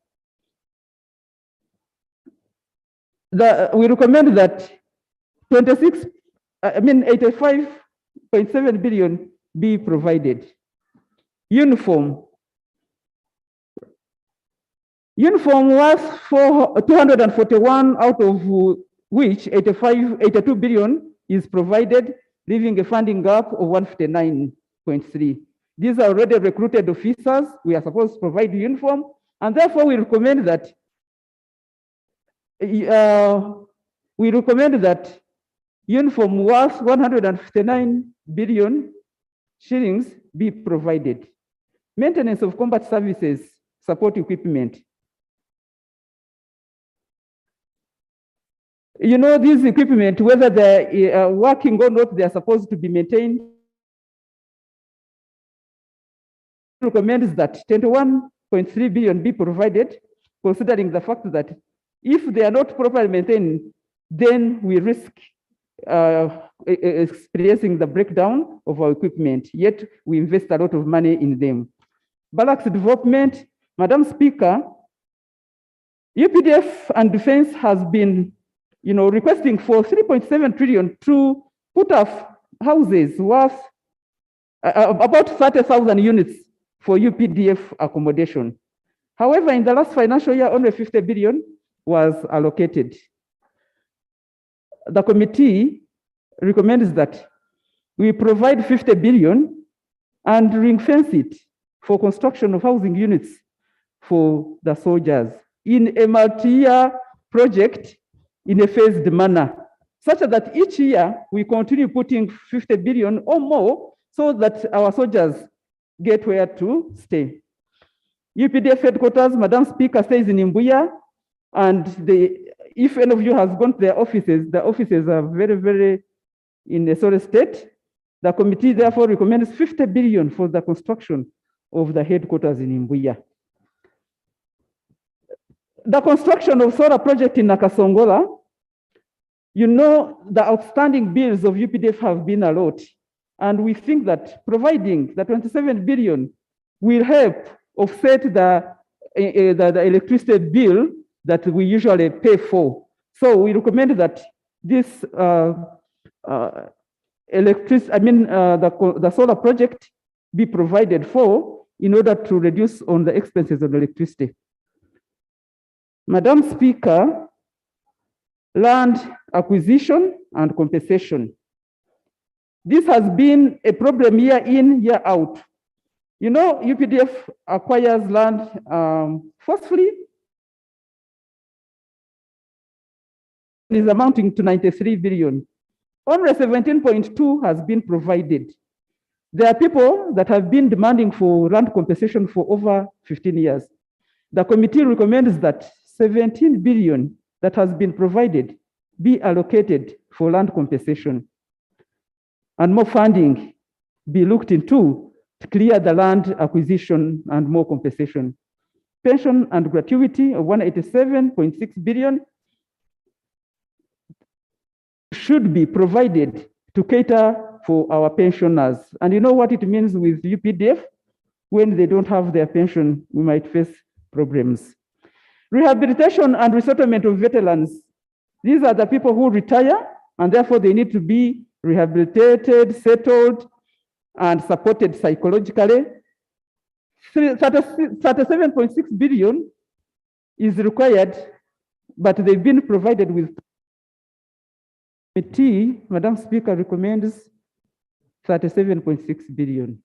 85.7 billion be provided. Uniform. Uniform was for 241, out of which 82 billion is provided, leaving a funding gap of 159.3. These are already recruited officers. We are supposed to provide uniform, and therefore we recommend that uniform worth 159 billion shillings be provided. Maintenance of combat services, support equipment. You know, these equipment, whether they're working or not, they are supposed to be maintained. Recommends that 21.3 billion be provided, considering the fact that if they are not properly maintained, then we risk experiencing the breakdown of our equipment, yet we invest a lot of money in them. Barracks development, Madam Speaker, UPDF and Defense has been, requesting for 3.7 trillion to put up houses worth about 30,000 units for UPDF accommodation. However, in the last financial year, only 50 billion was allocated. The committee recommends that we provide 50 billion and ring-fence it for construction of housing units for the soldiers in a multi-year project in a phased manner, such that each year we continue putting 50 billion or more so that our soldiers get where to stay. UPDF headquarters, Madam Speaker, stays in Imbuya, and if any of you has gone to their offices, the offices are very, very in a sorry state. The committee therefore recommends 50 billion for the construction of the headquarters in Imbuya. The construction of solar project in Nakasongola, the outstanding bills of UPDF have been a lot. And we think that providing the 27 billion will help offset the electricity bill that we usually pay for. So we recommend that this the solar project be provided for in order to reduce on the expenses of electricity. Madam Speaker, land acquisition and compensation. This has been a problem year in, year out. UPDF acquires land forcefully, is amounting to 93 billion. Only 17.2 has been provided. There are people that have been demanding for land compensation for over 15 years. The committee recommends that 17 billion that has been provided be allocated for land compensation, and more funding be looked into to clear the land acquisition and more compensation. Pension and gratuity of 187.6 billion should be provided to cater for our pensioners. And you know what it means with UPDF? When they don't have their pension, we might face problems. Rehabilitation and resettlement of veterans. These are the people who retire, and therefore they need to be rehabilitated, settled, and supported psychologically. 37.6 billion is required, but they've been provided with. Committee, Madam Speaker, recommends 37.6 billion.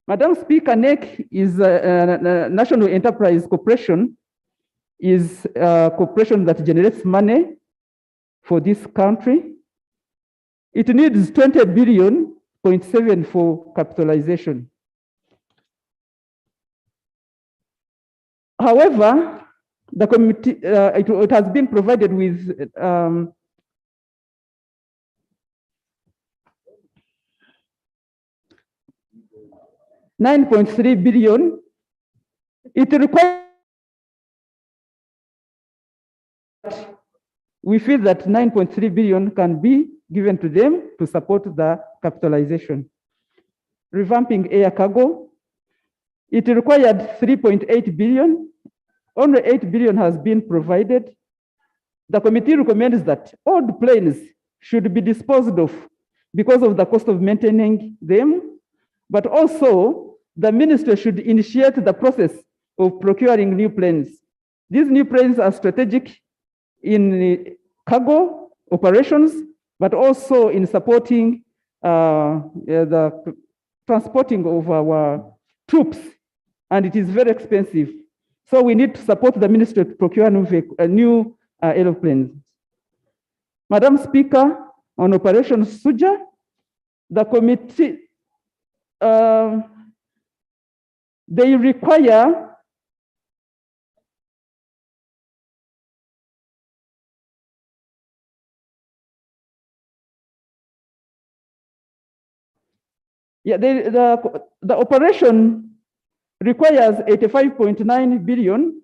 Madam Speaker, NEC is a National Enterprise Corporation, is a corporation that generates money for this country. it needs 20 billion, 0.7 for capitalization. However, the committee, it has been provided with 9.3 billion. It requires, we feel that 9.3 billion can be given to them to support the capitalization. Revamping air cargo, it required 3.8 billion. Only 8 billion has been provided. The committee recommends that old planes should be disposed of because of the cost of maintaining them, but also the ministry should initiate the process of procuring new planes. These new planes are strategic in cargo operations, but also in supporting the transporting of our troops, and it is very expensive. So we need to support the ministry to procure new aeroplanes. Madam Speaker, on Operation Suja, the committee, they require the operation requires 85.9 billion,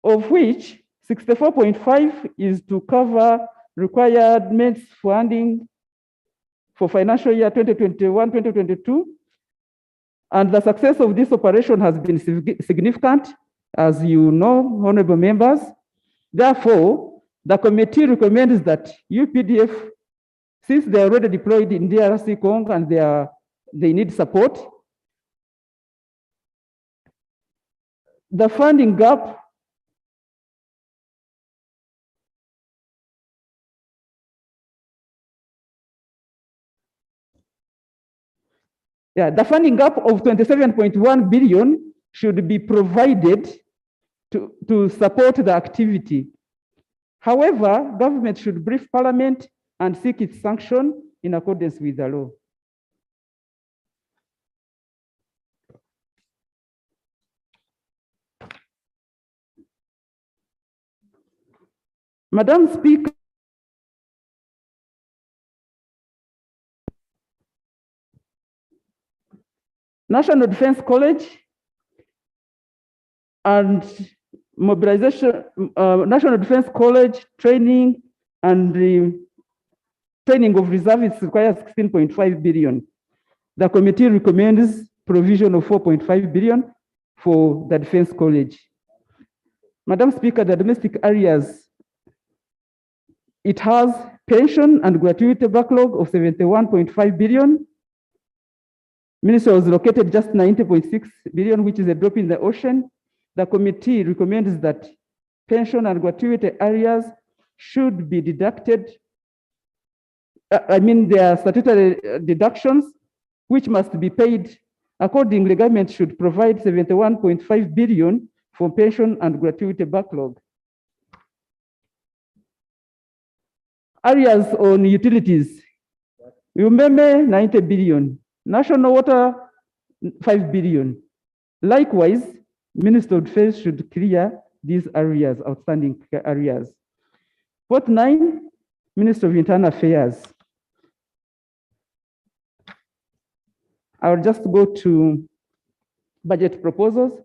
of which 64.5 is to cover requirements funding for financial year 2021-2022. And the success of this operation has been significant, as you know, honorable members. Therefore, the committee recommends that UPDF, since they are already deployed in DRC Congo and they need support, the funding gap the funding gap of 27.1 billion should be provided to support the activity. However, government should brief Parliament and seek its sanction in accordance with the law. Madam Speaker, National Defense College and mobilization, National Defense College training and the training of reservists requires 16.5 billion. The committee recommends provision of 4.5 billion for the Defense College. Madam Speaker, the domestic areas, it has pension and gratuity backlog of 71.5 billion. Ministry was located just 90.6 billion, which is a drop in the ocean. The committee recommends that pension and gratuity areas should be deducted. There are statutory deductions which must be paid. Accordingly, government should provide 71.5 billion for pension and gratuity backlog. Areas on utilities, Umeme 90 billion, National Water 5 billion. Likewise, Minister of Defense should clear these areas, outstanding areas. Port 9, Minister of Internal Affairs. I'll just go to budget proposals.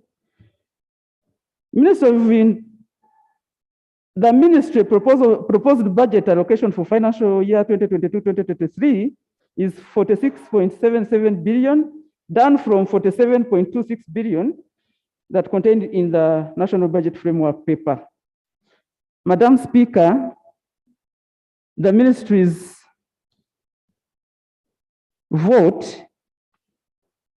The ministry proposed budget allocation for financial year 2022-2023 is 46.77 billion, down from 47.26 billion that contained in the National Budget Framework paper. Madam Speaker, the ministry's vote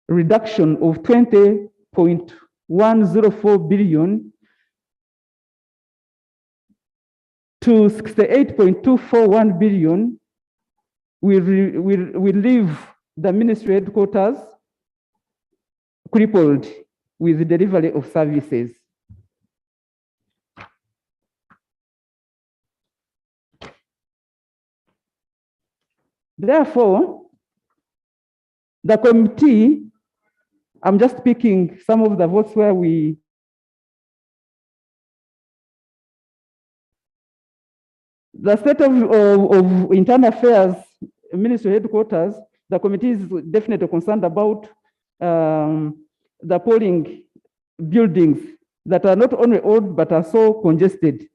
reduction of 20.104 billion to 68.241 billion will leave the ministry headquarters crippled with the delivery of services. Therefore, the committee, I'm just picking some of the votes where the state of internal affairs, ministry headquarters, the committee is definitely concerned about the polling buildings that are not only old, but are so congested.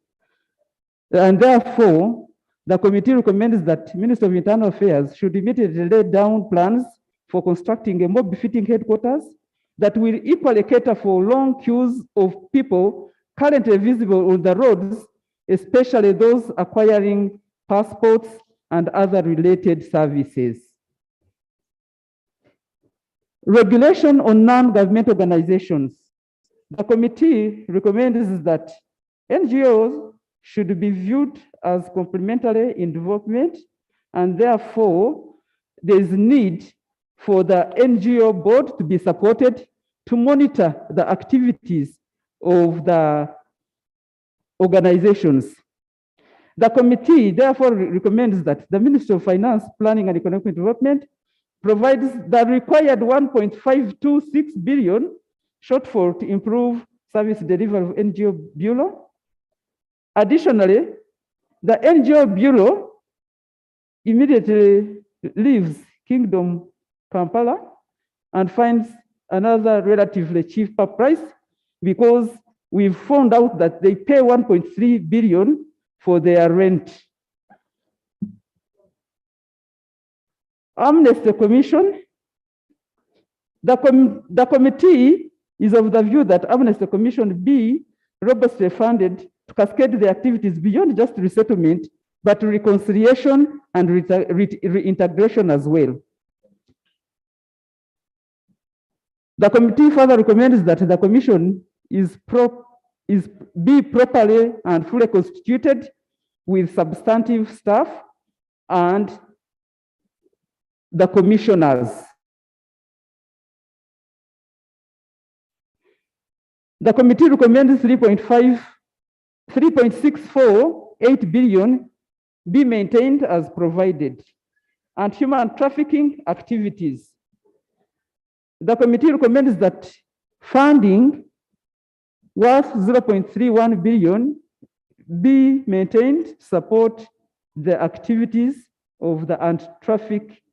And therefore, the committee recommends that Minister of Internal Affairs should immediately lay down plans for constructing a more befitting headquarters that will equally cater for long queues of people currently visible on the roads, especially those acquiring passports and other related services. Regulation on non-government organizations. The committee recommends that NGOs should be viewed as complementary in development, and therefore there is need for the NGO board to be supported to monitor the activities of the organizations. The committee therefore recommends that the Ministry of Finance, Planning and Economic Development provides the required 1.526 billion shortfall to improve service delivery of NGO Bureau. Additionally, the NGO Bureau immediately leaves Kingdom Kampala and finds another relatively cheaper price, because we've found out that they pay 1.3 billion for their rent. Amnesty Commission. The committee is of the view that Amnesty Commission be robustly funded to cascade the activities beyond just resettlement, but reconciliation and reintegration as well. The committee further recommends that the commission be properly and fully constituted with substantive staff and the commissioners. The committee recommends 3.648 billion be maintained as provided, and human trafficking activities. The committee recommends that funding worth 0.31 billion be maintained to support the activities of the anti-traffic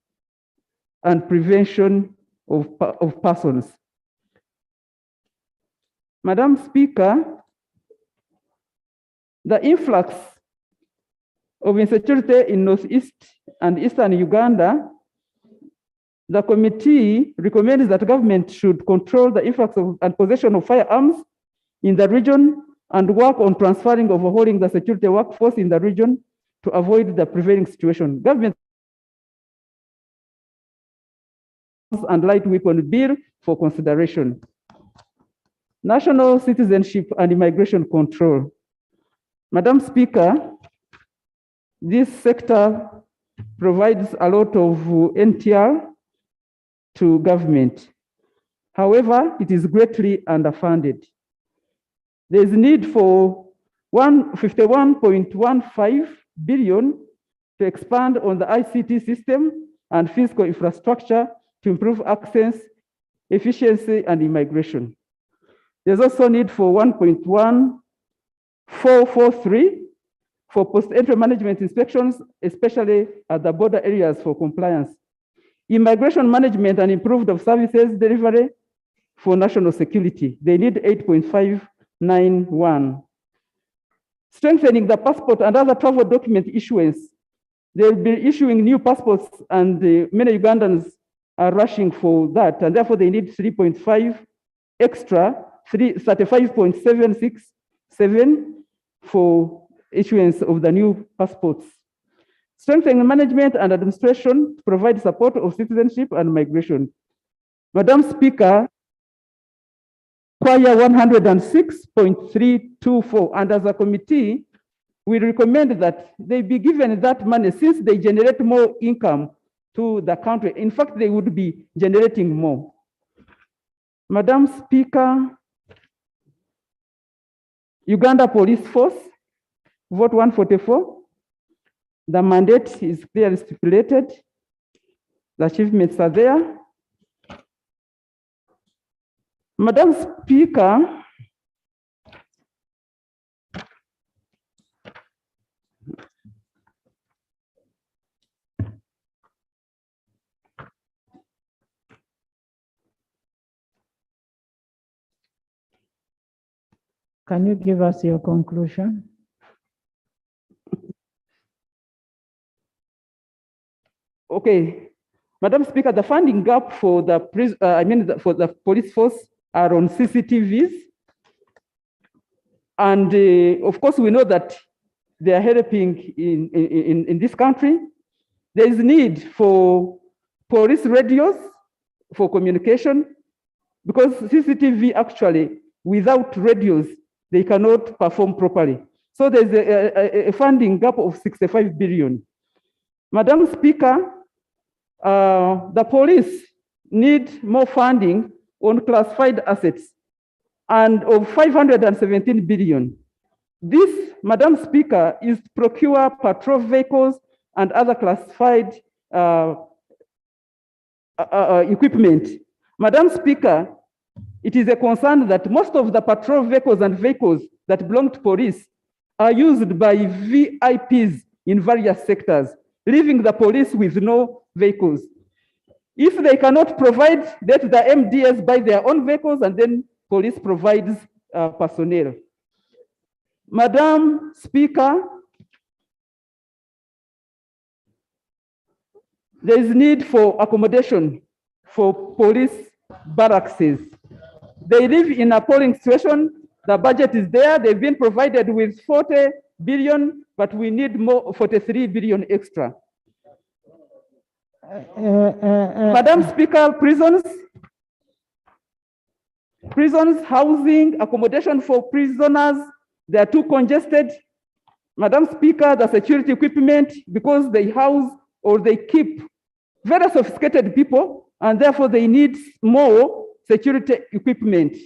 and prevention of persons. Madam Speaker, the influx of insecurity in Northeast and Eastern Uganda, the committee recommends that government should control the influx of and possession of firearms in the region and work on transferring, overhauling the security workforce in the region to avoid the prevailing situation. Government and light weapon bill for consideration. National citizenship and immigration control. Madam Speaker, this sector provides a lot of NTR to government. However, it is greatly underfunded. There is need for 51.15 billion to expand on the ICT system and physical infrastructure to improve access, efficiency, and immigration. There's also need for 1.1443 for post-entry management inspections, especially at the border areas for compliance. Immigration management and improved of services delivery for national security. They need 8.591. Strengthening the passport and other travel document issuance. They'll be issuing new passports, and many Ugandans are rushing for that, and therefore they need 3.5 extra, 35.767 for issuance of the new passports. Strengthening management and administration to provide support of citizenship and migration. Madam Speaker, require 106.324, and as a committee, we recommend that they be given that money since they generate more income to the country. In fact, they would be generating more. Madam Speaker, Uganda Police Force, vote 144. The mandate is clearly stipulated The achievements are there. Madam Speaker, can you give us your conclusion? Okay, Madam Speaker, the funding gap for the for the police force are on CCTVs, and of course we know that they are helping in this country. There is need for police radios for communication, because CCTV actually without radios they cannot perform properly. So there's a funding gap of 65 billion. Madam Speaker, the police need more funding on classified assets and of 517 billion. This, Madam Speaker, is to procure patrol vehicles and other classified equipment. Madam Speaker, it is a concern that most of the patrol vehicles and vehicles that belong to police are used by VIPs in various sectors, leaving the police with no vehicles. If they cannot provide, let the MDS buy their own vehicles and then police provides personnel. Madam Speaker, there is need for accommodation for police barracks. They live in a polling situation. The budget is there. They've been provided with 40 billion, but we need more, 43 billion extra. Madam Speaker, prisons, housing, accommodation for prisoners, they are too congested. Madam Speaker, the security equipment, because they house or they keep very sophisticated people, and therefore they need more security equipment.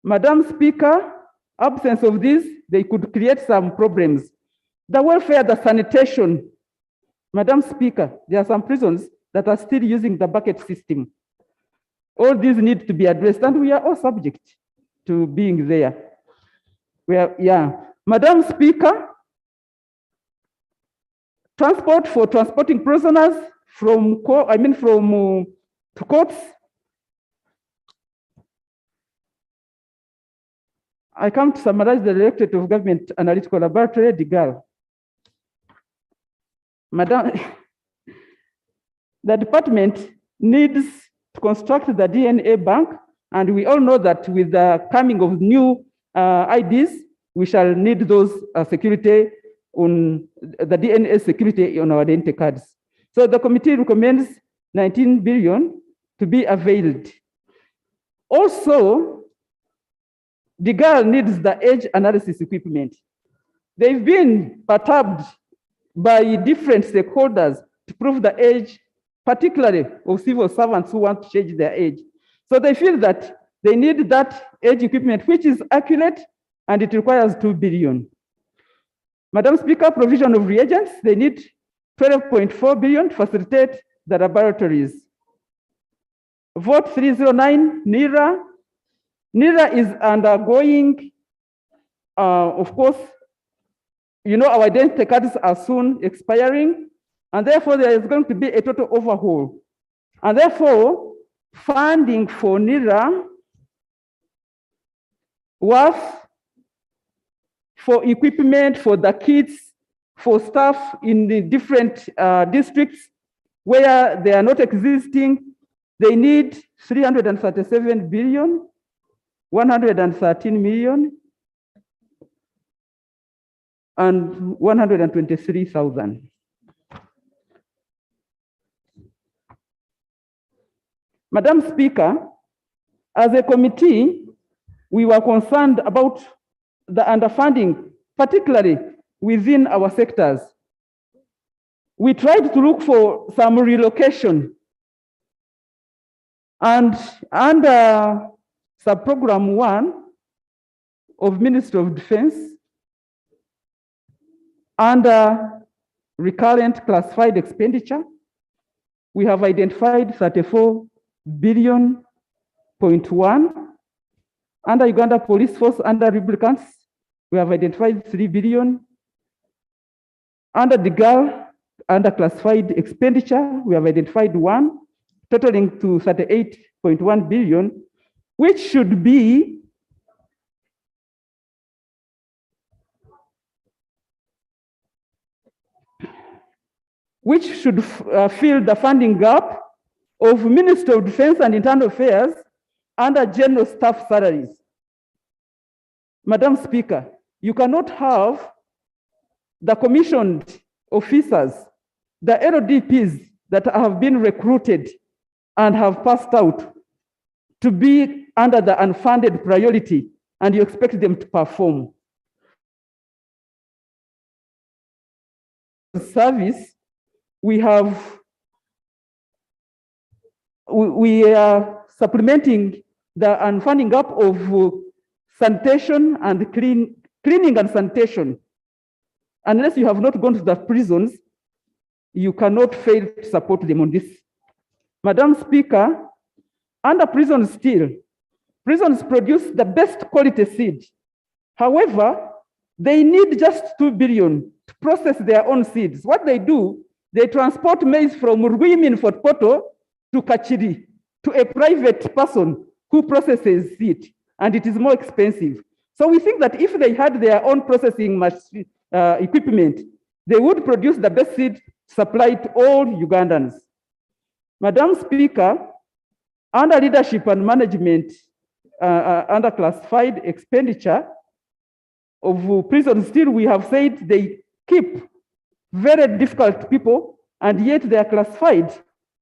Madam Speaker, absence of this, they could create some problems. The welfare, the sanitation. Madam Speaker, there are some prisons that are still using the bucket system. All these need to be addressed, and we are all subject to being there. Madam Speaker, transport for transporting prisoners from to courts. I come to summarize the Directorate of Government Analytical Laboratory, DGAL. Madam, the department needs to construct the DNA bank, and we all know that with the coming of new IDs, we shall need those security on the DNA security on our identity cards. So the committee recommends 19 billion to be availed. Also, the girl needs the age analysis equipment. They've been perturbed by different stakeholders to prove the age, particularly of civil servants who want to change their age. So they feel that they need that age equipment, which is accurate, and it requires 2 billion. Madam Speaker, provision of reagents, they need 12.4 billion to facilitate the laboratories. Vote 309, NIRA. NIRA is undergoing, of course, you know, our identity cards are soon expiring, and therefore there is going to be a total overhaul. And therefore, funding for NIRA worth for equipment for the kids, for staff in the different districts where they are not existing, they need 337 billion, 113 million, and 123,000. Madam Speaker, as a committee, we were concerned about the underfunding, particularly within our sectors. We tried to look for some relocation, and under subprogram 1 of Ministry of Defense, under recurrent classified expenditure, we have identified 34 billion point one. Under Uganda Police Force, under lubricants, we have identified 3 billion. Under the GAL, under classified expenditure, we have identified 1, totaling to 38.1 billion, which should be fill the funding gap of Ministry of Defense and Internal Affairs under general staff salaries. Madam Speaker, you cannot have the commissioned officers, the LDPs that have been recruited and have passed out to be under the unfunded priority, and you expect them to perform. Service, we are supplementing the unfunding gap of sanitation and cleaning and sanitation. Unless you have not gone to the prisons, you cannot fail to support them on this. Madam Speaker, under prisons still, prisons produce the best quality seed. However, they need just 2 billion to process their own seeds. What they do, they transport maize from Ruimin Fort Poto to Kachiri, to a private person who processes it, and it is more expensive. So we think that if they had their own processing equipment, they would produce the best seed supplied to all Ugandans. Madam Speaker, under leadership and management, under classified expenditure of prisons, still we have said they keep very difficult people, and yet their classified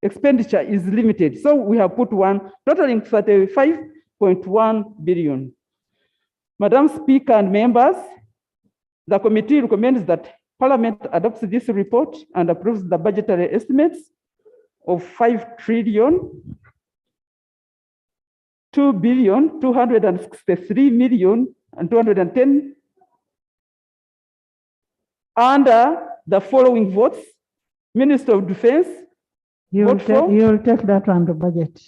expenditure is limited. So we have put 1, totaling 35.1 billion. Madam Speaker and members, the committee recommends that Parliament adopts this report and approves the budgetary estimates of 5 trillion, 2 billion, 263 million, and 210 under the following votes. Minister of Defense, you'll take that on the budget.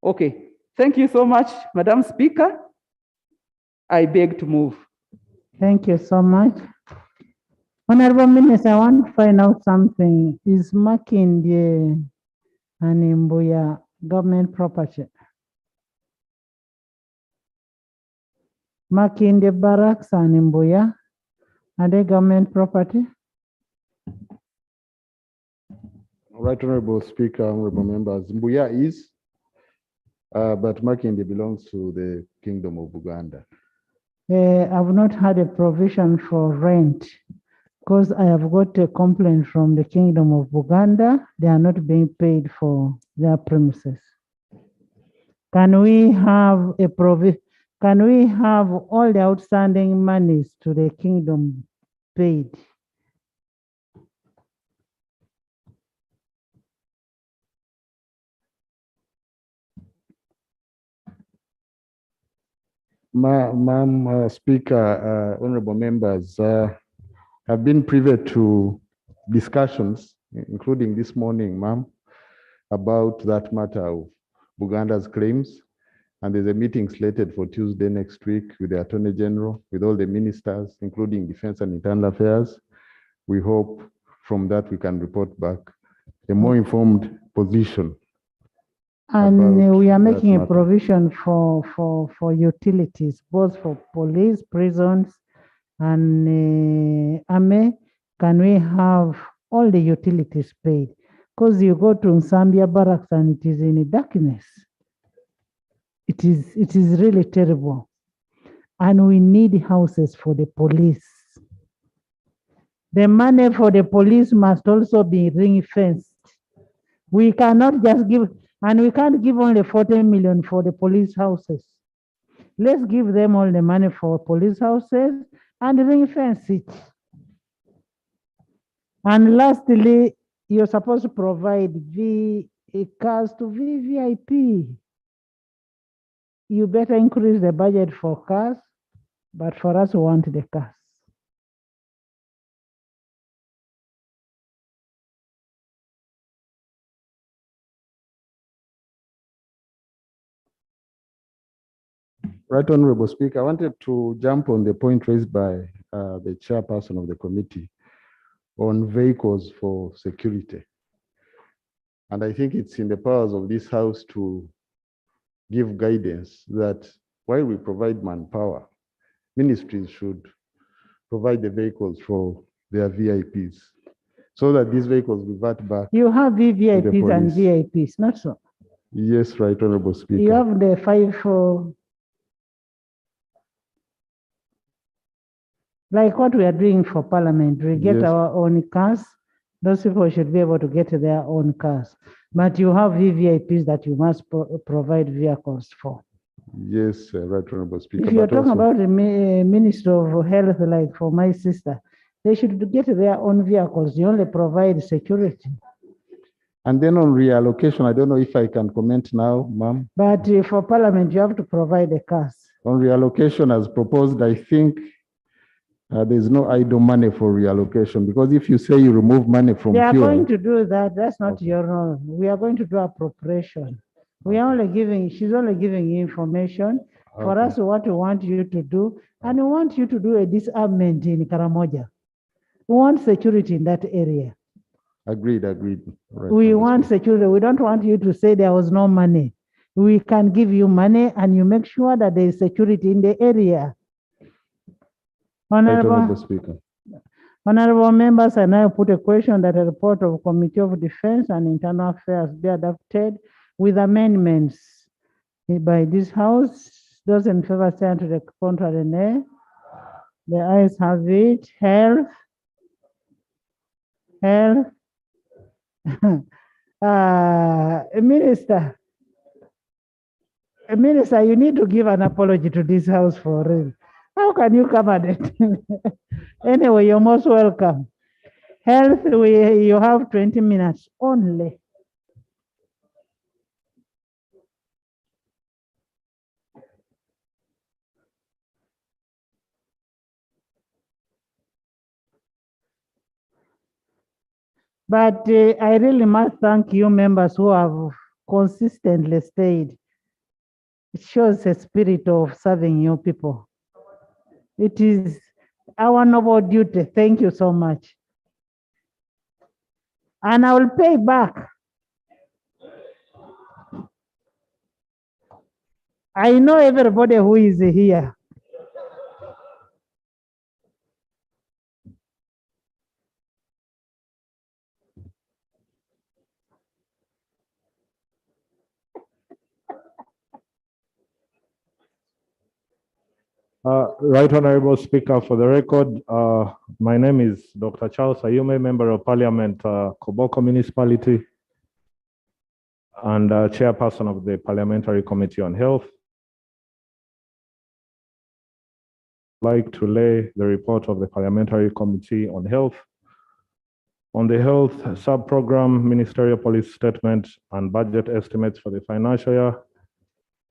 Okay, thank you so much, Madam Speaker. I beg to move. Thank you so much. Honorable Minister, I want to find out something. Is Makindye and Mbuya government property? Makindye Barracks and Mbuya, are they government property? Right, Honorable Speaker, honorable members, Mbuya is, but Makindye belongs to the Kingdom of Uganda. I've not had a provision for rent because I have got a complaint from the Kingdom of Uganda. They are not being paid for their premises. Can we have a Can we have all the outstanding monies to the Kingdom paid? Madam Speaker, honorable members, have been privy to discussions, including this morning, ma'am, about that matter of Uganda's claims. And there's a meeting slated for Tuesday next week with the Attorney General, with all the ministers, including Defense and Internal Affairs. We hope from that we can report back a more informed position. And we are making a provision for utilities, both for police, prisons, and army. Can we have all the utilities paid? Because you go to Nsambia Barracks and it is in the darkness. It is really terrible. And we need houses for the police. The money for the police must also be ring-fenced. We cannot just give, and we can't give only 40 million for the police houses. Let's give them all the money for police houses and ring-fence it. And lastly, you're supposed to provide cars to VVIP. You better increase the budget for cars, but for us, we want the cars. Right Honorable Speaker, I wanted to jump on the point raised by the chairperson of the committee on vehicles for security. And I think it's in the powers of this House to give guidance that while we provide manpower, ministries should provide the vehicles for their VIPs so that these vehicles revert back. You have to the VVIPs and police. VIPs, not so. Yes, Right Honorable Speaker. You have the 5 for, like what we are doing for Parliament. We get Yes. our own cars. Those people should be able to get their own cars. But you have VVIPs that you must provide vehicles for. Yes, Right Honorable Speaker. If you're but talking also- about the Minister of Health, like for my sister, they should get their own vehicles. You only provide security. And then on reallocation, I don't know if I can comment now, ma'am. But for Parliament, you have to provide the cars. On reallocation as proposed, I think there's no idle money for reallocation, because if you say you remove money from They are fuel, going to do that. That's not your role. We are going to do appropriation. We are only giving, she's only giving you information. For Okay. us, what we want you to do, and we want you to do a disarmament in Karamoja. We want security in that area. agreed. Right, We Honorable want security. We don't want you to say there was no money. We can give you money and you make sure that there is security in the area. Right, Honorable Honorable, Speaker. honorable members, I now put a question that a report of Committee of Defense and Internal Affairs be adopted with amendments by this House. Those in favor stand to the contrary, nay. The ayes have it. Health. Minister, you need to give an apology to this House for real. How can you come at it? Anyway, you're most welcome. Health, you have 20 minutes only. But I really must thank you members who have consistently stayed. It shows a spirit of serving your people. It is our noble duty. Thank you so much. And I will pay back. I know everybody who is here. Right Honorable Speaker, for the record, my name is Dr. Charles Ayume, Member of Parliament, Koboko Municipality, and Chairperson of the Parliamentary Committee on Health. I'd like to lay the report of the Parliamentary Committee on Health. On the health sub-program, ministerial policy statement and budget estimates for the financial year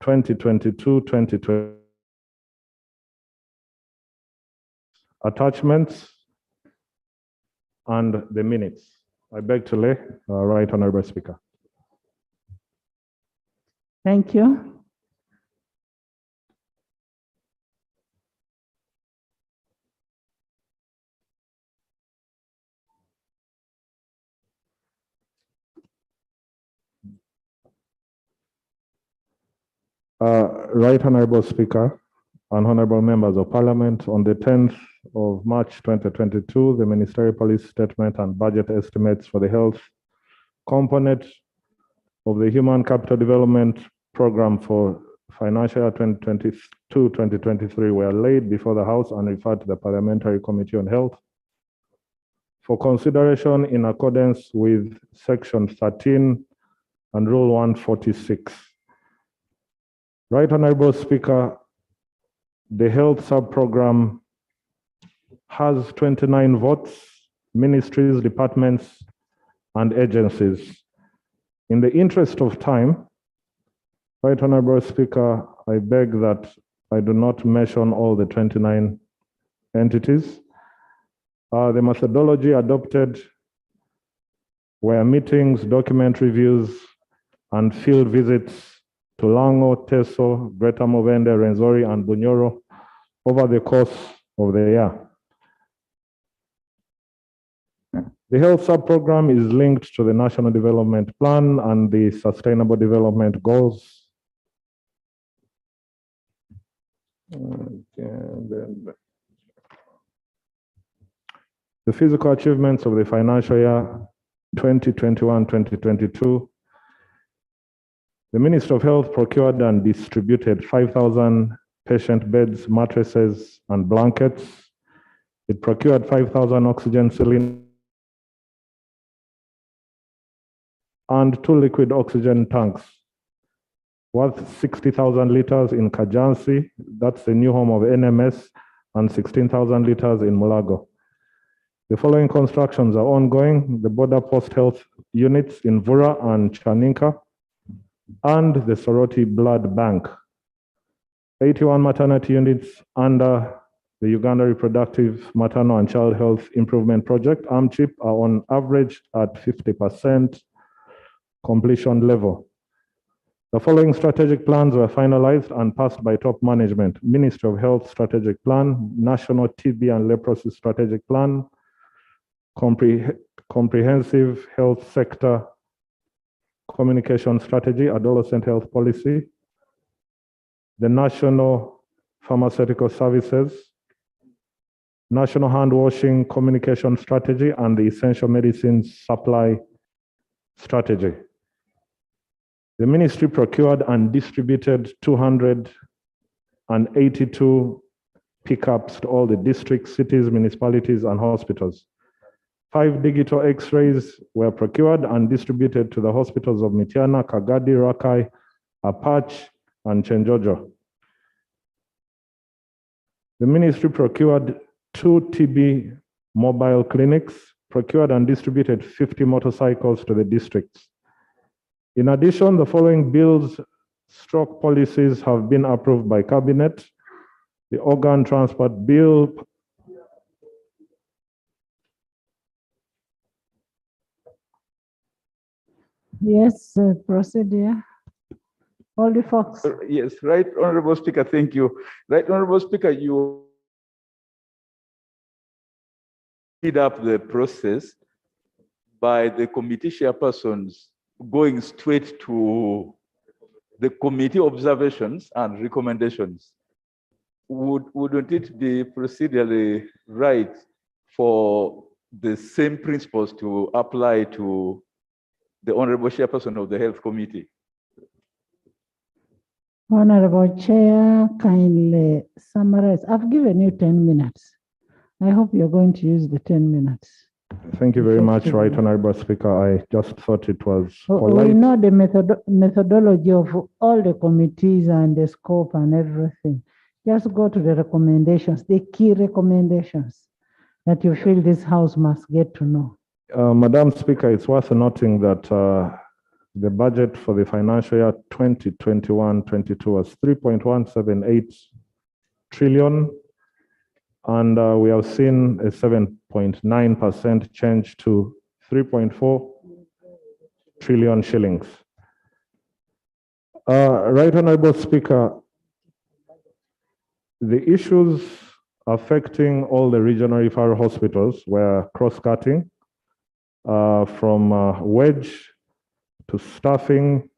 2022-2023. Attachments and the minutes. I beg to lay, Right Honorable Speaker. Thank you. Right Honorable Speaker and honorable members of Parliament, on the 10th of March 2022, the ministerial policy statement and budget estimates for the health component of the Human Capital Development Program for financial year 2022-2023 were laid before the House and referred to the Parliamentary Committee on Health for consideration in accordance with Section 13 and Rule 146. Right Honorable Speaker, the health sub-program has 29 votes, ministries, departments, and agencies. In the interest of time, Right Honorable Speaker, I beg that I do not mention all the 29 entities. The methodology adopted were meetings, document reviews, and field visits to Lango, Teso, Greater Movende, Renzori, and Bunyoro over the course of the year. The health sub-program is linked to the National Development Plan and the Sustainable Development Goals. The physical achievements of the financial year 2021-2022. The Ministry of Health procured and distributed 5,000 patient beds, mattresses, and blankets. It procured 5,000 oxygen cylinders and 2 liquid oxygen tanks worth 60,000 liters in Kajansi, that's the new home of NMS, and 16,000 liters in Mulago. The following constructions are ongoing: the border post health units in Vura and Chaninka, and the Soroti Blood Bank. 81 maternity units under the Uganda Reproductive, Maternal and Child Health Improvement Project, AMCHIP, are on average at 50% completion level. The following strategic plans were finalized and passed by top management: Ministry of Health Strategic Plan, National TB and Leprosy Strategic Plan, Comprehensive Health Sector Communication Strategy, Adolescent Health Policy, the National Pharmaceutical Services, National Hand Washing Communication Strategy, and the Essential Medicines Supply Strategy. The ministry procured and distributed 282 pickups to all the districts, cities, municipalities, and hospitals. 5 digital X-rays were procured and distributed to the hospitals of Mitiana, Kagadi, Rakai, Apache, and Chenjojo. The ministry procured 2 TB mobile clinics, procured and distributed 50 motorcycles to the districts. In addition, the following bills stroke policies have been approved by Cabinet: the Organ Transport Bill, Yes, procedure. Holy Fox. Yes, Right Honorable Speaker, thank you. Right Honorable Speaker, you speed up the process by the committee chairpersons going straight to the committee observations and recommendations. Wouldn't it be procedurally right for the same principles to apply to the Honorable Chairperson of the Health Committee? Honorable Chair, kindly summarize. I've given you 10 minutes. I hope you're going to use the 10 minutes. Thank you very much, Right Honorable Speaker. I just thought it was polite. We know the methodology of all the committees and the scope and everything. Just go to the recommendations, the key recommendations that you feel this House must get to know. Madam Speaker, it's worth noting that the budget for the financial year 2021-22 was 3.178 trillion, and we have seen a 7.9% change to 3.4 trillion shillings. Right Honorable Speaker, the issues affecting all the regional referral hospitals were cross-cutting, from wage to staffing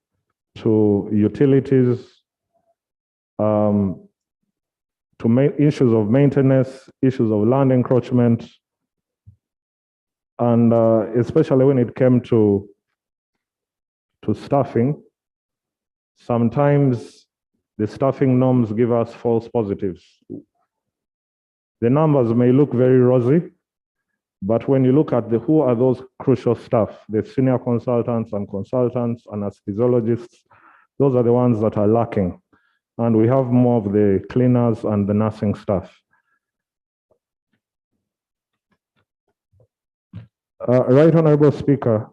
to utilities, to issues of maintenance, issues of land encroachment, and especially when it came to staffing, sometimes the staffing norms give us false positives. The numbers may look very rosy, but when you look at who are those crucial staff, the senior consultants and anesthesiologists, those are the ones that are lacking. And we have more of the cleaners and the nursing staff. Right Honorable Speaker,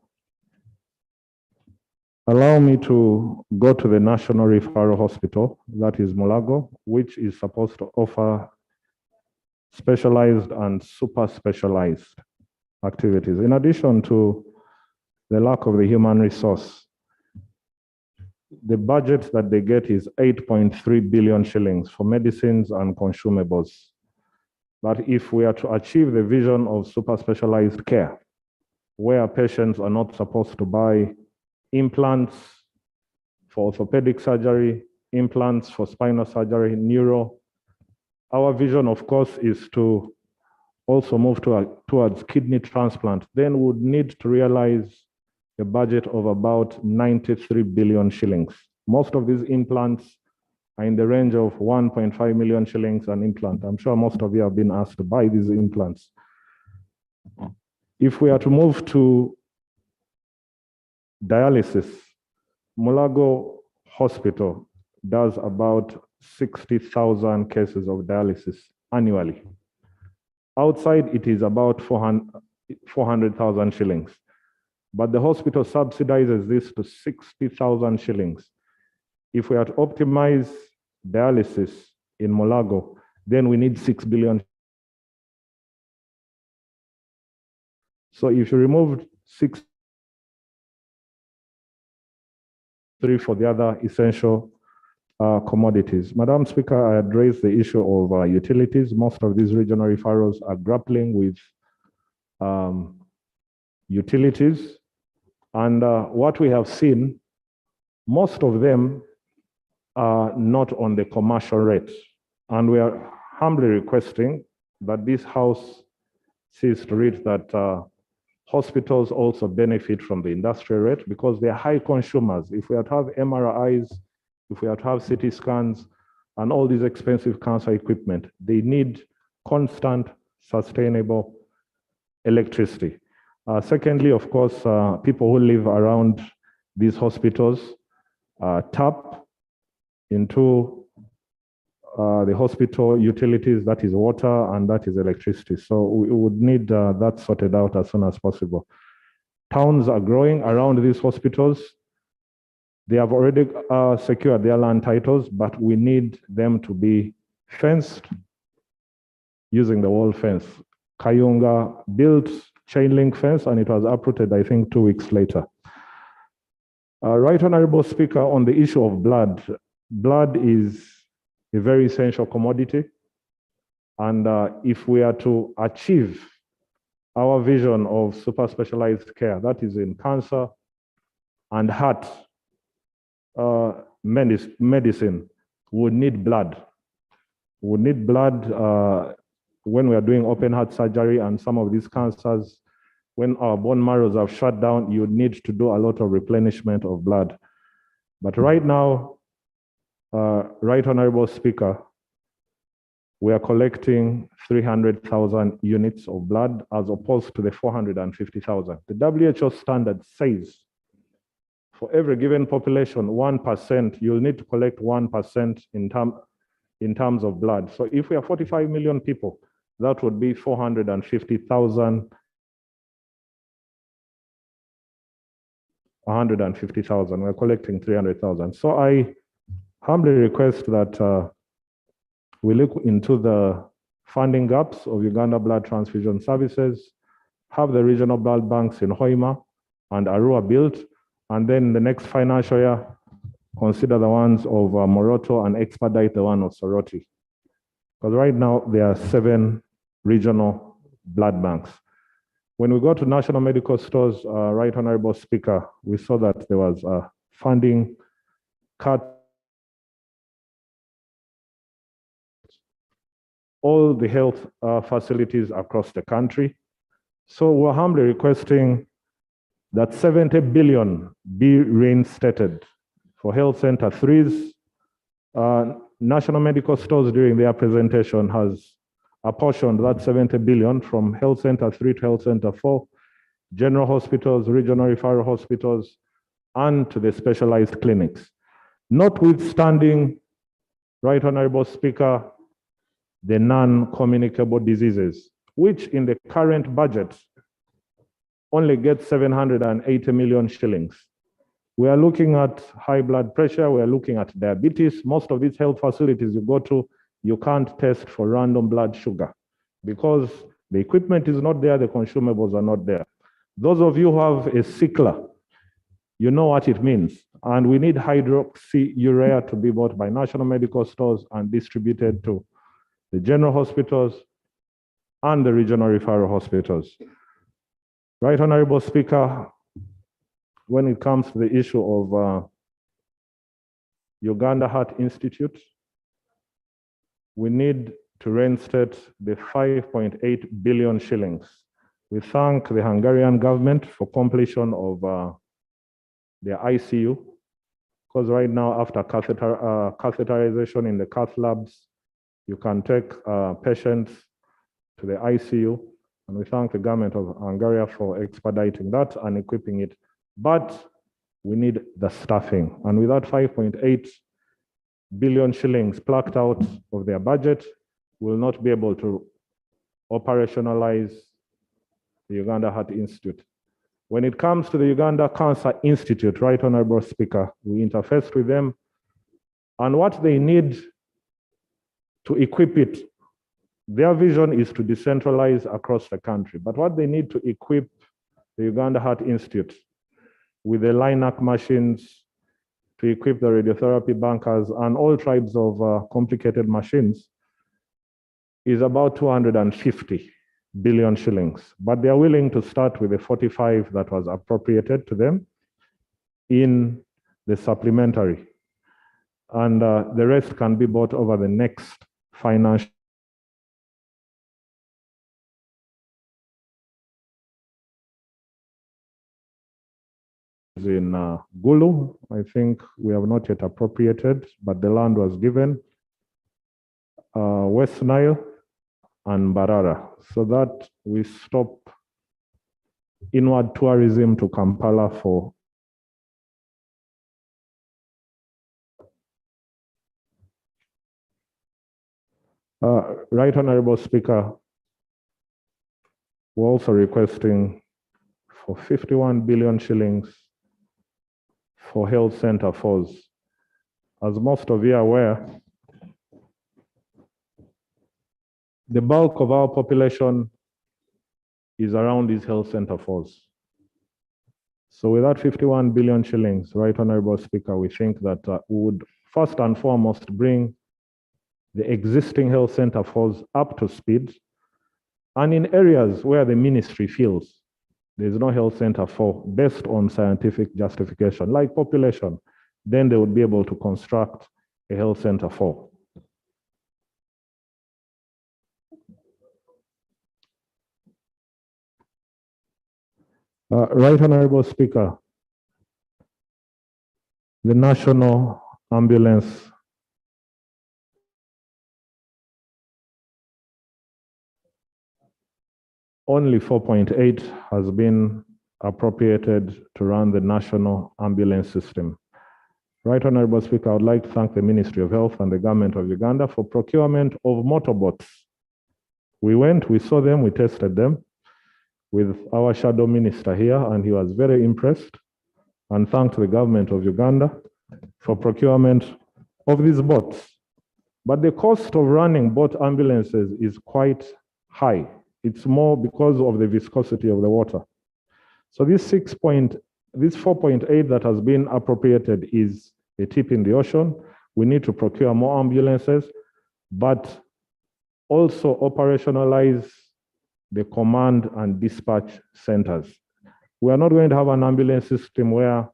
allow me to go to the National Referral Hospital, that is Mulago, which is supposed to offer specialized and super specialized activities, in addition to the lack of the human resource. the budget that they get is 8.3 billion shillings for medicines and consumables. But if we are to achieve the vision of super specialized care, where patients are not supposed to buy implants for orthopedic surgery, implants for spinal surgery, neuro, our vision, of course, is to also move towards kidney transplant. Then we would need to realize a budget of about 93 billion shillings. Most of these implants are in the range of 1.5 million shillings an implant. I'm sure most of you have been asked to buy these implants. If we are to move to dialysis, Mulago Hospital does about 60,000 cases of dialysis annually. Outside, it is about 400,000 shillings. But the hospital subsidizes this to 60,000 shillings. If we are to optimize dialysis in Mulago, then we need 6 billion. So if you remove 6.3 for the other essential commodities. Madam Speaker, I had raised the issue of utilities. Most of these regional referrals are grappling with utilities. And what we have seen, most of them are not on the commercial rate. And we are humbly requesting that this House sees to it that hospitals also benefit from the industrial rate because they are high consumers. If we are to have MRIs, if we are to have CT scans, and all these expensive cancer equipment, they need constant, sustainable electricity. Secondly, of course, people who live around these hospitals tap into the hospital utilities, that is water and that is electricity. So we would need that sorted out as soon as possible. Towns are growing around these hospitals. They have already secured their land titles, but we need them to be fenced using the wall fence. Kayunga built chain link fence and it was uprooted, I think, 2 weeks later. Right Honorable Speaker, on the issue of blood, blood is a very essential commodity. And if we are to achieve our vision of super specialized care, that is in cancer and heart medicine, we would need blood. We would need blood when we are doing open heart surgery and some of these cancers, when our bone marrows have shut down, you need to do a lot of replenishment of blood. But right now, Right Honorable Speaker, we are collecting 300,000 units of blood as opposed to the 450,000. The WHO standard says for every given population, 1%, you'll need to collect 1% in terms of blood. So if we are 45 million people, that would be 450,000. 150,000. We're collecting 300,000. So I humbly request that we look into the funding gaps of Uganda Blood Transfusion Services, have the regional blood banks in Hoima and Arua built, and then the next financial year, consider the ones of Moroto and expedite the one of Soroti. Because right now, there are 7 regional blood banks. When we go to national medical stores, Right Honorable Speaker, we saw that there was a funding cut. All the health facilities across the country. So we're humbly requesting that 70 billion be reinstated for health center 3s. National medical stores during their presentation has apportioned that 70 billion from health center 3 to health center 4, general hospitals, regional referral hospitals, and to the specialized clinics. Notwithstanding, Right Honorable Speaker, the non-communicable diseases, which in the current budget only get 780 million shillings. We are looking at high blood pressure, we are looking at diabetes. Most of these health facilities you go to, you can't test for random blood sugar because the equipment is not there, the consumables are not there. Those of you who have a sickler, You know what it means. And we need hydroxyurea to be bought by national medical stores and distributed to the general hospitals and the regional referral hospitals. Right Honorable Speaker, when it comes to the issue of Uganda Heart Institute, we need to reinstate the 5.8 billion shillings. We thank the Hungarian government for completion of their ICU, because right now after catheterization in the cath labs, you can take patients to the ICU, and we thank the government of Hungary for expediting that and equipping it. But we need the staffing, and with that 5.8 billion shillings plucked out of their budget, will not be able to operationalize the Uganda Heart Institute. When it comes to the Uganda Cancer Institute, Right Honorable Speaker, we interfaced with them, and what they need to equip it, their vision is to decentralize across the country, but what they need to equip the Uganda Heart Institute with the LINAC machines, to equip the radiotherapy bankers and all types of complicated machines, is about 250 billion shillings. But they are willing to start with the 45 that was appropriated to them in the supplementary. And the rest can be bought over the next financial in Gulu. I think we have not yet appropriated, but the land was given. West Nile and Barara, so that we stop inward tourism to Kampala for Right Honorable Speaker, we're also requesting for 51 billion shillings for health center falls. As most of you are aware, the bulk of our population is around these health center falls. So with that 51 billion shillings, Right Honorable Speaker, we think that we would first and foremost bring the existing health center falls up to speed, and in areas where the ministry feels there's no health center for based on scientific justification, like population, then they would be able to construct a health center for. Right Honorable Speaker, the National Ambulance only 4.8 has been appropriated to run the national ambulance system. Right Honorable Speaker, I would like to thank the Ministry of Health and the government of Uganda for procurement of motorboats. We went, we saw them, we tested them with our shadow minister here, and he was very impressed, and thanked the government of Uganda for procurement of these boats. But the cost of running boat ambulances is quite high. It's more because of the viscosity of the water. So this 4.8 that has been appropriated is a tip in the ocean. We need to procure more ambulances, but also operationalize the command and dispatch centers. We are not going to have an ambulance system where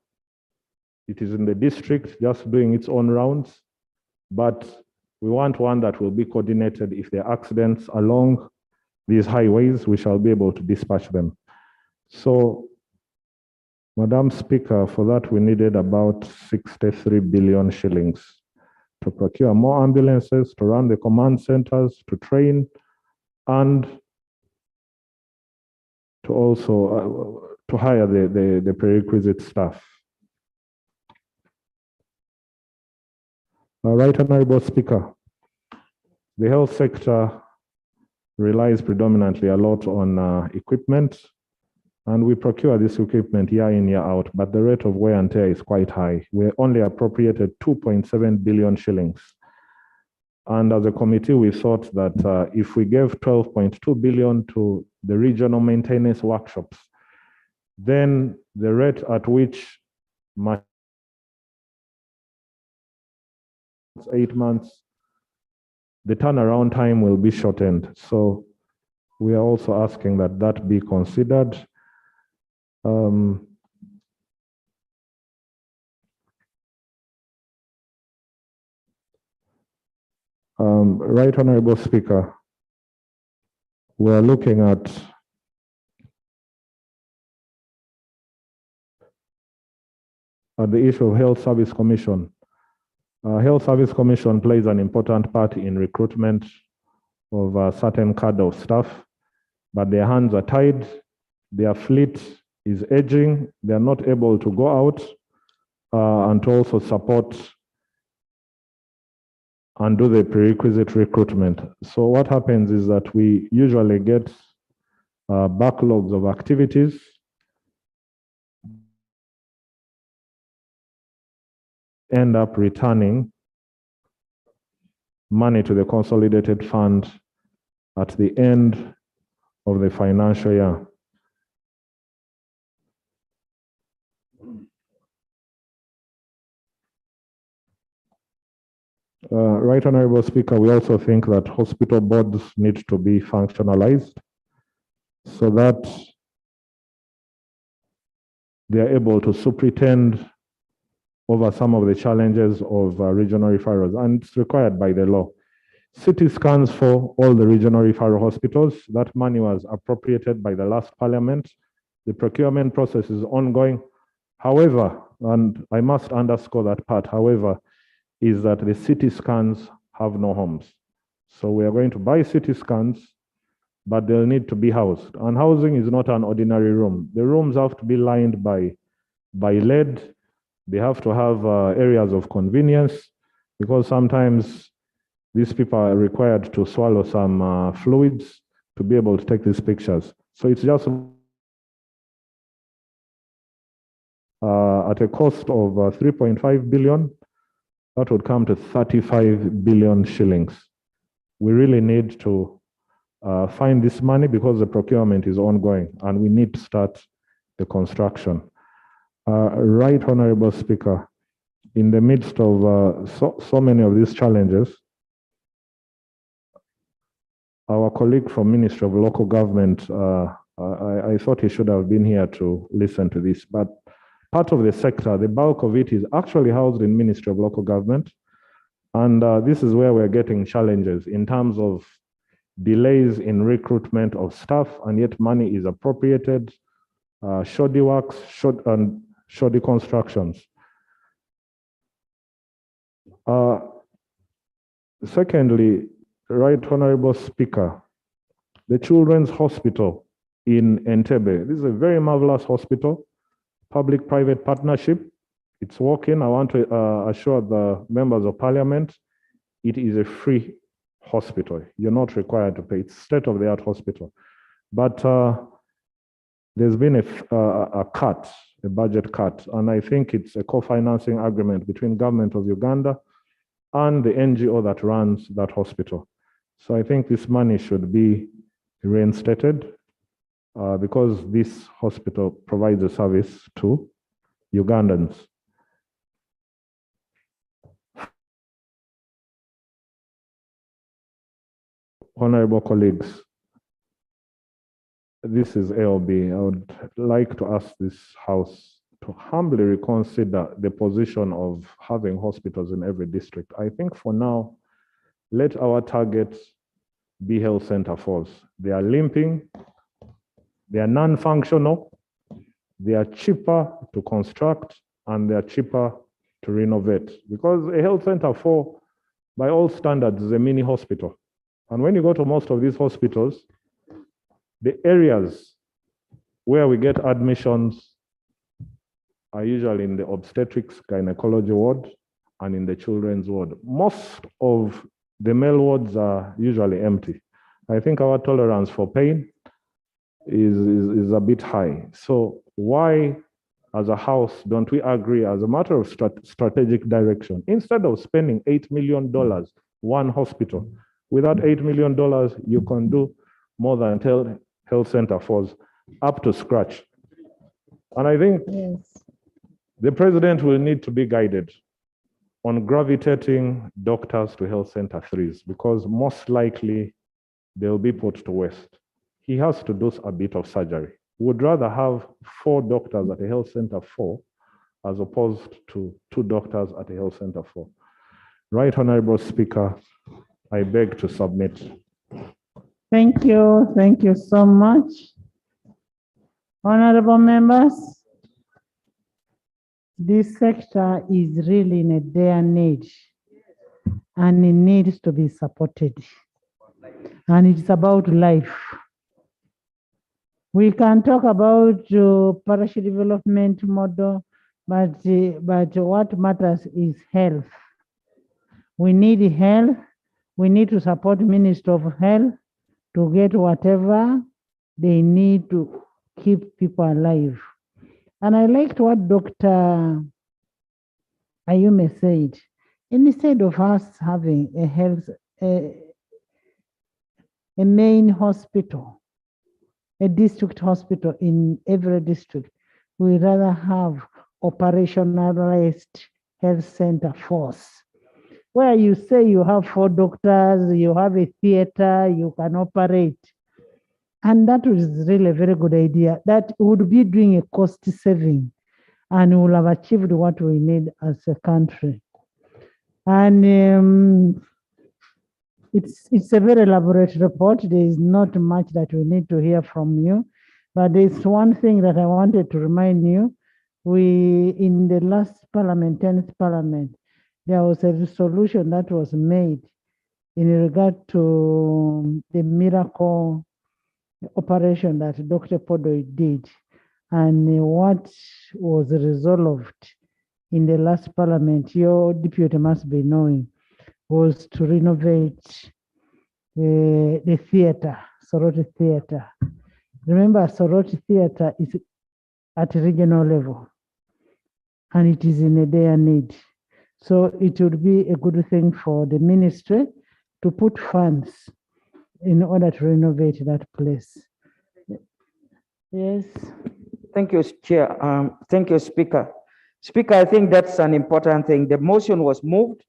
it is in the district just doing its own rounds, but we want one that will be coordinated. If there are accidents along these highways, we shall be able to dispatch them. So, Madam Speaker, for that we needed about 63 billion shillings to procure more ambulances, to run the command centers, to train, and to also to hire the prerequisite staff. Right Honorable Speaker, the health sector relies predominantly a lot on equipment, and we procure this equipment year in, year out, but the rate of wear and tear is quite high. We only appropriated 2.7 billion shillings. And as a committee, we thought that if we gave 12.2 billion to the regional maintenance workshops, then the rate at which 8 months, the turnaround time will be shortened. So we are also asking that that be considered. Right Honorable Speaker, we are looking at the issue of Health Service Commission. Health Service Commission plays an important part in recruitment of a certain cadre of staff, but their hands are tied, their fleet is aging, they are not able to go out and to also support and do the prerequisite recruitment. So what happens is that we usually get backlogs of activities. End up returning money to the consolidated fund at the end of the financial year. Right Honorable Speaker, we also think that hospital boards need to be functionalized so that they are able to superintend over some of the challenges of regional referrals, and it's required by the law. CT scans for all the regional referral hospitals, that money was appropriated by the last parliament. The procurement process is ongoing. However, and I must underscore that part, however, is that the CT scans have no homes. So we are going to buy CT scans, but they'll need to be housed. And housing is not an ordinary room. The rooms have to be lined by lead. They have to have areas of convenience, because sometimes these people are required to swallow some fluids to be able to take these pictures. So it's just at a cost of 3.5 billion, that would come to 35 billion shillings. We really need to find this money because the procurement is ongoing and we need to start the construction. Right Honorable Speaker, in the midst of so many of these challenges, our colleague from Ministry of Local Government, I thought he should have been here to listen to this, but part of the sector, the bulk of it is actually housed in Ministry of Local Government. And this is where we're getting challenges in terms of delays in recruitment of staff, and yet money is appropriated, shoddy works, shoddy constructions. Secondly, Right Honorable Speaker, the Children's Hospital in Entebbe, this is a very marvelous hospital, public-private partnership. It's working. I want to assure the members of Parliament, it is a free hospital. You're not required to pay. It's state-of-the-art hospital. But there's been a cut, a budget cut, and I think it's a co-financing agreement between government of Uganda and the NGO that runs that hospital. So I think this money should be reinstated because this hospital provides a service to Ugandans. Honorable colleagues, this is ALB. I would like to ask this House to humbly reconsider the position of having hospitals in every district. I think for now, let our targets be health center falls. They are limping, they are non-functional, they are cheaper to construct, and they are cheaper to renovate. Because a health center for, by all standards, is a mini hospital. And when you go to most of these hospitals, the areas where we get admissions are usually in the obstetrics, gynecology ward, and in the children's ward. Most of the male wards are usually empty. I think our tolerance for pain is a bit high. So why, as a House, don't we agree as a matter of strategic direction, instead of spending $8 million, one hospital, with that $8 million, you can do more than tell health center falls up to scratch. And I think The president will need to be guided on gravitating doctors to health center 3s because most likely they'll be put to waste. He has to do a bit of surgery. Would rather have 4 doctors at a health center 4 as opposed to 2 doctors at a health center 4. Right, Honorable Speaker, I beg to submit. Thank you so much. Honorable members, this sector is really in a day and age, and it needs to be supported. And it's about life. We can talk about parish development model, but what matters is health. We need health. We need to support Minister of Health to get whatever they need to keep people alive. And I liked what Dr. Ayume said. Instead of us having a main hospital, a district hospital in every district, we rather have operationalized health center force, where you say you have 4 doctors, you have a theater, you can operate. And that is really a very good idea. That would be doing a cost saving and will have achieved what we need as a country. And it's a very elaborate report. There is not much that we need to hear from you, but there's one thing that I wanted to remind you. In the last parliament, 10th parliament, there was a resolution that was made in regard to the miracle operation that Dr. Podoi did. And what was resolved in the last parliament, your deputy must be knowing, was to renovate the theater, Soroti Theater. Remember, Soroti Theater is at a regional level, and it is in a dire need. So it would be a good thing for the ministry to put funds in order to renovate that place. Yes. Thank you, Chair. Thank you, Speaker. Speaker, I think that's an important thing. The motion was moved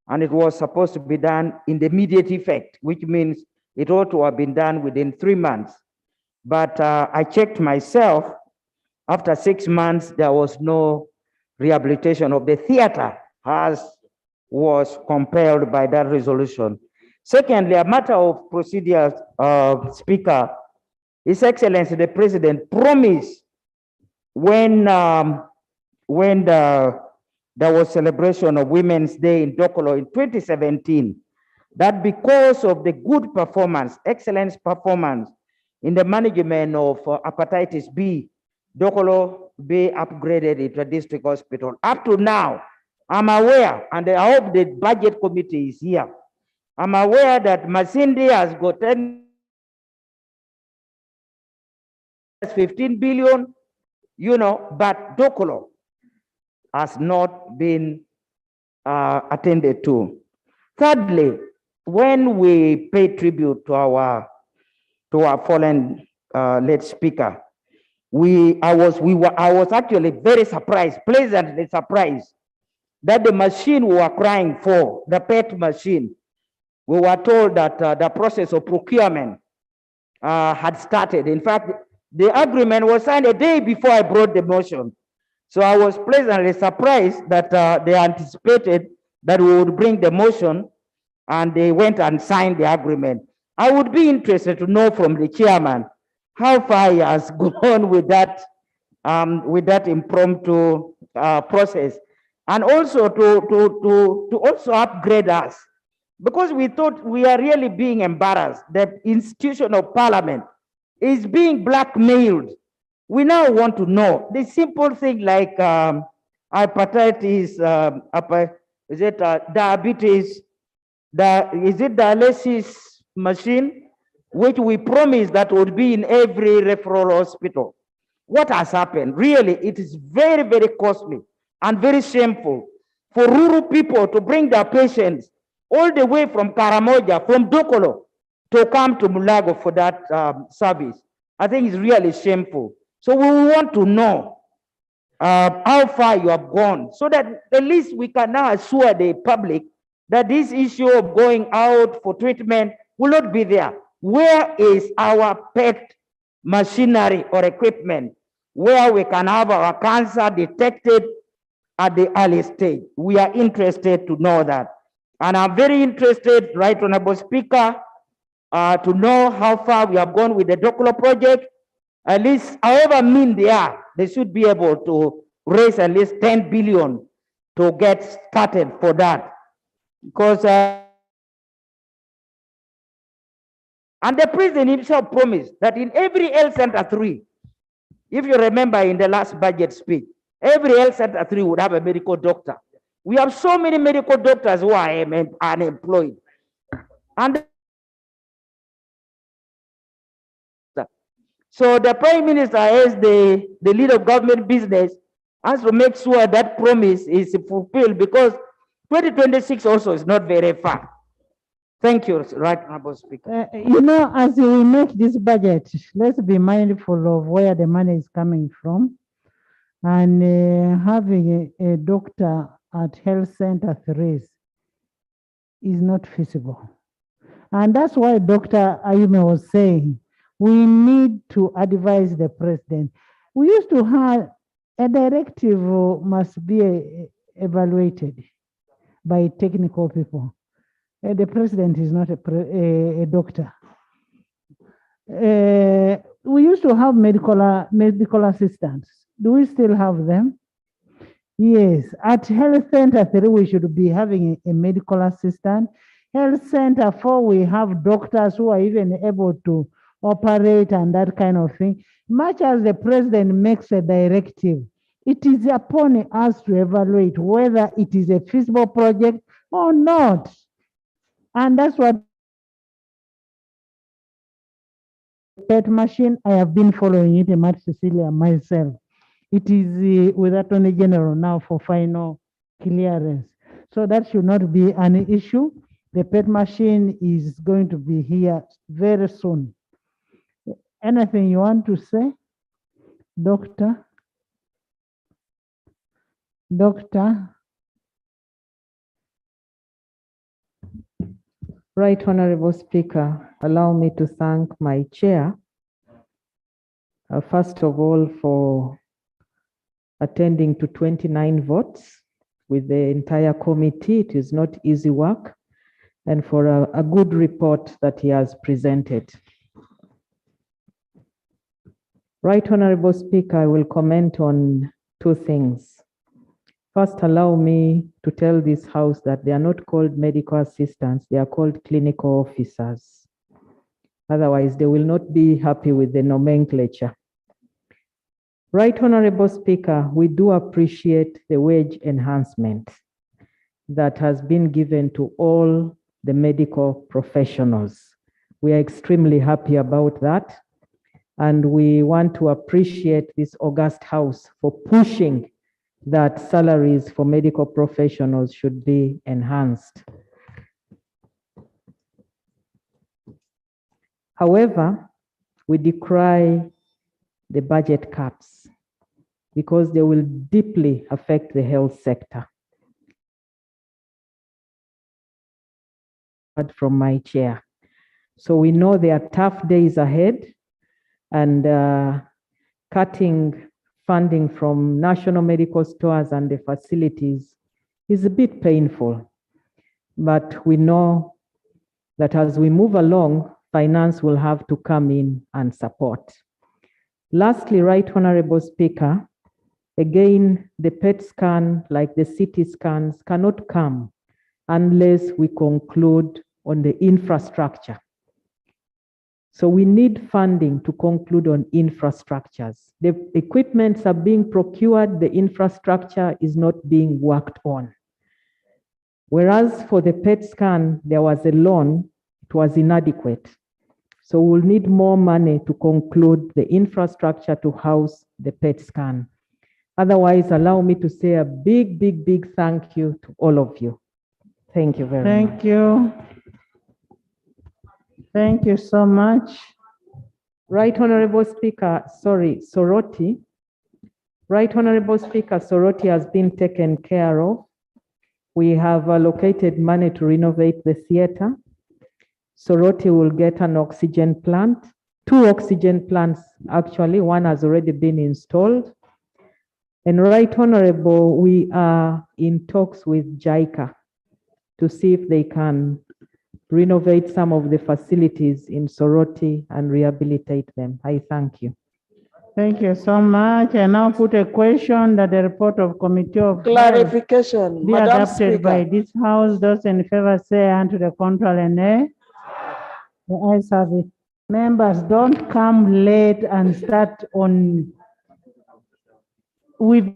and it was supposed to be done in the immediate effect, which means it ought to have been done within 3 months. But I checked myself, after 6 months, there was no rehabilitation of the theater as was compelled by that resolution. Secondly, a matter of procedure, Speaker, His Excellency the President promised when there was celebration of Women's Day in Dokolo in 2017, that because of the good performance, excellent performance in the management of hepatitis B, Dokolo be upgraded into a district hospital. Up to now, I'm aware, and I hope the budget committee is here, I'm aware that Masindi has got 15 billion, but Dokolo has not been attended to. Thirdly, when we pay tribute to our fallen late speaker, I was actually very surprised, pleasantly surprised, that the machine we were crying for, the PET machine, we were told that the process of procurement had started. In fact, the agreement was signed a day before I brought the motion. So I was pleasantly surprised that they anticipated that we would bring the motion, and they went and signed the agreement. I would be interested to know from the chairman how far he has gone with that impromptu process, and also to also upgrade us, because we thought we are really being embarrassed. The institution of parliament is being blackmailed. We now want to know the simple thing like hepatitis, is it diabetes, is it dialysis machine, which we promised that would be in every referral hospital. What has happened? Really, it is very, very costly and very shameful for rural people to bring their patients all the way from Karamoja, from Dokolo, to come to Mulago for that service. I think it's really shameful. So we want to know how far you have gone, so that at least we can now assure the public that this issue of going out for treatment will not be there. Where is our PET machinery or equipment where we can have our cancer detected at the early stage? We are interested to know that. And I'm very interested, Right Honorable Speaker, to know how far we have gone with the Dokolo project. At least, however mean they are, they should be able to raise at least 10 billion to get started for that. Because, and the president himself promised that in every health center 3, if you remember in the last budget speech, every health center 3 would have a medical doctor. We have so many medical doctors who are unemployed. And so the Prime Minister, as the leader of government business, has to make sure that promise is fulfilled, because 2026 also is not very far. Thank you, Right Honorable Speaker. As we make this budget, let's be mindful of where the money is coming from. And having a doctor at Health Center 3 is not feasible. And that's why Dr. Ayume was saying, we need to advise the president. We used to have a directive must be evaluated by technical people. The president is not a doctor. We used to have medical assistants. Do we still have them? Yes. At Health Center 3, we should be having a medical assistant. Health Center 4, we have doctors who are even able to operate and that kind of thing. Much as the president makes a directive, it is upon us to evaluate whether it is a feasible project or not. And that's what PET machine, I have been following it, Matt Cecilia, myself. It is with Attorney General now for final clearance. So that should not be an issue. The PET machine is going to be here very soon. Anything you want to say, Doctor? Doctor? Right Honorable Speaker, allow me to thank my chair, first of all, for attending to 29 votes with the entire committee. It is not easy work, and for a good report that he has presented. Right Honorable Speaker, I will comment on 2 things. First, allow me to tell this House that they are not called medical assistants, they are called clinical officers. Otherwise, they will not be happy with the nomenclature. Right Honorable Speaker, we do appreciate the wage enhancement that has been given to all the medical professionals. We are extremely happy about that. And we want to appreciate this august House for pushing that salaries for medical professionals should be enhanced. However, we decry the budget cuts because they will deeply affect the health sector. From my chair. So we know there are tough days ahead, and cutting funding from national medical stores and the facilities is a bit painful. But we know that as we move along, finance will have to come in and support. Lastly, Right Honorable Speaker, again, the PET scan, like the CT scans, cannot come unless we conclude on the infrastructure. So we need funding to conclude on infrastructures. The equipments are being procured, the infrastructure is not being worked on. Whereas for the PET scan, there was a loan, it was inadequate. So we'll need more money to conclude the infrastructure to house the PET scan. Otherwise, allow me to say a big, big, big thank you to all of you. Thank you very much. Thank you. Thank you so much. Right Honorable Speaker, sorry, Soroti. Right Honorable Speaker, Soroti has been taken care of. We have allocated money to renovate the theater. Soroti will get an oxygen plant, 2 oxygen plants actually, one has already been installed. And Right Honorable, we are in talks with JICA to see if they can renovate some of the facilities in Soroti and rehabilitate them. I thank you. Thank you so much. I now put a question that the report of Committee of Clarification, be Madam adopted by Speaker. this House. Those in favor say aye, and to the contrary nay. The ayes have it. Members, don't come late and start on with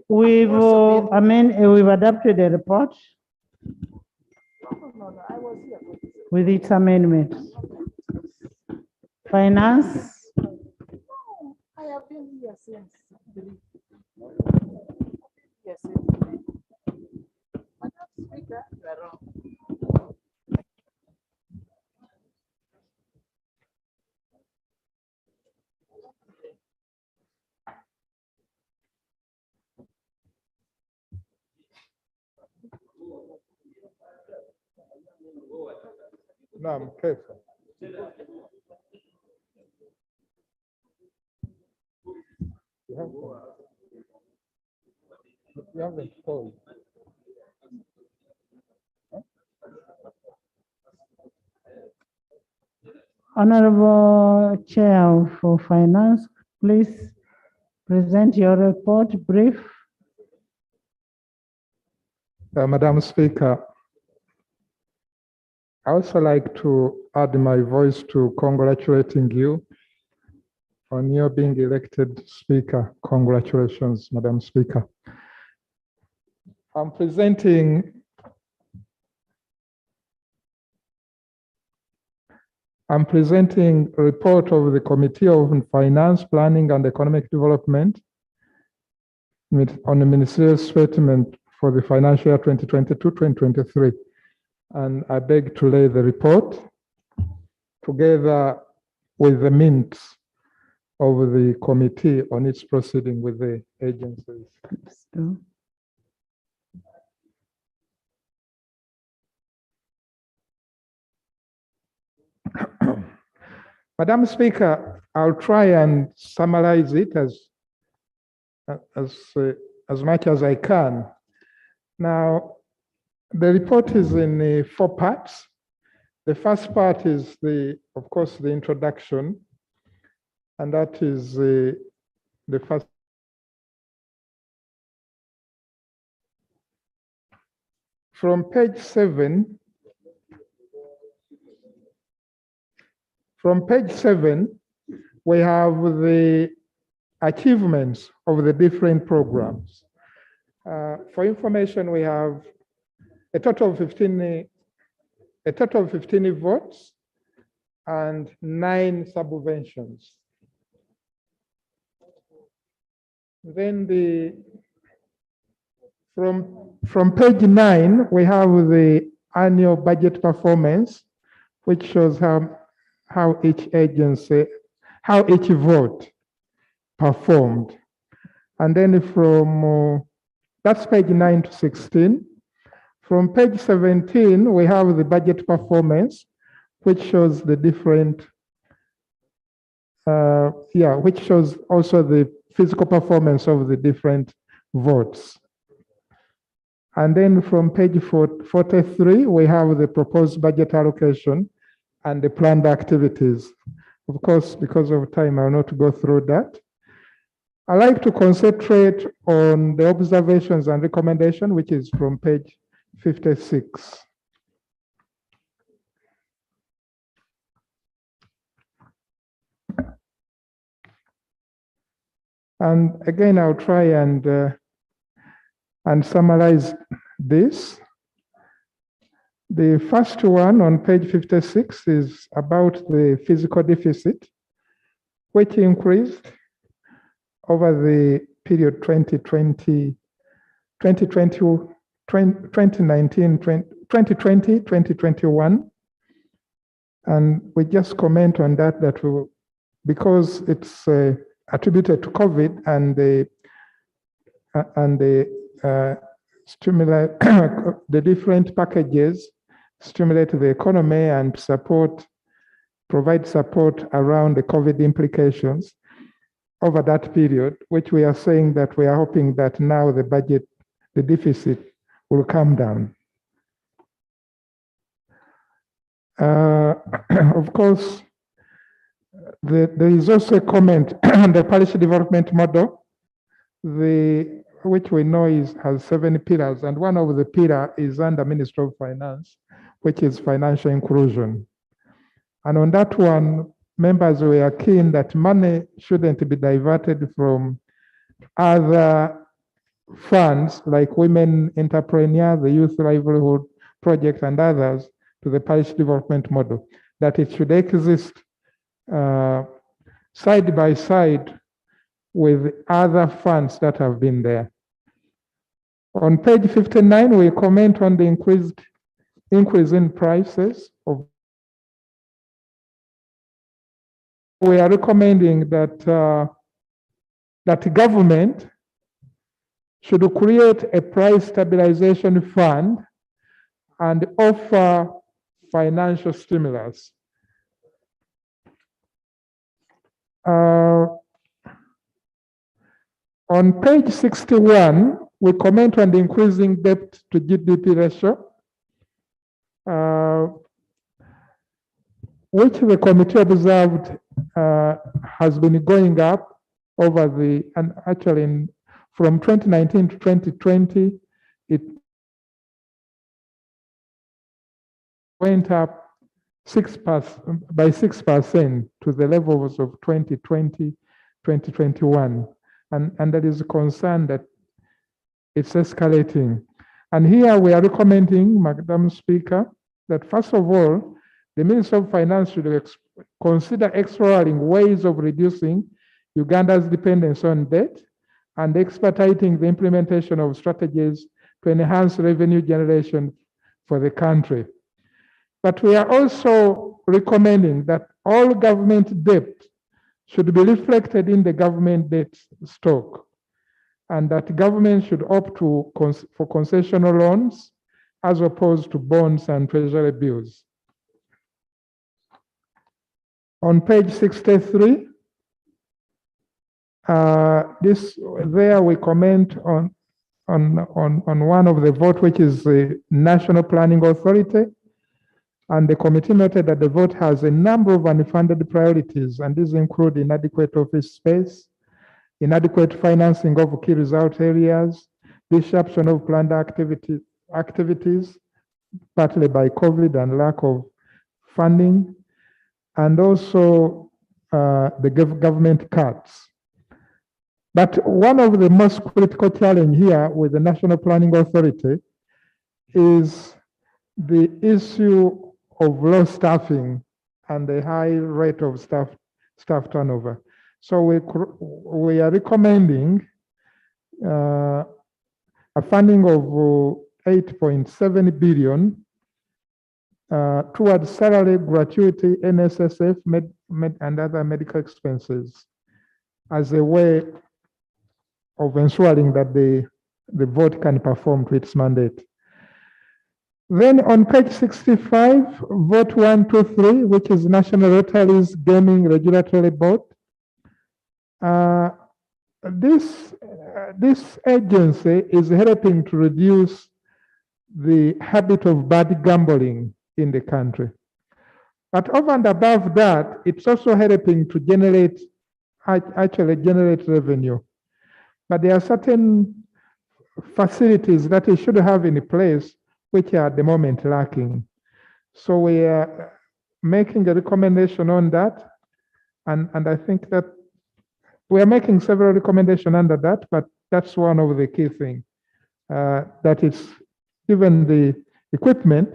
we've we've adopted the report with its amendments. Finance. I have been here since. Yes. Madam Speaker, you are wrong. Naam, Kefa. You haven't told. Honorable Chair for Finance, please present your report brief. Madam Speaker, I also like to add my voice to congratulating you on your being elected Speaker. Congratulations, Madam Speaker. I'm presenting a report of the Committee on Finance, Planning and Economic Development on the ministerial statement for the financial year 2022-2023. And I beg to lay the report together with the minutes of the committee on its proceeding with the agencies. Madam Speaker, I'll try and summarize it as much as I can. Now, the report is in 4 parts. The first part is of course, the introduction, and that is the first. From page 7, we have the achievements of the different programs. For information, we have a total of 15 votes and 9 subventions. Then from page 9, we have the annual budget performance, which shows how each agency, how each vote performed. And then that's page 9 to 16. From page 17, we have the budget performance, which shows the different, which shows also the physical performance of the different votes. And then from page 43, we have the proposed budget allocation and the planned activities. Of course, because of time, I'll not go through that. I like to concentrate on the observations and recommendation, which is from page 56. And again, I'll try and summarize this. The first one on page 56 is about the physical deficit, which increased over the period 2020, 2021. And we just comment on that, because it's attributed to COVID and the stimulate the different packages stimulate the economy and provide support around the COVID implications over that period, which we are saying that we are hoping that now the deficit will come down. Of course, there is also a comment on the parish development model, which we know has 7 pillars, and one of the pillars is under Ministry of Finance, which is financial inclusion. And on that one, members were keen that money shouldn't be diverted from other funds like Women Entrepreneur, the Youth Livelihood Project, and others to the parish development model, that it should exist side by side with other funds that have been there. On page 59, we comment on the increase in prices of. We are recommending that that government should create a price stabilization fund and offer financial stimulus. On page 61, we comment on the increasing debt to GDP ratio, which the committee observed has been going up and actually from 2019 to 2020, it went up by 6% to the levels of 2020, 2021. And there is a concern that it's escalating. And here we are recommending, Madam Speaker, that first of all, the Minister of Finance should consider exploring ways of reducing Uganda's dependence on debt and expediting the implementation of strategies to enhance revenue generation for the country. But we are also recommending that all government debt should be reflected in the government debt stock, and that government should opt for concessional loans as opposed to bonds and treasury bills. On page 63, there we comment on one of the vote, which is the National Planning Authority. And the committee noted that the vote has a number of unfunded priorities, and these include inadequate office space, inadequate financing of key result areas, disruption of planned activities, partly by COVID and lack of funding, and also the government cuts. But one of the most critical challenge here with the National Planning Authority is the issue of low staffing and the high rate of staff turnover. So we are recommending a funding of 8.7 billion towards salary, gratuity, NSSF, and other medical expenses as a way of ensuring that the vote can perform to its mandate. Then on page 65, vote 123, which is National Lotteries Gaming Regulatory Board. This agency is helping to reduce the habit of bad gambling in the country. But over and above that, it's also helping to actually generate revenue. But there are certain facilities that it should have in place which are at the moment lacking. So we are making a recommendation on that. And I think that we are making several recommendations under that, but that's one of the key things, that it's given the equipment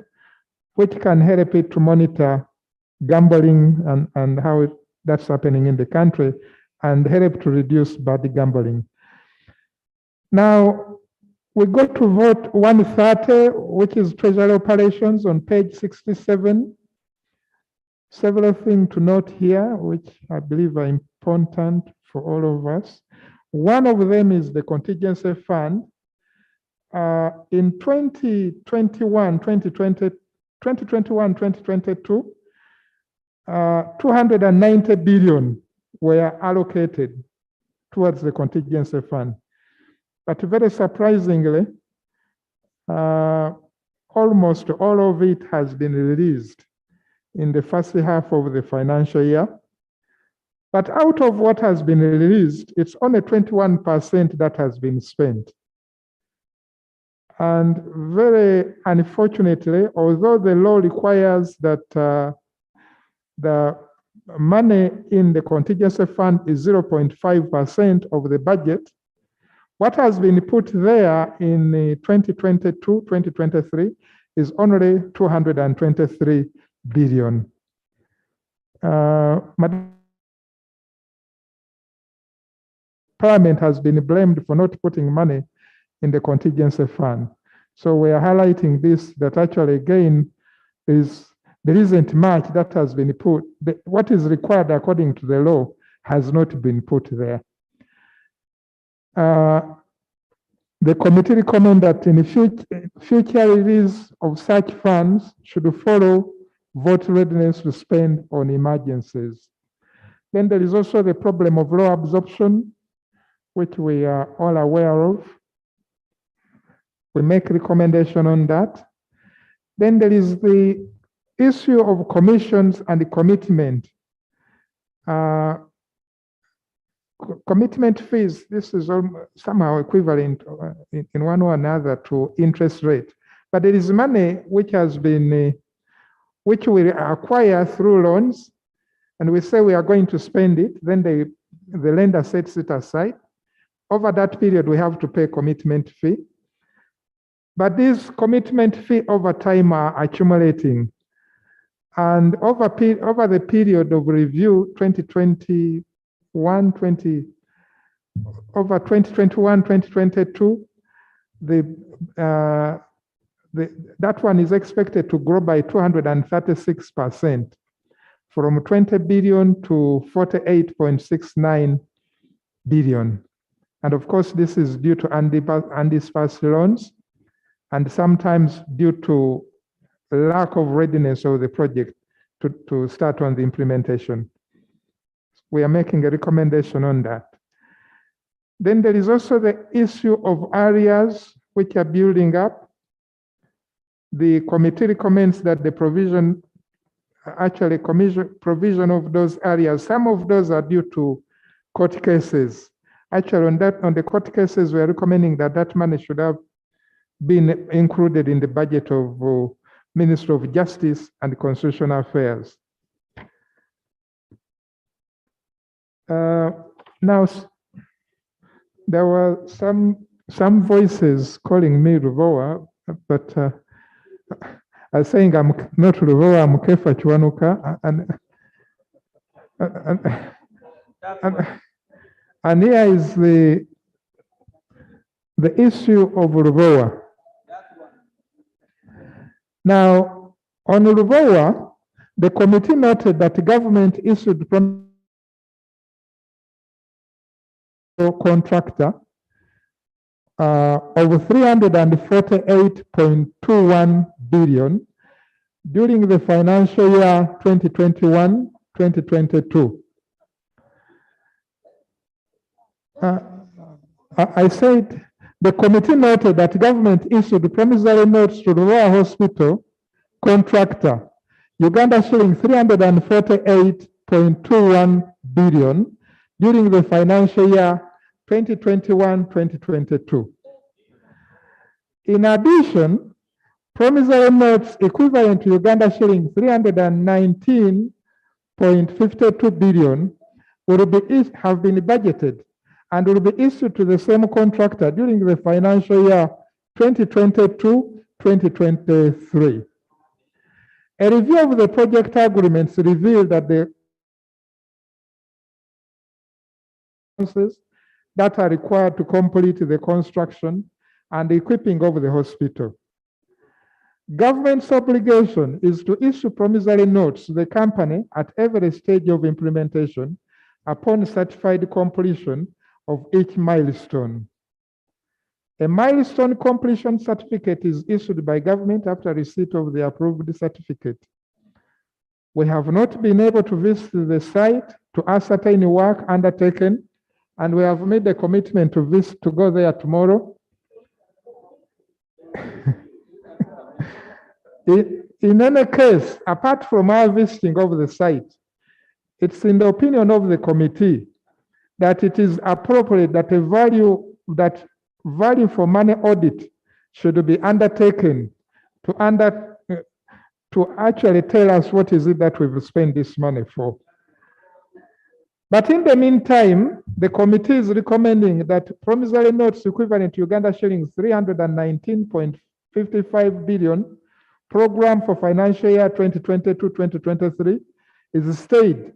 which can help it to monitor gambling and how that's happening in the country and help to reduce bad gambling. Now, we go to vote 130, which is treasury operations on page 67. Several things to note here, which I believe are important for all of us. One of them is the contingency fund. In 2021, 2022, 290 billion were allocated towards the contingency fund. But very surprisingly, almost all of it has been released in the first half of the financial year. But out of what has been released, it's only 21% that has been spent. And very unfortunately, although the law requires that the money in the contingency fund is 0.5% of the budget, what has been put there in 2022-2023 is only 223 billion. Parliament has been blamed for not putting money in the contingency fund. So we are highlighting this, that actually again there isn't much that has been put. What is required according to the law has not been put there. The committee recommends that in future release of such funds should follow vote readiness to spend on emergencies. Then there is also the problem of low absorption, which we are all aware of. We make recommendation on that. Then there is the issue of commissions and commitment. Commitment fees, this is somehow equivalent in one or another to interest rate. But there is money which has been, which we acquire through loans, and we say we are going to spend it, then the lender sets it aside. Over that period, we have to pay commitment fee. But these commitment fee over time are accumulating. And over the period of review, 2021, 2022, that one is expected to grow by 236%, from 20 billion to 48.69 billion. And of course, this is due to undisbursed loans, and sometimes due to lack of readiness of the project to start on the implementation. We are making a recommendation on that. Then there is also the issue of areas which are building up. The committee recommends that the provision of those areas, some of those are due to court cases. Actually, on the court cases, we are recommending that that money should have been included in the budget of Ministry of Justice and Constitutional Affairs. Now, there were some voices calling me Ruvoa, but I was saying I'm not Ruvoa, I'm Kefa Chwanuka, and here is the issue of Ruvoa. Now, on Ruvoa, the committee noted that the government issued contractor of 348.21 billion during the financial year 2021-2022. I said the committee noted that government issued promissory notes to the Ruvoa Hospital contractor, Uganda shilling 348.21 billion during the financial year 2021-2022. In addition, promissory notes equivalent to Uganda shilling 319.52 billion have been budgeted and will be issued to the same contractor during the financial year 2022-2023. A review of the project agreements revealed that the that are required to complete the construction and equipping of the hospital. Government's obligation is to issue promissory notes to the company at every stage of implementation upon certified completion of each milestone. A milestone completion certificate is issued by government after receipt of the approved certificate. We have not been able to visit the site to ascertain work undertaken, and we have made a commitment to go there tomorrow. In any case, apart from our visiting of the site, it's in the opinion of the committee that it is appropriate that value for money audit should be undertaken to actually tell us what is it that we've spent this money for. But in the meantime, the committee is recommending that promissory notes equivalent to Uganda shillings 319.55 billion program for financial year 2022-2023 is stayed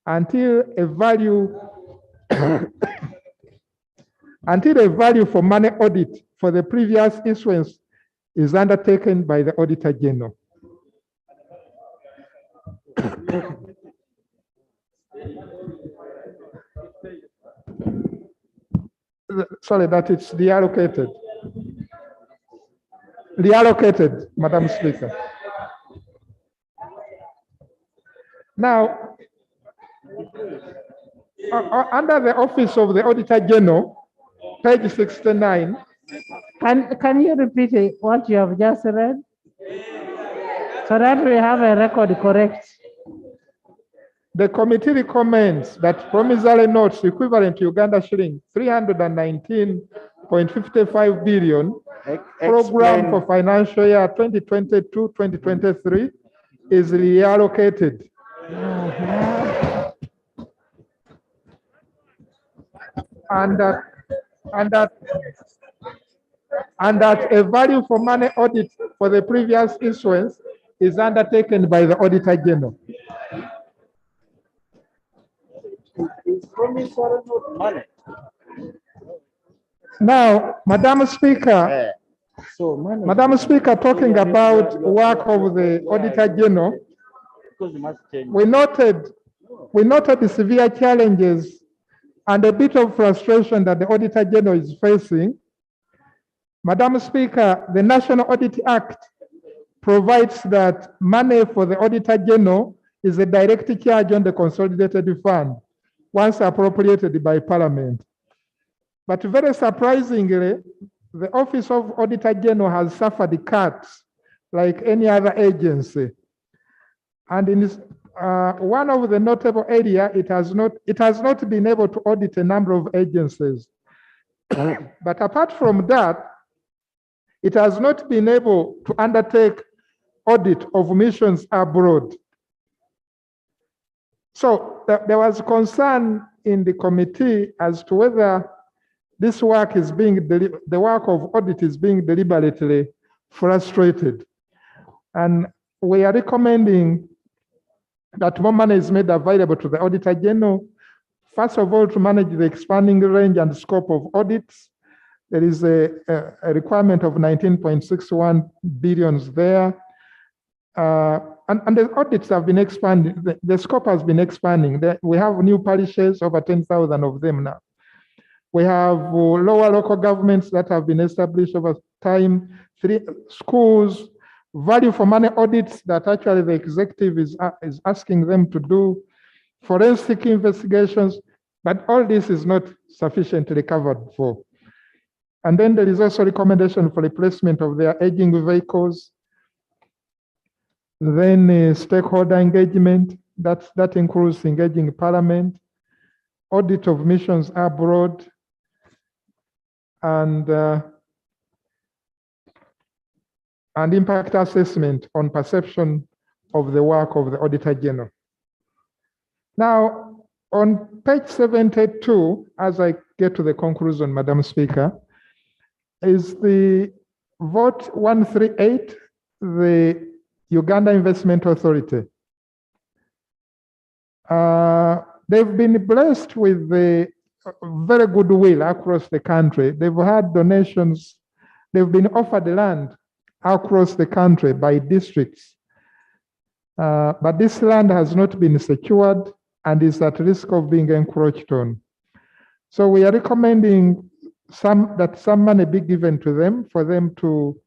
until a value for money audit for the previous issuance is undertaken by the Auditor General. Sorry, that it's reallocated. Reallocated, Madam Speaker. Now, under the Office of the Auditor General, page 69. Can you repeat what you have just read? So that we have a record correct. The committee recommends that promissory notes equivalent to Uganda shilling 319.55 billion program for financial year 2022-2023 is reallocated. And that a value for money audit for the previous issuance is undertaken by the Auditor General. Now, Madam Speaker, talking about work of the Auditor General, we noted the severe challenges and a bit of frustration that the Auditor General is facing. Madam Speaker, the National Audit Act provides that money for the Auditor General is a direct charge on the consolidated fund once appropriated by Parliament. But very surprisingly, the Office of Auditor General has suffered cuts like any other agency. And in this, one of the notable areas, it has not been able to audit a number of agencies. But apart from that, it has not been able to undertake audit of missions abroad. So there was concern in the committee as to whether this work is the work of audit is being deliberately frustrated. And we are recommending that more money is made available to the Auditor General. First of all, to manage the expanding range and scope of audits. There is a requirement of 19.61 billion there. And the audits have been expanding. The scope has been expanding. We have new parishes, over 10,000 of them now. We have lower local governments that have been established over time, 3 schools, value for money audits that actually the executive is asking them to do, forensic investigations, but all this is not sufficiently covered for. And then there is also recommendation for replacement of their aging vehicles. Then stakeholder engagement, that includes engaging Parliament, audit of missions abroad, and impact assessment on perception of the work of the Auditor General. Now, on page 72, as I get to the conclusion, Madam Speaker, is the vote 138, the Uganda Investment Authority. They've been blessed with the very goodwill across the country. They've had donations. They've been offered land across the country by districts. But this land has not been secured and is at risk of being encroached on. So we are recommending that some money be given to them for them to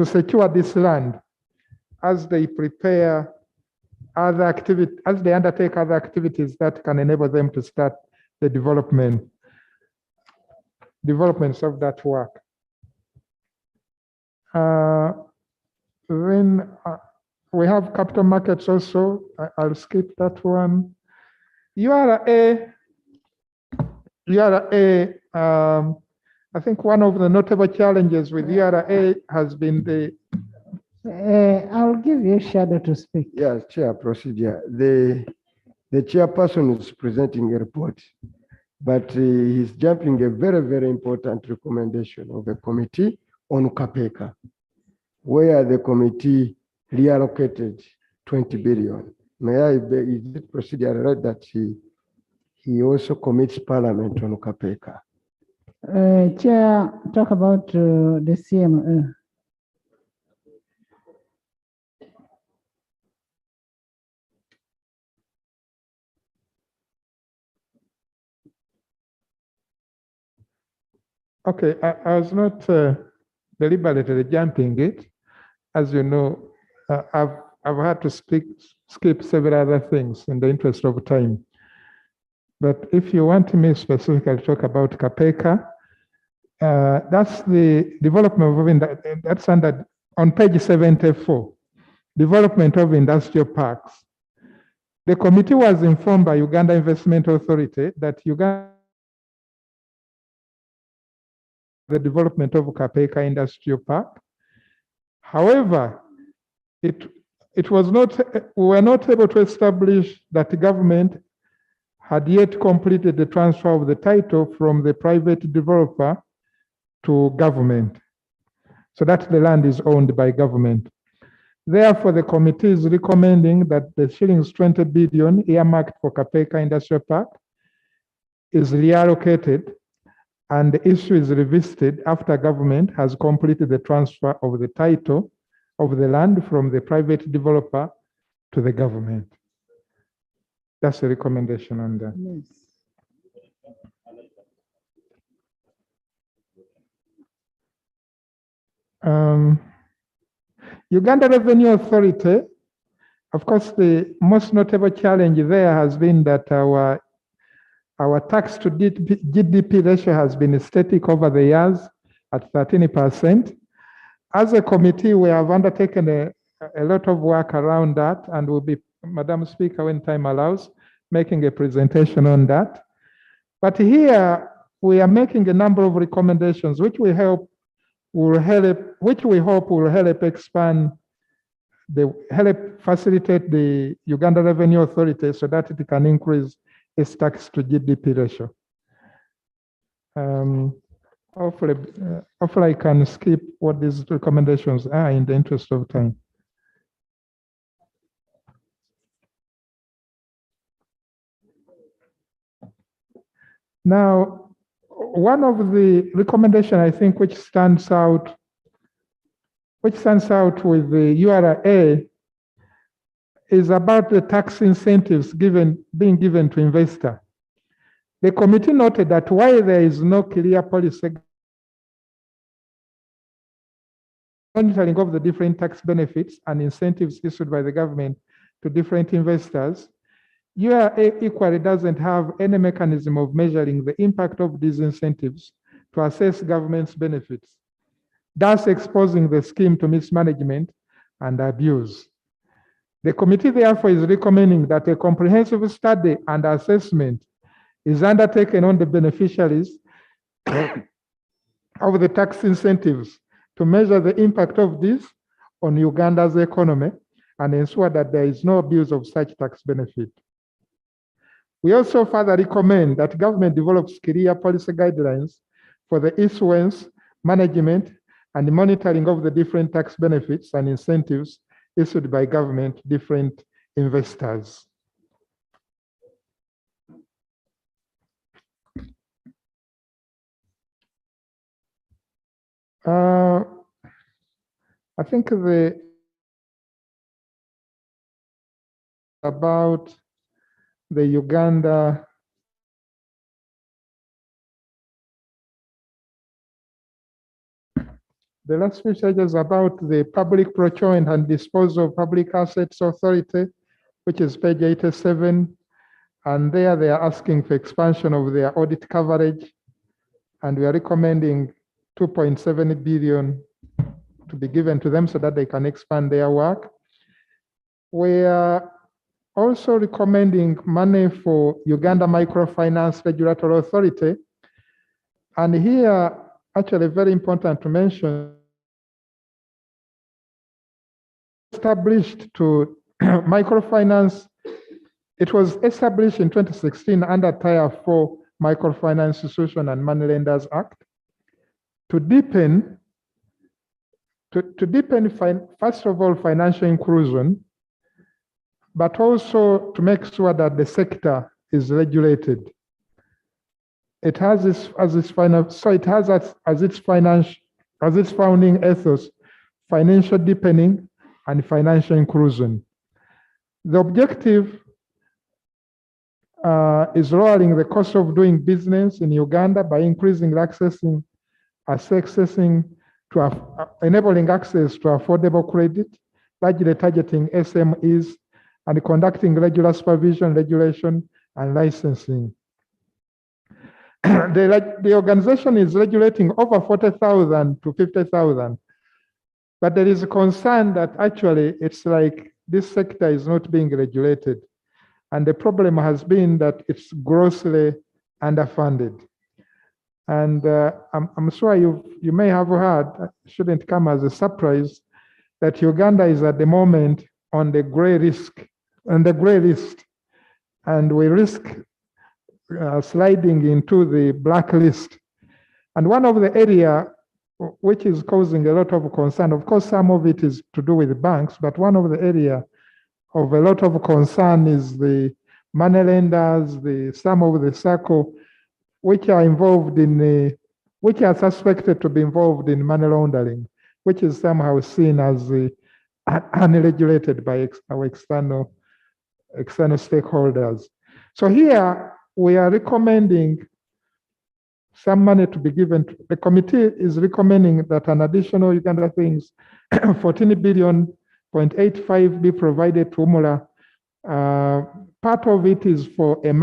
secure this land as they prepare other activities, as they undertake other activities that can enable them to start the developments of that work. Then we have capital markets also. I'll skip that one. URA, I think one of the notable challenges with URA has been the. I'll give you a shadow to speak. Yes, Chair, procedure. The chairperson is presenting a report, but he's jumping a very, very important recommendation of the committee on Kapeka, where the committee reallocated 20 billion. May I beg, is it procedure right that he also commits Parliament on Kapeka? Chair, talk about the CM. Okay, I was not deliberately jumping it. As you know, I've had to skip several other things in the interest of time. But if you want me specifically to talk about Kapeka, that's the development of, that's under, on page 74, development of industrial parks. The committee was informed by Uganda Investment Authority that Uganda the development of Kapeka Industrial Park. However, it was not, we were not able to establish that the government had yet completed the transfer of the title from the private developer to government, so that the land is owned by government. Therefore, the committee is recommending that the shillings 20 billion earmarked for Kapeka Industrial Park is reallocated and the issue is revisited after government has completed the transfer of the title of the land from the private developer to the government. That's the recommendation on that. Yes. Uganda Revenue Authority, of course, the most notable challenge there has been that our tax to GDP ratio has been static over the years at 13%. As a committee, we have undertaken a lot of work around that, and will be, Madam Speaker, when time allows, making a presentation on that. But here we are making a number of recommendations which we hope will help expand help facilitate the Uganda Revenue Authority so that it can increase its tax to GDP ratio. Hopefully I can skip what these recommendations are in the interest of time. Now, one of the recommendations I think which stands out with the URA is about the tax incentives being given to investor. The committee noted that while there is no clear policy monitoring of the different tax benefits and incentives issued by the government to different investors, URA equally doesn't have any mechanism of measuring the impact of these incentives to assess government's benefits, thus exposing the scheme to mismanagement and abuse. The committee therefore is recommending that a comprehensive study and assessment is undertaken on the beneficiaries of the tax incentives to measure the impact of this on Uganda's economy and ensure that there is no abuse of such tax benefit. We also further recommend that government develops clear policy guidelines for the issuance, management, and monitoring of the different tax benefits and incentives issued by government to different investors. I think about the Uganda the last few pages about the Public Procurement and Disposal of Public Assets Authority, which is page 87. And there they are asking for expansion of their audit coverage. And we are recommending 2.7 billion to be given to them so that they can expand their work. We are also recommending money for Uganda Microfinance Regulatory Authority. And here, actually very important to mention, established to microfinance. It was established in 2016 under Tier 4 Microfinance Institution and Money Lenders Act to deepen, first of all, financial inclusion, but also to make sure that the sector is regulated. It has its founding ethos, financial deepening and financial inclusion. The objective is lowering the cost of doing business in Uganda by increasing enabling access to affordable credit, largely targeting SMEs, and conducting regular supervision, regulation, and licensing. The organization is regulating over 40,000 to 50,000, but there is a concern that actually it's like this sector is not being regulated. And the problem has been that it's grossly underfunded. And I'm sure you may have heard, it shouldn't come as a surprise, that Uganda is at the moment on the gray list. And we risk sliding into the blacklist. And one of the area which is causing a lot of concern, of course, some of it is to do with banks, but one of the area of a lot of concern is the money lenders, some of the circle, which are which are suspected to be involved in money laundering, which is somehow seen as unregulated by our external stakeholders. So here we are recommending some money to be given. The committee is recommending that an additional Uganda things 14 billion 0.85 be provided to UMURA. Part of it is for a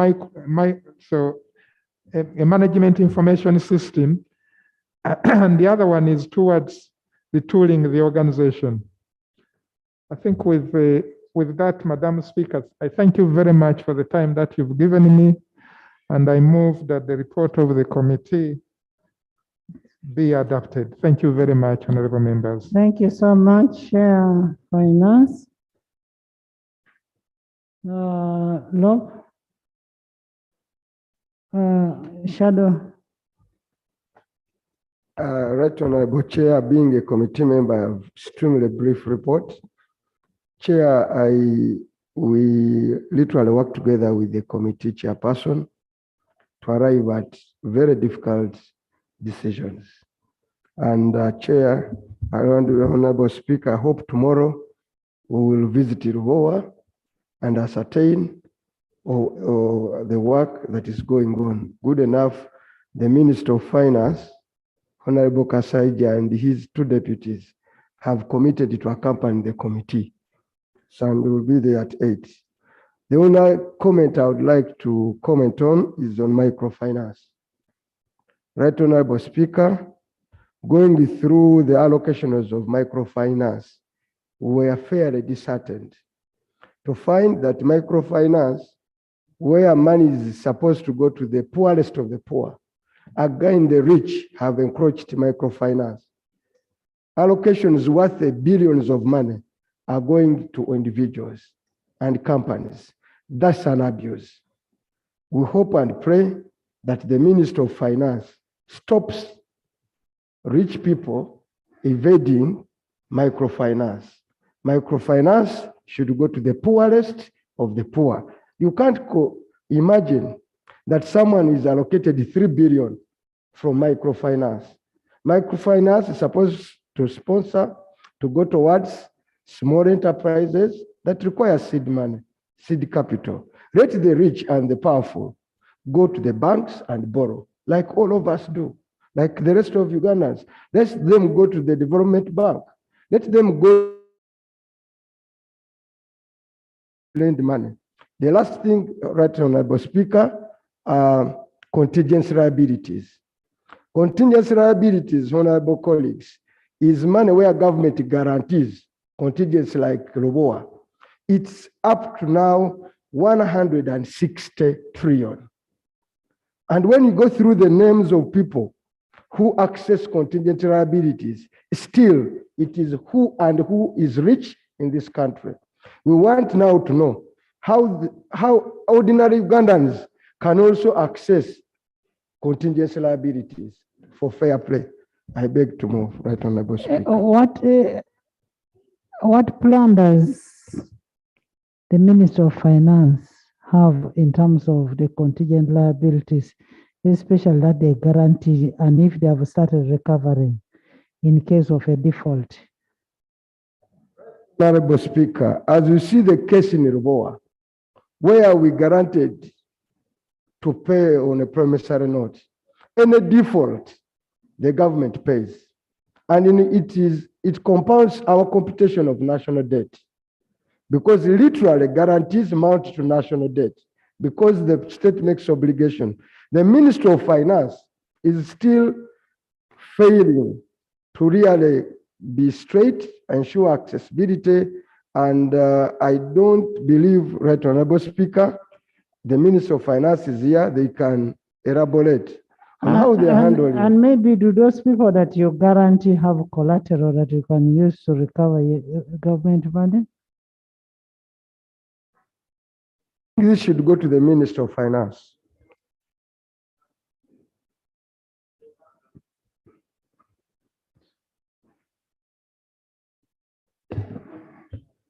management information system, and the other one is towards the tooling the organization. I think with that, Madam Speaker, I thank you very much for the time that you've given me, and I move that the report of the committee be adopted. Thank you very much, honorable members. Thank you so much, Finance. Lob, Shadow. Right Honorable Chair, being a committee member, I have extremely brief report. Chair, we literally work together with the committee chairperson to arrive at very difficult decisions. And Chair, Honorable Speaker, I hope tomorrow we will visit Ruvoa and ascertain the work that is going on. Good enough, the Minister of Finance, Honorable Kasaija, and his two deputies have committed to accompany the committee. So we will be there at 8. The only comment I would like to comment on is on microfinance. Right Honorable Speaker, going through the allocations of microfinance, we are fairly disheartened to find that microfinance, where money is supposed to go to the poorest of the poor, again the rich have encroached microfinance. Allocations worth billions of money are going to individuals and companies. That's an abuse. We hope and pray that the Minister of Finance stops rich people evading microfinance. Microfinance should go to the poorest of the poor. You can't imagine that someone is allocated 3 billion from microfinance. Microfinance is supposed to sponsor to go towards small enterprises that require seed money, seed capital. Let the rich and the powerful go to the banks and borrow, like all of us do, like the rest of Ugandans. Let them go to the development bank. Let them go lend money. The last thing, Right Honorable Speaker, contingency liabilities. Contingency liabilities, honorable colleagues, is money where government guarantees contingency like Roboa. It's up to now 160 trillion. And when you go through the names of people who access contingency liabilities, still it is who and who is rich in this country. We want now to know how ordinary Ugandans can also access contingency liabilities for fair play. I beg to move, Right Honorable Speaker. What plan does the Minister of Finance have in terms of the contingent liabilities, especially that they guarantee and if they have started recovering in case of a default? Honorable Speaker, as you see the case in Ruboa, where we guaranteed to pay on a promissory note, any default, the government pays. And it compounds our computation of national debt, because literally guarantees amount to national debt, because the state makes obligation. The Ministry of Finance is still failing to really be straight, ensure accessibility, and I don't believe, Right Honorable Speaker, the Minister of Finance is here, they can elaborate on how they are handling. And maybe do those people that you guarantee have collateral that you can use to recover government money? This should go to the Minister of Finance.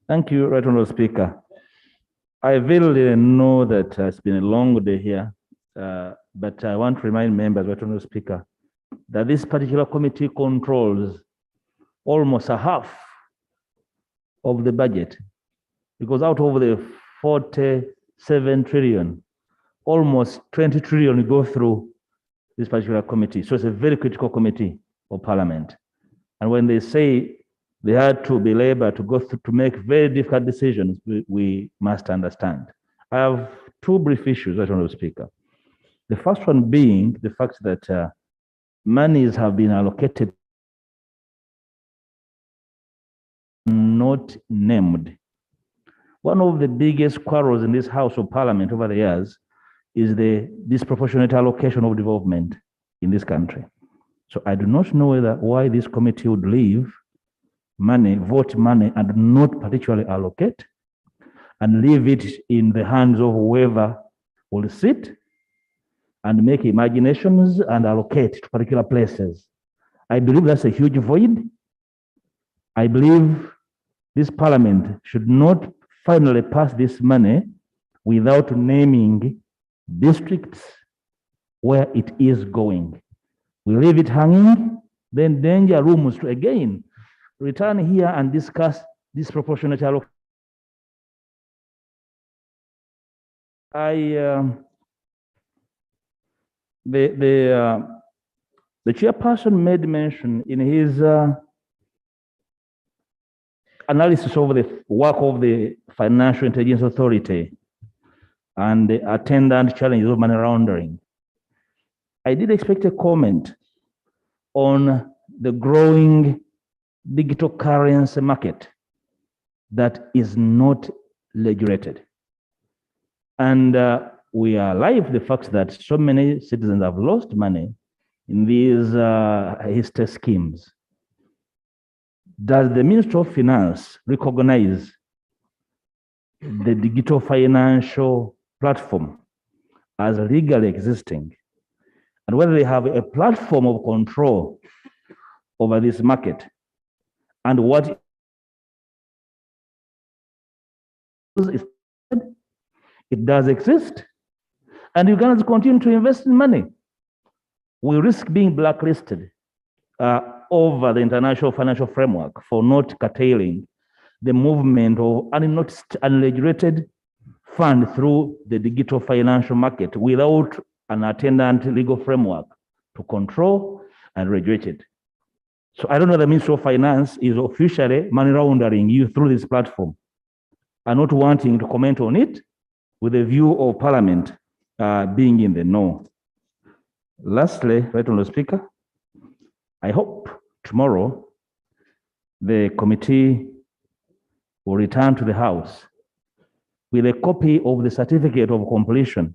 Thank you, Right Honorable Speaker. I really know that it's been a long day here, but I want to remind members, Right Honorable Speaker, that this particular committee controls almost a half of the budget, because out of the 47 trillion, almost 20 trillion go through this particular committee. So it's a very critical committee of Parliament. And when they say they had to be labor to go through to make very difficult decisions, we must understand. I have two brief issues, Right Honorable Speaker. The first one being the fact that monies have been allocated not named. One of the biggest quarrels in this House of Parliament over the years is the disproportionate allocation of development in this country. So I do not know why this committee would leave money, vote money, and not particularly allocate, and leave it in the hands of whoever will sit and make imaginations and allocate to particular places. I believe that's a huge void. I believe this Parliament should not finally pass this money without naming districts where it is going. We leave it hanging, then danger rooms to again return here and discuss disproportionate allocation. The chairperson made mention in his analysis of the work of the Financial Intelligence Authority and the attendant challenges of money laundering. I did expect a comment on the growing digital currency market that is not regulated. And we are alive to the fact that so many citizens have lost money in these HISTE schemes. Does the Ministry of Finance recognize the digital financial platform as legally existing, and whether they have a platform of control over this market, and what it does exist, and Ugandans continue to invest in money? We risk being blacklisted. over the international financial framework for not curtailing the movement of unnoticed, unregulated fund through the digital financial market without an attendant legal framework to control and regulate it. So I don't know the Ministry of Finance is officially money laundering you through this platform and not wanting to comment on it with a view of Parliament being in the know. Lastly, right on the Speaker, I hope tomorrow the committee will return to the House with a copy of the certificate of completion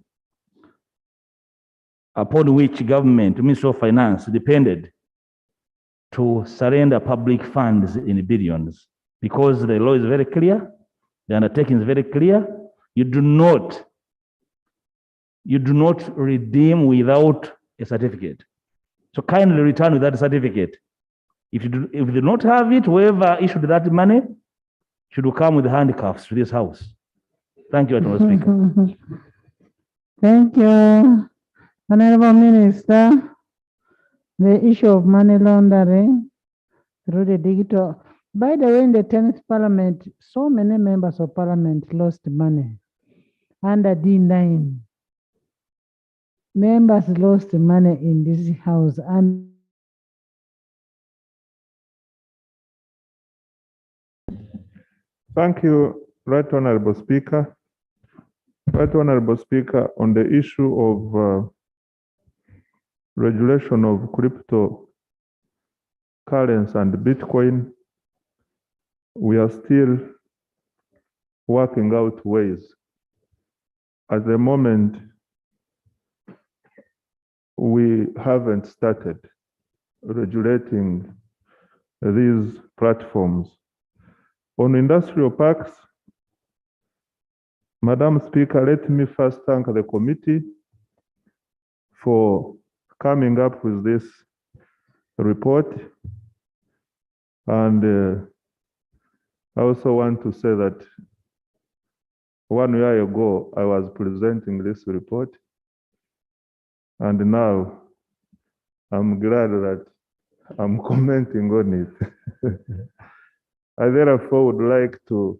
upon which government, Ministry of Finance, depended to surrender public funds in billions, because the law is very clear, the undertaking is very clear. You do not redeem without a certificate. So kindly return with that certificate. If you do not have it, whoever issued that money should come with handcuffs to this House. Thank you, Mr. Speaker. Thank you, Honorable Minister. The issue of money laundering through the digital. By the way, in the 10th Parliament, so many members of Parliament lost money. Under D9, members lost money in this House. And Thank you, Right Honorable Speaker. Right Honorable Speaker, on the issue of regulation of cryptocurrency and Bitcoin, we are still working out ways. At the moment, we haven't started regulating these platforms. On industrial parks, Madam Speaker, let me first thank the committee for coming up with this report. And I also want to say that 1 year ago, I was presenting this report. And now I'm glad that I'm commenting on it. I therefore would like to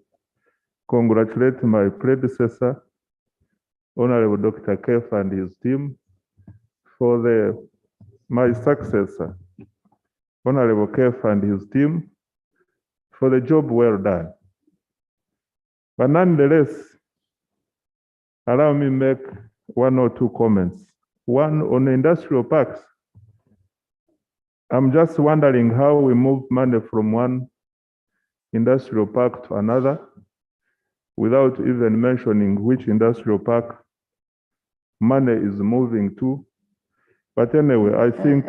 congratulate my predecessor, Honorable Dr. Kef and his team, for my successor, Honorable Kef and his team, for the job well done. But nonetheless, allow me make 1 or 2 comments. One, on the industrial parks, I'm just wondering how we move money from one industrial park to another without even mentioning which industrial park money is moving to. But anyway, I think...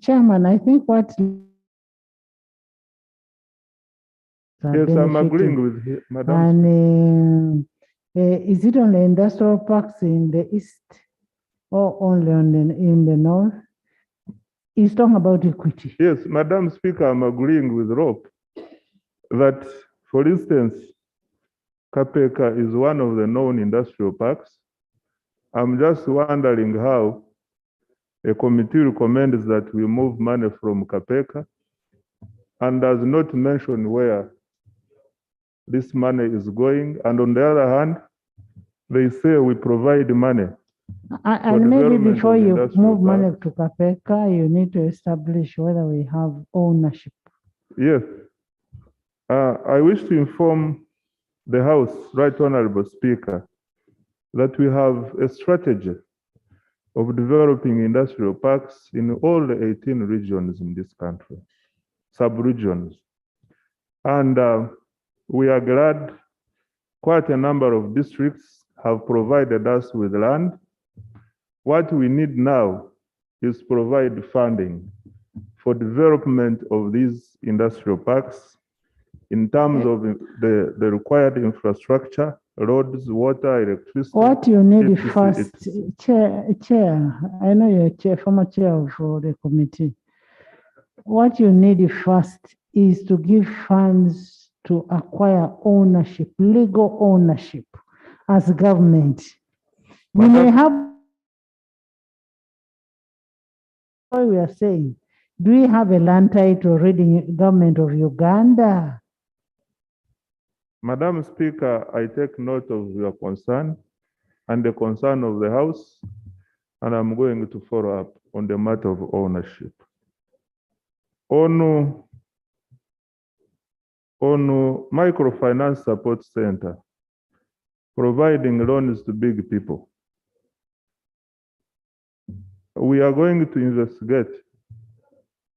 Chairman, I think what... Yes, I'm agreeing with you, Madam. And is it only industrial parks in the east or only in the north? He's talking about equity. Yes, Madam Speaker, I'm agreeing with Rob that, for instance, Kapeka is one of the known industrial parks. I'm just wondering how a committee recommends that we move money from Kapeka and does not mention where this money is going. And on the other hand, they say we provide money. And maybe before you move money to Kapeka, you need to establish whether we have ownership. Yes. I wish to inform the House, Right Honorable Speaker, that we have a strategy of developing industrial parks in all the 18 regions in this country, sub-regions. And we are glad quite a number of districts have provided us with land. What we need now is provide funding for development of these industrial parks in terms of the required infrastructure, roads, water, electricity. What you need first, Chair, I know you're former chair of the committee. What you need first is to give funds to acquire ownership, legal ownership as government. We may have, what we are saying, Do we have a land title reading government of Uganda? Madam Speaker, I take note of your concern and the concern of the House, and I'm going to follow up on the matter of ownership. On microfinance support center, providing loans to big people, we are going to investigate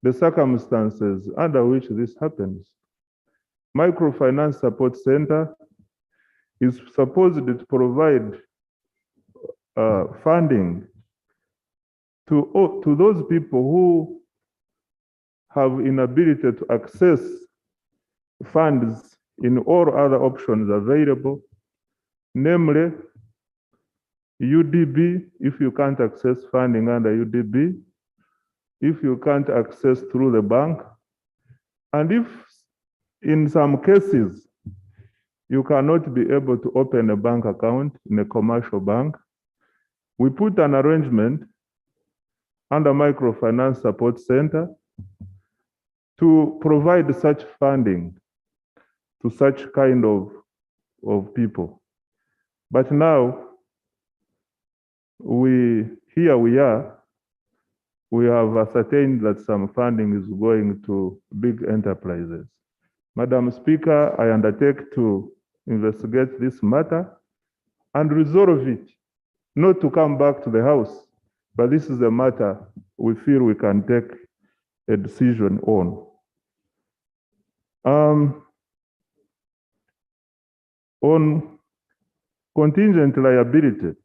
the circumstances under which this happens. Microfinance support center is supposed to provide funding to those people who have inability to access funds in all other options available, namely UDB, if you can't access funding under UDB, if you can't access through the bank, and if in some cases you cannot be able to open a bank account in a commercial bank, we put an arrangement under Microfinance Support Center to provide such funding to such kind of people. But now, here we are, we have ascertained that some funding is going to big enterprises. Madam Speaker, I undertake to investigate this matter and resolve it, not to come back to the House, but this is a matter we feel we can take a decision on. On contingent liability,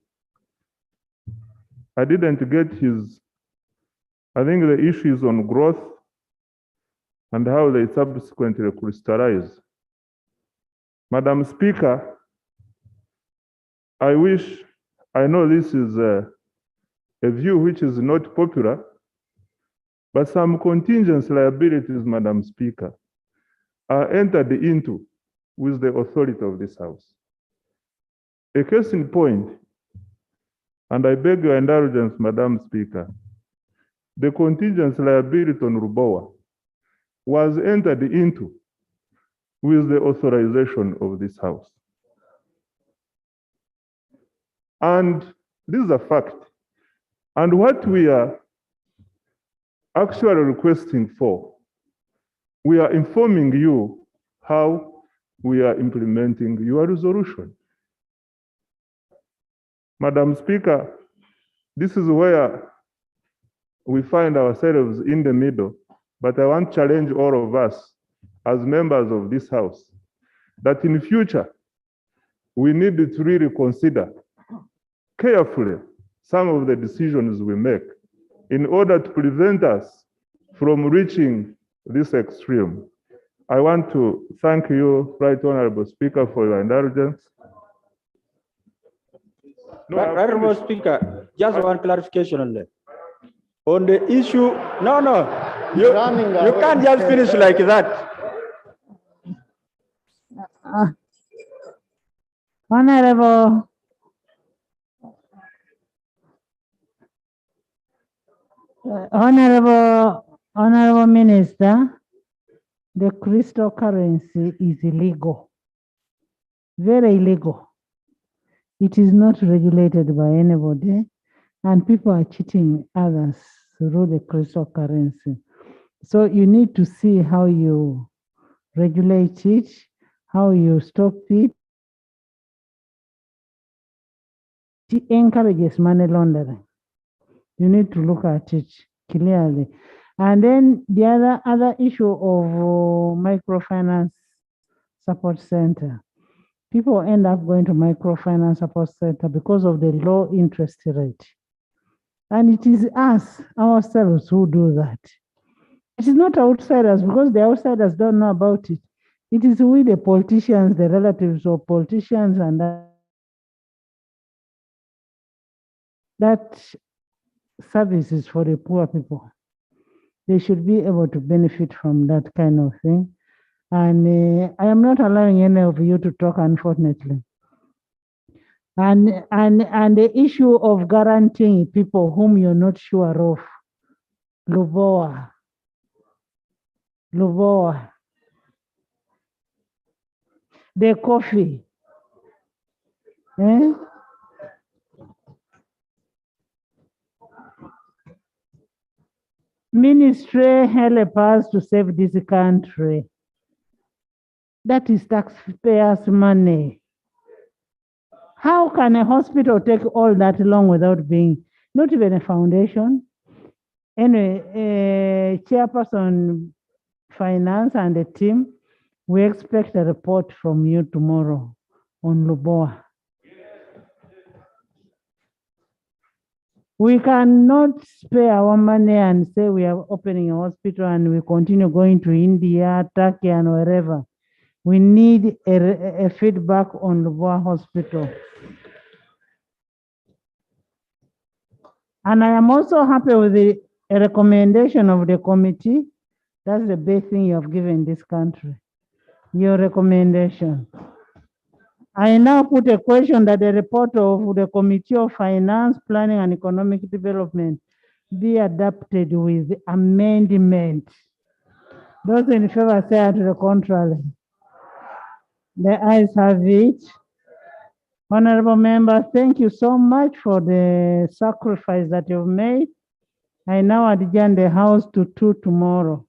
I didn't get I think the issue is on growth and how they subsequently crystallize. Madam Speaker, I know this is a view which is not popular, but some contingent liabilities, Madam Speaker, are entered into with the authority of this House. A case in point, and I beg your indulgence, Madam Speaker, the contingent liability on Rubowa was entered into with the authorization of this House. And this is a fact. And what we are actually requesting for, we are informing you how we are implementing your resolution. Madam Speaker, this is where we find ourselves in the middle, but I want to challenge all of us as members of this House that in future, we need to really consider carefully some of the decisions we make in order to prevent us from reaching this extreme. I want to thank you, Right Honorable Speaker, for your indulgence. Right Honorable Speaker, just one clarification on that. On the issue, you can't just finish like that. Honorable Minister, the cryptocurrency is illegal, very illegal. It is not regulated by anybody, and people are cheating others through the cryptocurrency. So you need to see how you regulate it, how you stop it. It encourages money laundering. You need to look at it clearly. And then the other issue of microfinance support center. People end up going to microfinance support center because of the low interest rate. And it is us, ourselves, who do that. It is not outsiders, because the outsiders don't know about it. It is we, the politicians, the relatives of politicians, and that service is for the poor people. They should be able to benefit from that kind of thing. And I am not allowing any of you to talk, unfortunately. And the issue of guaranteeing people whom you're not sure of, Lubowa, Luboa. The coffee. Eh? Ministry help us to save this country. That is taxpayers' money. How can a hospital take all that long without being, not even a foundation? Anyway, Chairperson Finance and the team, we expect a report from you tomorrow on Luboa. We cannot spare our money and say we are opening a hospital and we continue going to India, Turkey, and wherever. We need a feedback on Luboa Hospital. And I am also happy with the recommendation of the committee. That's the best thing you have given this country, your recommendation. I now put a question that the report of the Committee of Finance, Planning and Economic Development be adopted with amendment. Those in favor say to the contrary. The ayes have it. Honorable members, thank you so much for the sacrifice that you've made. I now adjourn the House to 2 tomorrow.